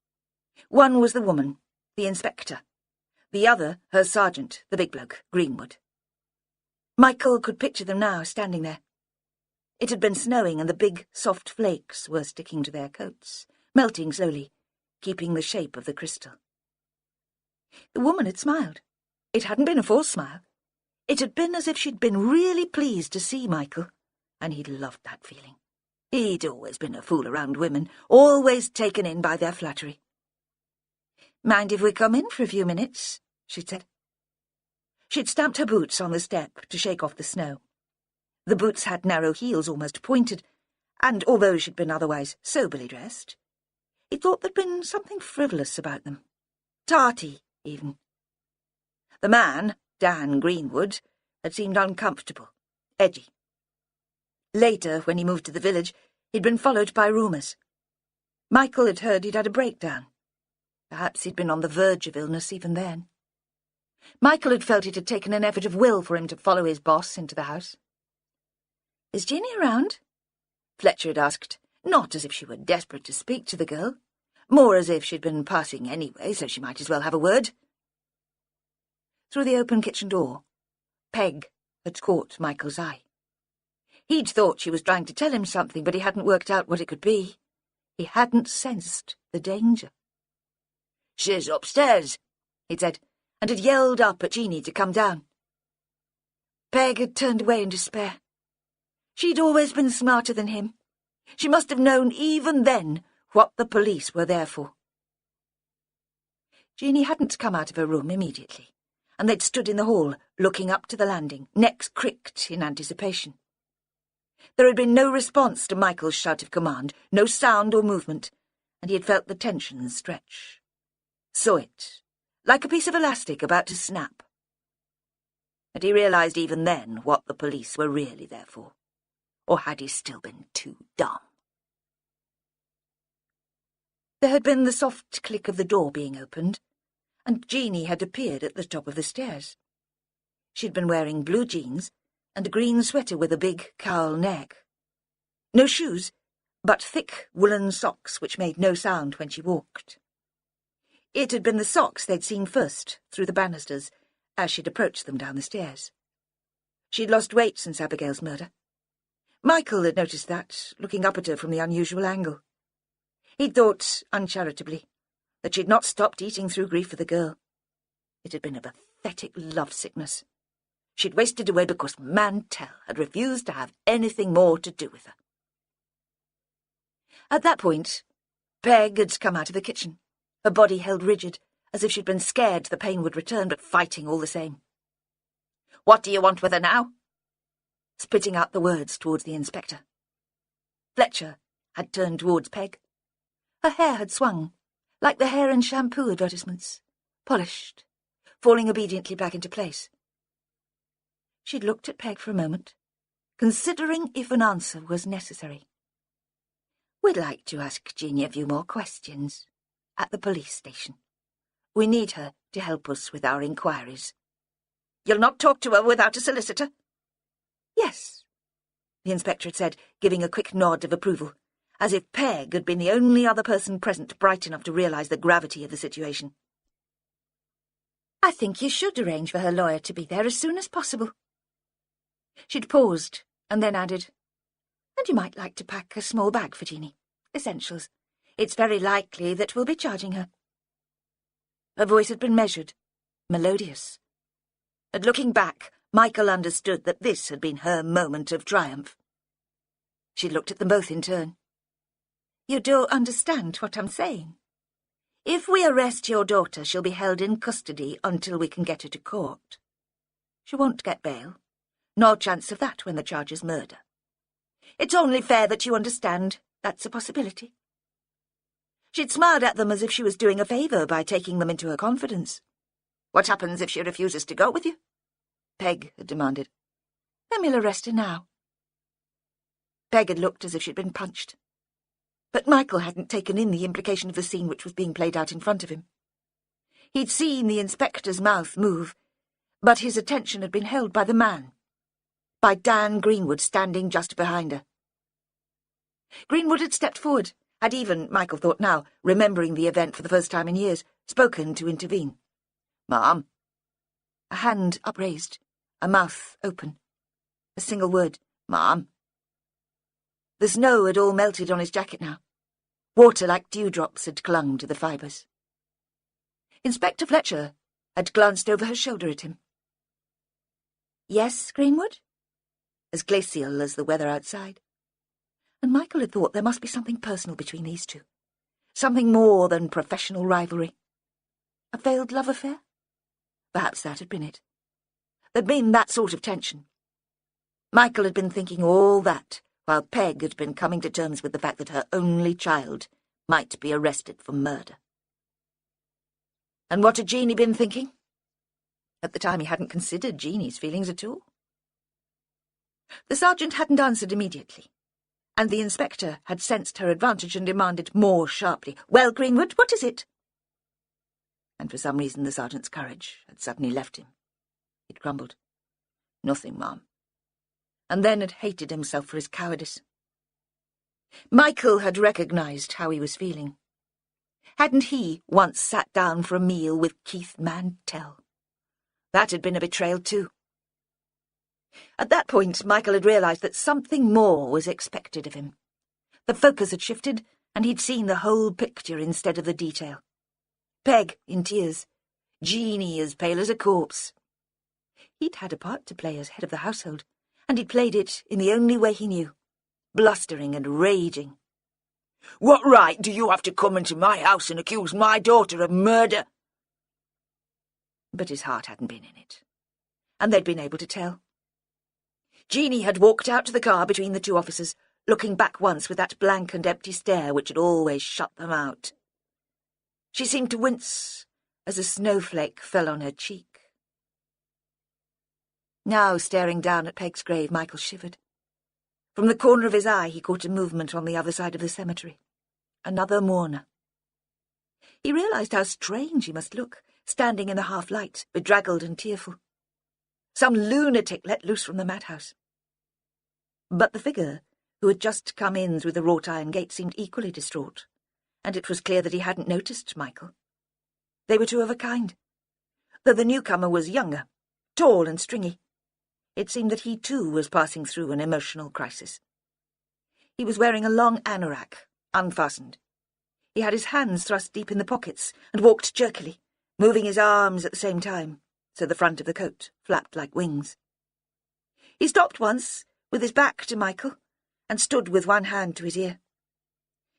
One was the woman, the inspector. The other, her sergeant, the big bloke, Greenwood. Michael could picture them now, standing there. It had been snowing, and the big, soft flakes were sticking to their coats, melting slowly, keeping the shape of the crystal. The woman had smiled. It hadn't been a false smile. It had been as if she'd been really pleased to see Michael, and he'd loved that feeling. He'd always been a fool around women, always taken in by their flattery. "Mind if we come in for a few minutes?" she'd said. She'd stamped her boots on the step to shake off the snow. The boots had narrow heels almost pointed, and although she'd been otherwise soberly dressed, he thought there'd been something frivolous about them. Tarty, even. The man, Dan Greenwood, had seemed uncomfortable, edgy. Later, when he moved to the village, he'd been followed by rumours. Michael had heard he'd had a breakdown. Perhaps he'd been on the verge of illness even then. Michael had felt it had taken an effort of will for him to follow his boss into the house. "Is Jeanie around?" Fletcher had asked, not as if she were desperate to speak to the girl, more as if she'd been passing anyway, so she might as well have a word. Through the open kitchen door, Peg had caught Michael's eye. He'd thought she was trying to tell him something, but he hadn't worked out what it could be. He hadn't sensed the danger. "She's upstairs," he'd said, and had yelled up at Jeanie to come down. Peg had turned away in despair. She'd always been smarter than him. She must have known even then what the police were there for. Jeanie hadn't come out of her room immediately, and they'd stood in the hall, looking up to the landing, necks cricked in anticipation. There had been no response to Michael's shout of command, no sound or movement, and he had felt the tension stretch. Saw it, like a piece of elastic about to snap. Had he realised even then what the police were really there for? Or had he still been too dumb? There had been the soft click of the door being opened, and Jeanie had appeared at the top of the stairs. She'd been wearing blue jeans and a green sweater with a big cowl neck. No shoes, but thick woolen socks which made no sound when she walked. It had been the socks they'd seen first through the banisters as she'd approached them down the stairs. She'd lost weight since Abigail's murder. Michael had noticed that, looking up at her from the unusual angle. He'd thought, uncharitably, that she'd not stopped eating through grief for the girl. It had been a pathetic love-sickness. She'd wasted away because Mantell had refused to have anything more to do with her. At that point, Peg had come out of the kitchen, her body held rigid, as if she'd been scared the pain would return, but fighting all the same. "What do you want with her now?" Spitting out the words towards the inspector. Fletcher had turned towards Peg. Her hair had swung, like the hair and shampoo advertisements, polished, falling obediently back into place. She'd looked at Peg for a moment, considering if an answer was necessary. "We'd like to ask Jeanie a few more questions at the police station. We need her to help us with our inquiries." "You'll not talk to her without a solicitor?" "Yes," the inspector had said, giving a quick nod of approval, as if Peg had been the only other person present bright enough to realise the gravity of the situation. "I think you should arrange for her lawyer to be there as soon as possible." She'd paused, and then added, "And you might like to pack a small bag for Jeanie. Essentials. It's very likely that we'll be charging her." Her voice had been measured, melodious. And looking back, Michael understood that this had been her moment of triumph. She looked at them both in turn. "You do understand what I'm saying? If we arrest your daughter, she'll be held in custody until we can get her to court. She won't get bail. No chance of that when the charge is murder. It's only fair that you understand that's a possibility." She'd smiled at them as if she was doing a favour by taking them into her confidence. "What happens if she refuses to go with you?" Peg had demanded. "Then we'll arrest her now." Peg had looked as if she'd been punched. But Michael hadn't taken in the implication of the scene which was being played out in front of him. He'd seen the inspector's mouth move, but his attention had been held by the man, by Dan Greenwood standing just behind her. Greenwood had stepped forward, had even, Michael thought now, remembering the event for the first time in years, spoken to intervene. "Ma'am." A hand upraised, a mouth open. A single word, "Ma'am." The snow had all melted on his jacket now. Water like dewdrops had clung to the fibres. Inspector Fletcher had glanced over her shoulder at him. "Yes, Greenwood?" As glacial as the weather outside. And Michael had thought there must be something personal between these two. Something more than professional rivalry. A failed love affair? Perhaps that had been it. There'd been that sort of tension. Michael had been thinking all that, while Peg had been coming to terms with the fact that her only child might be arrested for murder. And what had Jeanie been thinking? At the time he hadn't considered Jeanie's feelings at all. The sergeant hadn't answered immediately, and the inspector had sensed her advantage and demanded more sharply, "Well, Greenwood, what is it?" And for some reason the sergeant's courage had suddenly left him. He'd grumbled, "Nothing, ma'am," and then had hated himself for his cowardice. Michael had recognised how he was feeling. Hadn't he once sat down for a meal with Keith Mantell? That had been a betrayal too. At that point, Michael had realised that something more was expected of him. The focus had shifted, and he'd seen the whole picture instead of the detail. Peg in tears, Jeanie as pale as a corpse. He'd had a part to play as head of the household, and he'd played it in the only way he knew, blustering and raging. "What right do you have to come into my house and accuse my daughter of murder?" But his heart hadn't been in it, and they'd been able to tell. Jeanie had walked out to the car between the two officers, looking back once with that blank and empty stare which had always shut them out. She seemed to wince as a snowflake fell on her cheek. Now, staring down at Peg's grave, Michael shivered. From the corner of his eye he caught a movement on the other side of the cemetery. Another mourner. He realised how strange he must look, standing in the half-light, bedraggled and tearful. Some lunatic let loose from the madhouse. But the figure, who had just come in through the wrought-iron gate, seemed equally distraught, and it was clear that he hadn't noticed Michael. They were two of a kind. Though the newcomer was younger, tall and stringy, it seemed that he too was passing through an emotional crisis. He was wearing a long anorak, unfastened. He had his hands thrust deep in the pockets and walked jerkily, moving his arms at the same time, so the front of the coat flapped like wings. He stopped once, with his back to Michael, and stood with one hand to his ear.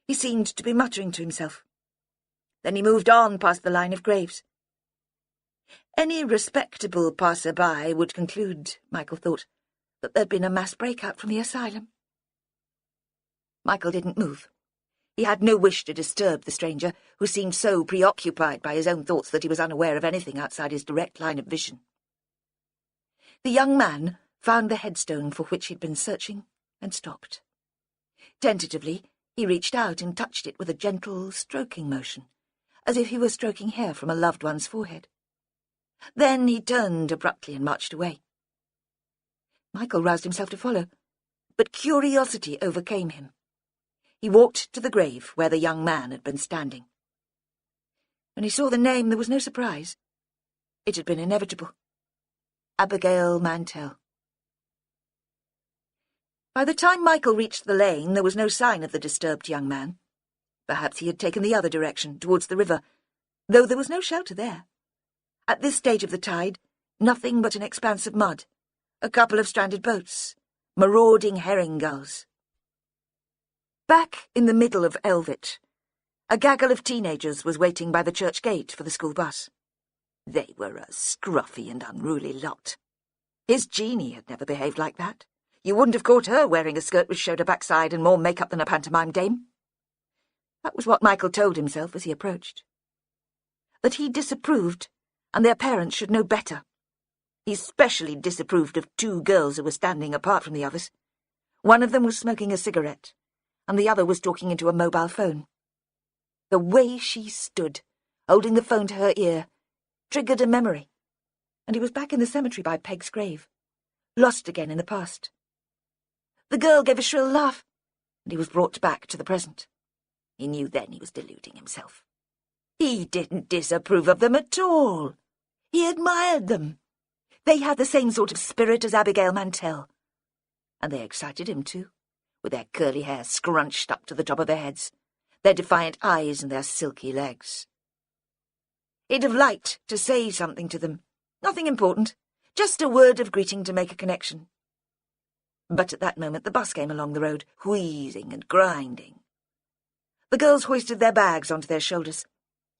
He seemed to be muttering to himself. Then he moved on past the line of graves. Any respectable passer-by would conclude, Michael thought, that there'd been a mass breakout from the asylum. Michael didn't move. He had no wish to disturb the stranger, who seemed so preoccupied by his own thoughts that he was unaware of anything outside his direct line of vision. The young man found the headstone for which he'd been searching and stopped. Tentatively, he reached out and touched it with a gentle, stroking motion, as if he were stroking hair from a loved one's forehead. Then he turned abruptly and marched away. Michael roused himself to follow, but curiosity overcame him. He walked to the grave where the young man had been standing. When he saw the name, there was no surprise. It had been inevitable. Abigail Mantell. By the time Michael reached the lane, there was no sign of the disturbed young man. Perhaps he had taken the other direction, towards the river, though there was no shelter there. At this stage of the tide, nothing but an expanse of mud, a couple of stranded boats, marauding herring gulls. Back in the middle of Elvit, a gaggle of teenagers was waiting by the church gate for the school bus. They were a scruffy and unruly lot. His Jeanie had never behaved like that. You wouldn't have caught her wearing a skirt which showed her backside and more make-up than a pantomime dame. That was what Michael told himself as he approached. That he disapproved, and their parents should know better. He specially disapproved of two girls who were standing apart from the others. One of them was smoking a cigarette, and the other was talking into a mobile phone. The way she stood, holding the phone to her ear, triggered a memory, and he was back in the cemetery by Peg's grave, lost again in the past. The girl gave a shrill laugh, and he was brought back to the present. He knew then he was deluding himself. He didn't disapprove of them at all. He admired them. They had the same sort of spirit as Abigail Mantell. And they excited him too, with their curly hair scrunched up to the top of their heads, their defiant eyes and their silky legs. He'd have liked to say something to them, nothing important, just a word of greeting to make a connection. But at that moment the bus came along the road, wheezing and grinding. The girls hoisted their bags onto their shoulders.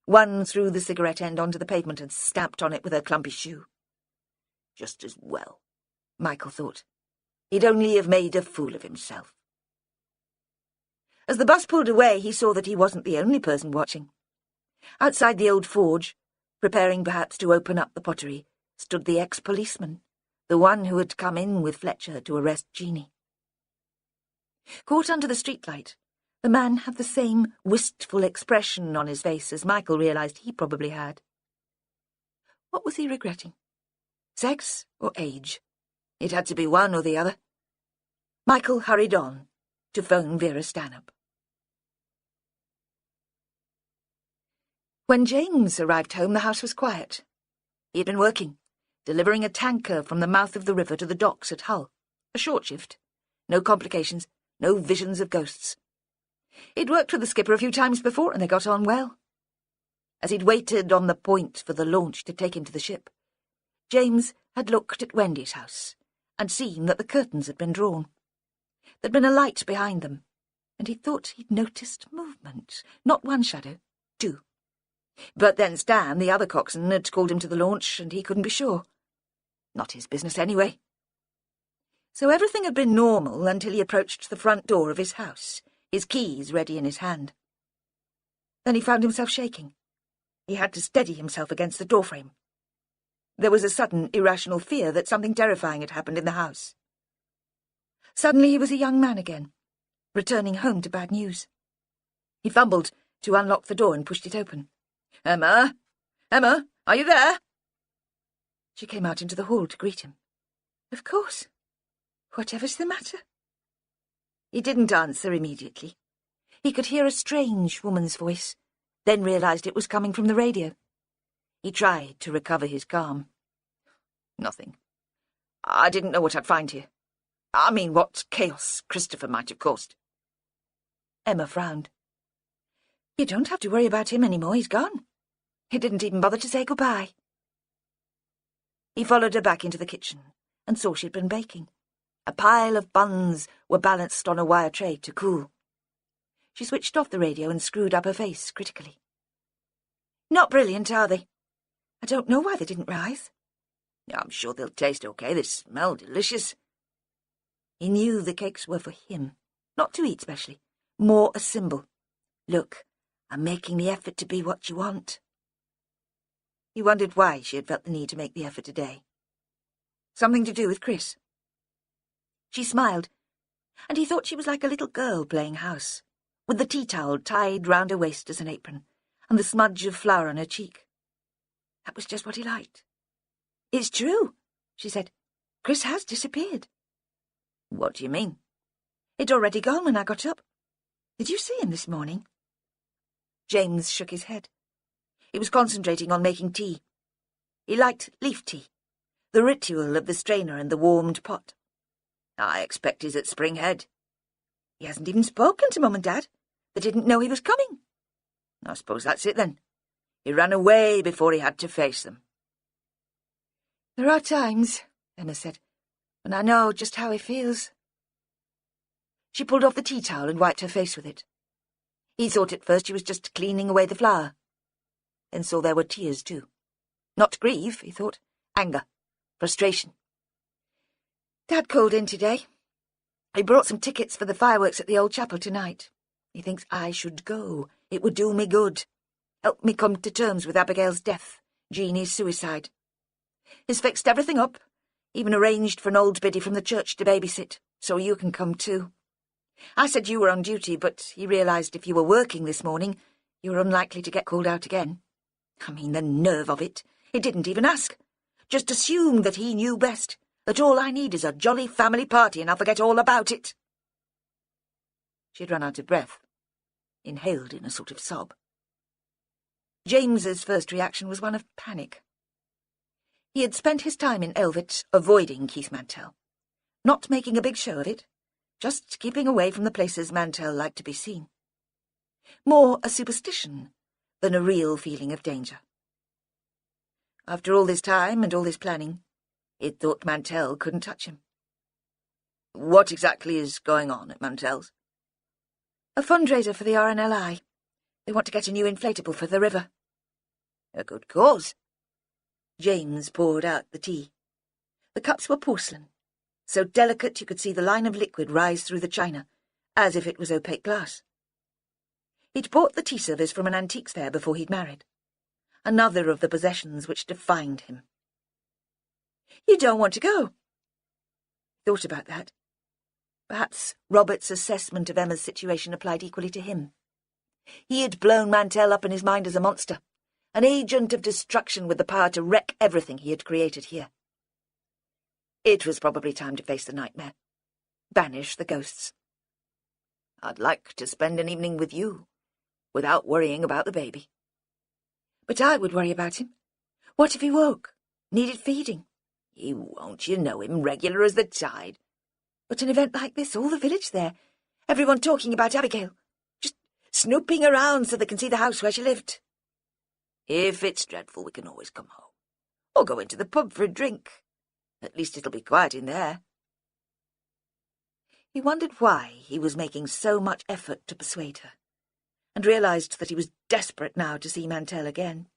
One threw the cigarette end onto the pavement and stamped on it with her clumpy shoe. Just as well, Michael thought. He'd only have made a fool of himself. As the bus pulled away, he saw that he wasn't the only person watching. Outside the old forge, preparing perhaps to open up the pottery, stood the ex-policeman, the one who had come in with Fletcher to arrest Jeanie. Caught under the streetlight, the man had the same wistful expression on his face as Michael realised he probably had. What was he regretting? Sex or age? It had to be one or the other. Michael hurried on to phone Vera Stanhope. When James arrived home, the house was quiet. He had been working, delivering a tanker from the mouth of the river to the docks at Hull. A short shift. No complications, no visions of ghosts. He'd worked with the skipper a few times before, and they got on well. As he'd waited on the point for the launch to take him to the ship, James had looked at Wendy's house and seen that the curtains had been drawn. There'd been a light behind them, and he thought he'd noticed movement. Not one shadow, two. But then Stan, the other coxswain, had called him to the launch, and he couldn't be sure. Not his business anyway. So everything had been normal until he approached the front door of his house, his keys ready in his hand. Then he found himself shaking. He had to steady himself against the doorframe. There was a sudden, irrational fear that something terrifying had happened in the house. Suddenly he was a young man again, returning home to bad news. He fumbled to unlock the door and pushed it open. "Emma? Emma, are you there?" She came out into the hall to greet him. "Of course. Whatever's the matter?" He didn't answer immediately. He could hear a strange woman's voice, then realised it was coming from the radio. He tried to recover his calm. "Nothing. I didn't know what I'd find here. I mean, what chaos Christopher might have caused." Emma frowned. "You don't have to worry about him anymore. He's gone. He didn't even bother to say goodbye." He followed her back into the kitchen and saw she'd been baking. A pile of buns were balanced on a wire tray to cool. She switched off the radio and screwed up her face critically. "Not brilliant, are they? I don't know why they didn't rise." "I'm sure they'll taste okay. They smell delicious." He knew the cakes were for him, not to eat specially, more a symbol. "Look, I'm making the effort to be what you want." He wondered why she had felt the need to make the effort today. Something to do with Chris. She smiled, and he thought she was like a little girl playing house, with the tea towel tied round her waist as an apron, and the smudge of flour on her cheek. That was just what he liked. "It's true," she said. "Chris has disappeared." "What do you mean?" "He'd already gone when I got up. Did you see him this morning?" James shook his head. He was concentrating on making tea. He liked leaf tea, the ritual of the strainer and the warmed pot. "I expect he's at Spring Head." "He hasn't even spoken to Mum and Dad. They didn't know he was coming." "I suppose that's it, then. He ran away before he had to face them." "There are times," Emma said, "when I know just how he feels." She pulled off the tea towel and wiped her face with it. He thought at first she was just cleaning away the flour, then saw there were tears too. Not grief, he thought. Anger. Frustration. Dad called in today. He brought some tickets for the fireworks at the old chapel tonight. He thinks I should go. It would do me good. Help me come to terms with Abigail's death, Jeannie's suicide. He's fixed everything up, even arranged for an old biddy from the church to babysit, so you can come too. I said you were on duty, but he realised if you were working this morning, you were unlikely to get called out again. I mean, the nerve of it. He didn't even ask. Just assumed that he knew best, that all I need is a jolly family party and I'll forget all about it. She had run out of breath, inhaled in a sort of sob. James's first reaction was one of panic. He had spent his time in Elvet avoiding Keith Mantell, not making a big show of it, just keeping away from the places Mantell liked to be seen. More a superstition than a real feeling of danger. After all this time and all this planning, he'd thought Mantell couldn't touch him. What exactly is going on at Mantell's? A fundraiser for the RNLI. They want to get a new inflatable for the river. A good cause. James poured out the tea. The cups were porcelain, so delicate you could see the line of liquid rise through the china, as if it was opaque glass. He'd bought the tea service from an antiques fair before he'd married, another of the possessions which defined him. You don't want to go? He thought about that. Perhaps Robert's assessment of Emma's situation applied equally to him. He had blown Mantell up in his mind as a monster, an agent of destruction with the power to wreck everything he had created here. It was probably time to face the nightmare, banish the ghosts. I'd like to spend an evening with you, without worrying about the baby. But I would worry about him. What if he woke, needed feeding? He won't, you know him, regular as the tide. But an event like this, all the village there, everyone talking about Abigail. Just snooping around so they can see the house where she lived. If it's dreadful, we can always come home. Or go into the pub for a drink. At least it'll be quiet in there. He wondered why he was making so much effort to persuade her, and realised that he was desperate now to see Mantell again.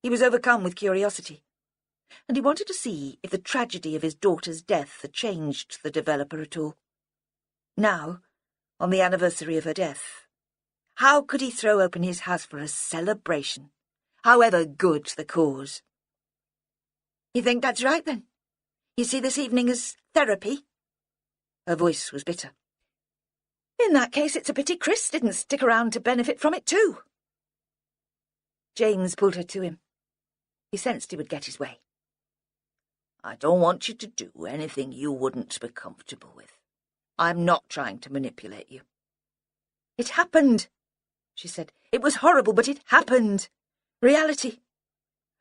He was overcome with curiosity, and he wanted to see if the tragedy of his daughter's death had changed the developer at all. Now, on the anniversary of her death, how could he throw open his house for a celebration, however good the cause? "You think that's right, then? You see this evening as therapy?" Her voice was bitter. "In that case, it's a pity Chris didn't stick around to benefit from it too." James pulled her to him. He sensed he would get his way. "I don't want you to do anything you wouldn't be comfortable with. I'm not trying to manipulate you." "It happened," she said. "It was horrible, but it happened. Reality.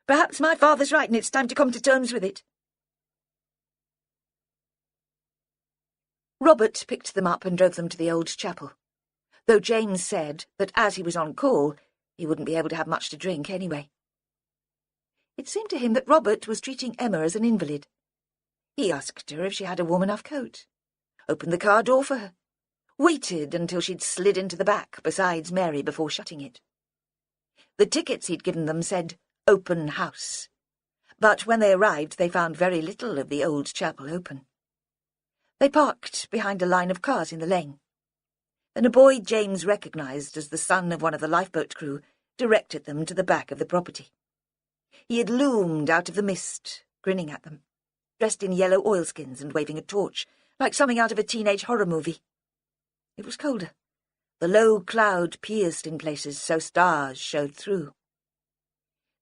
Perhaps my father's right and it's time to come to terms with it." Robert picked them up and drove them to the old chapel, though James said that as he was on call, he wouldn't be able to have much to drink anyway. It seemed to him that Robert was treating Emma as an invalid. He asked her if she had a warm enough coat, opened the car door for her, waited until she'd slid into the back besides Mary before shutting it. The tickets he'd given them said "Open House," but when they arrived they found very little of the old chapel open. They parked behind a line of cars in the lane. Then a boy James recognised as the son of one of the lifeboat crew directed them to the back of the property. He had loomed out of the mist, grinning at them, dressed in yellow oilskins and waving a torch, like something out of a teenage horror movie. It was colder. The low cloud pierced in places so stars showed through.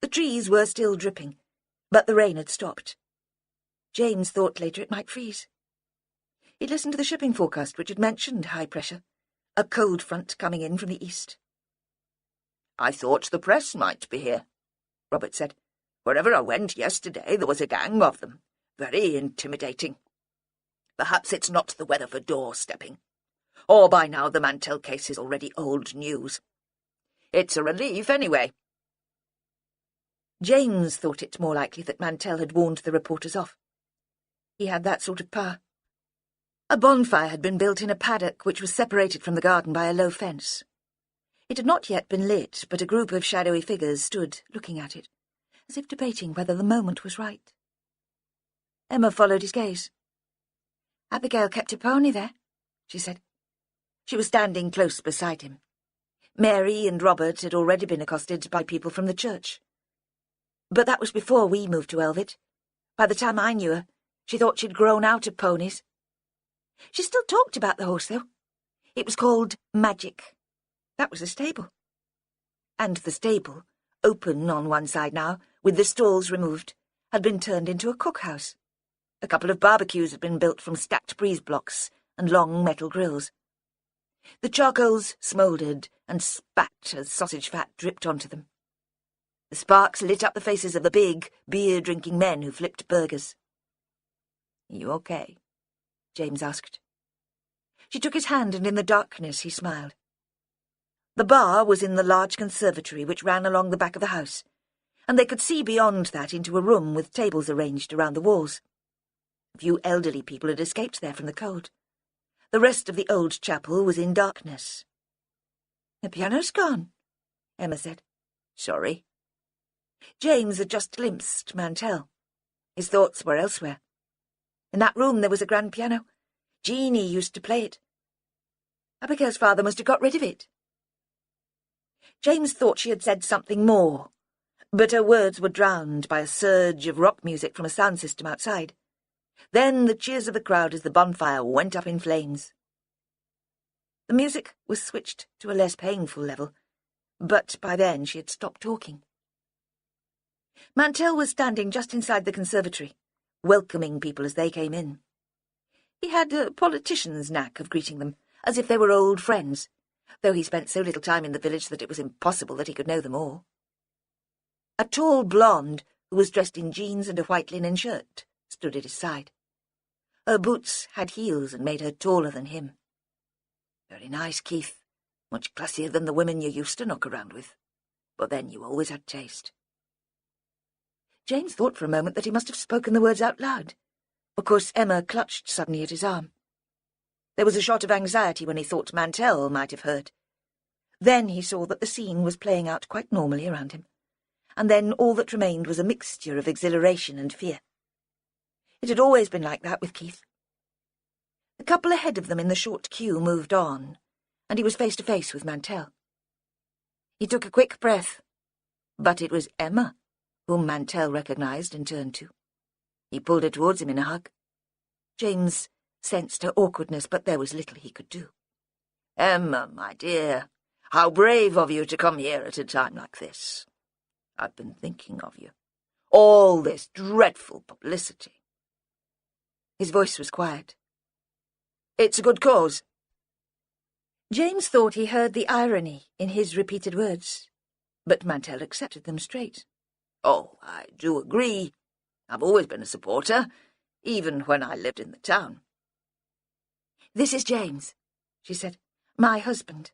The trees were still dripping, but the rain had stopped. James thought later it might freeze. He listened to the shipping forecast, which had mentioned high pressure, a cold front coming in from the east. "I thought the press might be here," Robert said. "Wherever I went yesterday, there was a gang of them. Very intimidating. Perhaps it's not the weather for doorstepping. Or by now the Mantell case is already old news. It's a relief anyway." James thought it more likely that Mantell had warned the reporters off. He had that sort of power. A bonfire had been built in a paddock which was separated from the garden by a low fence. It had not yet been lit, but a group of shadowy figures stood looking at it, as if debating whether the moment was right. Emma followed his gaze. "Abigail kept a pony there," she said. She was standing close beside him. Mary and Robert had already been accosted by people from the church. But that was before we moved to Elvit. By the time I knew her, she thought she'd grown out of ponies. She still talked about the horse, though. It was called Magic. That was the stable. And the stable, open on one side now, with the stalls removed, had been turned into a cookhouse. A couple of barbecues had been built from stacked breeze blocks and long metal grills. The charcoals smouldered and spat as sausage fat dripped onto them. The sparks lit up the faces of the big, beer-drinking men who flipped burgers. "You okay?" James asked. She took his hand, and in the darkness he smiled. The bar was in the large conservatory which ran along the back of the house, and they could see beyond that into a room with tables arranged around the walls. A few elderly people had escaped there from the cold. The rest of the old chapel was in darkness. "The piano's gone," Emma said. "Sorry." James had just glimpsed Mantell. His thoughts were elsewhere. In that room there was a grand piano. Jeanie used to play it. Abigail's father must have got rid of it. James thought she had said something more, but her words were drowned by a surge of rock music from a sound system outside. Then the cheers of the crowd as the bonfire went up in flames. The music was switched to a less painful level, but by then she had stopped talking. Mantell was standing just inside the conservatory, welcoming people as they came in. He had a politician's knack of greeting them, as if they were old friends, though he spent so little time in the village that it was impossible that he could know them all. A tall blonde, who was dressed in jeans and a white linen shirt, stood at his side. Her boots had heels and made her taller than him. "Very nice, Keith," Much classier than the women you used to knock around with. But then you always had taste. James thought for a moment that he must have spoken the words out loud. Of course, Emma clutched suddenly at his arm. There was a shot of anxiety when he thought Mantell might have heard. Then he saw that the scene was playing out quite normally around him, and then all that remained was a mixture of exhilaration and fear. It had always been like that with Keith. The couple ahead of them in the short queue moved on, and he was face to face with Mantell. He took a quick breath, but it was Emma whom Mantell recognized and turned to. He pulled her towards him in a hug. James sensed her awkwardness, but there was little he could do. Emma, my dear, how brave of you to come here at a time like this. I've been thinking of you. All this dreadful publicity. His voice was quiet. It's a good cause. James thought he heard the irony in his repeated words, but Mantell accepted them straight. Oh, I do agree. I've always been a supporter, even when I lived in the town. This is James, she said. My husband.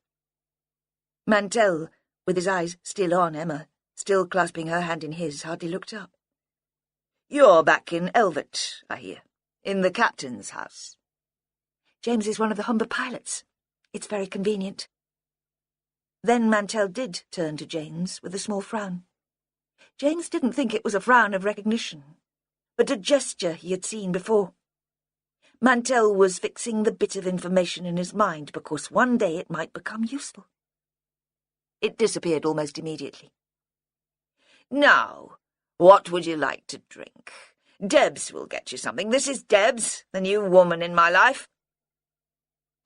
Mantell, with his eyes still on Emma, still clasping her hand in his, hardly looked up. You're back in Elvet, I hear, in the captain's house. James is one of the Humber pilots. It's very convenient. Then Mantell did turn to James with a small frown. James didn't think it was a frown of recognition, but a gesture he had seen before. Mantell was fixing the bit of information in his mind because one day it might become useful. It disappeared almost immediately. Now, what would you like to drink? Debs will get you something. This is Debs, the new woman in my life.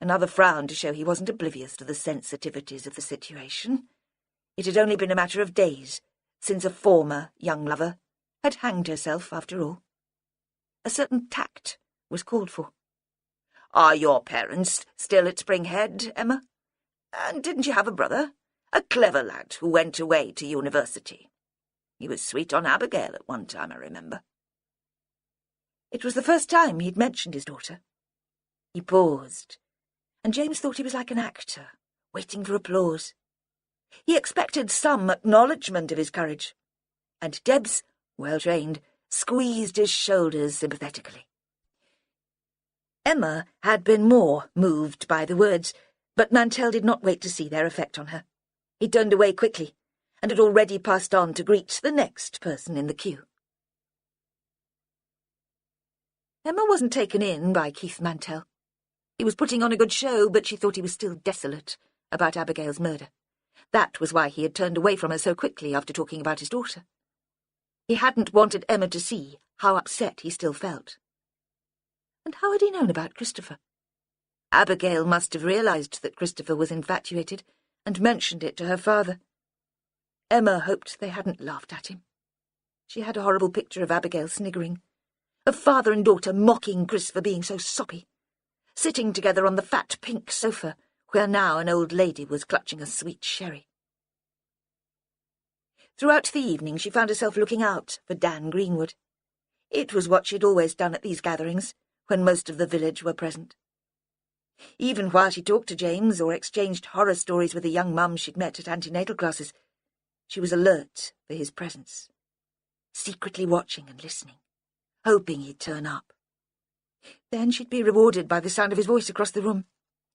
Another frown to show he wasn't oblivious to the sensitivities of the situation. It had only been a matter of days since a former young lover had hanged herself, after all. A certain tact was called for. Are your parents still at Spring Head, Emma? And didn't you have a brother? A clever lad who went away to university. He was sweet on Abigail at one time, I remember. It was the first time he'd mentioned his daughter. He paused, and James thought he was like an actor, waiting for applause. He expected some acknowledgement of his courage, and Debs, well trained, squeezed his shoulders sympathetically. Emma had been more moved by the words, but Mantell did not wait to see their effect on her. He turned away quickly, and had already passed on to greet the next person in the queue. Emma wasn't taken in by Keith Mantell. He was putting on a good show, but she thought he was still desolate about Abigail's murder. That was why he had turned away from her so quickly after talking about his daughter. He hadn't wanted Emma to see how upset he still felt. And how had he known about Christopher? Abigail must have realized that Christopher was infatuated and mentioned it to her father. Emma hoped they hadn't laughed at him. She had a horrible picture of Abigail sniggering, of father and daughter mocking Chris for being so soppy, sitting together on the fat pink sofa where now an old lady was clutching a sweet sherry. Throughout the evening she found herself looking out for Dan Greenwood. It was what she'd always done at these gatherings, when most of the village were present. Even while she talked to James or exchanged horror stories with the young mums she'd met at antenatal classes, she was alert for his presence, secretly watching and listening, hoping he'd turn up. Then she'd be rewarded by the sound of his voice across the room,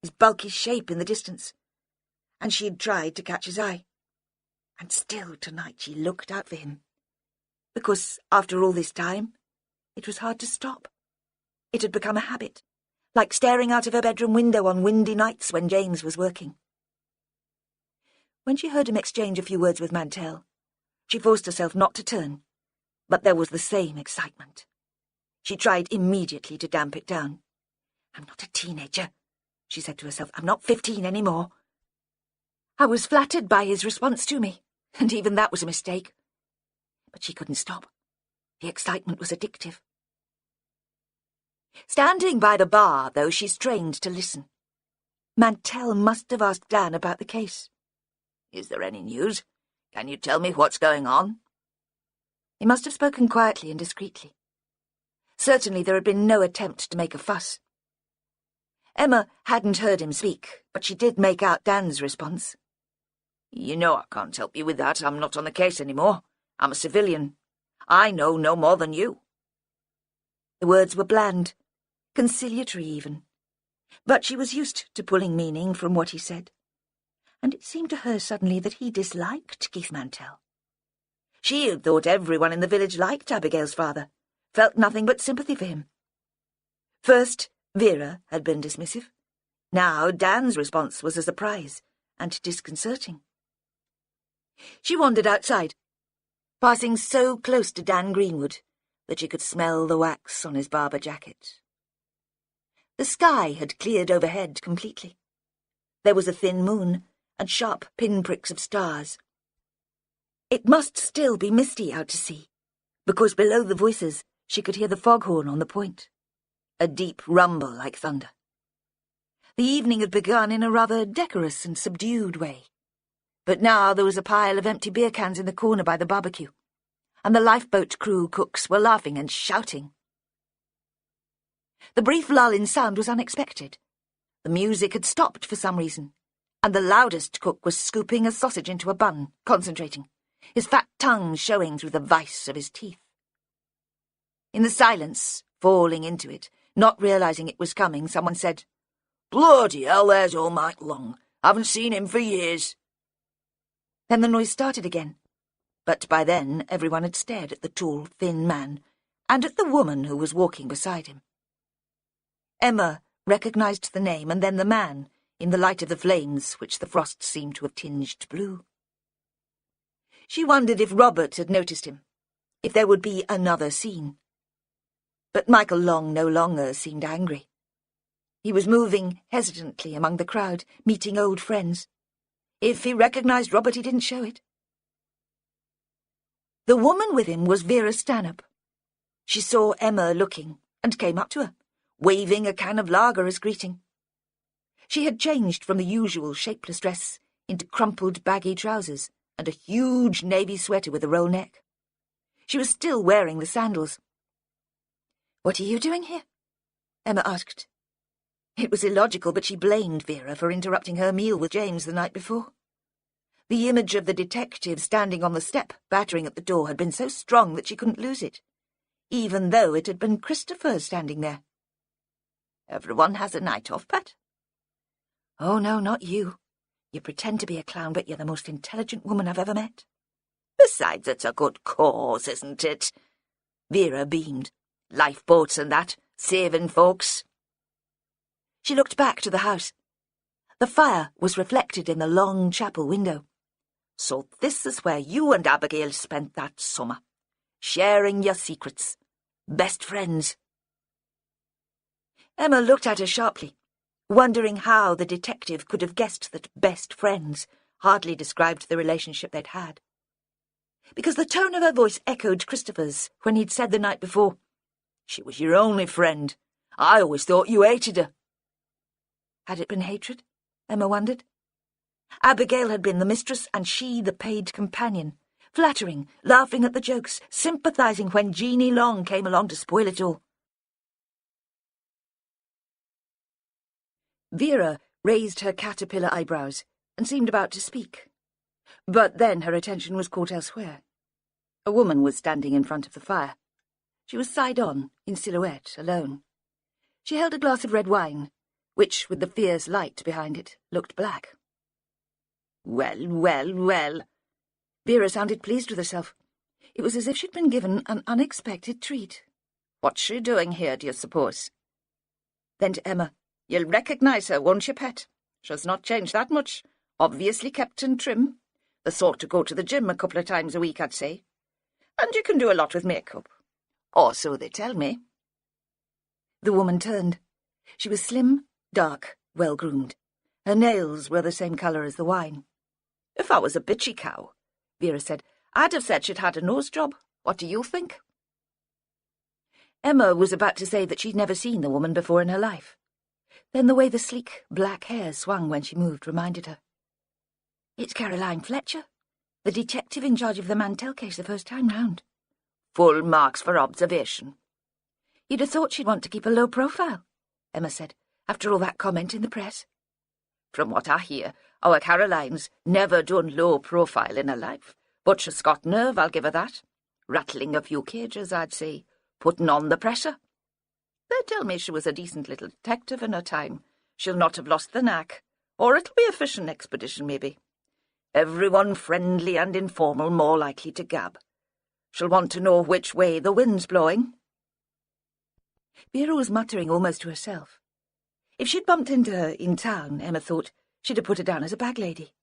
his bulky shape in the distance, and she'd tried to catch his eye. And still tonight she looked out for him, because after all this time, it was hard to stop. It had become a habit, like staring out of her bedroom window on windy nights when James was working. When she heard him exchange a few words with Mantell, she forced herself not to turn, but there was the same excitement. She tried immediately to damp it down. "I'm not a teenager," she said to herself. "I'm not 15 anymore." I was flattered by his response to me, and even that was a mistake. But she couldn't stop. The excitement was addictive. Standing by the bar, though, she strained to listen. Mantell must have asked Dan about the case. "Is there any news? Can you tell me what's going on?" He must have spoken quietly and discreetly. Certainly there had been no attempt to make a fuss. Emma hadn't heard him speak, but she did make out Dan's response. "You know I can't help you with that. I'm not on the case anymore. I'm a civilian. I know no more than you." The words were bland, conciliatory even, but she was used to pulling meaning from what he said, and it seemed to her suddenly that he disliked Keith Mantell. She had thought everyone in the village liked Abigail's father, felt nothing but sympathy for him. First, Vera had been dismissive. Now Dan's response was a surprise and disconcerting. She wandered outside, passing so close to Dan Greenwood that she could smell the wax on his Barber jacket. The sky had cleared overhead completely. There was a thin moon and sharp pinpricks of stars. It must still be misty out to sea, because below the voices she could hear the foghorn on the point, a deep rumble like thunder. The evening had begun in a rather decorous and subdued way, but now there was a pile of empty beer cans in the corner by the barbecue, and the lifeboat crew cooks were laughing and shouting. The brief lull in sound was unexpected. The music had stopped for some reason, and the loudest cook was scooping a sausage into a bun, concentrating, his fat tongue showing through the vice of his teeth. In the silence, falling into it, not realizing it was coming, someone said, "Bloody hell, there's old Mike Long. Haven't seen him for years." Then the noise started again, but by then everyone had stared at the tall, thin man and at the woman who was walking beside him. Emma recognized the name and then the man in the light of the flames which the frost seemed to have tinged blue. She wondered if Robert had noticed him, if there would be another scene. But Michael Long no longer seemed angry. He was moving hesitantly among the crowd, meeting old friends. If he recognized Robert, he didn't show it. The woman with him was Vera Stanhope. She saw Emma looking and came up to her, waving a can of lager as greeting. She had changed from the usual shapeless dress into crumpled baggy trousers and a huge navy sweater with a roll neck. She was still wearing the sandals. "What are you doing here?" Emma asked. It was illogical, but she blamed Vera for interrupting her meal with James the night before. The image of the detective standing on the step, battering at the door, had been so strong that she couldn't lose it, even though it had been Christopher standing there. "Everyone has a night off, Pat." "Oh, no, not you. You pretend to be a clown, but you're the most intelligent woman I've ever met." "Besides, it's a good cause, isn't it?" Vera beamed. "Lifeboats and that, saving folks." She looked back to the house. The fire was reflected in the long chapel window. "So this is where you and Abigail spent that summer, sharing your secrets. Best friends." Emma looked at her sharply, wondering how the detective could have guessed that best friends hardly described the relationship they'd had. Because the tone of her voice echoed Christopher's when he'd said the night before, "She was your only friend. I always thought you hated her." Had it been hatred? Emma wondered. Abigail had been the mistress and she the paid companion, flattering, laughing at the jokes, sympathizing when Jeannie Long came along to spoil it all. Vera raised her caterpillar eyebrows and seemed about to speak. But then her attention was caught elsewhere. A woman was standing in front of the fire. She was side-on, in silhouette, alone. She held a glass of red wine, which, with the fierce light behind it, looked black. "Well, well, well." Vera sounded pleased with herself. It was as if she'd been given an unexpected treat. "What's she doing here, do you suppose?" Then to Emma, "You'll recognise her, won't you, pet? She's not changed that much. Obviously kept and trim. The sort to go to the gym a couple of times a week, I'd say. And you can do a lot with makeup. Or so they tell me." The woman turned. She was slim, dark, well-groomed. Her nails were the same colour as the wine. "If I was a bitchy cow," Vera said, "I'd have said she'd had a nose job. What do you think?" Emma was about to say that she'd never seen the woman before in her life. Then the way the sleek, black hair swung when she moved reminded her. "It's Caroline Fletcher, the detective in charge of the Mantell case the first time round." "Full marks for observation." "You'd have thought she'd want to keep a low profile," Emma said. after all that comment in the press? From what I hear, our Caroline's never done low profile in her life, but she's got nerve, I'll give her that. Rattling a few cages, I'd say, putting on the pressure. They tell me she was a decent little detective in her time. She'll not have lost the knack, or it'll be a fishing expedition, maybe. Everyone friendly and informal, more likely to gab. She'll want to know which way the wind's blowing. Vera was muttering almost to herself. If she'd bumped into her in town, Emma thought, she'd have put her down as a bag lady.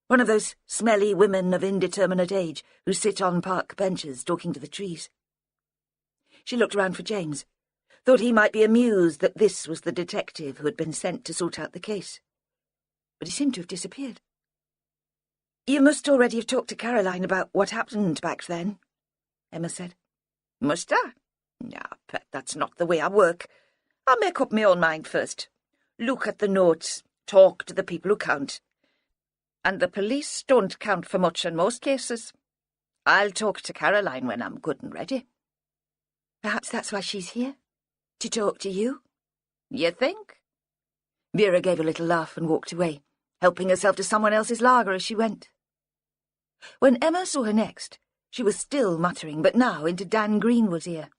One of those smelly women of indeterminate age who sit on park benches talking to the trees. She looked around for James, thought he might be amused that this was the detective who had been sent to sort out the case. But he seemed to have disappeared. "You must already have talked to Caroline about what happened back then," Emma said. Must I? Nah, Pet, that's not the way I work. I'll make up my own mind first. Look at the notes, talk to the people who count. And the police don't count for much in most cases. I'll talk to Caroline when I'm good and ready. Perhaps that's why she's here? To talk to you? You think? Vera gave a little laugh and walked away, helping herself to someone else's lager as she went. When Emma saw her next, she was still muttering, but now into Dan Greenwood's ear.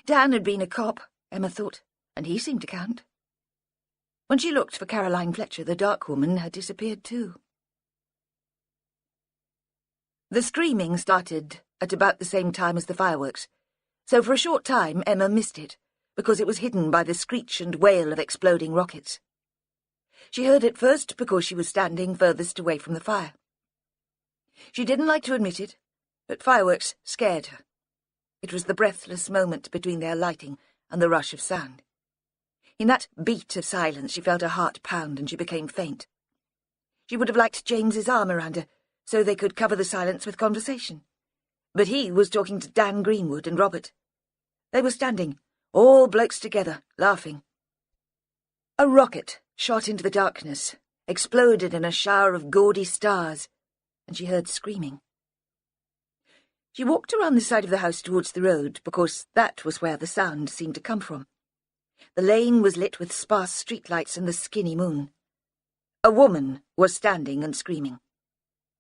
Dan had been a cop, Emma thought, and he seemed to count. When she looked for Caroline Fletcher, the dark woman had disappeared too. The screaming started at about the same time as the fireworks, so for a short time Emma missed it, because it was hidden by the screech and wail of exploding rockets. She heard it first because she was standing furthest away from the fire. She didn't like to admit it, but fireworks scared her. It was the breathless moment between their lighting and the rush of sound. In that beat of silence she felt her heart pound and she became faint. She would have liked James's arm around her, so they could cover the silence with conversation. But he was talking to Dan Greenwood and Robert. They were standing, all blokes together, laughing. A rocket shot into the darkness, exploded in a shower of gaudy stars, and she heard screaming. She walked around the side of the house towards the road, because that was where the sound seemed to come from. The lane was lit with sparse streetlights and the skinny moon. A woman was standing and screaming.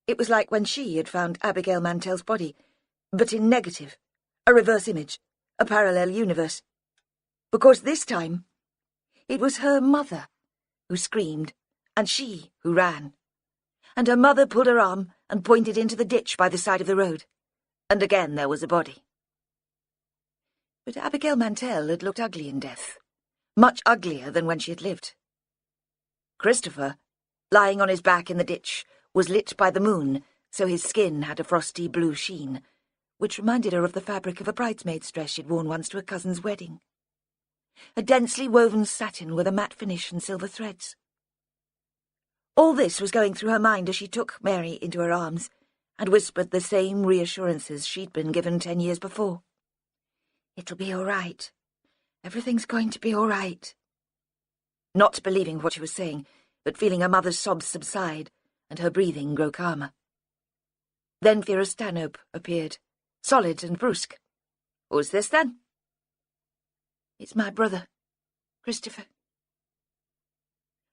It was like when she had found Abigail Mantell's body, but in negative, a reverse image, a parallel universe. Because this time, it was her mother who screamed, and she who ran. And her mother pulled her arm and pointed into the ditch by the side of the road. And again there was a body. But Abigail Mantell had looked ugly in death, much uglier than when she had lived. Christopher, lying on his back in the ditch, was lit by the moon, so his skin had a frosty blue sheen, which reminded her of the fabric of a bridesmaid's dress she'd worn once to a cousin's wedding. A densely woven satin with a matte finish and silver threads. All this was going through her mind as she took Mary into her arms and whispered the same reassurances she'd been given 10 years before. "It'll be all right. Everything's going to be all right." Not believing what she was saying, but feeling her mother's sobs subside and her breathing grow calmer. Then Vera Stanhope appeared, solid and brusque. "Who's this, then?" "It's my brother, Christopher."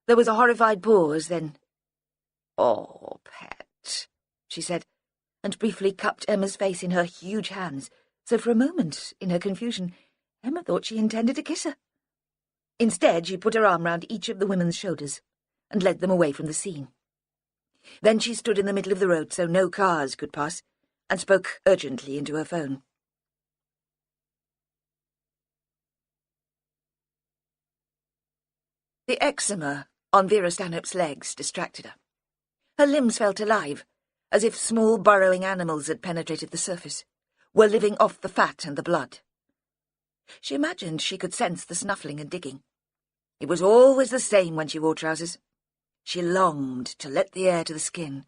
There was a horrified pause, then, "Oh, Pet," she said, and briefly cupped Emma's face in her huge hands, so for a moment, in her confusion, Emma thought she intended to kiss her. Instead, she put her arm round each of the women's shoulders and led them away from the scene. Then she stood in the middle of the road so no cars could pass, and spoke urgently into her phone. The eczema on Vera Stanhope's legs distracted her. Her limbs felt alive, as if small burrowing animals had penetrated the surface, were living off the fat and the blood. She imagined she could sense the snuffling and digging. It was always the same when she wore trousers. She longed to let the air to the skin,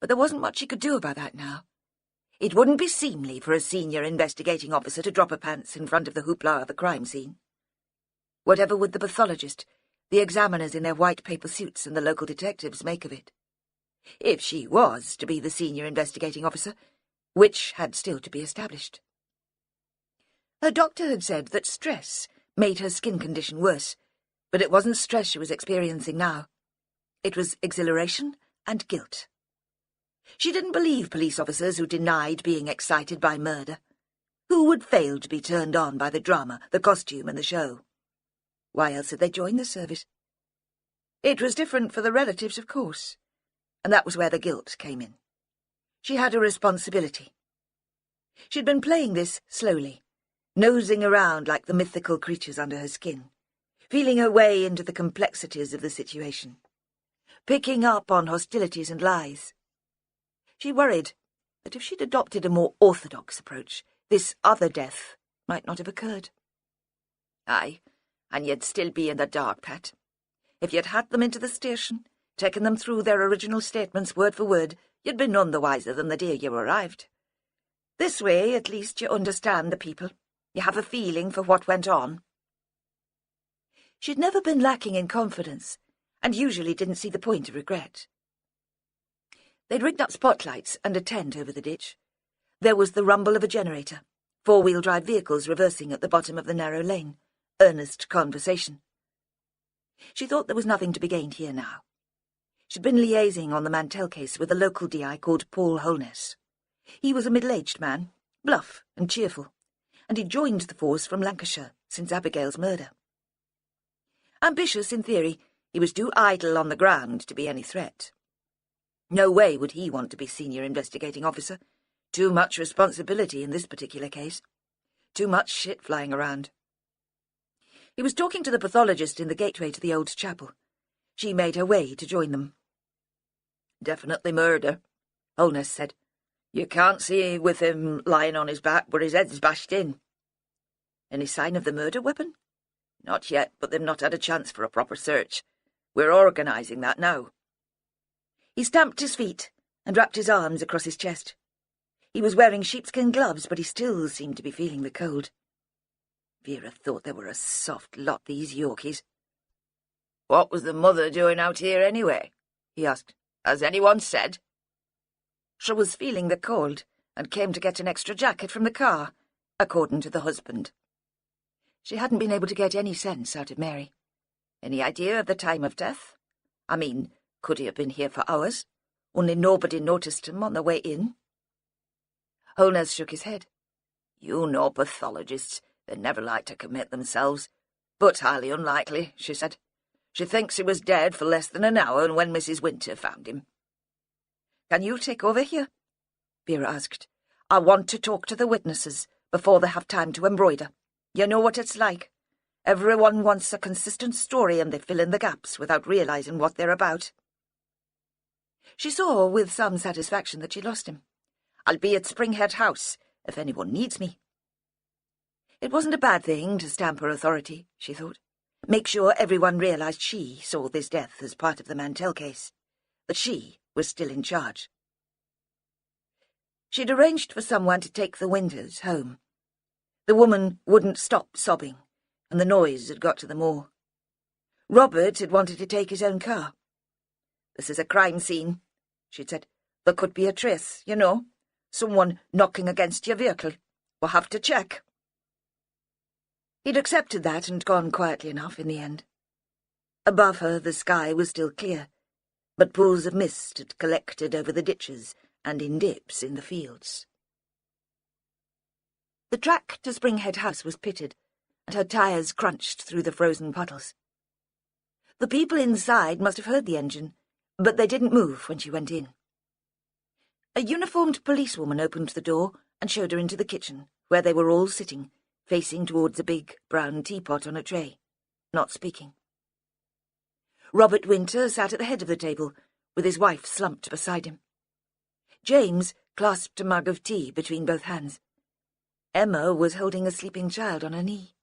but there wasn't much she could do about that now. It wouldn't be seemly for a senior investigating officer to drop her pants in front of the hoopla of the crime scene. Whatever would the pathologist, the examiners in their white paper suits, and the local detectives make of it? If she was to be the senior investigating officer, which had still to be established. Her doctor had said that stress made her skin condition worse, But it wasn't stress she was experiencing now. It was exhilaration and guilt. She didn't believe police officers who denied being excited by murder. Who would fail to be turned on by the drama, the costume, and the show? Why else had they joined the service? It was different for the relatives, of course, and that was where the guilt came in. She had a responsibility. She'd been playing this slowly, nosing around like the mythical creatures under her skin, feeling her way into the complexities of the situation, picking up on hostilities and lies. She worried that if she'd adopted a more orthodox approach, this other death might not have occurred. Aye, and you'd still be in the dark, Pat. If you'd had them into the station, taken them through their original statements word for word, you'd be none the wiser than the day you arrived. This way, at least, you understand the people. You have a feeling for what went on. She'd never been lacking in confidence, and usually didn't see the point of regret. They'd rigged up spotlights and a tent over the ditch. There was the rumble of a generator, four-wheel-drive vehicles reversing at the bottom of the narrow lane, earnest conversation. She thought there was nothing to be gained here now. She'd been liaising on the Mantell case with a local DI called Paul Holness. He was a middle-aged man, bluff and cheerful, and he'd joined the force from Lancashire since Abigail's murder. Ambitious in theory, he was too idle on the ground to be any threat. No way would he want to be senior investigating officer. Too much responsibility in this particular case. Too much shit flying around. He was talking to the pathologist in the gateway to the old chapel. She made her way to join them. "Definitely murder," Holness said. "You can't see with him lying on his back, but his head's bashed in." "Any sign of the murder weapon?" "Not yet, but they've not had a chance for a proper search. We're organising that now." He stamped his feet and wrapped his arms across his chest. He was wearing sheepskin gloves, but he still seemed to be feeling the cold. Vera thought they were a soft lot, these Yorkies. "What was the mother doing out here anyway?" he asked. "Has anyone said?" "She was feeling the cold and came to get an extra jacket from the car, according to the husband." She hadn't been able to get any sense out of Mary. Any idea of the time of death? I mean, could he have been here for hours? Only nobody noticed him on the way in? Holness shook his head. "You know pathologists. They never like to commit themselves. But highly unlikely," she said. "She thinks he was dead for less than an hour when Mrs. Winter found him." "Can you take over here?" Vera asked. "I want to talk to the witnesses before they have time to embroider. You know what it's like. Everyone wants a consistent story and they fill in the gaps without realizing what they're about." She saw with some satisfaction that she lost him. "I'll be at Springhead House if anyone needs me." It wasn't a bad thing to stamp her authority, she thought. Make sure everyone realized she saw this death as part of the Mantell case, that she was still in charge. She'd arranged for someone to take the Winters home. The woman wouldn't stop sobbing, and the noise had got to them all. Robert had wanted to take his own car. "This is a crime scene," she'd said. "There could be a trace, you know. Someone knocking against your vehicle. We'll have to check." He'd accepted that and gone quietly enough in the end. Above her the sky was still clear, but pools of mist had collected over the ditches and in dips in the fields. The track to Springhead House was pitted, and her tyres crunched through the frozen puddles. The people inside must have heard the engine, but they didn't move when she went in. A uniformed policewoman opened the door and showed her into the kitchen, where they were all sitting, facing towards a big brown teapot on a tray, not speaking. Robert Winter sat at the head of the table, with his wife slumped beside him. James clasped a mug of tea between both hands. Emma was holding a sleeping child on her knee.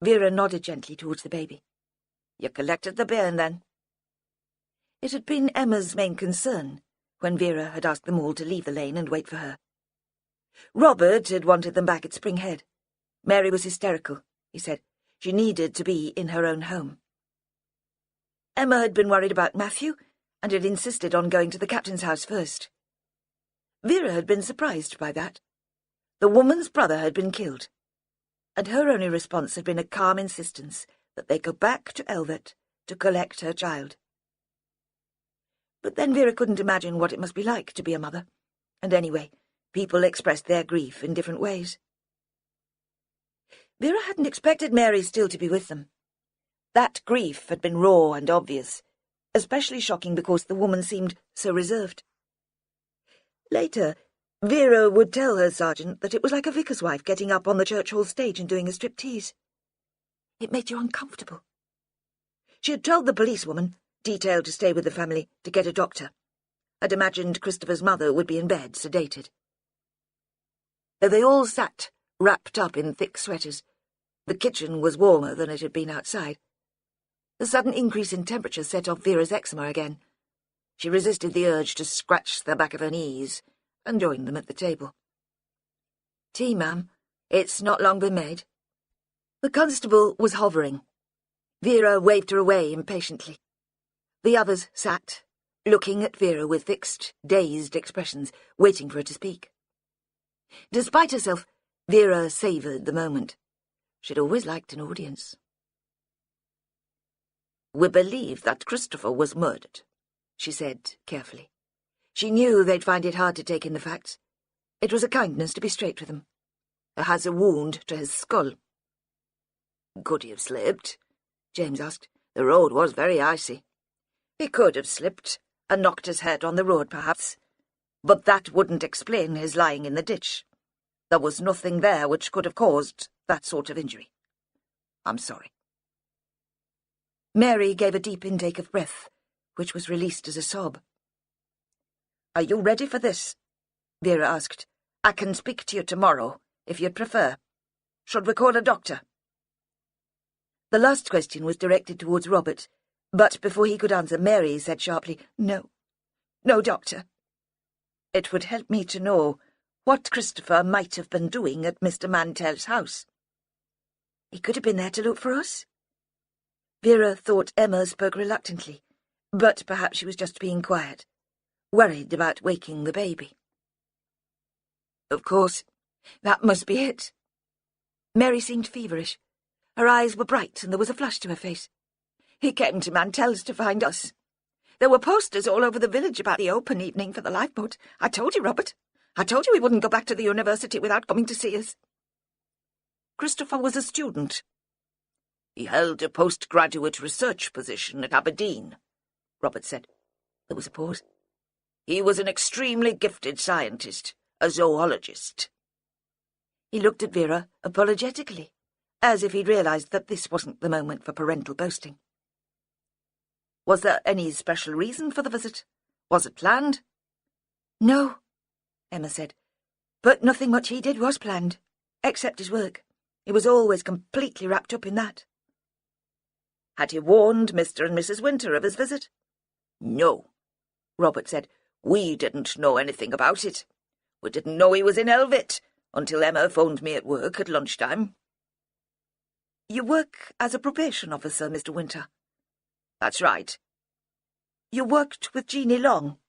Vera nodded gently towards the baby. "You collected the bairn, then?" It had been Emma's main concern when Vera had asked them all to leave the lane and wait for her. Robert had wanted them back at Springhead. Mary was hysterical, he said. She needed to be in her own home. Emma had been worried about Matthew and had insisted on going to the captain's house first. Vera had been surprised by that. The woman's brother had been killed, and her only response had been a calm insistence that they go back to Elvet to collect her child. But then Vera couldn't imagine what it must be like to be a mother, and anyway, people expressed their grief in different ways. Vera hadn't expected Mary still to be with them. That grief had been raw and obvious, especially shocking because the woman seemed so reserved. Later, Vera would tell her sergeant that it was like a vicar's wife getting up on the church hall stage and doing a striptease. It made you uncomfortable. She had told the policewoman, detailed to stay with the family, to get a doctor. Had imagined Christopher's mother would be in bed, sedated. Though they all sat, wrapped up in thick sweaters, the kitchen was warmer than it had been outside. The sudden increase in temperature set off Vera's eczema again. She resisted the urge to scratch the back of her knees and joined them at the table. "Tea, ma'am. It's not long been made." The constable was hovering. Vera waved her away impatiently. The others sat, looking at Vera with fixed, dazed expressions, waiting for her to speak. Despite herself, Vera savoured the moment. She'd always liked an audience. "We believe that Christopher was murdered," she said carefully. She knew they'd find it hard to take in the facts. It was a kindness to be straight with them. He has a wound to his skull. "Could he have slipped?" James asked. "The road was very icy." "He could have slipped and knocked his head on the road, perhaps. But that wouldn't explain his lying in the ditch. There was nothing there which could have caused that sort of injury. I'm sorry." Mary gave a deep intake of breath, which was released as a sob. "Are you ready for this?" Vera asked. "I can speak to you tomorrow, if you'd prefer. Should we call a doctor?" The last question was directed towards Robert, but before he could answer, Mary said sharply, "No. No, doctor. It would help me to know what Christopher might have been doing at Mr. Mantell's house. He could have been there to look for us." Vera thought Emma spoke reluctantly, but perhaps she was just being quiet, worried about waking the baby. "Of course, that must be it." Mary seemed feverish. Her eyes were bright and there was a flush to her face. "He came to Mantell's to find us. There were posters all over the village about the open evening for the lifeboat. I told you, Robert. I told you he wouldn't go back to the university without coming to see us." "Christopher was a student." "He held a postgraduate research position at Aberdeen," Robert said. There was a pause. "He was an extremely gifted scientist, a zoologist." He looked at Vera apologetically, as if he'd realised that this wasn't the moment for parental boasting. "Was there any special reason for the visit? Was it planned?" "No," Emma said, "but nothing much he did was planned, except his work. He was always completely wrapped up in that." "Had he warned Mr. and Mrs. Winter of his visit?" "No," Robert said. "We didn't know anything about it. We didn't know he was in Elvet until Emma phoned me at work at lunchtime." "You work as a probation officer, Mr. Winter?" "That's right." "You worked with Jeannie long?"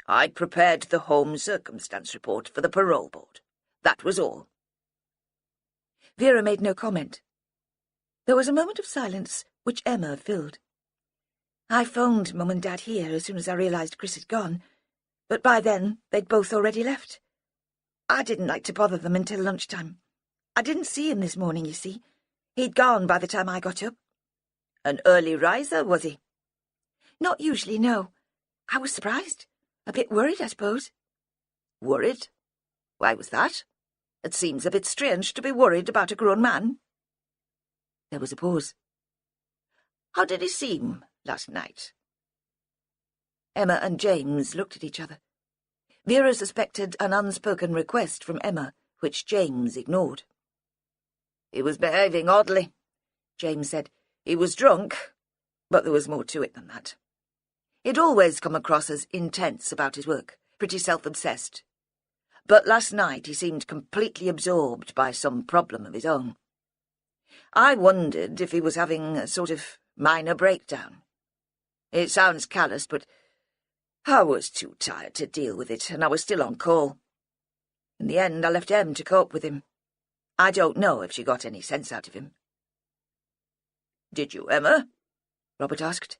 "I prepared the home circumstance report for the parole board. That was all." Vera made no comment. There was a moment of silence, which Emma filled. "I phoned Mum and Dad here as soon as I realised Chris had gone, but by then they'd both already left. I didn't like to bother them until lunchtime. I didn't see him this morning, you see. He'd gone by the time I got up." "An early riser, was he?" "Not usually, no. I was surprised. A bit worried, I suppose." "Worried? Why was that? It seems a bit strange to be worried about a grown man." There was a pause. "How did he seem last night?" Emma and James looked at each other. Vera suspected an unspoken request from Emma, which James ignored. "He was behaving oddly," James said. "He was drunk, but there was more to it than that. He'd always come across as intense about his work, pretty self-obsessed. But last night he seemed completely absorbed by some problem of his own. I wondered if he was having a sort of minor breakdown. It sounds callous, but I was too tired to deal with it, and I was still on call. In the end, I left Em to cope with him. I don't know if she got any sense out of him." Did you, Emma? Robert asked.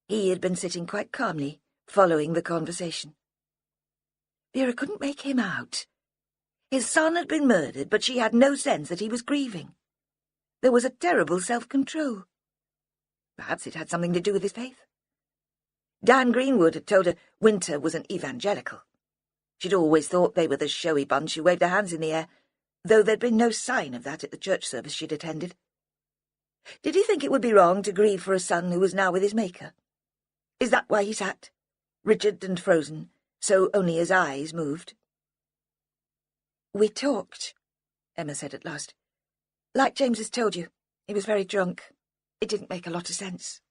He had been sitting quite calmly, following the conversation. Vera couldn't make him out. His son had been murdered, but she had no sense that he was grieving. There was a terrible self-control. Perhaps it had something to do with his faith. Dan Greenwood had told her Winter was an evangelical. She'd always thought they were the showy bunch who waved their hands in the air, though there'd been no sign of that at the church service she'd attended. Did he think it would be wrong to grieve for a son who was now with his Maker? Is that why he sat, rigid and frozen, so only his eyes moved? "We talked," Emma said at last. "Like James has told you, he was very drunk. It didn't make a lot of sense."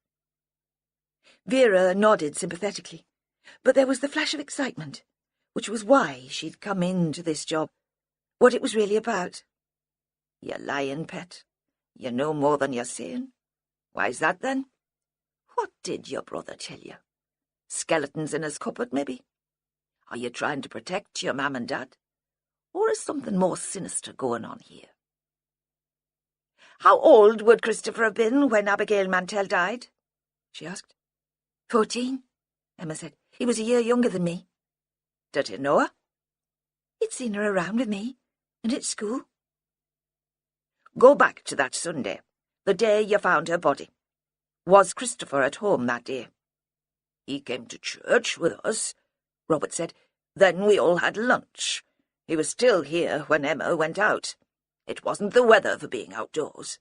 Vera nodded sympathetically, but there was the flash of excitement, which was why she'd come into this job, what it was really about. "You lying, pet. You know more than you're saying. Why's that, then? What did your brother tell you? Skeletons in his cupboard, maybe? Are you trying to protect your mum and dad? Or is something more sinister going on here?" "How old would Christopher have been when Abigail Mantell died?" she asked. 14, Emma said. "He was a year younger than me." "Did you know her?" "He'd seen her around with me, and at school." "Go back to that Sunday, the day you found her body. Was Christopher at home that day?" "He came to church with us," Robert said. "Then we all had lunch. He was still here when Emma went out. It wasn't the weather for being outdoors."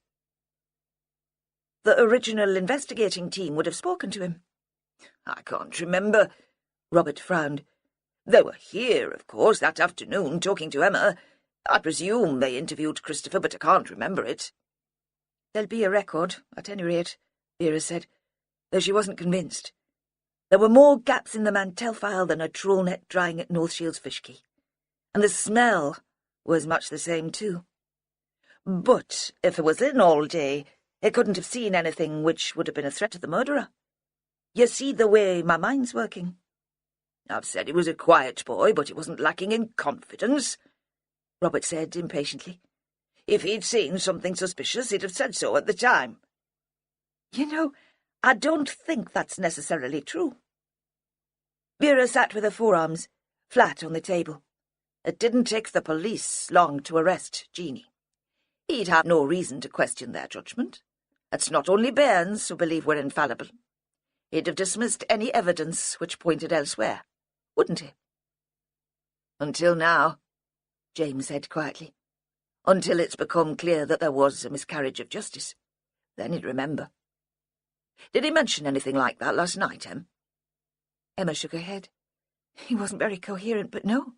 "The original investigating team would have spoken to him." "I can't remember." Robert frowned. "They were here, of course, that afternoon, talking to Emma. I presume they interviewed Christopher, but I can't remember it." "There'll be a record, at any rate," Vera said, though she wasn't convinced. There were more gaps in the Mantell file than a trawl net drying at North Shields fish quay, and the smell was much the same, too. "But if it was in all day, it couldn't have seen anything which would have been a threat to the murderer. You see the way my mind's working. I've said he was a quiet boy, but he wasn't lacking in confidence," Robert said impatiently. "If he'd seen something suspicious, he'd have said so at the time." "You know, I don't think that's necessarily true." Vera sat with her forearms flat on the table. "It didn't take the police long to arrest Jeanie. He'd have no reason to question their judgment. It's not only bairns who believe we're infallible. He'd have dismissed any evidence which pointed elsewhere, wouldn't he?" "Until now," James said quietly. "Until it's become clear that there was a miscarriage of justice. Then he'd remember." "Did he mention anything like that last night, Em?" Emma shook her head. "He wasn't very coherent, but no.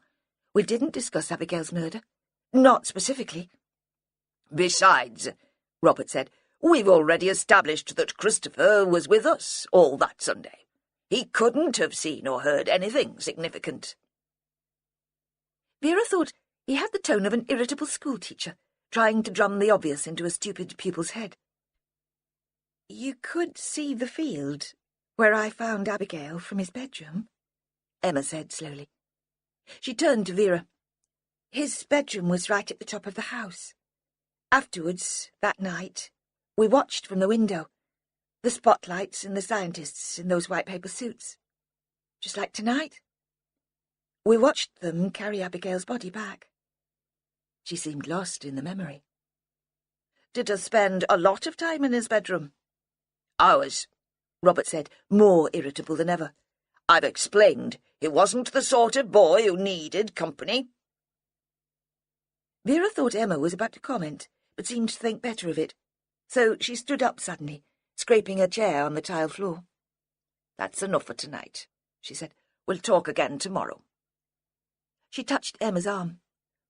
We didn't discuss Abigail's murder. Not specifically." "Besides," Robert said, "we've already established that Christopher was with us all that Sunday. He couldn't have seen or heard anything significant." Vera thought he had the tone of an irritable schoolteacher, trying to drum the obvious into a stupid pupil's head. "You could see the field where I found Abigail from his bedroom," Emma said slowly. She turned to Vera. "His bedroom was right at the top of the house. Afterwards, that night, we watched from the window, the spotlights and the scientists in those white paper suits. Just like tonight. We watched them carry Abigail's body back." She seemed lost in the memory. "Did you spend a lot of time in his bedroom?" "Hours," Robert said, more irritable than ever. "I've explained he wasn't the sort of boy who needed company." Vera thought Emma was about to comment, but seemed to think better of it, so she stood up suddenly, scraping her chair on the tile floor. "That's enough for tonight," she said. "We'll talk again tomorrow." She touched Emma's arm.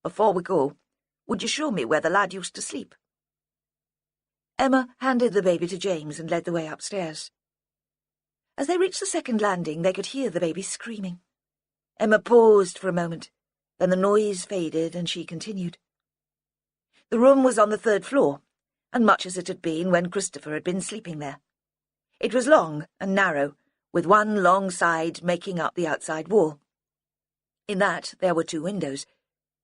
"Before we go, would you show me where the lad used to sleep?" Emma handed the baby to James and led the way upstairs. As they reached the second landing, they could hear the baby screaming. Emma paused for a moment, then the noise faded and she continued. The room was on the third floor, and much as it had been when Christopher had been sleeping there. It was long and narrow, with one long side making up the outside wall. In that there were 2 windows.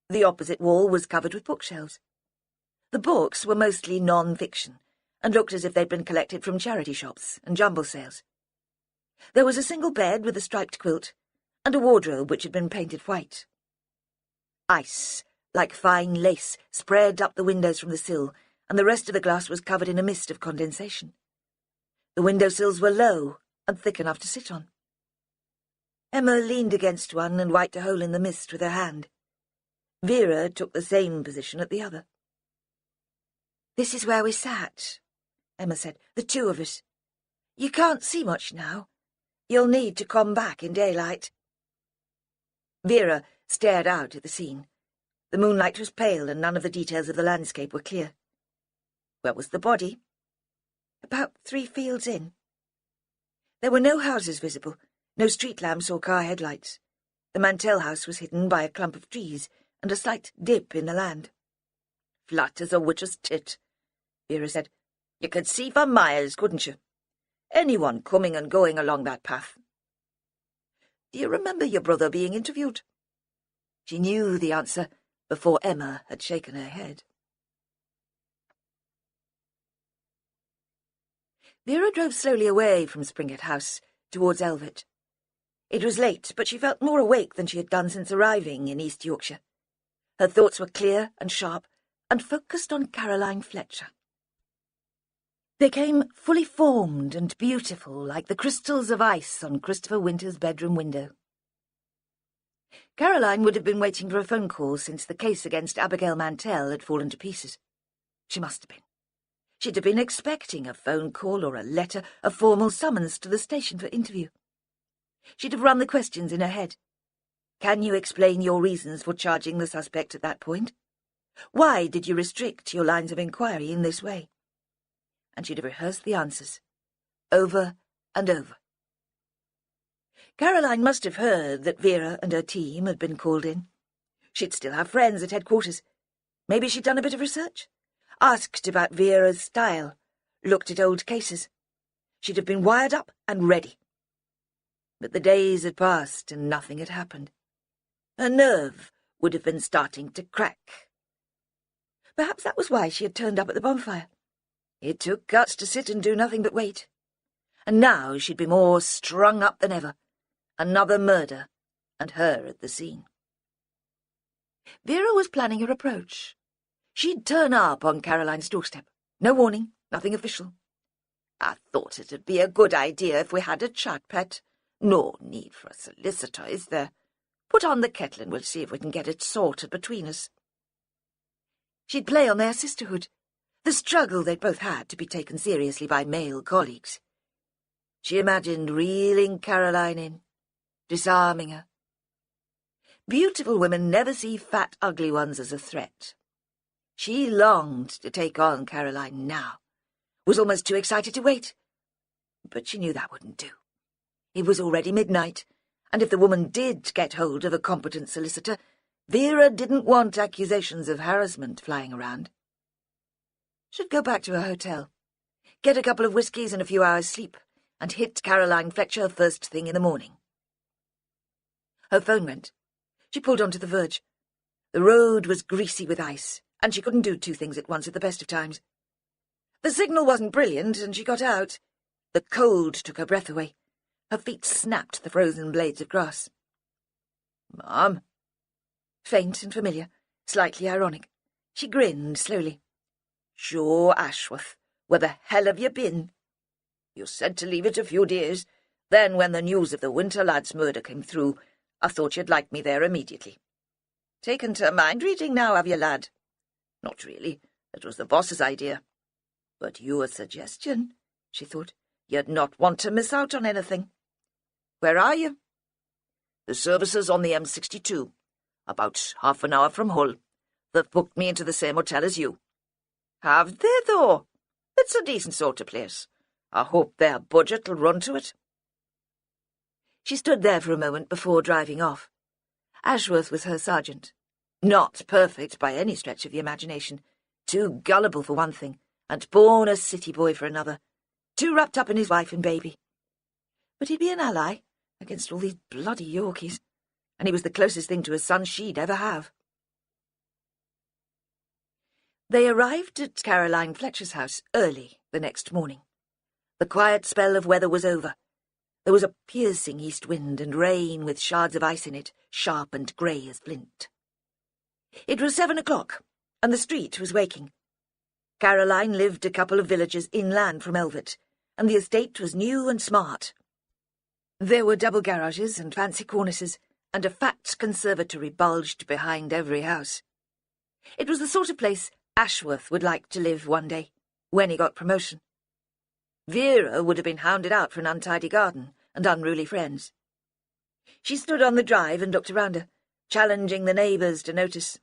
The opposite wall was covered with bookshelves. The books were mostly non-fiction, and looked as if they'd been collected from charity shops and jumble sales. There was a single bed with a striped quilt, and a wardrobe which had been painted white. Ice, like fine lace, spread up the windows from the sill, and the rest of the glass was covered in a mist of condensation. The window-sills were low and thick enough to sit on. Emma leaned against one and wiped a hole in the mist with her hand. Vera took the same position at the other. "This is where we sat," Emma said, "the two of us. You can't see much now. You'll need to come back in daylight." Vera stared out at the scene. The moonlight was pale and none of the details of the landscape were clear. Where was the body? About 3 fields in. There were no houses visible, no street lamps or car headlights. The Mantell house was hidden by a clump of trees and a slight dip in the land. "Flat as a witch's tit," Vera said. "You could see for miles, couldn't you? Anyone coming and going along that path." "Do you remember your brother being interviewed?" She knew the answer before Emma had shaken her head. Vera drove slowly away from Springett House towards Elvet. It was late, but she felt more awake than she had done since arriving in East Yorkshire. Her thoughts were clear and sharp and focused on Caroline Fletcher. They came fully formed and beautiful, like the crystals of ice on Christopher Winter's bedroom window. Caroline would have been waiting for a phone call since the case against Abigail Mantell had fallen to pieces. She must have been. She'd have been expecting a phone call or a letter, a formal summons to the station for interview. She'd have run the questions in her head. Can you explain your reasons for charging the suspect at that point? Why did you restrict your lines of inquiry in this way? And she'd have rehearsed the answers, over and over. Caroline must have heard that Vera and her team had been called in. She'd still have friends at headquarters. Maybe she'd done a bit of research, asked about Vera's style, looked at old cases. She'd have been wired up and ready. But the days had passed and nothing had happened. Her nerve would have been starting to crack. Perhaps that was why she had turned up at the bonfire. It took guts to sit and do nothing but wait. And now she'd be more strung up than ever. Another murder, and her at the scene. Vera was planning her approach. She'd turn up on Caroline's doorstep. No warning, nothing official. "I thought it'd be a good idea if we had a chat, pet. No need for a solicitor, is there? Put on the kettle and we'll see if we can get it sorted between us." She'd play on their sisterhood, the struggle they'd both had to be taken seriously by male colleagues. She imagined reeling Caroline in, disarming her. Beautiful women never see fat, ugly ones as a threat. She longed to take on Caroline now, was almost too excited to wait. But she knew that wouldn't do. It was already midnight, and if the woman did get hold of a competent solicitor, Vera didn't want accusations of harassment flying around. She'd go back to her hotel, get a couple of whiskies and a few hours' sleep, and hit Caroline Fletcher first thing in the morning. Her phone went. She pulled onto the verge. The road was greasy with ice, and she couldn't do two things at once at the best of times. The signal wasn't brilliant, and she got out. The cold took her breath away. Her feet snapped the frozen blades of grass. "Mom?" Faint and familiar, slightly ironic. She grinned slowly. "Joe Ashworth, where the hell have you been? You said to leave it a few days. Then when the news of the Winter lad's murder came through, I thought you'd like me there immediately. Taken to mind-reading now, have you, lad?" "Not really. It was the boss's idea." "But your suggestion," she thought. "You'd not want to miss out on anything. Where are you?" "The services on the M62. About half an hour from Hull. They've booked me into the same hotel as you." "Have they, though? It's a decent sort of place. I hope their budget'll run to it." She stood there for a moment before driving off. Ashworth was her sergeant. Not perfect by any stretch of the imagination. Too gullible for one thing, and born a city boy for another. Too wrapped up in his wife and baby. But he'd be an ally against all these bloody Yorkies, and he was the closest thing to a son she'd ever have. They arrived at Caroline Fletcher's house early the next morning. The quiet spell of weather was over. There was a piercing east wind and rain with shards of ice in it, sharp and grey as flint. It was 7 o'clock, and the street was waking. Caroline lived a couple of villages inland from Elvet, and the estate was new and smart. There were double garages and fancy cornices, and a fat conservatory bulged behind every house. It was the sort of place Ashworth would like to live one day, when he got promotion. Vera would have been hounded out for an untidy garden and unruly friends. She stood on the drive and looked around her, challenging the neighbours to notice.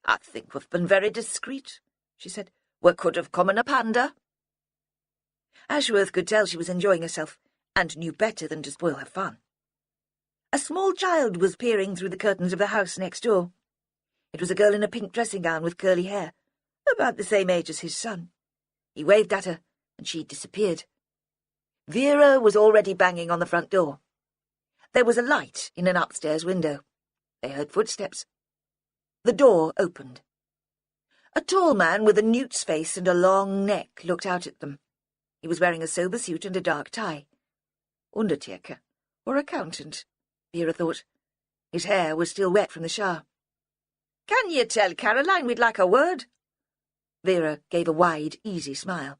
"I think we've been very discreet," she said. "We could have come in a panda." Ashworth could tell she was enjoying herself, and knew better than to spoil her fun. A small child was peering through the curtains of the house next door. It was a girl in a pink dressing gown with curly hair, about the same age as his son. He waved at her, and she disappeared. Vera was already banging on the front door. There was a light in an upstairs window. They heard footsteps. The door opened. A tall man with a newt's face and a long neck looked out at them. He was wearing a sober suit and a dark tie. Undertaker, or accountant, Vera thought. His hair was still wet from the shower. "Can you tell Caroline we'd like a word?" Vera gave a wide, easy smile.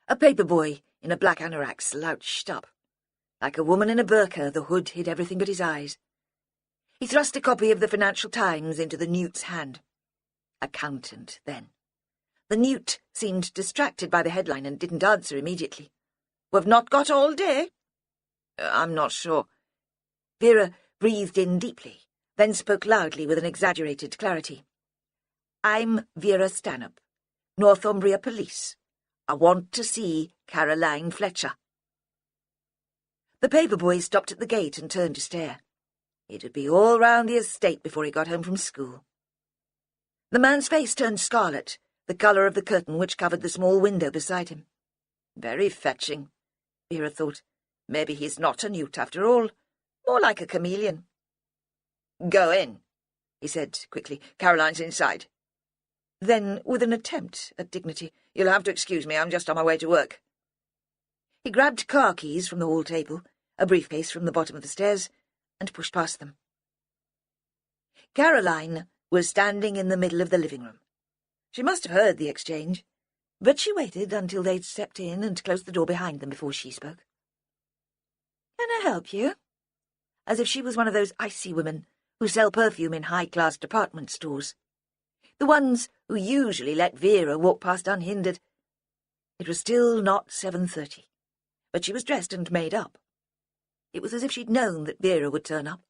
A paper boy in a black anorak slouched up. Like a woman in a burqa, the hood hid everything but his eyes. He thrust a copy of the Financial Times into the newt's hand. Accountant, then. The newt seemed distracted by the headline and didn't answer immediately. "We've not got all day?" "I'm not sure." Vera breathed in deeply, then spoke loudly with an exaggerated clarity. "I'm Vera Stanhope, Northumbria Police. I want to see Caroline Fletcher." The paper boy stopped at the gate and turned to stare. It'd be all round the estate before he got home from school. The man's face turned scarlet, the colour of the curtain which covered the small window beside him. Very fetching, Vera thought. Maybe he's not a newt after all, more like a chameleon. "Go in," he said quickly. "Caroline's inside." Then, with an attempt at dignity, "You'll have to excuse me, I'm just on my way to work." He grabbed car keys from the hall table, a briefcase from the bottom of the stairs, and pushed past them. Caroline was standing in the middle of the living room. She must have heard the exchange, but she waited until they'd stepped in and closed the door behind them before she spoke. "Can I help you?" As if she was one of those icy women who sell perfume in high-class department stores. The ones who usually let Vera walk past unhindered. It was still not 7:30, but she was dressed and made up. It was as if she'd known that Vera would turn up,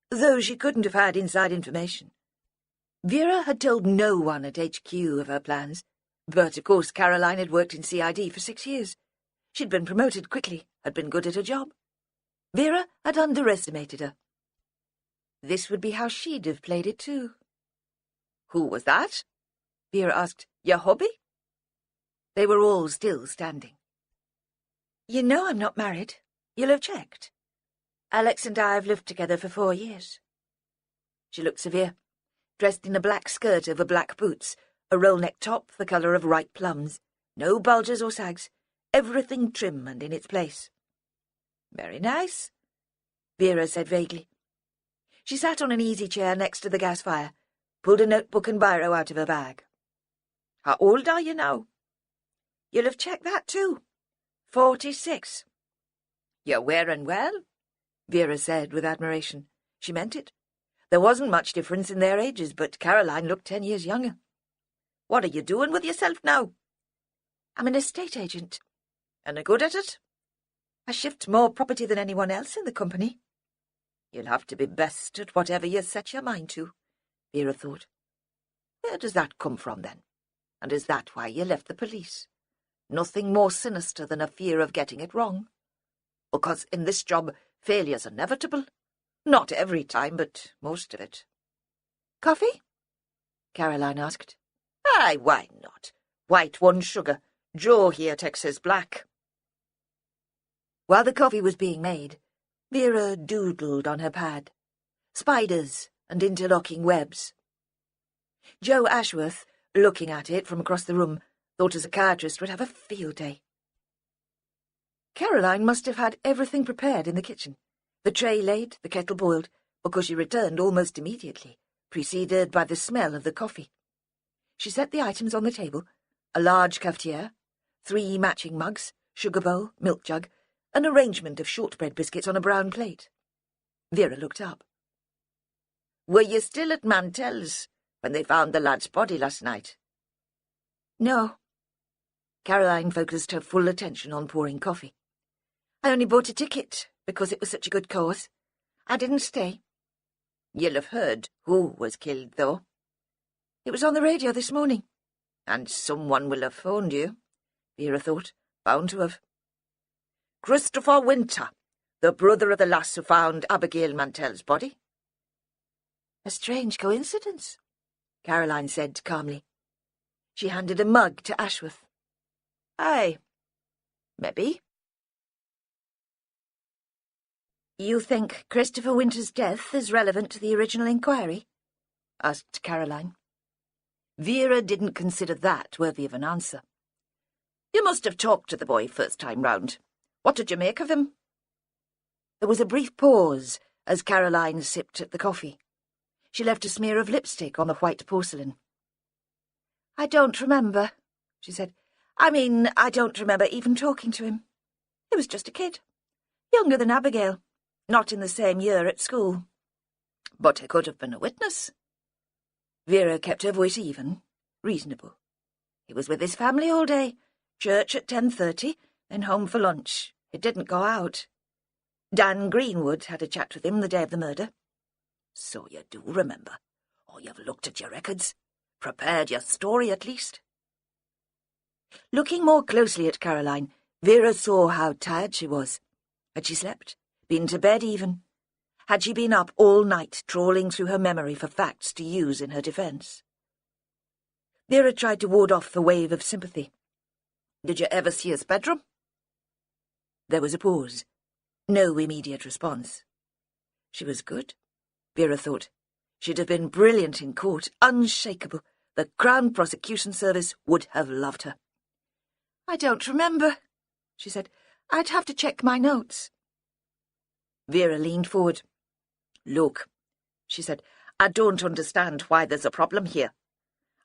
though she couldn't have had inside information. Vera had told no one at HQ of her plans, but of course Caroline had worked in CID for 6 years. She'd been promoted quickly, had been good at her job. Vera had underestimated her. This would be how she'd have played it too. "Who was that?" Vera asked. "Your hubby?" They were all still standing. "You know I'm not married. You'll have checked. Alex and I have lived together for 4 years. She looked severe, dressed in a black skirt over black boots, a roll-neck top the colour of ripe plums, no bulges or sags, everything trim and in its place. "Very nice," Vera said vaguely. She sat on an easy chair next to the gas fire, pulled a notebook and biro out of her bag. "How old are you now?" "You'll have checked that too. 46. "You're wearing well," Vera said with admiration. She meant it. There wasn't much difference in their ages, but Caroline looked 10 years younger. "What are you doing with yourself now?" "I'm an estate agent." "And are good at it?" "I shift more property than anyone else in the company." "You'll have to be best at whatever you set your mind to," Vera thought. "Where does that come from, then? And is that why you left the police? Nothing more sinister than a fear of getting it wrong? Because in this job, failure's inevitable. Not every time, but most of it." "Coffee?" Caroline asked. "Aye, why not? White, 1 sugar. Joe here takes his black." While the coffee was being made, Vera doodled on her pad. Spiders and interlocking webs. Joe Ashworth looking at it from across the room, thought a psychiatrist would have a field day. Caroline must have had everything prepared in the kitchen. The tray laid, the kettle boiled, because she returned almost immediately, preceded by the smell of the coffee. She set the items on the table, a large cafetiere, 3 matching mugs, sugar bowl, milk jug, an arrangement of shortbread biscuits on a brown plate. Vera looked up. "Were you still at Mantell's when they found the lad's body last night?" No. Caroline focused her full attention on pouring coffee. I only bought a ticket because it was such a good cause. I didn't stay. You'll have heard who was killed, though. It was on the radio this morning. And someone will have phoned you, Vera thought. Bound to have. Christopher Winter, the brother of the lass who found Abigail Mantell's body. A strange coincidence, Caroline said calmly. She handed a mug to Ashworth. Aye, maybe. You think Christopher Winter's death is relevant to the original inquiry? Asked Caroline. Vera didn't consider that worthy of an answer. You must have talked to the boy first time round. What did you make of him? There was a brief pause as Caroline sipped at the coffee. She left a smear of lipstick on the white porcelain. I don't remember, she said. I don't remember even talking to him. He was just a kid. Younger than Abigail. Not in the same year at school. But he could have been a witness. Vera kept her voice even, reasonable. He was with his family all day. Church at 10:30, then home for lunch. He didn't go out. Dan Greenwood had a chat with him the day of the murder. So you do remember. Or you've looked at your records. Prepared your story, at least. Looking more closely at Caroline, Vera saw how tired she was. Had she slept? Been to bed even? Had she been up all night trawling through her memory for facts to use in her defence? Vera tried to ward off the wave of sympathy. Did you ever see his bedroom? There was a pause. No immediate response. She was good, Vera thought. She'd have been brilliant in court, unshakable. The Crown Prosecution Service would have loved her. I don't remember, she said. I'd have to check my notes. Vera leaned forward. Look, she said, I don't understand why there's a problem here.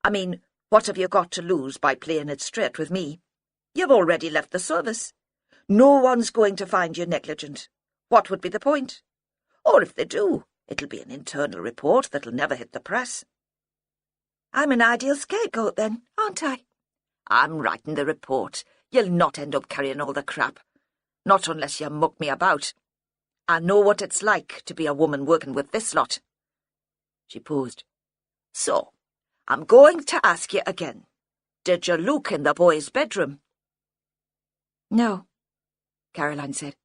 I mean, what have you got to lose by playing it straight with me? You've already left the service. No one's going to find you negligent. What would be the point? Or if they do, it'll be an internal report that'll never hit the press. I'm an ideal scapegoat then, aren't I? I'm writing the report. You'll not end up carrying all the crap. Not unless you muck me about. I know what it's like to be a woman working with this lot. She paused. So, I'm going to ask you again. Did you look in the boy's bedroom? No, Caroline said.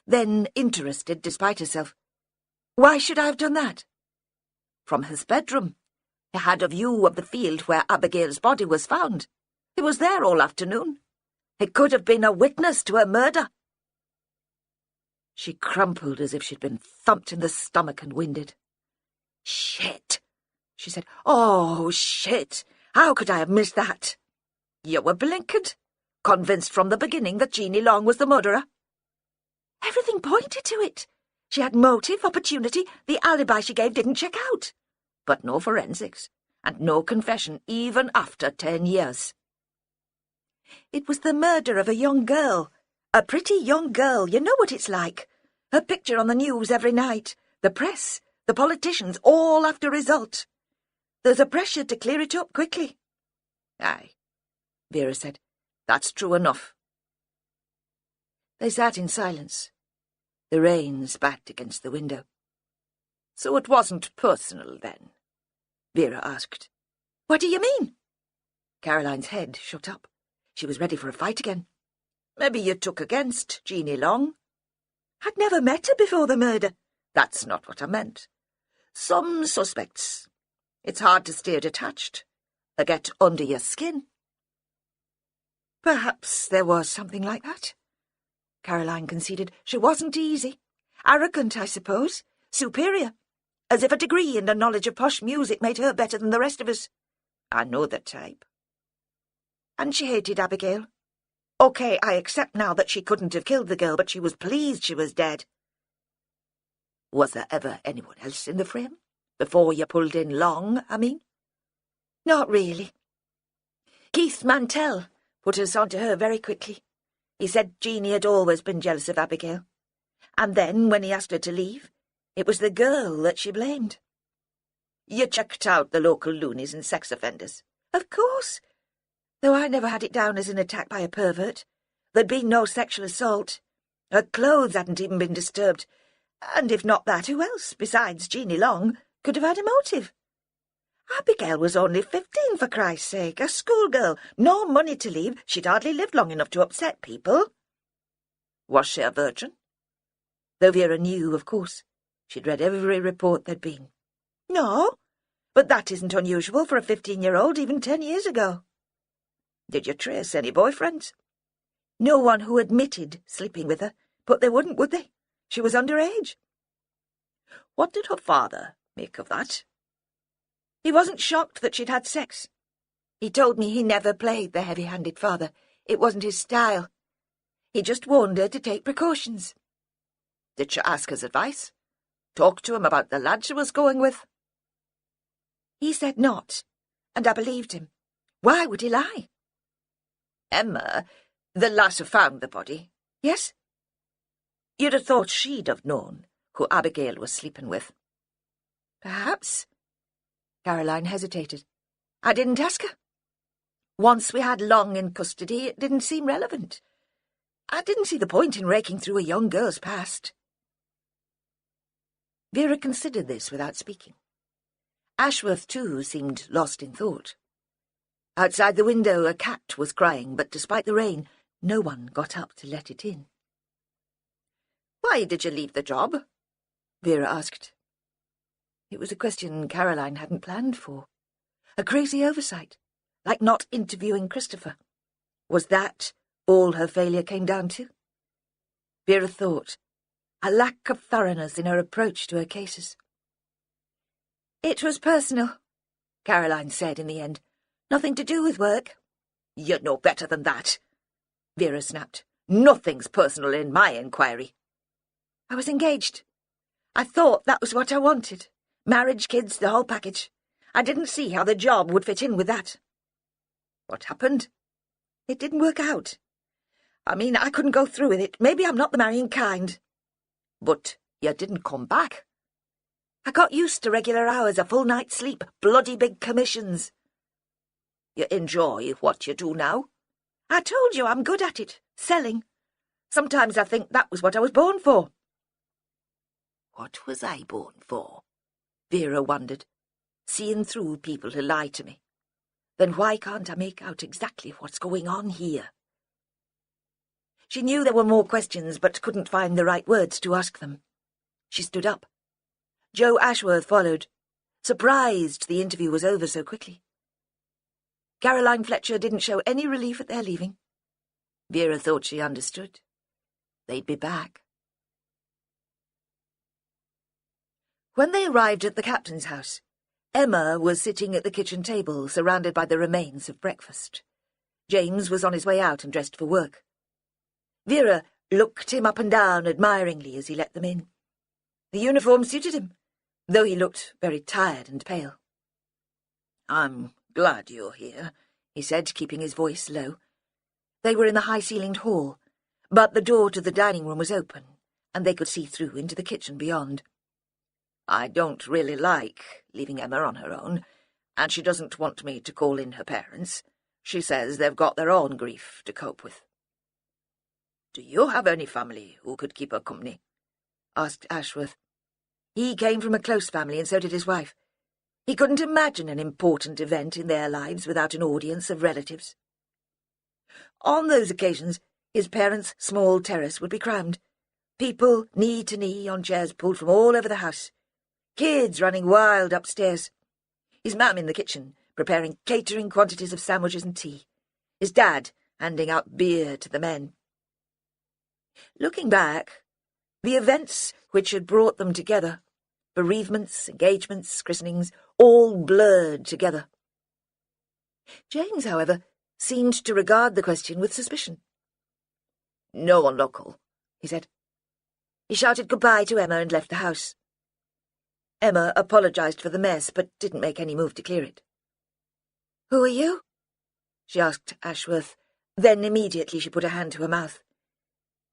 Then, interested despite herself. Why should I have done that? From his bedroom. He had a view of the field where Abigail's body was found. He was there all afternoon. He could have been a witness to a murder. She crumpled as if she'd been thumped in the stomach and winded. Shit, she said. Oh, shit. How could I have missed that? You were blinkered, convinced from the beginning that Jeannie Long was the murderer. Everything pointed to it. She had motive, opportunity. The alibi she gave didn't check out. But no forensics, and no confession even after 10 years. It was the murder of a young girl. A pretty young girl, you know what it's like. Her picture on the news every night. The press, the politicians, all after result. There's a pressure to clear it up quickly. Aye, Vera said. That's true enough. They sat in silence. The rain spat against the window. So it wasn't personal, then? Vera asked. What do you mean? Caroline's head shot up. She was ready for a fight again. Maybe you took against Jeannie Long. I'd never met her before the murder. That's not what I meant. Some suspects. It's hard to stay detached. They get under your skin. Perhaps there was something like that. Caroline conceded. She wasn't easy. Arrogant, I suppose. Superior. As if a degree and a knowledge of posh music made her better than the rest of us. I know the type. And she hated Abigail. OK, I accept now that she couldn't have killed the girl, but she was pleased she was dead. Was there ever anyone else in the frame? Before you pulled in Long, I mean? Not really. Keith Mantell put us onto her very quickly. He said Jeanie had always been jealous of Abigail. And then, when he asked her to leave, it was the girl that she blamed. You checked out the local loonies and sex offenders? Of course. Though I never had it down as an attack by a pervert. There'd been no sexual assault. Her clothes hadn't even been disturbed. And if not that, who else, besides Jeanie Long, could have had a motive? Abigail was only 15, for Christ's sake, a schoolgirl, no money to leave. She'd hardly lived long enough to upset people. Was she a virgin? Though Vera knew, of course. She'd read every report there'd been. No, but that isn't unusual for a 15-year-old even 10 years ago. Did you trace any boyfriends? No one who admitted sleeping with her, but they wouldn't, would they? She was underage. What did her father make of that? He wasn't shocked that she'd had sex. He told me he never played the heavy-handed father. It wasn't his style. He just warned her to take precautions. Did she ask his advice? Talk to him about the lad she was going with? He said not, and I believed him. Why would he lie? Emma, the lass who found the body. Yes? You'd have thought she'd have known who Abigail was sleeping with. Perhaps. Caroline hesitated. I didn't ask her. Once we had Long in custody, it didn't seem relevant. I didn't see the point in raking through a young girl's past. Vera considered this without speaking. Ashworth, too, seemed lost in thought. Outside the window a cat was crying, but despite the rain, no one got up to let it in. "Why did you leave the job?" Vera asked. It was a question Caroline hadn't planned for. A crazy oversight, like not interviewing Christopher. Was that all her failure came down to? Vera thought, a lack of thoroughness in her approach to her cases. "It was personal," Caroline said in the end. "Nothing to do with work." "You know better than that," Vera snapped. "Nothing's personal in my inquiry." "I was engaged. I thought that was what I wanted. Marriage, kids, the whole package. I didn't see how the job would fit in with that." "What happened?" "It didn't work out. I mean, I couldn't go through with it. Maybe I'm not the marrying kind." "But you didn't come back." "I got used to regular hours, a full night's sleep, bloody big commissions." "You enjoy what you do now?" "I told you I'm good at it. Selling. Sometimes I think that was what I was born for." What was I born for? Vera wondered, seeing through people who lie to me. Then why can't I make out exactly what's going on here? She knew there were more questions, but couldn't find the right words to ask them. She stood up. Joe Ashworth followed, surprised the interview was over so quickly. Caroline Fletcher didn't show any relief at their leaving. Vera thought she understood. They'd be back. When they arrived at the captain's house, Emma was sitting at the kitchen table, surrounded by the remains of breakfast. James was on his way out and dressed for work. Vera looked him up and down admiringly as he let them in. The uniform suited him, though he looked very tired and pale. "I'm glad you're here," he said, keeping his voice low. They were in the high-ceilinged hall, but the door to the dining room was open, and they could see through into the kitchen beyond. "I don't really like leaving Emma on her own, and she doesn't want me to call in her parents. She says they've got their own grief to cope with." "Do you have any family who could keep her company?" asked Ashworth. He came from a close family, and so did his wife. He couldn't imagine an important event in their lives without an audience of relatives. On those occasions, his parents' small terrace would be crammed. People knee to knee on chairs pulled from all over the house. Kids running wild upstairs. His mum in the kitchen, preparing catering quantities of sandwiches and tea. His dad handing out beer to the men. Looking back, the events which had brought them together, bereavements, engagements, christenings, all blurred together. James, however, seemed to regard the question with suspicion. "No one local," he said. He shouted goodbye to Emma and left the house. Emma apologised for the mess, but didn't make any move to clear it. "Who are you?" she asked Ashworth. Then immediately she put her hand to her mouth.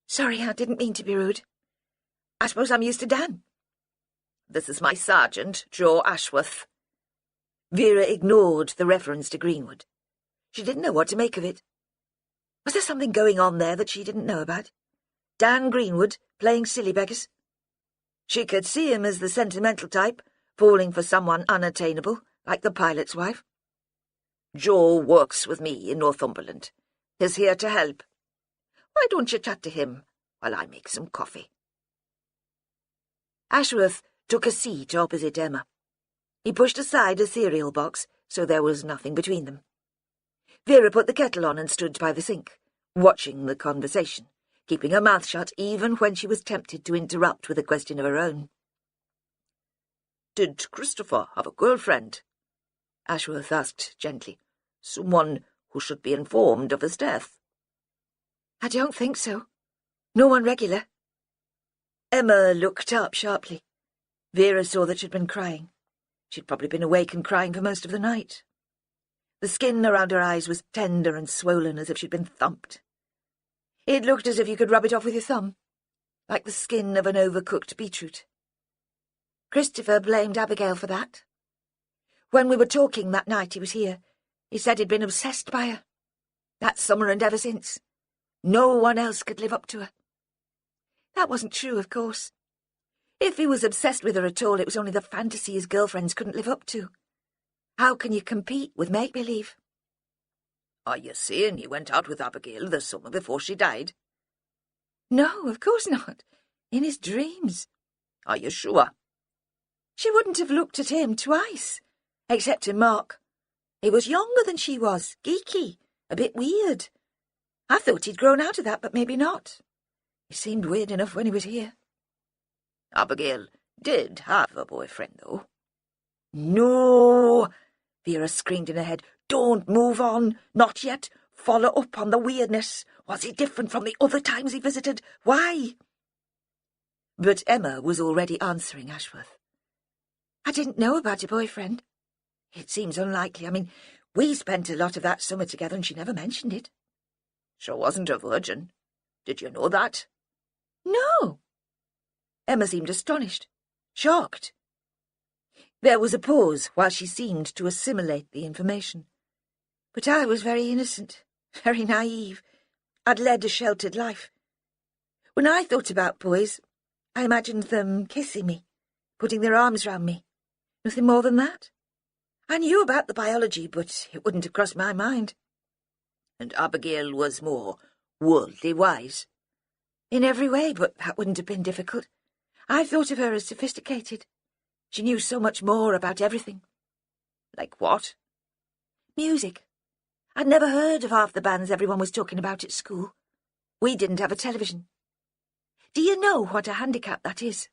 "Sorry, I didn't mean to be rude. I suppose I'm used to Dan." "This is my sergeant, Joe Ashworth." Vera ignored the reference to Greenwood. She didn't know what to make of it. Was there something going on there that she didn't know about? Dan Greenwood playing silly beggars? She could see him as the sentimental type, falling for someone unattainable, like the pilot's wife. "Joe works with me in Northumberland. He's here to help. Why don't you chat to him while I make some coffee?" Ashworth took a seat opposite Emma. He pushed aside a cereal box, so there was nothing between them. Vera put the kettle on and stood by the sink, watching the conversation, keeping her mouth shut even when she was tempted to interrupt with a question of her own. "Did Christopher have a girlfriend?" Ashworth asked gently. "Someone who should be informed of his death?" "I don't think so. No one regular." Emma looked up sharply. Vera saw that she'd been crying. She'd probably been awake and crying for most of the night. The skin around her eyes was tender and swollen, as if she'd been thumped. It looked as if you could rub it off with your thumb, like the skin of an overcooked beetroot. Christopher blamed Abigail for that. When we were talking that night he was here, he said he'd been obsessed by her. That summer and ever since. No one else could live up to her. That wasn't true, of course. If he was obsessed with her at all, it was only the fantasy his girlfriends couldn't live up to. How can you compete with make-believe? "Are you saying he went out with Abigail the summer before she died?" "No, of course not. In his dreams." "Are you sure?" She wouldn't have looked at him twice, except in Mark. He was younger than she was, geeky, a bit weird. I thought he'd grown out of that, but maybe not. He seemed weird enough when he was here. "Abigail did have a boyfriend, though." "No!" Vera screamed in her head. "Don't move on. Not yet. Follow up on the weirdness. Was he different from the other times he visited? Why?" But Emma was already answering Ashworth. "I didn't know about your boyfriend. It seems unlikely. I mean, we spent a lot of that summer together and she never mentioned it." "She wasn't a virgin. Did you know that?" "No." Emma seemed astonished, shocked. There was a pause while she seemed to assimilate the information. But I was very innocent, very naive. I'd led a sheltered life. When I thought about boys, I imagined them kissing me, putting their arms round me. Nothing more than that. I knew about the biology, but it wouldn't have crossed my mind." "And Abigail was more worldly wise?" "In every way, but that wouldn't have been difficult. I thought of her as sophisticated. She knew so much more about everything." "Like what?" "Music. I'd never heard of half the bands everyone was talking about at school. We didn't have a television. Do you know what a handicap that is?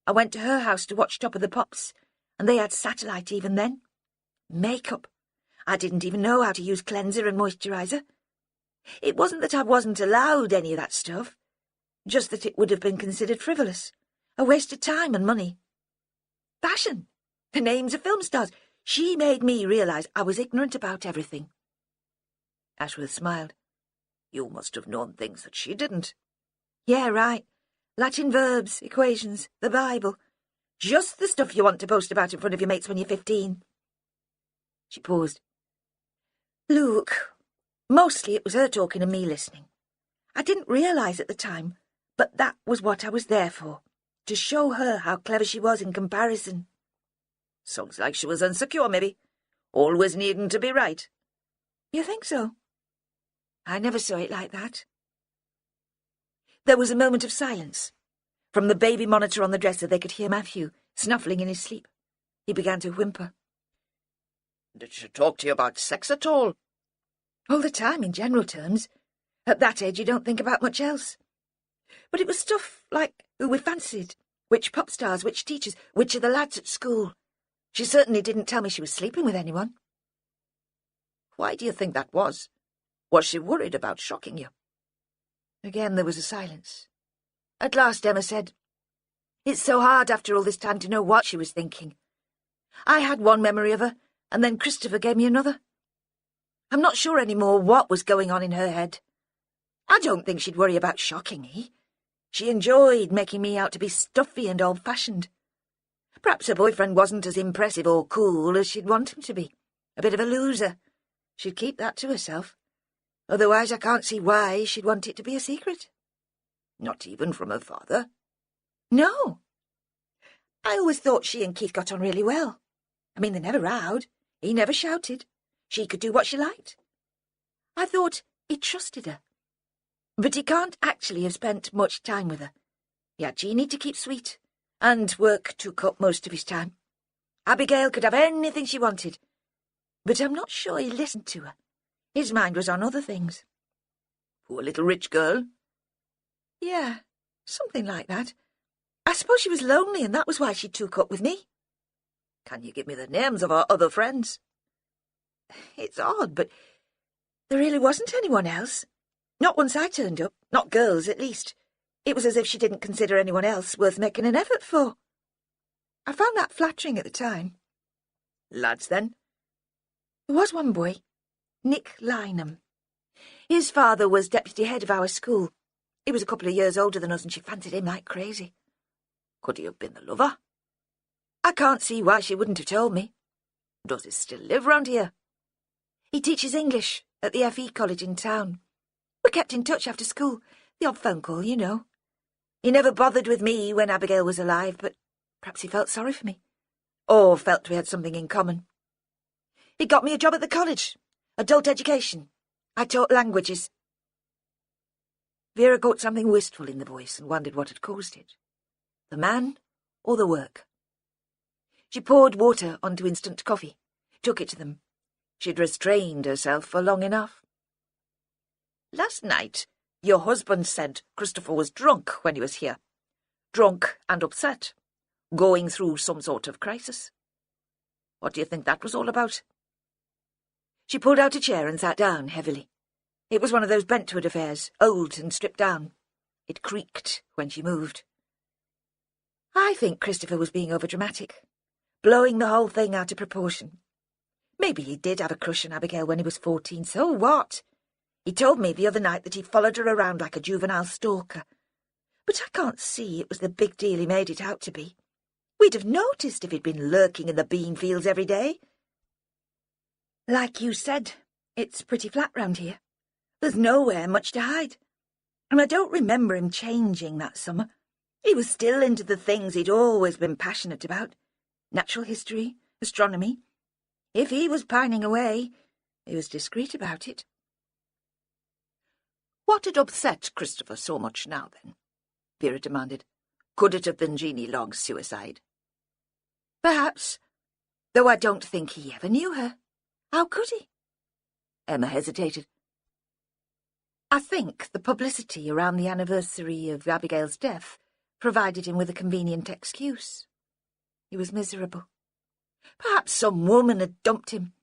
I went to her house to watch Top of the Pops, and they had satellite even then. Makeup. I didn't even know how to use cleanser and moisturiser. It wasn't that I wasn't allowed any of that stuff, just that it would have been considered frivolous, a waste of time and money. Fashion, the names of film stars. She made me realise I was ignorant about everything." Ashworth smiled. "You must have known things that she didn't." "Yeah, right. Latin verbs, equations, the Bible. Just the stuff you want to boast about in front of your mates when you're 15. She paused. "Look, mostly it was her talking and me listening. I didn't realise at the time, but that was what I was there for, to show her how clever she was in comparison." "Sounds like she was insecure, maybe. Always needing to be right." "You think so?" "I never saw it like that." There was a moment of silence. From the baby monitor on the dresser they could hear Matthew snuffling in his sleep. He began to whimper. "Did she talk to you about sex at all?" "All the time, in general terms. At that age you don't think about much else. But it was stuff like who we fancied, which pop stars, which teachers, which of the lads at school. She certainly didn't tell me she was sleeping with anyone." Why do you think that was? Was she worried about shocking you?" Again there was a silence. At last Emma said, "It's so hard after all this time to know what she was thinking. I had one memory of her, and then Christopher gave me another. I'm not sure any more what was going on in her head. I don't think she'd worry about shocking me. She enjoyed making me out to be stuffy and old-fashioned. Perhaps her boyfriend wasn't as impressive or cool as she'd want him to be. A bit of a loser. She'd keep that to herself. Otherwise I can't see why she'd want it to be a secret." "Not even from her father?" "No. I always thought she and Keith got on really well. I mean, they never rowed. He never shouted. She could do what she liked. I thought he trusted her. But he can't actually have spent much time with her. He had Jeanie to keep sweet, and work took up most of his time. Abigail could have anything she wanted, but I'm not sure he listened to her. His mind was on other things." "Poor little rich girl." "Yeah, something like that. I suppose she was lonely, and that was why she took up with me." "Can you give me the names of our other friends?" "It's odd, but there really wasn't anyone else. Not once I turned up, not girls at least. It was as if she didn't consider anyone else worth making an effort for. I found that flattering at the time." "Lads, then?" "There was one boy, Nick Lynham. His father was deputy head of our school. He was a couple of years older than us, and she fancied him like crazy." "Could he have been the lover?" "I can't see why she wouldn't have told me." "Does he still live round here?" "He teaches English at the FE college in town. We kept in touch after school, the odd phone call, you know. He never bothered with me when Abigail was alive, but perhaps he felt sorry for me, or felt we had something in common. He got me a job at the college, adult education. I taught languages." Vera caught something wistful in the voice and wondered what had caused it. The man or the work? She poured water onto instant coffee, took it to them. She'd restrained herself for long enough. "Last night, your husband said Christopher was drunk when he was here. Drunk and upset. Going through some sort of crisis. What do you think that was all about?" She pulled out a chair and sat down heavily. It was one of those Brentwood affairs, old and stripped down. It creaked when she moved. "I think Christopher was being overdramatic, blowing the whole thing out of proportion. Maybe he did have a crush on Abigail when he was 14, so what? He told me the other night that he followed her around like a juvenile stalker. But I can't see it was the big deal he made it out to be. We'd have noticed if he'd been lurking in the bean fields every day. Like you said, it's pretty flat round here. There's nowhere much to hide. And I don't remember him changing that summer. He was still into the things he'd always been passionate about. Natural history, astronomy. If he was pining away, he was discreet about it." "What had upset Christopher so much now, then?" Vera demanded. "Could it have been Jeanie Logg's suicide?" "Perhaps, though I don't think he ever knew her. How could he?" Emma hesitated. "I think the publicity around the anniversary of Abigail's death provided him with a convenient excuse. He was miserable. Perhaps some woman had dumped him.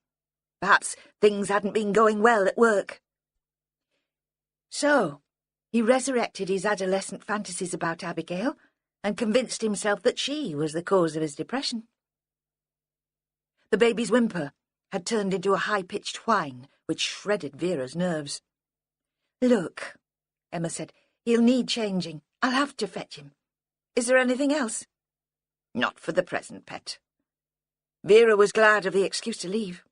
Perhaps things hadn't been going well at work. So he resurrected his adolescent fantasies about Abigail and convinced himself that she was the cause of his depression." The baby's whimper had turned into a high-pitched whine which shredded Vera's nerves. "Look," Emma said, "he'll need changing. I'll have to fetch him. Is there anything else?" "Not for the present, pet." Vera was glad of the excuse to leave.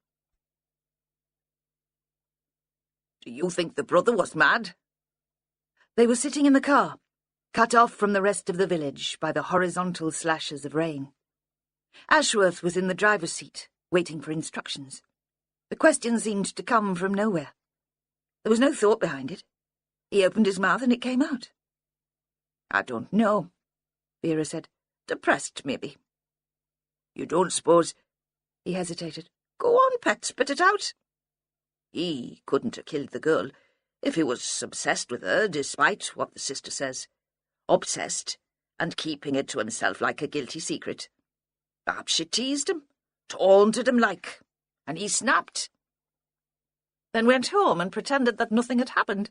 "Do you think the brother was mad?" They were sitting in the car, cut off from the rest of the village by the horizontal slashes of rain. Ashworth was in the driver's seat, waiting for instructions. The question seemed to come from nowhere. There was no thought behind it. He opened his mouth and it came out. "I don't know," Vera said. "Depressed, maybe." "You don't suppose—" He hesitated. "Go on, pet, spit it out." "He couldn't have killed the girl if he was obsessed with her, despite what the sister says. Obsessed, and keeping it to himself like a guilty secret. Perhaps she teased him, taunted him like, and he snapped." then went home and pretended that nothing had happened.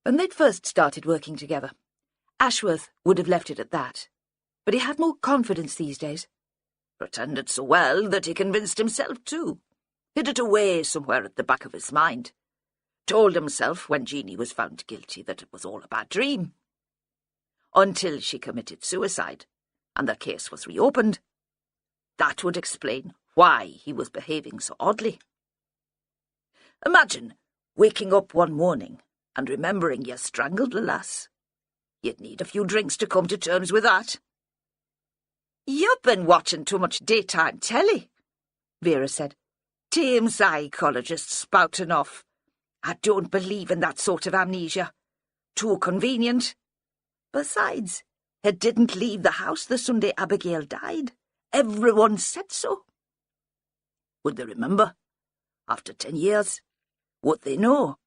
When they'd first started working together, Ashworth would have left it at that, but he had more confidence these days. Pretended so well that he convinced himself too. Hid it away somewhere at the back of his mind. Told himself when Jeanie was found guilty that it was all a bad dream. Until she committed suicide, and the case was reopened. That would explain why he was behaving so oddly. Imagine waking up one morning and remembering you strangled the lass. You'd need a few drinks to come to terms with that. "You've been watching too much daytime telly," Vera said. "Tame psychologist spouting off. I don't believe in that sort of amnesia. Too convenient. Besides, it didn't leave the house the Sunday Abigail died. Everyone said so." Would they remember? After 10 years? Would they know?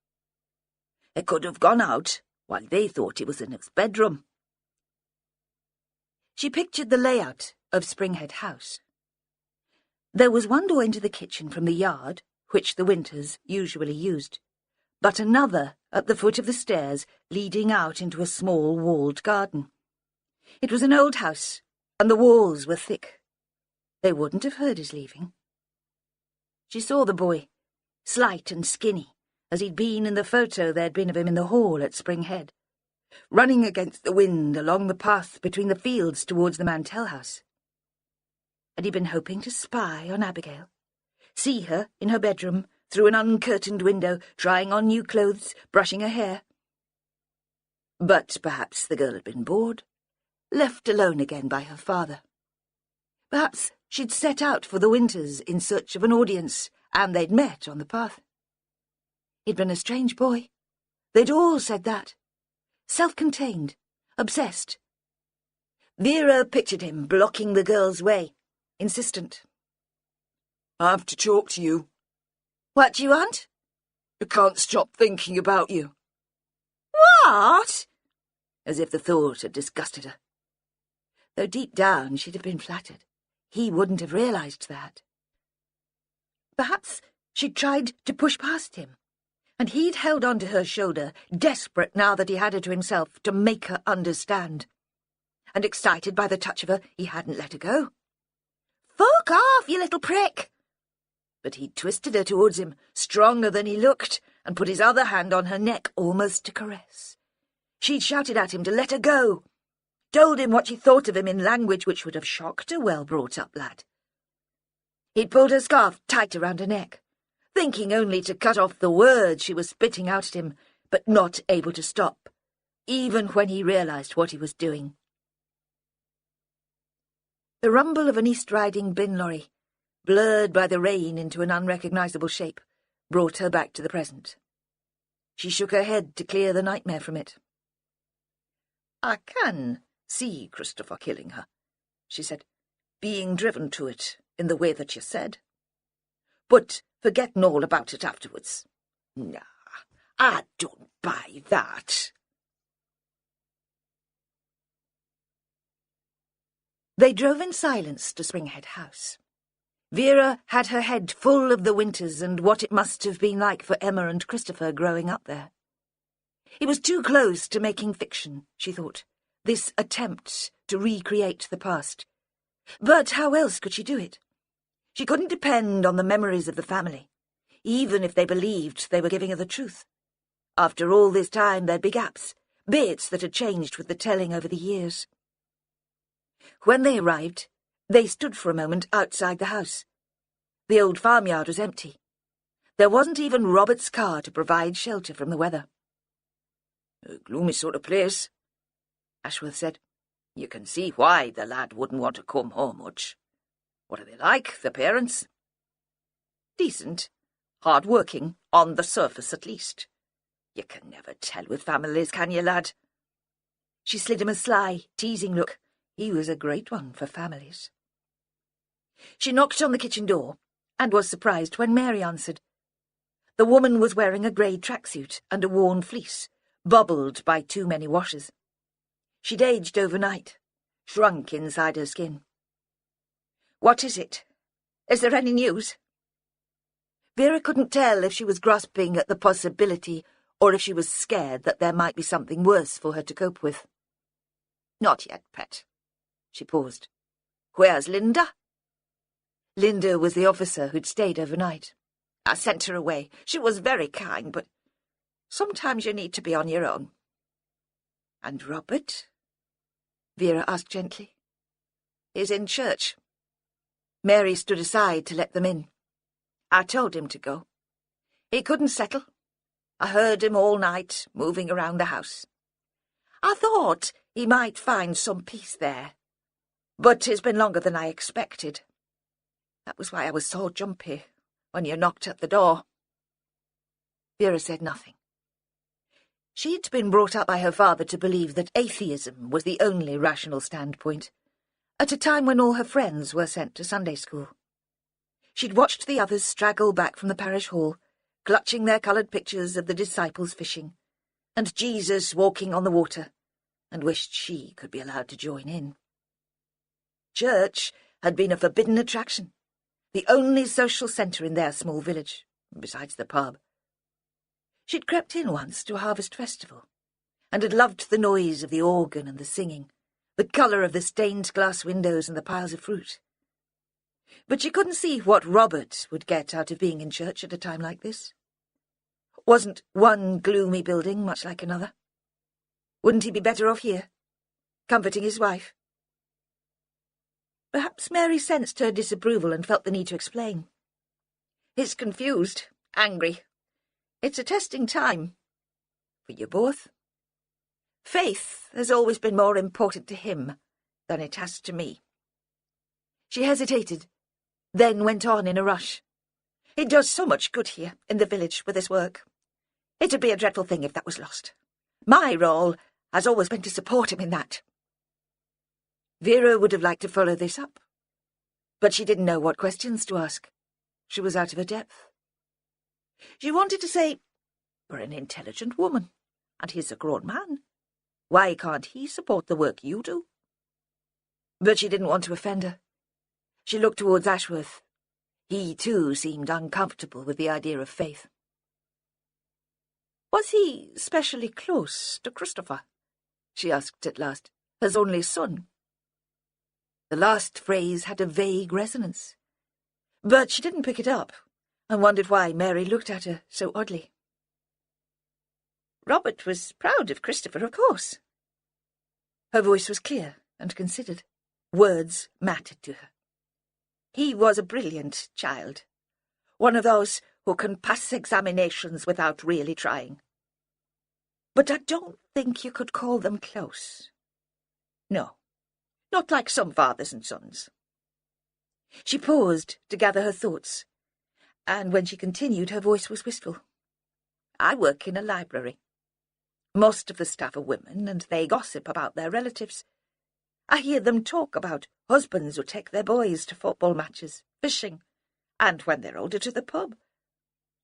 It could have gone out while they thought he was in his bedroom. She pictured the layout of Springhead House. There was one door into the kitchen from the yard, which the Winters usually used, but another at the foot of the stairs leading out into a small walled garden. It was an old house, and the walls were thick. They wouldn't have heard his leaving. She saw the boy, slight and skinny, as he'd been in the photo there'd been of him in the hall at Springhead, running against the wind along the path between the fields towards the Mantell house. Had he been hoping to spy on Abigail, see her in her bedroom through an uncurtained window, trying on new clothes, brushing her hair? But perhaps the girl had been bored, left alone again by her father. Perhaps she'd set out for the Winters in search of an audience, and they'd met on the path. He'd been a strange boy. They'd all said that. Self-contained, obsessed. Vera pictured him blocking the girl's way, insistent. "I have to talk to you." "What do you want?" "I can't stop thinking about you." "What?" As if the thought had disgusted her. Though deep down she'd have been flattered. He wouldn't have realised that. Perhaps she'd tried to push past him, and he'd held on to her shoulder, desperate now that he had her to himself to make her understand. And excited by the touch of her, he hadn't let her go. "Fuck off, you little prick!" But he'd twisted her towards him, stronger than he looked, and put his other hand on her neck almost to caress. She'd shouted at him to let her go, told him what she thought of him in language which would have shocked a well-brought-up lad. He'd pulled her scarf tight around her neck, thinking only to cut off the words she was spitting out at him, but not able to stop, even when he realised what he was doing. The rumble of an East-riding bin lorry, blurred by the rain into an unrecognisable shape, brought her back to the present. She shook her head to clear the nightmare from it. "I can see Christopher killing her," she said, "being driven to it in the way that you said. But forgetting all about it afterwards. Nah, I don't buy that." They drove in silence to Springhead House. Vera had her head full of the Winters and what it must have been like for Emma and Christopher growing up there. It was too close to making fiction, she thought, this attempt to recreate the past. But how else could she do it? She couldn't depend on the memories of the family, even if they believed they were giving her the truth. After all this time there'd be gaps, bits that had changed with the telling over the years. When they arrived, they stood for a moment outside the house. The old farmyard was empty. There wasn't even Robert's car to provide shelter from the weather. "A gloomy sort of place," Ashworth said. "You can see why the lad wouldn't want to come home much. What are they like, the parents?" "Decent. Hard-working, on the surface at least. You can never tell with families, can you, lad?" She slid him a sly, teasing look. He was a great one for families. She knocked on the kitchen door, and was surprised when Mary answered. The woman was wearing a grey tracksuit and a worn fleece, bubbled by too many washes. She'd aged overnight, shrunk inside her skin. "What is it? Is there any news?" Vera couldn't tell if she was grasping at the possibility or if she was scared that there might be something worse for her to cope with. Not yet, pet. She paused. Where's Linda? Linda was the officer who'd stayed overnight. I sent her away. She was very kind, but sometimes you need to be on your own. And Robert? Vera asked gently. He's in church. Mary stood aside to let them in. I told him to go. He couldn't settle. I heard him all night, moving around the house. I thought he might find some peace there, but it's been longer than I expected. That was why I was so jumpy when you knocked at the door. Vera said nothing. She'd been brought up by her father to believe that atheism was the only rational standpoint, at a time when all her friends were sent to Sunday school. She'd watched the others straggle back from the parish hall, clutching their coloured pictures of the disciples fishing, and Jesus walking on the water, and wished she could be allowed to join in. Church had been a forbidden attraction, the only social centre in their small village, besides the pub. She'd crept in once to a harvest festival, and had loved the noise of the organ and the singing, the colour of the stained glass windows and the piles of fruit. But she couldn't see what Robert would get out of being in church at a time like this. Wasn't one gloomy building much like another? Wouldn't he be better off here, comforting his wife? Perhaps Mary sensed her disapproval and felt the need to explain. He's confused, angry. It's a testing time. For you both? Faith has always been more important to him than it has to me. She hesitated, then went on in a rush. He does so much good here in the village with his work. It'd be a dreadful thing if that was lost. My role has always been to support him in that. Vera would have liked to follow this up, but she didn't know what questions to ask. She was out of her depth. She wanted to say, "You're an intelligent woman, and he's a grown man. Why can't he support the work you do?" But she didn't want to offend her. She looked towards Ashworth. He, too, seemed uncomfortable with the idea of faith. "Was he specially close to Christopher?" she asked at last. "His only son?" The last phrase had a vague resonance, but she didn't pick it up, and wondered why Mary looked at her so oddly. "Robert was proud of Christopher, of course." Her voice was clear and considered. Words mattered to her. "He was a brilliant child, one of those who can pass examinations without really trying. But I don't think you could call them close. No, not like some fathers and sons." She paused to gather her thoughts, and when she continued, her voice was wistful. "I work in a library. Most of the staff are women, and they gossip about their relatives. I hear them talk about husbands who take their boys to football matches, fishing, and when they're older to the pub.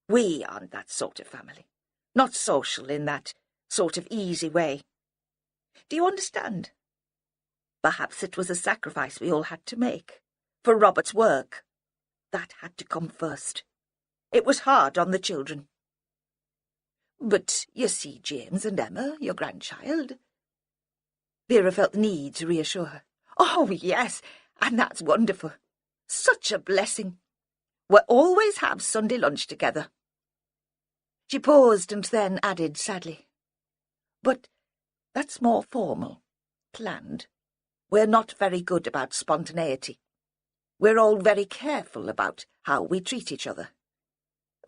We aren't that sort of family, not social in that sort of easy way. Do you understand? Perhaps it was a sacrifice we all had to make, for Robert's work. That had to come first. It was hard on the children." "But you see James and Emma, your grandchild." Vera felt the need to reassure her. "Oh, yes, and that's wonderful. Such a blessing. We'll always have Sunday lunch together." She paused and then added sadly, "But that's more formal, planned. We're not very good about spontaneity. We're all very careful about how we treat each other.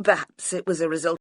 Perhaps it was a result